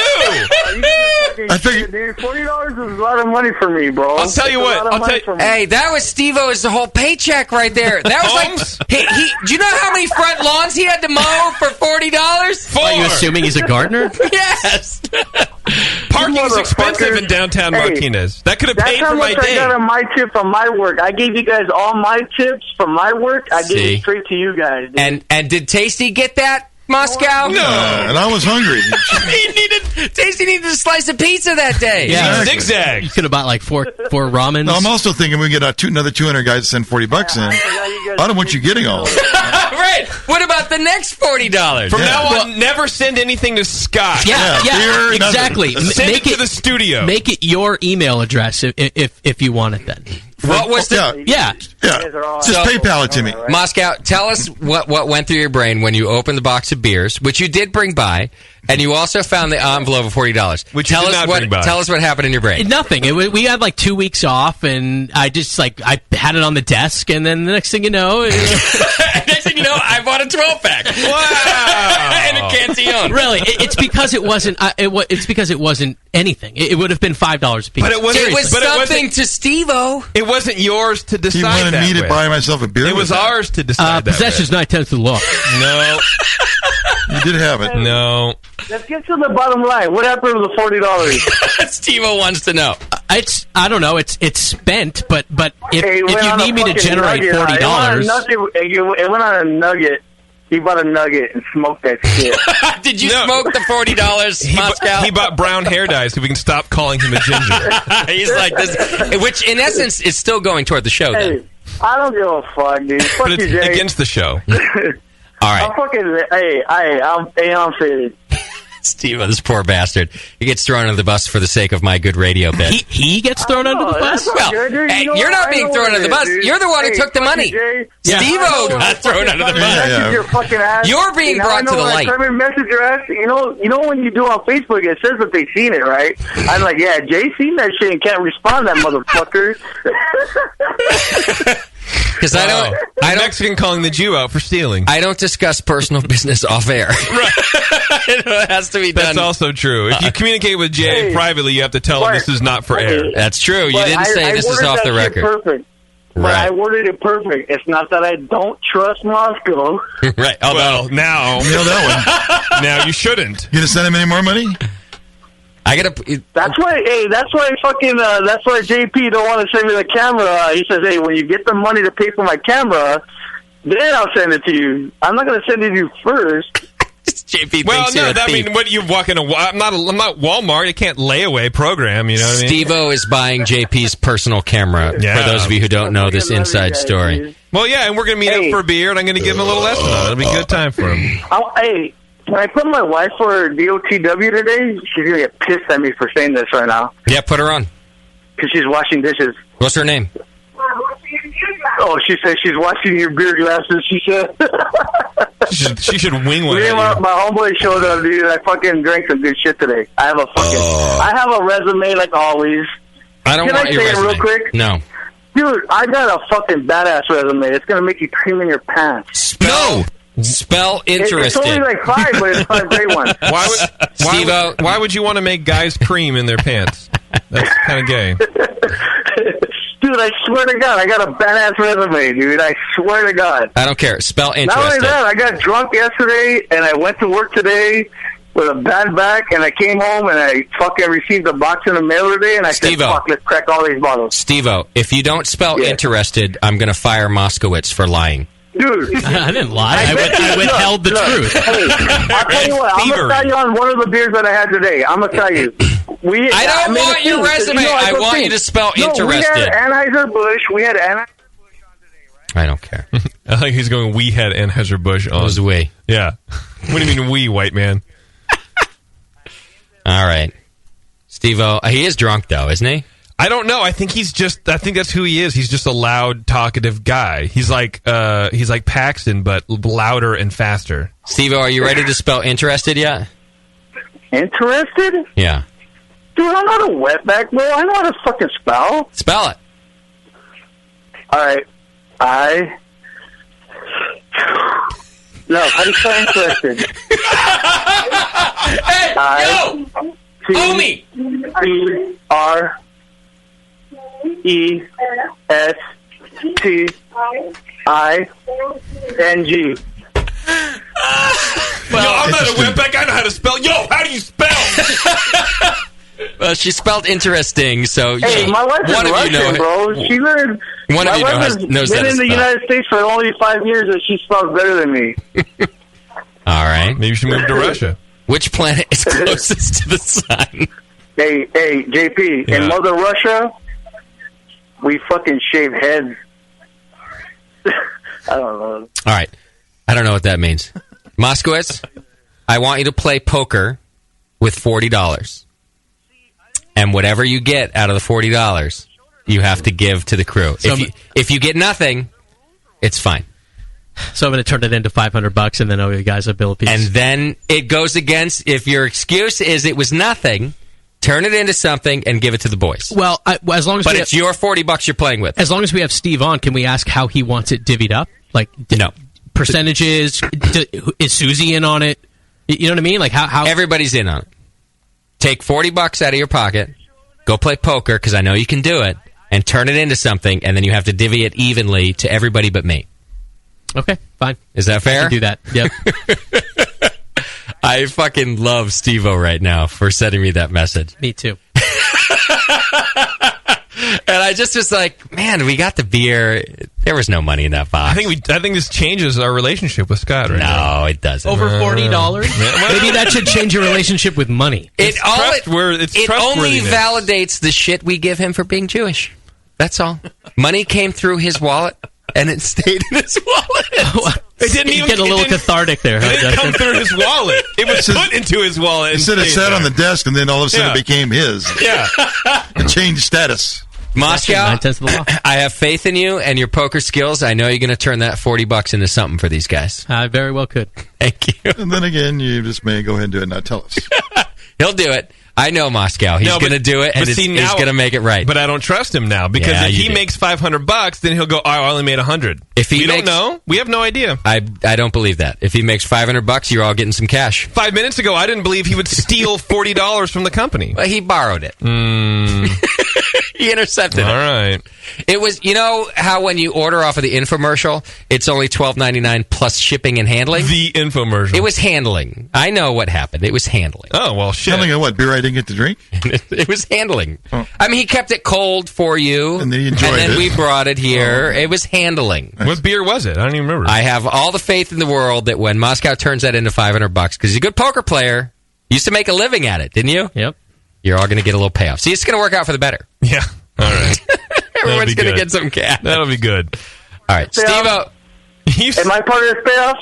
I figured $40 is a lot of money for me, bro. I'll tell you what. Hey, that was Steve-O's whole paycheck right there. That was like, do you know how many front lawns he had to mow for $40? Are you assuming he's a gardener? Yes. Parking's expensive in downtown Martinez. That could have paid for my That's how much day. I got on my tip from my work. I gave you guys all my tips from my work. I gave it straight to you guys. Dude. And did Tasty get that? Moscow? No, and I was hungry. Tasty needed a slice of pizza that day. Yeah, exactly. Zigzag. You could have bought like four ramens. No, I'm also thinking we get another 200 guys to send $40 in. I don't want you getting all of it. Right. What about the next $40? From now on, never send anything to Scott. Yeah, beer, exactly. Send it to the studio. Make it your email address if you want it then. What was the... Yeah. Just PayPal it to me. Moscow, tell us what went through your brain when you opened the box of beers, which you did bring by, and you also found the envelope of $40. Which you did not bring by. Tell us what happened in your brain. Nothing. We had like 2 weeks off, and I just I had it on the desk, and then the next thing you know... I bought a 12-pack. Wow. And a Cantillon. Really, it's because it wasn't. It's because it wasn't anything. It would have been $5 a piece. But it was something to Steve-O. It wasn't yours to decide. He wanted that me to way. buy myself a beer. It was ours to decide. Possession's 9/10 of the law. No, you did have it. No. Let's get to the bottom line. What happened to the $40? Steve-O wants to know. I don't know. It's spent, but if you need me to generate $40, it went on a nugget. He bought a nugget and smoked that shit. Did you smoke the $40, Moscow? He bought brown hair dye so we can stop calling him a ginger. He's like this, which in essence is still going toward the show. Hey, then. I don't give a fuck, dude. Fuck But you, it's Jay. against the show. All right. I'm fucking. I'm faded. Steve, this poor bastard. He gets thrown under the bus for the sake of my good radio bit. He gets thrown under the bus? Well, hey, you're not being thrown under the bus. You're the one who took the money. Steve-O got thrown under the bus. Your fucking ass. You're being brought to the light. I message your ass. You know when you do on Facebook, it says that they seen it, right? I'm like, yeah, Jay seen that shit and can't respond to that motherfucker. Because I don't. Mexican calling the Jew out for stealing. I don't discuss personal business off air. Right. It has to be done. That's also true. If you communicate with Jay privately, you have to tell him this is not for air. That's true. You didn't say this is off the record. Perfect. But I worded it perfect. It's not that I don't trust Moscow. Right. Well, now Nail that one. now you shouldn't. You gonna send him any more money? I gotta. That's why JP don't want to send me the camera. He says, "Hey, when you get the money to pay for my camera, then I'll send it to you. I'm not gonna send it to you first." JP well, thinks no, you're a I thief. mean, what you walk in a? I'm not Walmart. You can't layaway program. You know what I mean? Steve-O is buying JP's personal camera. Yeah. For those of you who don't know this inside story. Well, yeah, and we're gonna meet up for a beer, and I'm gonna give him a little lesson on it. It'll be a good time for him. Hey, can I put my wife for DOTW today? She's gonna get pissed at me for saying this right now. Yeah, put her on. Because she's washing dishes. What's her name? Oh, she says she's washing your beer glasses, she said. she should wing one. My homeboy showed up, dude. I fucking drank some good shit today. I have a resume like always. I don't want your resume. It real quick? No. Dude, I got a fucking badass resume. It's going to make you cream in your pants. Spell interested. It's only like 5, but it's 5 great ones. Why would you want to make guys cream in their pants? That's kind of gay. Dude, I swear to God, I got a badass resume, dude. I swear to God. I don't care. Spell interested. Not only that, I got drunk yesterday, and I went to work today with a bad back, and I came home, and I fucking received a box in the mail today, and I said, fuck, let's crack all these bottles. Steve-O, if you don't spell interested, I'm going to fire Moskowitz for lying. Dude. I didn't lie. I withheld the truth. Hey, I'll tell you what. I'm going to tell you on one of the beers that I had today. I'm going to tell you. I don't want your resume. I want you to spell interested. We had Anheuser-Busch. On today, right? I don't care. I think he's going, we had Anheuser-Busch on. It was we. Yeah. What do you mean we, white man? All right. Steve-O, he is drunk, though, isn't he? I don't know. I think that's who he is. He's just a loud, talkative guy. He's like Paxton, but louder and faster. Steve-O, are you ready to spell interested yet? Interested? Yeah. Dude, I'm not a wetback, bro. I know how to fucking spell. Spell it. All right. No, how do you spell interested? Hey, yo! Homie! ERESTING. Well, I'm not a wetback. I know how to spell. Yo, how do you spell? Well, she spelled interesting, so hey, my wife is Russian, bro. She learned. One of you knows been that in the United States for only 5 years, and she spells better than me. All right, maybe you should move to Russia. Which planet is closest to the sun? Hey, JP, in Mother Russia, we fucking shave heads. I don't know. All right, I don't know what that means. Moskowitz, I want you to play poker with $40. And whatever you get out of the $40, you have to give to the crew. So if you get nothing, it's fine. So I'm going to turn it into $500 and then owe you guys a bill piece. And then it goes against, if your excuse is it was nothing, turn it into something and give it to the boys. Well, as long as but it's your $40 you're playing with. As long as we have Steve on, can we ask how he wants it divvied up? Like, no. Percentages? Is Susie in on it? You know what I mean? Like how everybody's in on it. Take $40 out of your pocket, go play poker, because I know you can do it, and turn it into something, and then you have to divvy it evenly to everybody but me. Okay, fine. Is that fair? I can do that. Yep. I fucking love Steve-O right now for sending me that message. Me too. And I just was like, man, we got the beer. There was no money in that box. I think this changes our relationship with Scott right now. No, it doesn't. Over $40? Maybe that should change your relationship with money. It only validates the shit we give him for being Jewish. That's all. Money came through his wallet, and it stayed in his wallet. It didn't You get a little cathartic there. It didn't come through his wallet. It was put into his wallet. It said it sat on the desk, and then all of a sudden Yeah. it became his. Yeah. It changed status. Moscow, I have faith in you and your poker skills. I know you're going to turn that $40 into something for these guys. I very well could. Thank you. And then again, you just may go ahead and do it and not tell us. He'll do it. I know Moscow. He's going to do it, and he's going to make it right. But I don't trust him now because Yeah, if you he do. makes $500, then he'll go, "Oh, I only made $100." If he we makes- don't know, we have no idea. I don't believe that. If he makes $500, you're all getting some cash. 5 minutes ago, I didn't believe he would steal $40 from the company. Well, he borrowed it. He intercepted it. All right. It was, you know how when you order off of the infomercial, it's only $12.99 plus shipping and handling? The infomercial. It was handling. I know what happened. It was handling. Oh, well, shit. Telling you what, beer I didn't get to drink? It was handling. I mean, he kept it cold for you. And then you enjoyed it. We brought it here. It was handling. What beer was it? I don't even remember. I have all the faith in the world that when Moscow turns that into $500, because he's a good poker player, used to make a living at it, didn't you? Yep. You're all going to get a little payoff. See, it's going to work out for the better. Yeah. All right. Everyone's That'll be going to good. get some cash. That'll be good. All right, Steve-O. Am I part of this payoff?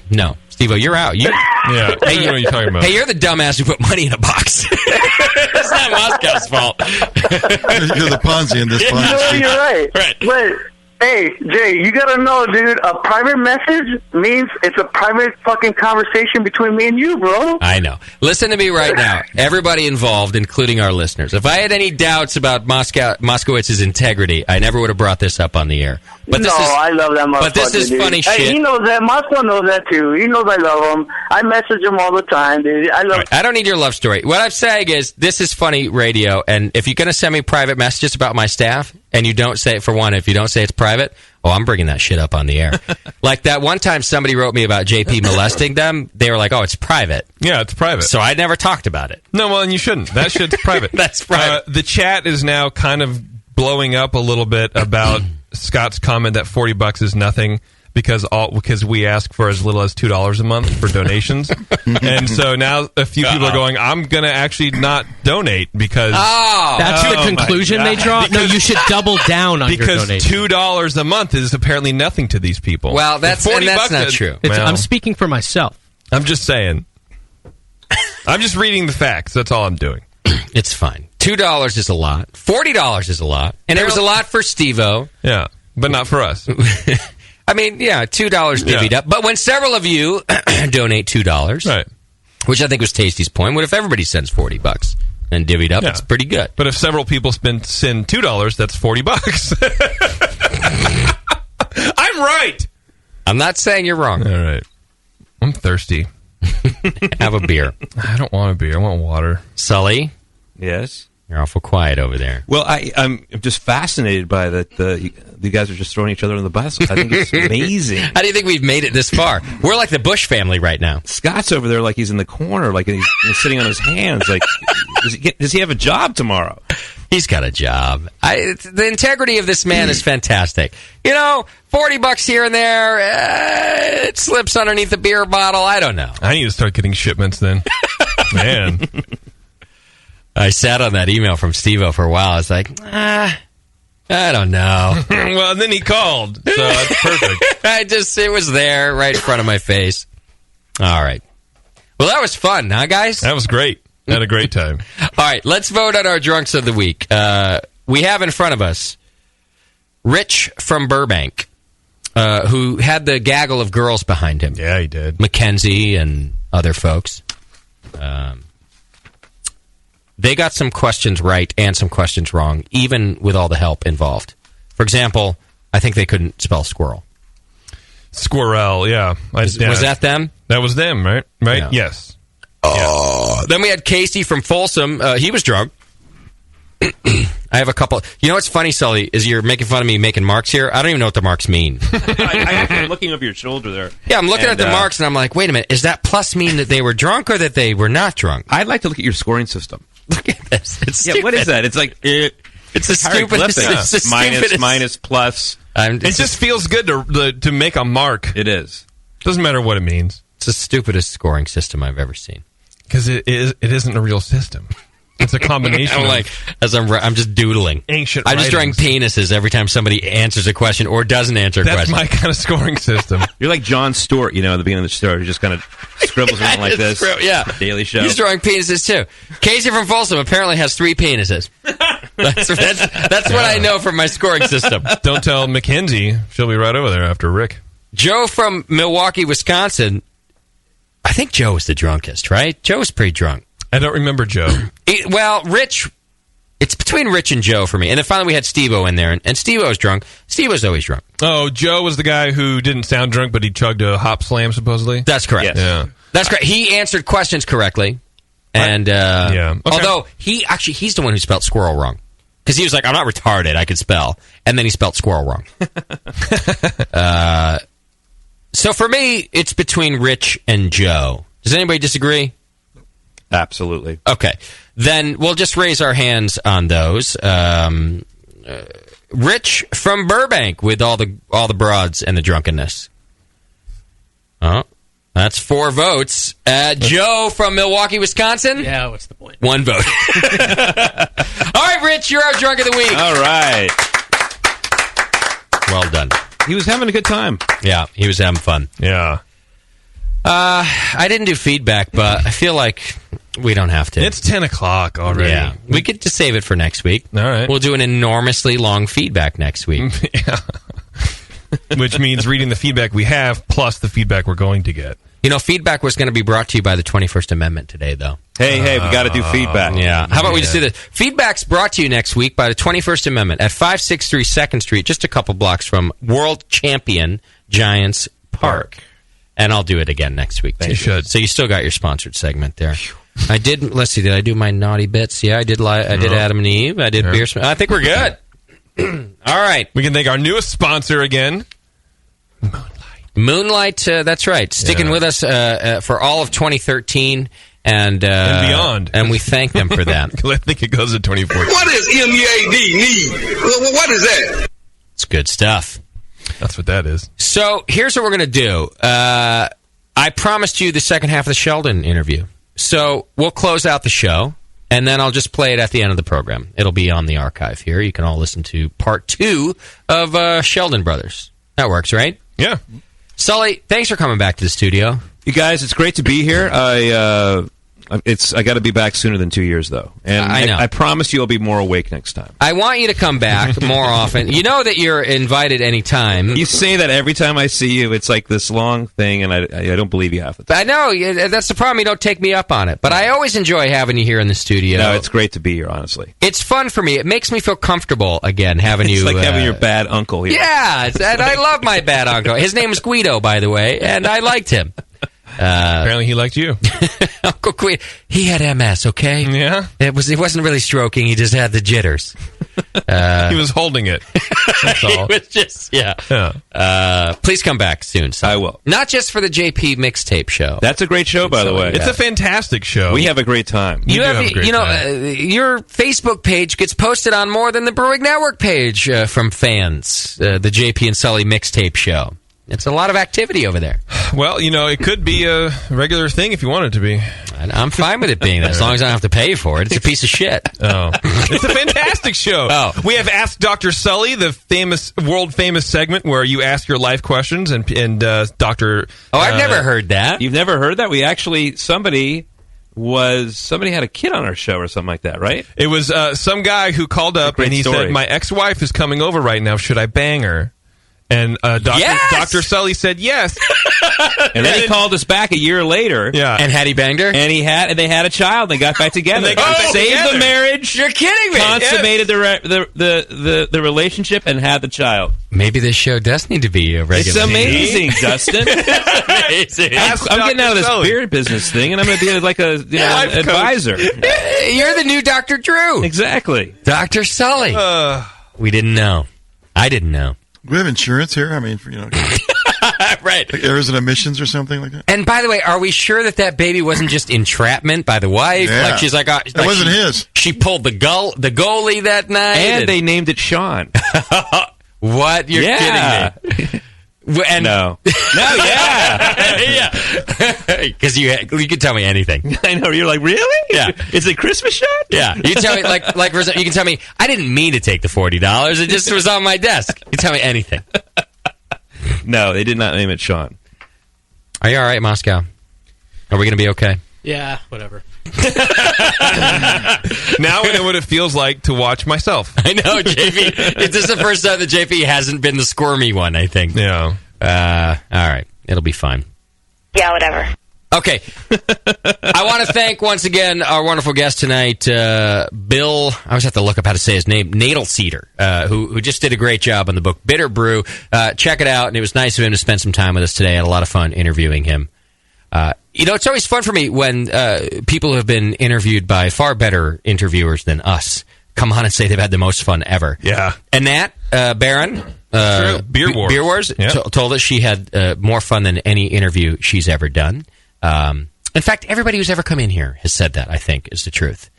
No. Steve-O, you're out. You, Yeah. I don't know what you're talking about. Hey, you're the dumbass who put money in a box. It's not Moscow's fault. You're the Ponzi in this You know Ponzi what, scheme. you're right. Right. But, hey, Jay, you gotta know, dude, a private message means it's a private fucking conversation between me and you, bro. I know. Listen to me right now. Everybody involved, including our listeners. If I had any doubts about Moskowitz's integrity, I never would have brought this up on the air. But this is, I love that motherfucker. But this is dude. funny Hey, shit. he knows that. Moscow knows that too. He knows I love him. I message him all the time, dude. I love. I don't need your love story. What I'm saying is, this is funny radio, and if you're going to send me private messages about my staff, and you don't say it, for one, if you don't say it's private, I'm bringing that shit up on the air. Like that one time somebody wrote me about JP molesting them, they were like, oh, it's private. Yeah, it's private. So I never talked about it. No, well, and you shouldn't. That shit's private. That's private. The chat is now kind of blowing up a little bit about Scott's comment that $40 is nothing because we ask for as little as $2 a month for donations. And so now a few people are going, I'm going to actually not donate because... That's the conclusion they draw? No, you should double down on your because donation. $2 a month is apparently nothing to these people. Well, that's not true. I'm speaking for myself. I'm just saying. I'm just reading the facts. That's all I'm doing. It's fine. $2 is a lot. $40 is a lot. And it was a lot for Steve-O. Yeah, but not for us. I mean, yeah, $2 divvied up. But when several of you donate $2, right, which I think was Tasty's point, what if everybody sends $40 and divvied up? Yeah. It's pretty good. But if several people send $2, that's $40. I'm right. I'm not saying you're wrong. All right. I'm thirsty. Have a beer. I don't want a beer. I want water. Sully? Yes? You're awful quiet over there. Well, I'm just fascinated by that. You guys are just throwing each other on the bus. I think it's amazing. How do you think we've made it this far? We're like the Bush family right now. Scott's over there like he's in the corner, like he's sitting on his hands. Like, does he have a job tomorrow? He's got a job. The integrity of this man is fantastic. You know, $40 here and there, it slips underneath the beer bottle. I don't know. I need to start getting shipments then. Man. I sat on that email from Steve-O for a while. I was like, I don't know. Well, and then he called, so that's perfect. It was there right in front of my face. All right. Well, that was fun, huh, guys? That was great. Had a great time. All right, let's vote on our drunks of the week. We have in front of us Rich from Burbank, who had the gaggle of girls behind him. Yeah, he did. Mackenzie and other folks. They got some questions right and some questions wrong, even with all the help involved. For example, I think they couldn't spell squirrel. Squirrel, yeah. Was that them? That was them, right? Right? Yeah. Yes. Then we had Casey from Folsom. He was drunk. I have a couple. You know what's funny, Sully, is you're making fun of me making marks here. I don't even know what the marks mean. I'm looking over your shoulder there. Yeah, I'm looking at the marks, and I'm like, wait a minute. Does that plus mean that they were drunk or that they were not drunk? I'd like to look at your scoring system. Look at this. It's yeah, what is that? It's like... It's the stupidest. It's the stupidest. Minus, plus. It just feels good to make a mark. It is. Doesn't matter what it means. It's the stupidest scoring system I've ever seen. Because it isn't a real system. It's a combination. I'm like, I'm just doodling. Ancient I'm just drawing writings. penises every time somebody answers a question or doesn't answer a That's question. my kind of scoring system. You're like Jon Stewart, at the beginning of the story, who just kind of scribbles around like this. Yeah. Daily Show. He's drawing penises too. Casey from Folsom apparently has 3 penises. That's what I know from my scoring system. Don't tell Mackenzie. She'll be right over there after Rick. Joe from Milwaukee, Wisconsin. I think Joe was the drunkest, right? Joe was pretty drunk. I don't remember Joe. Rich. It's between Rich and Joe for me. And then finally we had Steve-O in there, and Steve-O's drunk. Steve-O's always drunk. Oh, Joe was the guy who didn't sound drunk, but he chugged a hop slam, supposedly? That's correct. Yes. Yeah. That's correct. He answered questions correctly. And, yeah. Okay. Although, he's the one who spelled squirrel wrong. Because he was like, I'm not retarded, I could spell. And then he spelled squirrel wrong. So for me, it's between Rich and Joe. Does anybody disagree? Absolutely. Okay. Then we'll just raise our hands on those. Rich from Burbank with all the broads and the drunkenness. Oh, that's 4 votes. Joe from Milwaukee, Wisconsin. Yeah, what's the point? 1 vote. All right, Rich, you're our drunk of the week. All right. Well done. He was having a good time. Yeah, he was having fun. Yeah. I didn't do feedback, but I feel like we don't have to. It's 10 o'clock already. Yeah. We could just save it for next week. All right. We'll do an enormously long feedback next week. Yeah. Which means reading the feedback we have plus the feedback we're going to get. Feedback was going to be brought to you by the 21st Amendment today, though. Hey, we got to do feedback. Yeah. How about we just do this? Feedback's brought to you next week by the 21st Amendment at 563 2nd Street, just a couple blocks from World Champion Giants Park. And I'll do it again next week, too. You should. So you still got your sponsored segment there. I did, let's see, did I do my naughty bits? Yeah, I did Adam and Eve. I did Beer Smith. I think we're good. All right. We can thank our newest sponsor again. Moonlight, that's right. Sticking with us for all of 2013 and beyond. And we thank them for that. I think it goes to 2014. What does MEAD need? What is that? It's good stuff. That's what that is. So here's what we're going to do. I promised you the second half of the Sheldon interview. So we'll close out the show, and then I'll just play it at the end of the program. It'll be on the archive here. You can all listen to part 2 of Sheldon Brothers. That works, right? Yeah. Sully, thanks for coming back to the studio. You guys, it's great to be here. I got to be back sooner than 2 years, though. And I know. I promise you I'll be more awake next time. I want you to come back more often. You know that you're invited anytime. You say that every time I see you. It's like this long thing, and I don't believe you half the time. I know. That's the problem. You don't take me up on it. But I always enjoy having you here in the studio. No, it's great to be here, honestly. It's fun for me. It makes me feel comfortable again having you. It's like having your bad uncle here. Yeah, and I love my bad uncle. His name is Guido, by the way, and I liked him. Apparently he liked you. Uncle Guido. He had MS, okay? Yeah? It wasn't really stroking. He just had the jitters. He was holding it. That's all. He was just, please come back soon. So. I will. Not just for the JP mixtape show. That's a great show, by the way. It's a fantastic show. We have a great time. Your Facebook page gets posted on more than the Brewing Network page from fans. The JP and Sully mixtape show. It's a lot of activity over there. Well, it could be a regular thing if you want it to be. I'm fine with it being that, as long as I don't have to pay for it. It's a piece of shit. Oh. It's a fantastic show. Oh. We have Ask Dr. Sully, the world famous segment where you ask your life questions, and Dr. Oh, I've never heard that. You've never heard that? We actually, somebody had a kid on our show or something like that, right? It was some guy who called up and he said, my ex-wife is coming over right now. Should I bang her? And Dr. Sully said yes. And then he called us back a year later. Yeah. And had he banged her? And they had a child. They got back together. Saved the marriage. You're kidding me. Consummated the relationship and had the child. Maybe this show does need to be a regular. It's amazing, Dustin. Amazing. I'm getting out of this beer business thing, and I'm going to be like a advisor. You're the new Dr. Drew. Exactly. Dr. Sully. We didn't know. I didn't know. We have insurance here. I mean, right. Like errors and omissions or something like that. And by the way, are we sure that baby wasn't just entrapment by the wife? Yeah. Like she's like, it wasn't his. She pulled the goalie that night, and they named it Sean. What? You're kidding me? And No, yeah, because you can tell me anything. I know. You're like, really? Yeah, it's a Christmas shot. Yeah, you tell me like for example, you can tell me I didn't mean to take the $40. It just was on my desk. You tell me anything. No, they did not name it Sean. Are you all right, Moscow? Are we going to be okay? Yeah, whatever. Now I know what it feels like to watch myself. I know, JP. This is the first time that JP hasn't been the squirmy one, I think. Yeah. All right. It'll be fine. Yeah, whatever. Okay. I want to thank once again our wonderful guest tonight, Bill. I always have to look up how to say his name, Knoedelseder, who just did a great job on the book Bitter Brew. Check it out, and it was nice of him to spend some time with us today. I had a lot of fun interviewing him. It's always fun for me when people who have been interviewed by far better interviewers than us come on and say they've had the most fun ever. Yeah. And Nat Barron, Beer Wars, told us she had more fun than any interview she's ever done. In fact, everybody who's ever come in here has said that, I think, is the truth.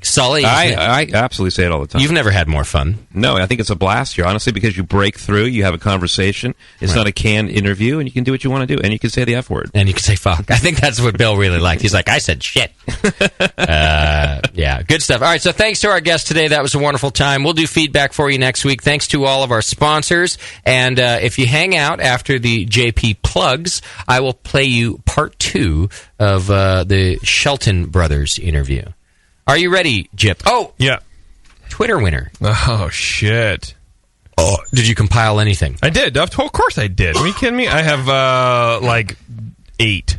Sully, I absolutely say it all the time. You've never had more fun. No, I think it's a blast here, honestly, because you break through, you have a conversation. It's not a canned interview, and you can do what you want to do, and you can say the F word. And you can say fuck. I think that's what Bill really liked. He's like, I said shit. Yeah, good stuff. All right, so thanks to our guest today. That was a wonderful time. We'll do feedback for you next week. Thanks to all of our sponsors. And if you hang out after the JP plugs, I will play you part 2 of the Shelton Brothers interview. Are you ready, Jip? Oh, yeah. Twitter winner. Oh, shit. Oh, did you compile anything? I did. Of course I did. Are you kidding me? I have, 8.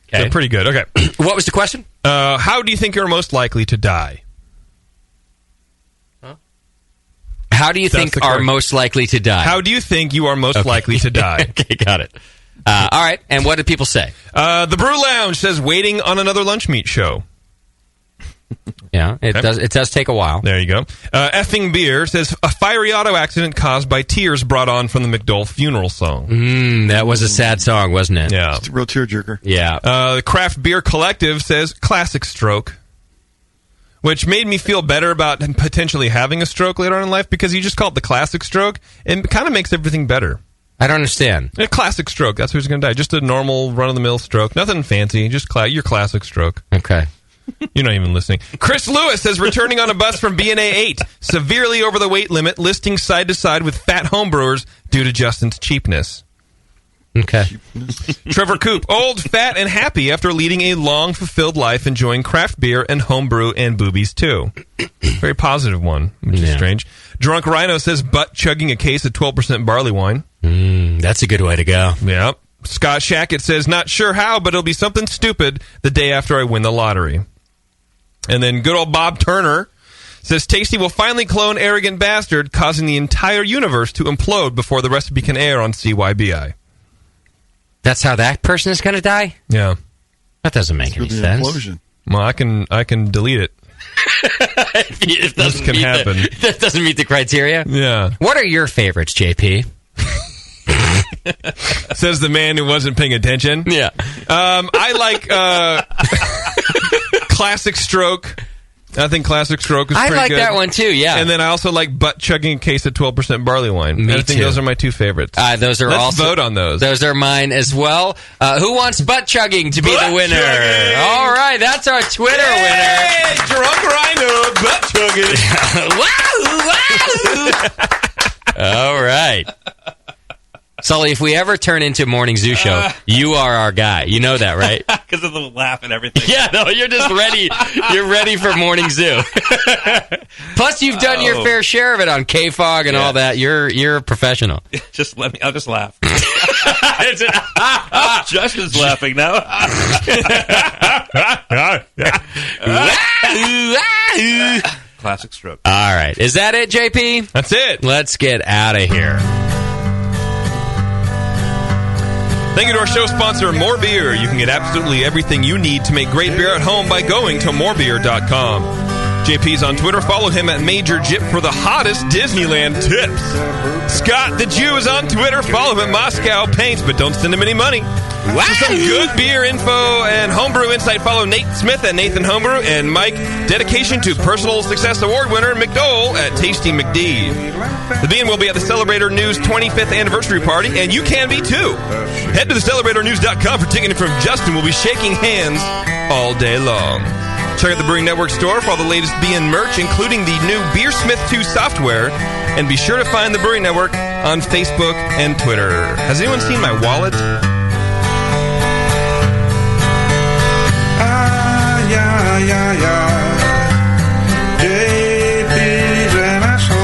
Okay. So pretty good. Okay. What was the question? How do you think you're most likely to die? Huh? How do you think are most likely to die? How do you think you are most likely to die? Okay, got it. All right. And what did people say? The Brew Lounge says waiting on another lunch meat show. Yeah, it does take a while. There you go. Effing Beer says a fiery auto accident caused by tears brought on from the McDowell funeral song. That was a sad song, wasn't it? Yeah. It's a real tearjerker. Yeah. The Craft Beer Collective says classic stroke, which made me feel better about potentially having a stroke later on in life because you just call it the classic stroke and it kind of makes everything better. I don't understand. A classic stroke. That's who's going to die. Just a normal run-of-the-mill stroke. Nothing fancy. Just your classic stroke. Okay. You're not even listening. Chris Lewis says returning on a bus from BNA 8, severely over the weight limit, listing side to side with fat homebrewers due to Justin's cheapness. Okay. Trevor Coop, old, fat, and happy after leading a long, fulfilled life, enjoying craft beer and homebrew and boobies too. Very positive one, which is strange. Drunk Rhino says butt chugging a case of 12% barley wine. That's a good way to go. Yeah. Scott Shackett says, not sure how, but it'll be something stupid the day after I win the lottery. And then good old Bob Turner says, Tasty will finally clone Arrogant Bastard, causing the entire universe to implode before the recipe can air on CYBI. That's how that person is going to die? Yeah. That doesn't make any sense. Implosion. Well, I can delete it. This can happen. That doesn't meet the criteria? Yeah. What are your favorites, JP? Says the man who wasn't paying attention. Yeah. I like Classic Stroke. I think Classic Stroke is pretty good. I like that one too, yeah. And then I also like butt chugging a case of 12% barley wine. Me I think too. those are my two favorites. Let's vote on those. Those are mine as well. Who wants butt chugging to be the winner? Chugging! All right, that's our Twitter winner. Drunk Rhino, butt chugging. Wow! All right. Sully, if we ever turn into Morning Zoo Show, you are our guy. You know that, right? Because of the laugh and everything. Yeah, no, you're just ready. You're ready for Morning Zoo. Plus, you've done your fair share of it on K-Fog and all that. You're a professional. Just let me. I'll just laugh. Justin's laughing now. Classic stroke. All right. Is that it, JP? That's it. Let's get out of here. Thank you to our show sponsor, More Beer. You can get absolutely everything you need to make great beer at home by going to morebeer.com. JP's on Twitter. Follow him at Major Jip for the hottest Disneyland tips. Scott the Jew is on Twitter. Follow him at Moscow Paints, but don't send him any money. Wow. For some good beer info and homebrew insight, follow Nate Smith at Nathan Homebrew and Mike Dedication to Personal Success Award winner McDowell at Tasty McD. The Bean will be at the Celebrator News 25th anniversary party, and you can be too. Head to thecelebratornews.com for ticketing from Justin. We'll be shaking hands all day long. Check out the Brewing Network store for all the latest BN merch, including the new Beersmith 2 software. And be sure to find the Brewing Network on Facebook and Twitter. Has anyone seen my wallet? Yeah. JP's an asshole.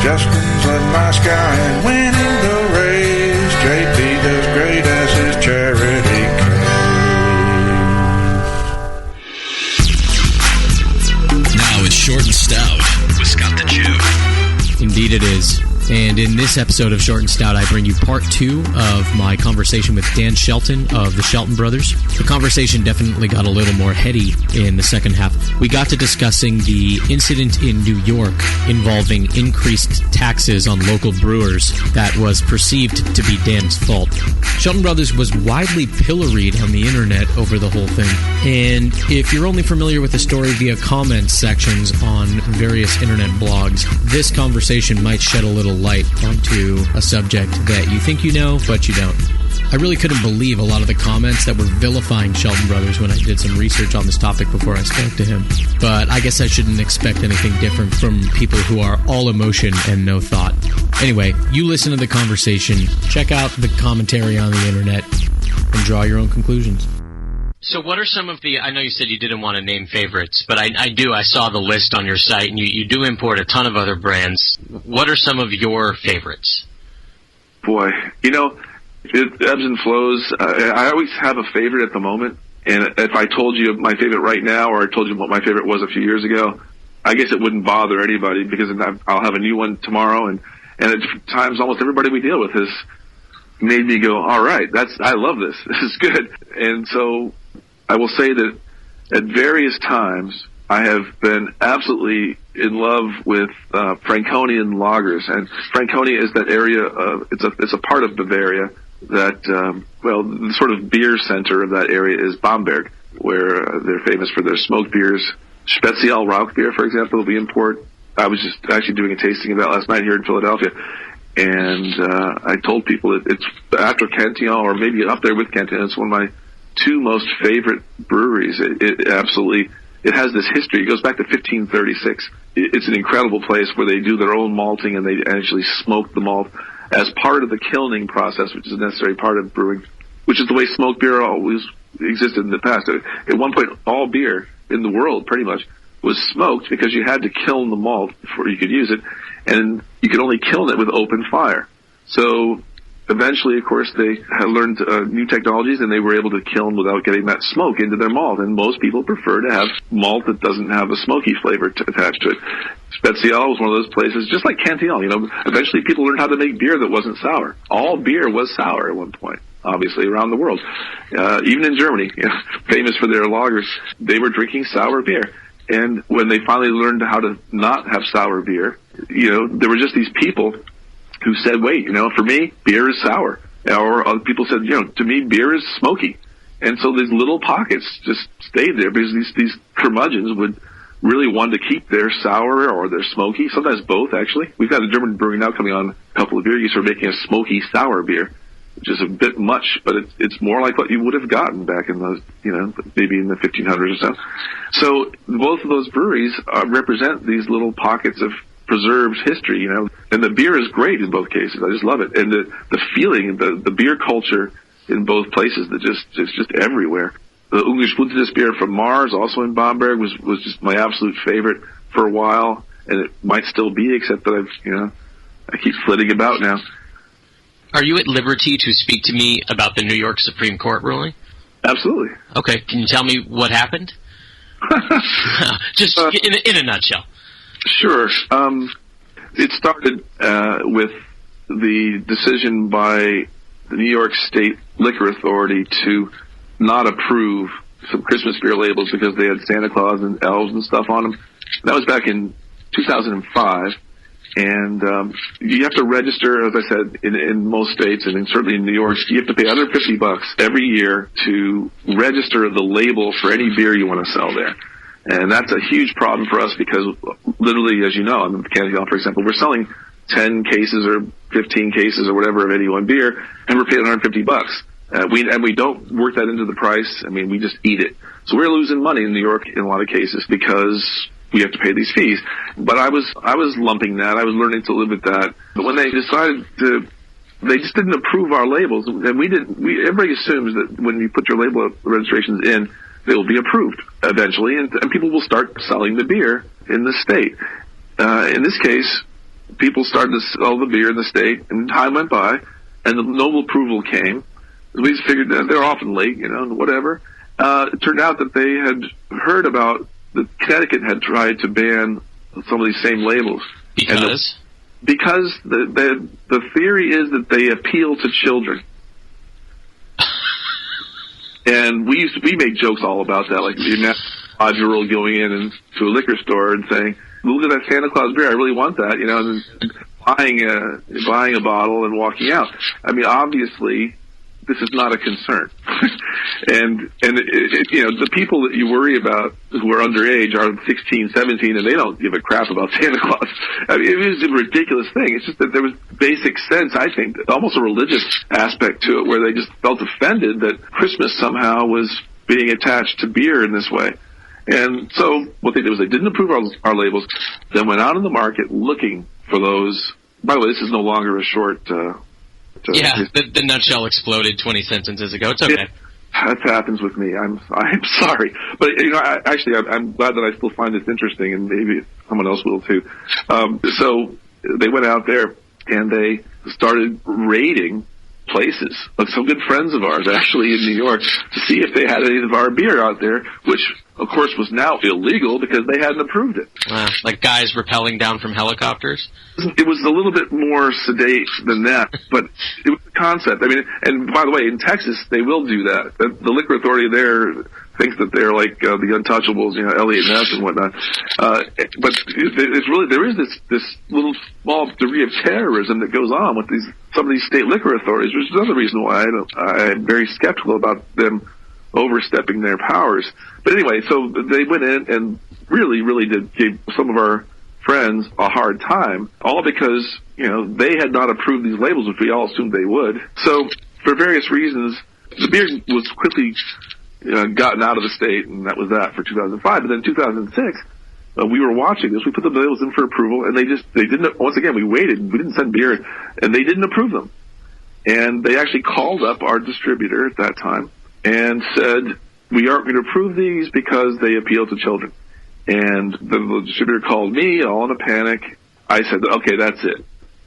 Justin's a nice guy and winning the race. JP does great as his charity case. Now it's Short and Stout with Scott the Jew. Indeed it is. And in this episode of Short and Stout, I bring you part 2 of my conversation with Dan Shelton of the Shelton Brothers. The conversation definitely got a little more heady in the second half. We got to discussing the incident in New York involving increased taxes on local brewers that was perceived to be Dan's fault. Shelton Brothers was widely pilloried on the internet over the whole thing. And if you're only familiar with the story via comments sections on various internet blogs, this conversation might shed a little light onto a subject that you think you know, but you don't. I really couldn't believe a lot of the comments that were vilifying Shelton Brothers when I did some research on this topic before I spoke to him. But I guess I shouldn't expect anything different from people who are all emotion and no thought. Anyway, you listen to the conversation, check out the commentary on the internet, and draw your own conclusions. So what are some of the, I know you said you didn't want to name favorites, but I saw the list on your site, and you do import a ton of other brands. What are some of your favorites? Boy, it ebbs and flows. I always have a favorite at the moment, and if I told you my favorite right now, or I told you what my favorite was a few years ago, I guess it wouldn't bother anybody, because I'll have a new one tomorrow, and at times almost everybody we deal with has made me go, all right, I love this. This is good. And so I will say that at various times I have been absolutely in love with Franconian lagers, and Franconia is that area. It's a part of Bavaria that the sort of beer center of that area is Bamberg, where they're famous for their smoked beers. Spezial Rauch beer, for example, we import. I was just actually doing a tasting of that last night here in Philadelphia, and I told people that it's after Cantillon, or maybe up there with Cantillon. It's one of my 2 most favorite breweries. It absolutely, it has this history. It goes back to 1536. It's an incredible place where they do their own malting, and they actually smoke the malt as part of the kilning process, which is a necessary part of brewing, which is the way smoked beer always existed in the past. At one point, all beer in the world pretty much was smoked because you had to kiln the malt before you could use it, and you could only kiln it with open fire. So eventually, of course, they had learned new technologies, and they were able to kiln without getting that smoke into their malt. And most people prefer to have malt that doesn't have a smoky flavor attached to it. Spezial was one of those places, just like Cantillon. Eventually people learned how to make beer that wasn't sour. All beer was sour at one point, obviously, around the world. Even in Germany, famous for their lagers, they were drinking sour beer. And when they finally learned how to not have sour beer, there were just these people who said, wait, for me, beer is sour. Or other people said, to me, beer is smoky. And so these little pockets just stayed there because these curmudgeons would really want to keep their sour or their smoky, sometimes both, actually. We've got a German brewery now coming on a couple of years who are making a smoky sour beer, which is a bit much, but it's more like what you would have gotten back in those, maybe in the 1500s or so. So both of those breweries represent these little pockets of preserved history, and the beer is great in both cases. I just love it. And the feeling, the beer culture in both places, it's just everywhere. The Ungespuntetes beer from Mars, also in Bamberg, was just my absolute favorite for a while, and it might still be, except that I keep flitting about now. Are you at liberty to speak to me about the New York Supreme Court ruling? Absolutely. Okay, can you tell me what happened? Just in a nutshell. Sure. It started with the decision by the New York State Liquor Authority to not approve some Christmas beer labels because they had Santa Claus and elves and stuff on them. That was back in 2005. And you have to register, as I said, in most states, and certainly in New York, you have to pay $150 every year to register the label for any beer you want to sell there. And that's a huge problem for us because literally, as you know, in Canada, for example, we're selling 10 cases or 15 cases or whatever of any one beer, and we're paying $150. We don't work that into the price. I mean, we just eat it. So we're losing money in New York in a lot of cases because we have to pay these fees. But I was lumping that. I was learning to live with that. But when they decided they just didn't approve our labels, and everybody assumes that when you put your label registrations in, they will be approved eventually, and people will start selling the beer in the state. In this case, people started to sell the beer in the state, and time went by, and no approval came. We just figured that they're often late, whatever. It turned out that they had heard about that Connecticut had tried to ban some of these same labels. Because? Because the theory is that they appeal to children. And we made jokes all about that, like the 5-year-old going in to a liquor store and saying, "Look at that Santa Claus beer, I really want that," and buying a bottle and walking out. I mean, obviously, this is not a concern. and the people that you worry about who are underage are 16, 17, and they don't give a crap about Santa Claus. I mean, it was a ridiculous thing. It's just that there was basic sense, I think, almost a religious aspect to it, where they just felt offended that Christmas somehow was being attached to beer in this way. And so what they did was they didn't approve our labels, then went out in the market looking for those. By the way, this is no longer a short... the nutshell exploded 20 sentences ago. It's okay. That happens with me. I'm sorry, but I'm glad that I still find this interesting, and maybe someone else will too. So they went out there and they started raiding places. Some good friends of ours, actually, in New York, to see if they had any of our beer out there, which of course was now illegal because they hadn't approved it. Wow. Like guys rappelling down from helicopters? It was a little bit more sedate than that, but it was the concept. I mean, and by the way, in Texas, they will do that. The liquor authority there thinks that they're like the untouchables, Elliot Ness and whatnot. But it's really, there is this little small degree of terrorism that goes on with some of these state liquor authorities, which is another reason why I'm very skeptical about them overstepping their powers. But anyway, so they went in and really gave some of our friends a hard time, all because, they had not approved these labels, which we all assumed they would. So for various reasons, the beer was quickly gotten out of the state, and that was that for 2005. But then in 2006, we were watching this. We put the labels in for approval, and they didn't, once again, we waited. We didn't send beer, and they didn't approve them. And they actually called up our distributor at that time and said, "We aren't going to approve these because they appeal to children." And the distributor called me, all in a panic. I said, "Okay, that's it."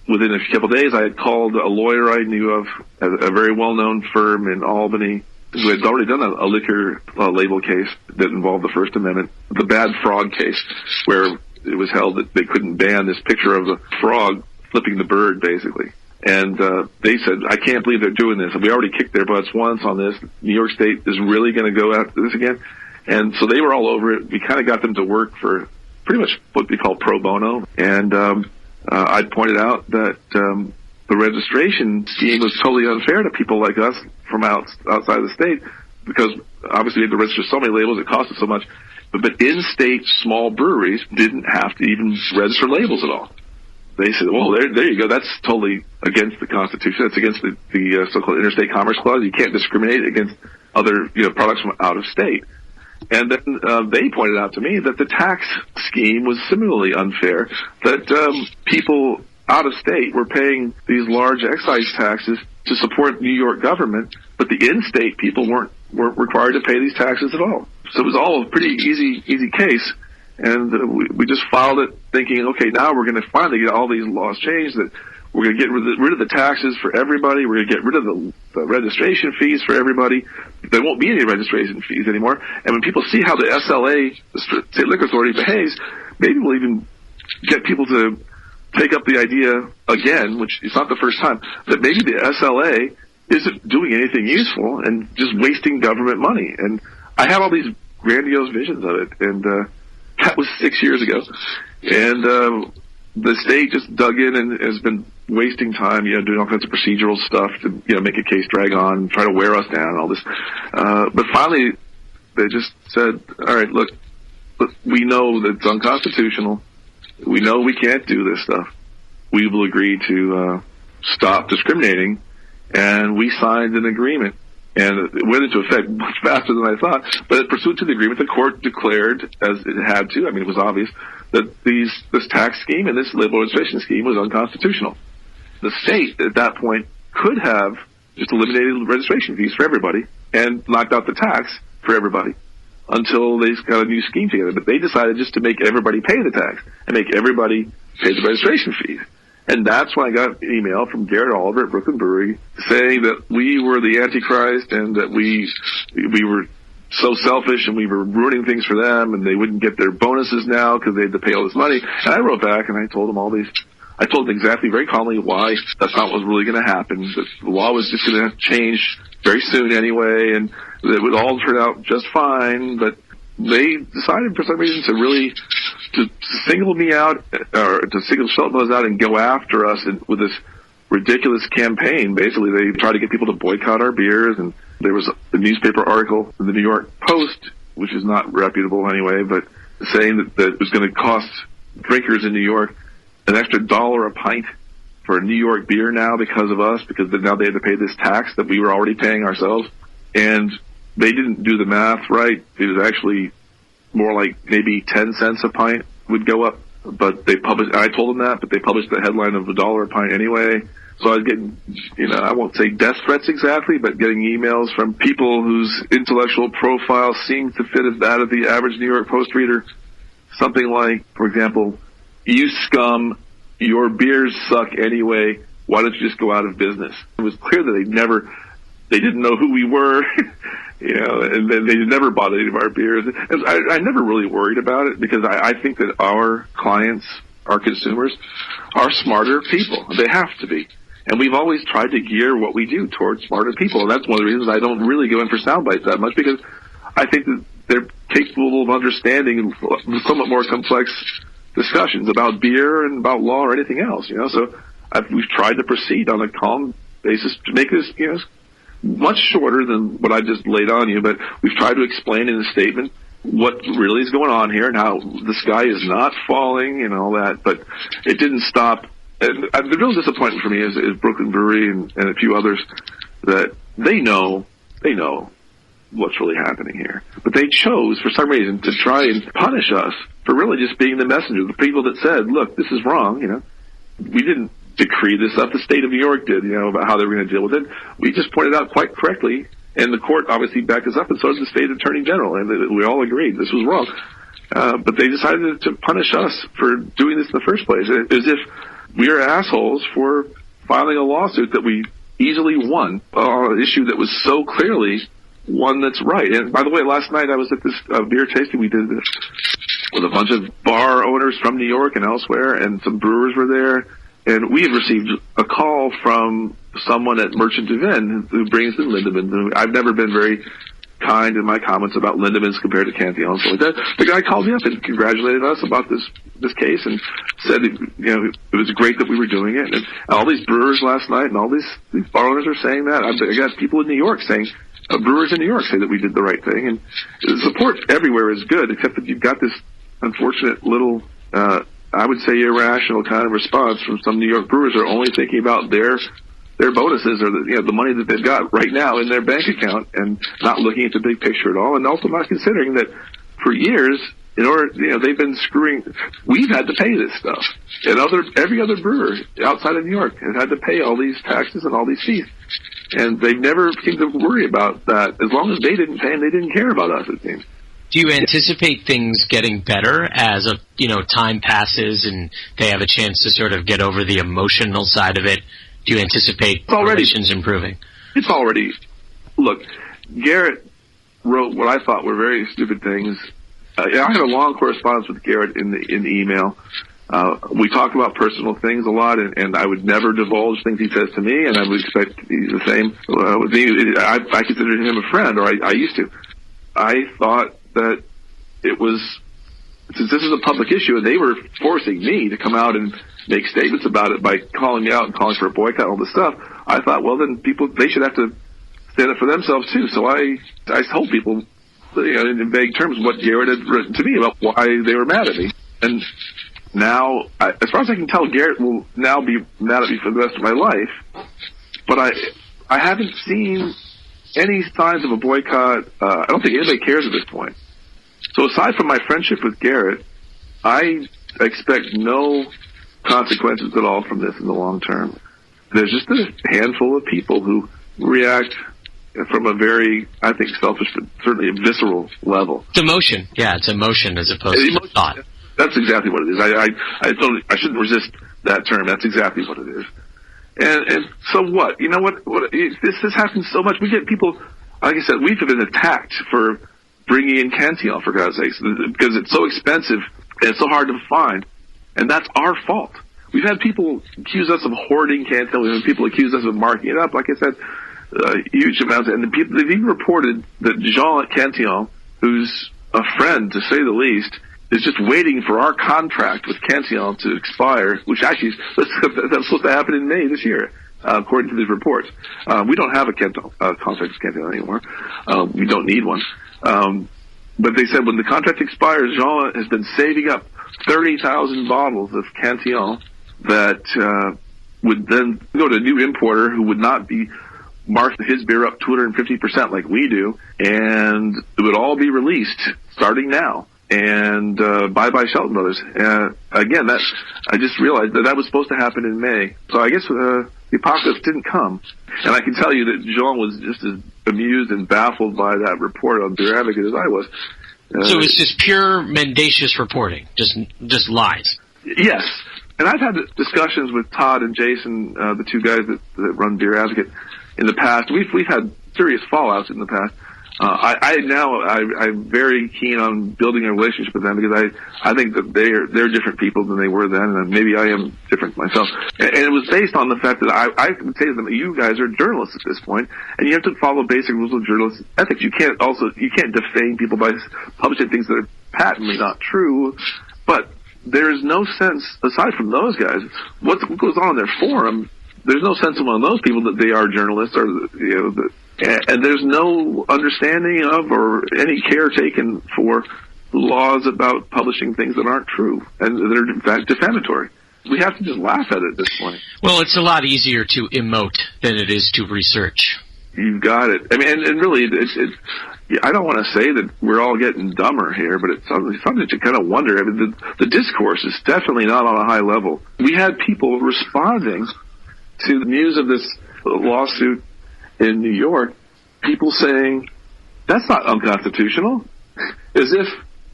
Within a couple of days, I had called a lawyer I knew of, a very well-known firm in Albany, who had already done a liquor label case that involved the First Amendment, the bad frog case, where it was held that they couldn't ban this picture of the frog flipping the bird, basically. And they said, "I can't believe they're doing this. We already kicked their butts once on this. New York State is really going to go after this again." And so they were all over it. We kind of got them to work for pretty much what we call pro bono. And I pointed out that the registration scheme was totally unfair to people like us from outside the state, because obviously we had to register so many labels, it cost us so much. But in-state small breweries didn't have to even register labels at all. They said, "Well, there you go. That's totally against the Constitution. It's against the so-called Interstate Commerce Clause. You can't discriminate against other products from out of state." And then they pointed out to me that the tax scheme was similarly unfair, that people out of state were paying these large excise taxes to support the New York government, but the in-state people weren't required to pay these taxes at all. So it was all a pretty easy case. And we just filed it thinking, okay, now we're going to finally get all these laws changed, that we're going to get rid of the taxes for everybody. We're going to get rid of the registration fees for everybody. There won't be any registration fees anymore. And when people see how the SLA, the State Liquor Authority, behaves, maybe we'll even get people to take up the idea again, which is not the first time, that maybe the SLA isn't doing anything useful and just wasting government money. And I have all these grandiose visions of it, and that was 6 years ago. And the state just dug in and has been wasting time, doing all kinds of procedural stuff to, make a case drag on, try to wear us down, and all this. But finally, they just said, all right, look, we know that it's unconstitutional. We know we can't do this stuff. We will agree to stop discriminating, and we signed an agreement. And it went into effect much faster than I thought. But pursuant to the agreement, the court declared, as it had to, it was obvious, that this tax scheme and this labor registration scheme was unconstitutional. The state, at that point, could have just eliminated registration fees for everybody and knocked out the tax for everybody until they got a new scheme together. But they decided just to make everybody pay the tax and make everybody pay the registration fees. And that's when I got an email from Garrett Oliver at Brooklyn Brewery saying that we were the Antichrist and that we were so selfish and we were ruining things for them and they wouldn't get their bonuses now because they had to pay all this money. And I wrote back and I told them I told them exactly very calmly why that's not what was really going to happen. That the law was just going to change very soon anyway and that it would all turn out just fine. But they decided for some reason to single me out, or to single us out and go after us with this ridiculous campaign. Basically, they tried to get people to boycott our beers, and there was a newspaper article in the New York Post, which is not reputable anyway, but saying that it was going to cost drinkers in New York an extra $1 a pint for a New York beer now because of us, because now they had to pay this tax that we were already paying ourselves. And they didn't do the math right. It was actually more like maybe 10 cents a pint would go up. But they published, I told them that, but they published the headline of $1 a pint anyway. So I was getting, I won't say death threats exactly, but getting emails from people whose intellectual profile seemed to fit as that of the average New York Post reader. Something like, for example, you scum, your beers suck anyway, why don't you just go out of business? It was clear that they didn't know who we were, and then they never bought any of our beers. And I never really worried about it because I think that our clients, our consumers, are smarter people. They have to be. And we've always tried to gear what we do towards smarter people. And that's one of the reasons I don't really go in for sound bites that much, because I think that they're capable of understanding somewhat more complex discussions about beer and about law or anything else, So we've tried to proceed on a calm basis to make this, much shorter than what I just laid on you, but we've tried to explain in the statement what really is going on here and how the sky is not falling and all that, but it didn't stop. And the real disappointment for me is Brooklyn Brewery and a few others that they know what's really happening here. But they chose, for some reason, to try and punish us for really just being the messenger, the people that said, look, this is wrong, We didn't decree this up. The state of New York did, about how they were going to deal with it. We just pointed out quite correctly, and the court obviously backed us up, and so did the state attorney general, and we all agreed this was wrong. But they decided to punish us for doing this in the first place, as if we are assholes for filing a lawsuit that we easily won on an issue that was so clearly one that's right. And by the way, last night I was at this beer tasting we did with a bunch of bar owners from New York and elsewhere, and some brewers were there. And we had received a call from someone at Merchant Vin who brings in Lindemans. I've never been very kind in my comments about Lindemans compared to Cantillon and stuff like that. The guy called me up and congratulated us about this case and said, it was great that we were doing it. And all these brewers last night and all these bar owners are saying that. I got people in New York saying, brewers in New York say that we did the right thing. And the support everywhere is good, except that you've got this unfortunate little, I would say irrational kind of response from some New York brewers who are only thinking about their bonuses or the money that they've got right now in their bank account and not looking at the big picture at all, and also not considering that for years, they've been screwing. We've had to pay this stuff, and every other brewer outside of New York has had to pay all these taxes and all these fees, and they've never seemed to worry about that as long as they didn't pay and they didn't care about us. It seems. Do you anticipate things getting better as time passes and they have a chance to sort of get over the emotional side of it? Do you anticipate relations improving? It's already. Look, Garrett wrote what I thought were very stupid things. I had a long correspondence with Garrett in the email. We talk about personal things a lot, and I would never divulge things he says to me, and I would expect he's the same. I considered him a friend, or I used to. I thought that it was, since this is a public issue, and they were forcing me to come out and make statements about it by calling me out and calling for a boycott and all this stuff, I thought, well, then they should have to stand up for themselves too. So I told people, in vague terms, what Garrett had written to me about why they were mad at me. And now, as far as I can tell, Garrett will now be mad at me for the rest of my life. But I haven't seen any signs of a boycott. I don't think anybody cares at this point. So aside from my friendship with Garrett, I expect no consequences at all from this in the long term. There's just a handful of people who react from a very, I think, selfish, but certainly a visceral level. It's emotion. Yeah, it's emotion as opposed to thought. That's exactly what it is. I shouldn't resist that term. That's exactly what it is. And so what? You know what? This happens so much. We get people, like I said, we've been attacked for bringing in Cantillon, for God's sakes, because it's so expensive and it's so hard to find. And that's our fault. We've had people accuse us of hoarding Cantillon. We've had people accuse us of marking it up. Like I said, huge amounts. And they've even reported that Jean Cantillon, who's a friend, to say the least, is just waiting for our contract with Cantillon to expire, which actually that's supposed to happen in May this year, according to these reports. We don't have a contract with Cantillon anymore. We don't need one. But they said when the contract expires, Jean has been saving up 30,000 bottles of Cantillon that would then go to a new importer who would not be marked his beer up 250% like we do, and it would all be released starting now. And bye-bye Shelton Brothers. Again, I just realized that was supposed to happen in May. So I guess the apocalypse didn't come. And I can tell you that Jean was just as amused and baffled by that report on Beer Advocate as I was. So it's just pure mendacious reporting, just lies. Yes. And I've had discussions with Todd and Jason, the two guys that run Beer Advocate, in the past. We've had serious fallouts in the past. I'm very keen on building a relationship with them because I think that they're different people than they were then, and maybe I am different myself. And it was based on the fact that I can say to them, you guys are journalists at this point, and you have to follow basic rules of journalist ethics. You can't defame people by publishing things that are patently not true. But there is no sense, aside from those guys, what goes on in their forum. There's no sense among those people that they are journalists, or and there's no understanding of or any care taken for laws about publishing things that aren't true and that are in fact defamatory. We have to just laugh at it at this point. Well, it's a lot easier to emote than it is to research. You've got it. I mean, and really, I don't want to say that we're all getting dumber here, but it's something to kind of wonder. I mean, the discourse is definitely not on a high level. We had people responding to the news of this lawsuit in New York, people saying, that's not unconstitutional, as if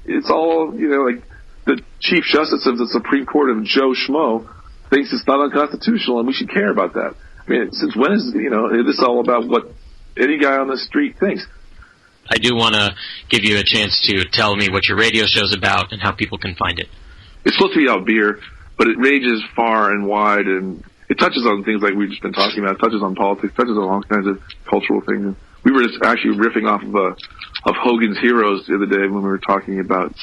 it's all, like the Chief Justice of the Supreme Court of Joe Schmo thinks it's not unconstitutional and we should care about that. I mean, since when is, this all about what any guy on the street thinks? I do want to give you a chance to tell me what your radio show's about and how people can find it. It's supposed to be about beer, but it ranges far and wide, and it touches on things like we've just been talking about. It touches on politics, touches on all kinds of cultural things. We were just actually riffing off of Hogan's Heroes the other day when we were talking about.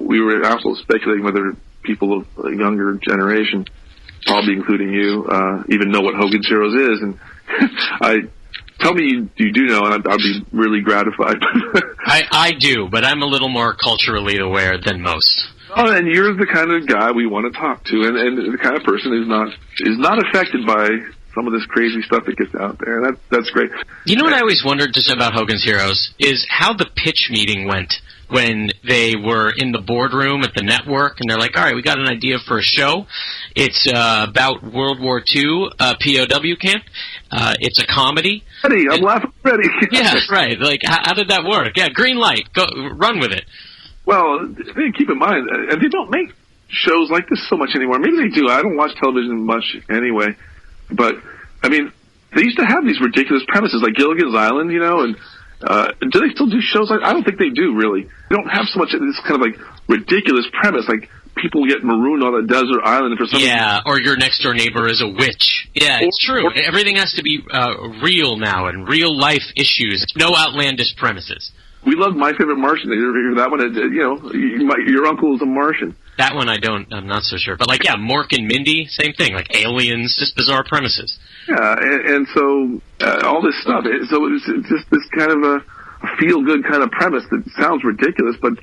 We were also speculating whether people of a younger generation, probably including you, even know what Hogan's Heroes is. And tell me you do know, and I'd be really gratified. I do, but I'm a little more culturally aware than most. Oh, and you're the kind of guy we want to talk to, and the kind of person who's not affected by some of this crazy stuff that gets out there. And that's great. You know what I always wondered just about Hogan's Heroes is how the pitch meeting went when they were in the boardroom at the network, and they're like, all right, we got an idea for a show. It's about World War II POW camp. It's a comedy. I'm laughing already. Yeah, right. Like, how did that work? Yeah, green light. Go run with it. Well, keep in mind, and they don't make shows like this so much anymore. Maybe they do. I don't watch television much anyway. But, I mean, they used to have these ridiculous premises like Gilligan's Island, and do they still do shows like I don't think they do, really. They don't have so much of this kind of, like, ridiculous premise, like people get marooned on a desert island for some reason. Yeah, or your next-door neighbor is a witch. Yeah, it's true. Everything has to be real now and real-life issues. No outlandish premises. We love My Favorite Martian. Did you ever hear that one? Your uncle is a Martian. That one I'm not so sure. But Mork and Mindy, same thing. Like aliens, just bizarre premises. Yeah, and so all this stuff. So it's just this kind of a feel-good kind of premise that sounds ridiculous, but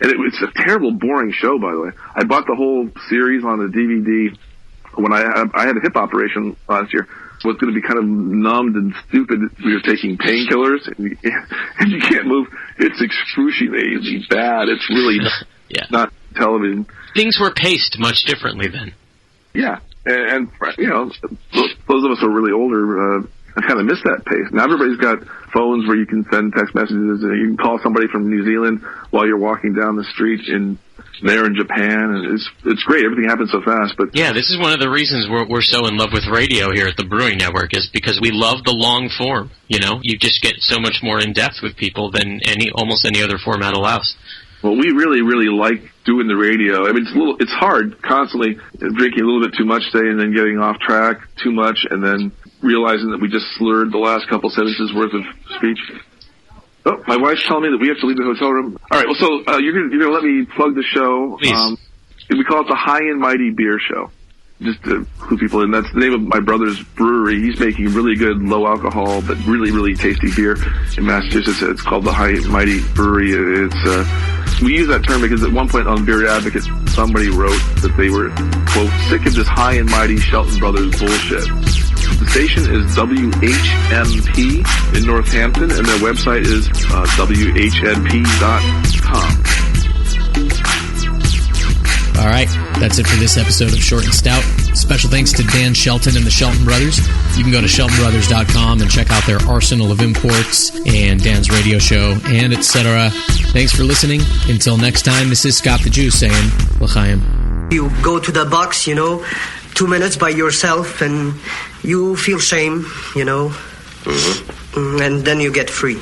it's a terrible, boring show, by the way. I bought the whole series on a DVD when I had a hip operation last year. So it's going to be kind of numbed and stupid. We were taking painkillers, and you can't move. It's excruciatingly bad. It's really not television. Things were paced much differently then. Yeah, and those of us who are really older kind of miss that pace. Now everybody's got phones where you can send text messages, and you can call somebody from New Zealand while you're walking down the street there in Japan, and it's great. Everything happens so fast. But yeah, this is one of the reasons we're so in love with radio here at the Brewing Network, is because we love the long form. You just get so much more in depth with people than almost any other format allows. Well, we really, really like doing the radio. I mean, it's hard constantly drinking a little bit too much, say, and then getting off track too much, and then realizing that we just slurred the last couple sentences worth of speech. Oh, my wife's telling me that we have to leave the hotel room. All right, well, so you're gonna let me plug the show. Please. We call it the High and Mighty Beer Show, just to clue people in. That's the name of my brother's brewery. He's making really good low alcohol but really, really tasty beer in Massachusetts. It's called the High and Mighty Brewery. We use that term because at one point on Beer Advocate, somebody wrote that they were, quote, sick of this High and Mighty Shelton Brothers bullshit. The station is WHMP in Northampton, and their website is WHNP.com. All right, that's it for this episode of Short and Stout. Special thanks to Dan Shelton and the Shelton Brothers. You can go to SheltonBrothers.com and check out their arsenal of imports and Dan's radio show and etc. Thanks for listening. Until next time, this is Scott the Jew saying, L'chaim. You go to the box, 2 minutes by yourself, and you feel shame, and then you get free.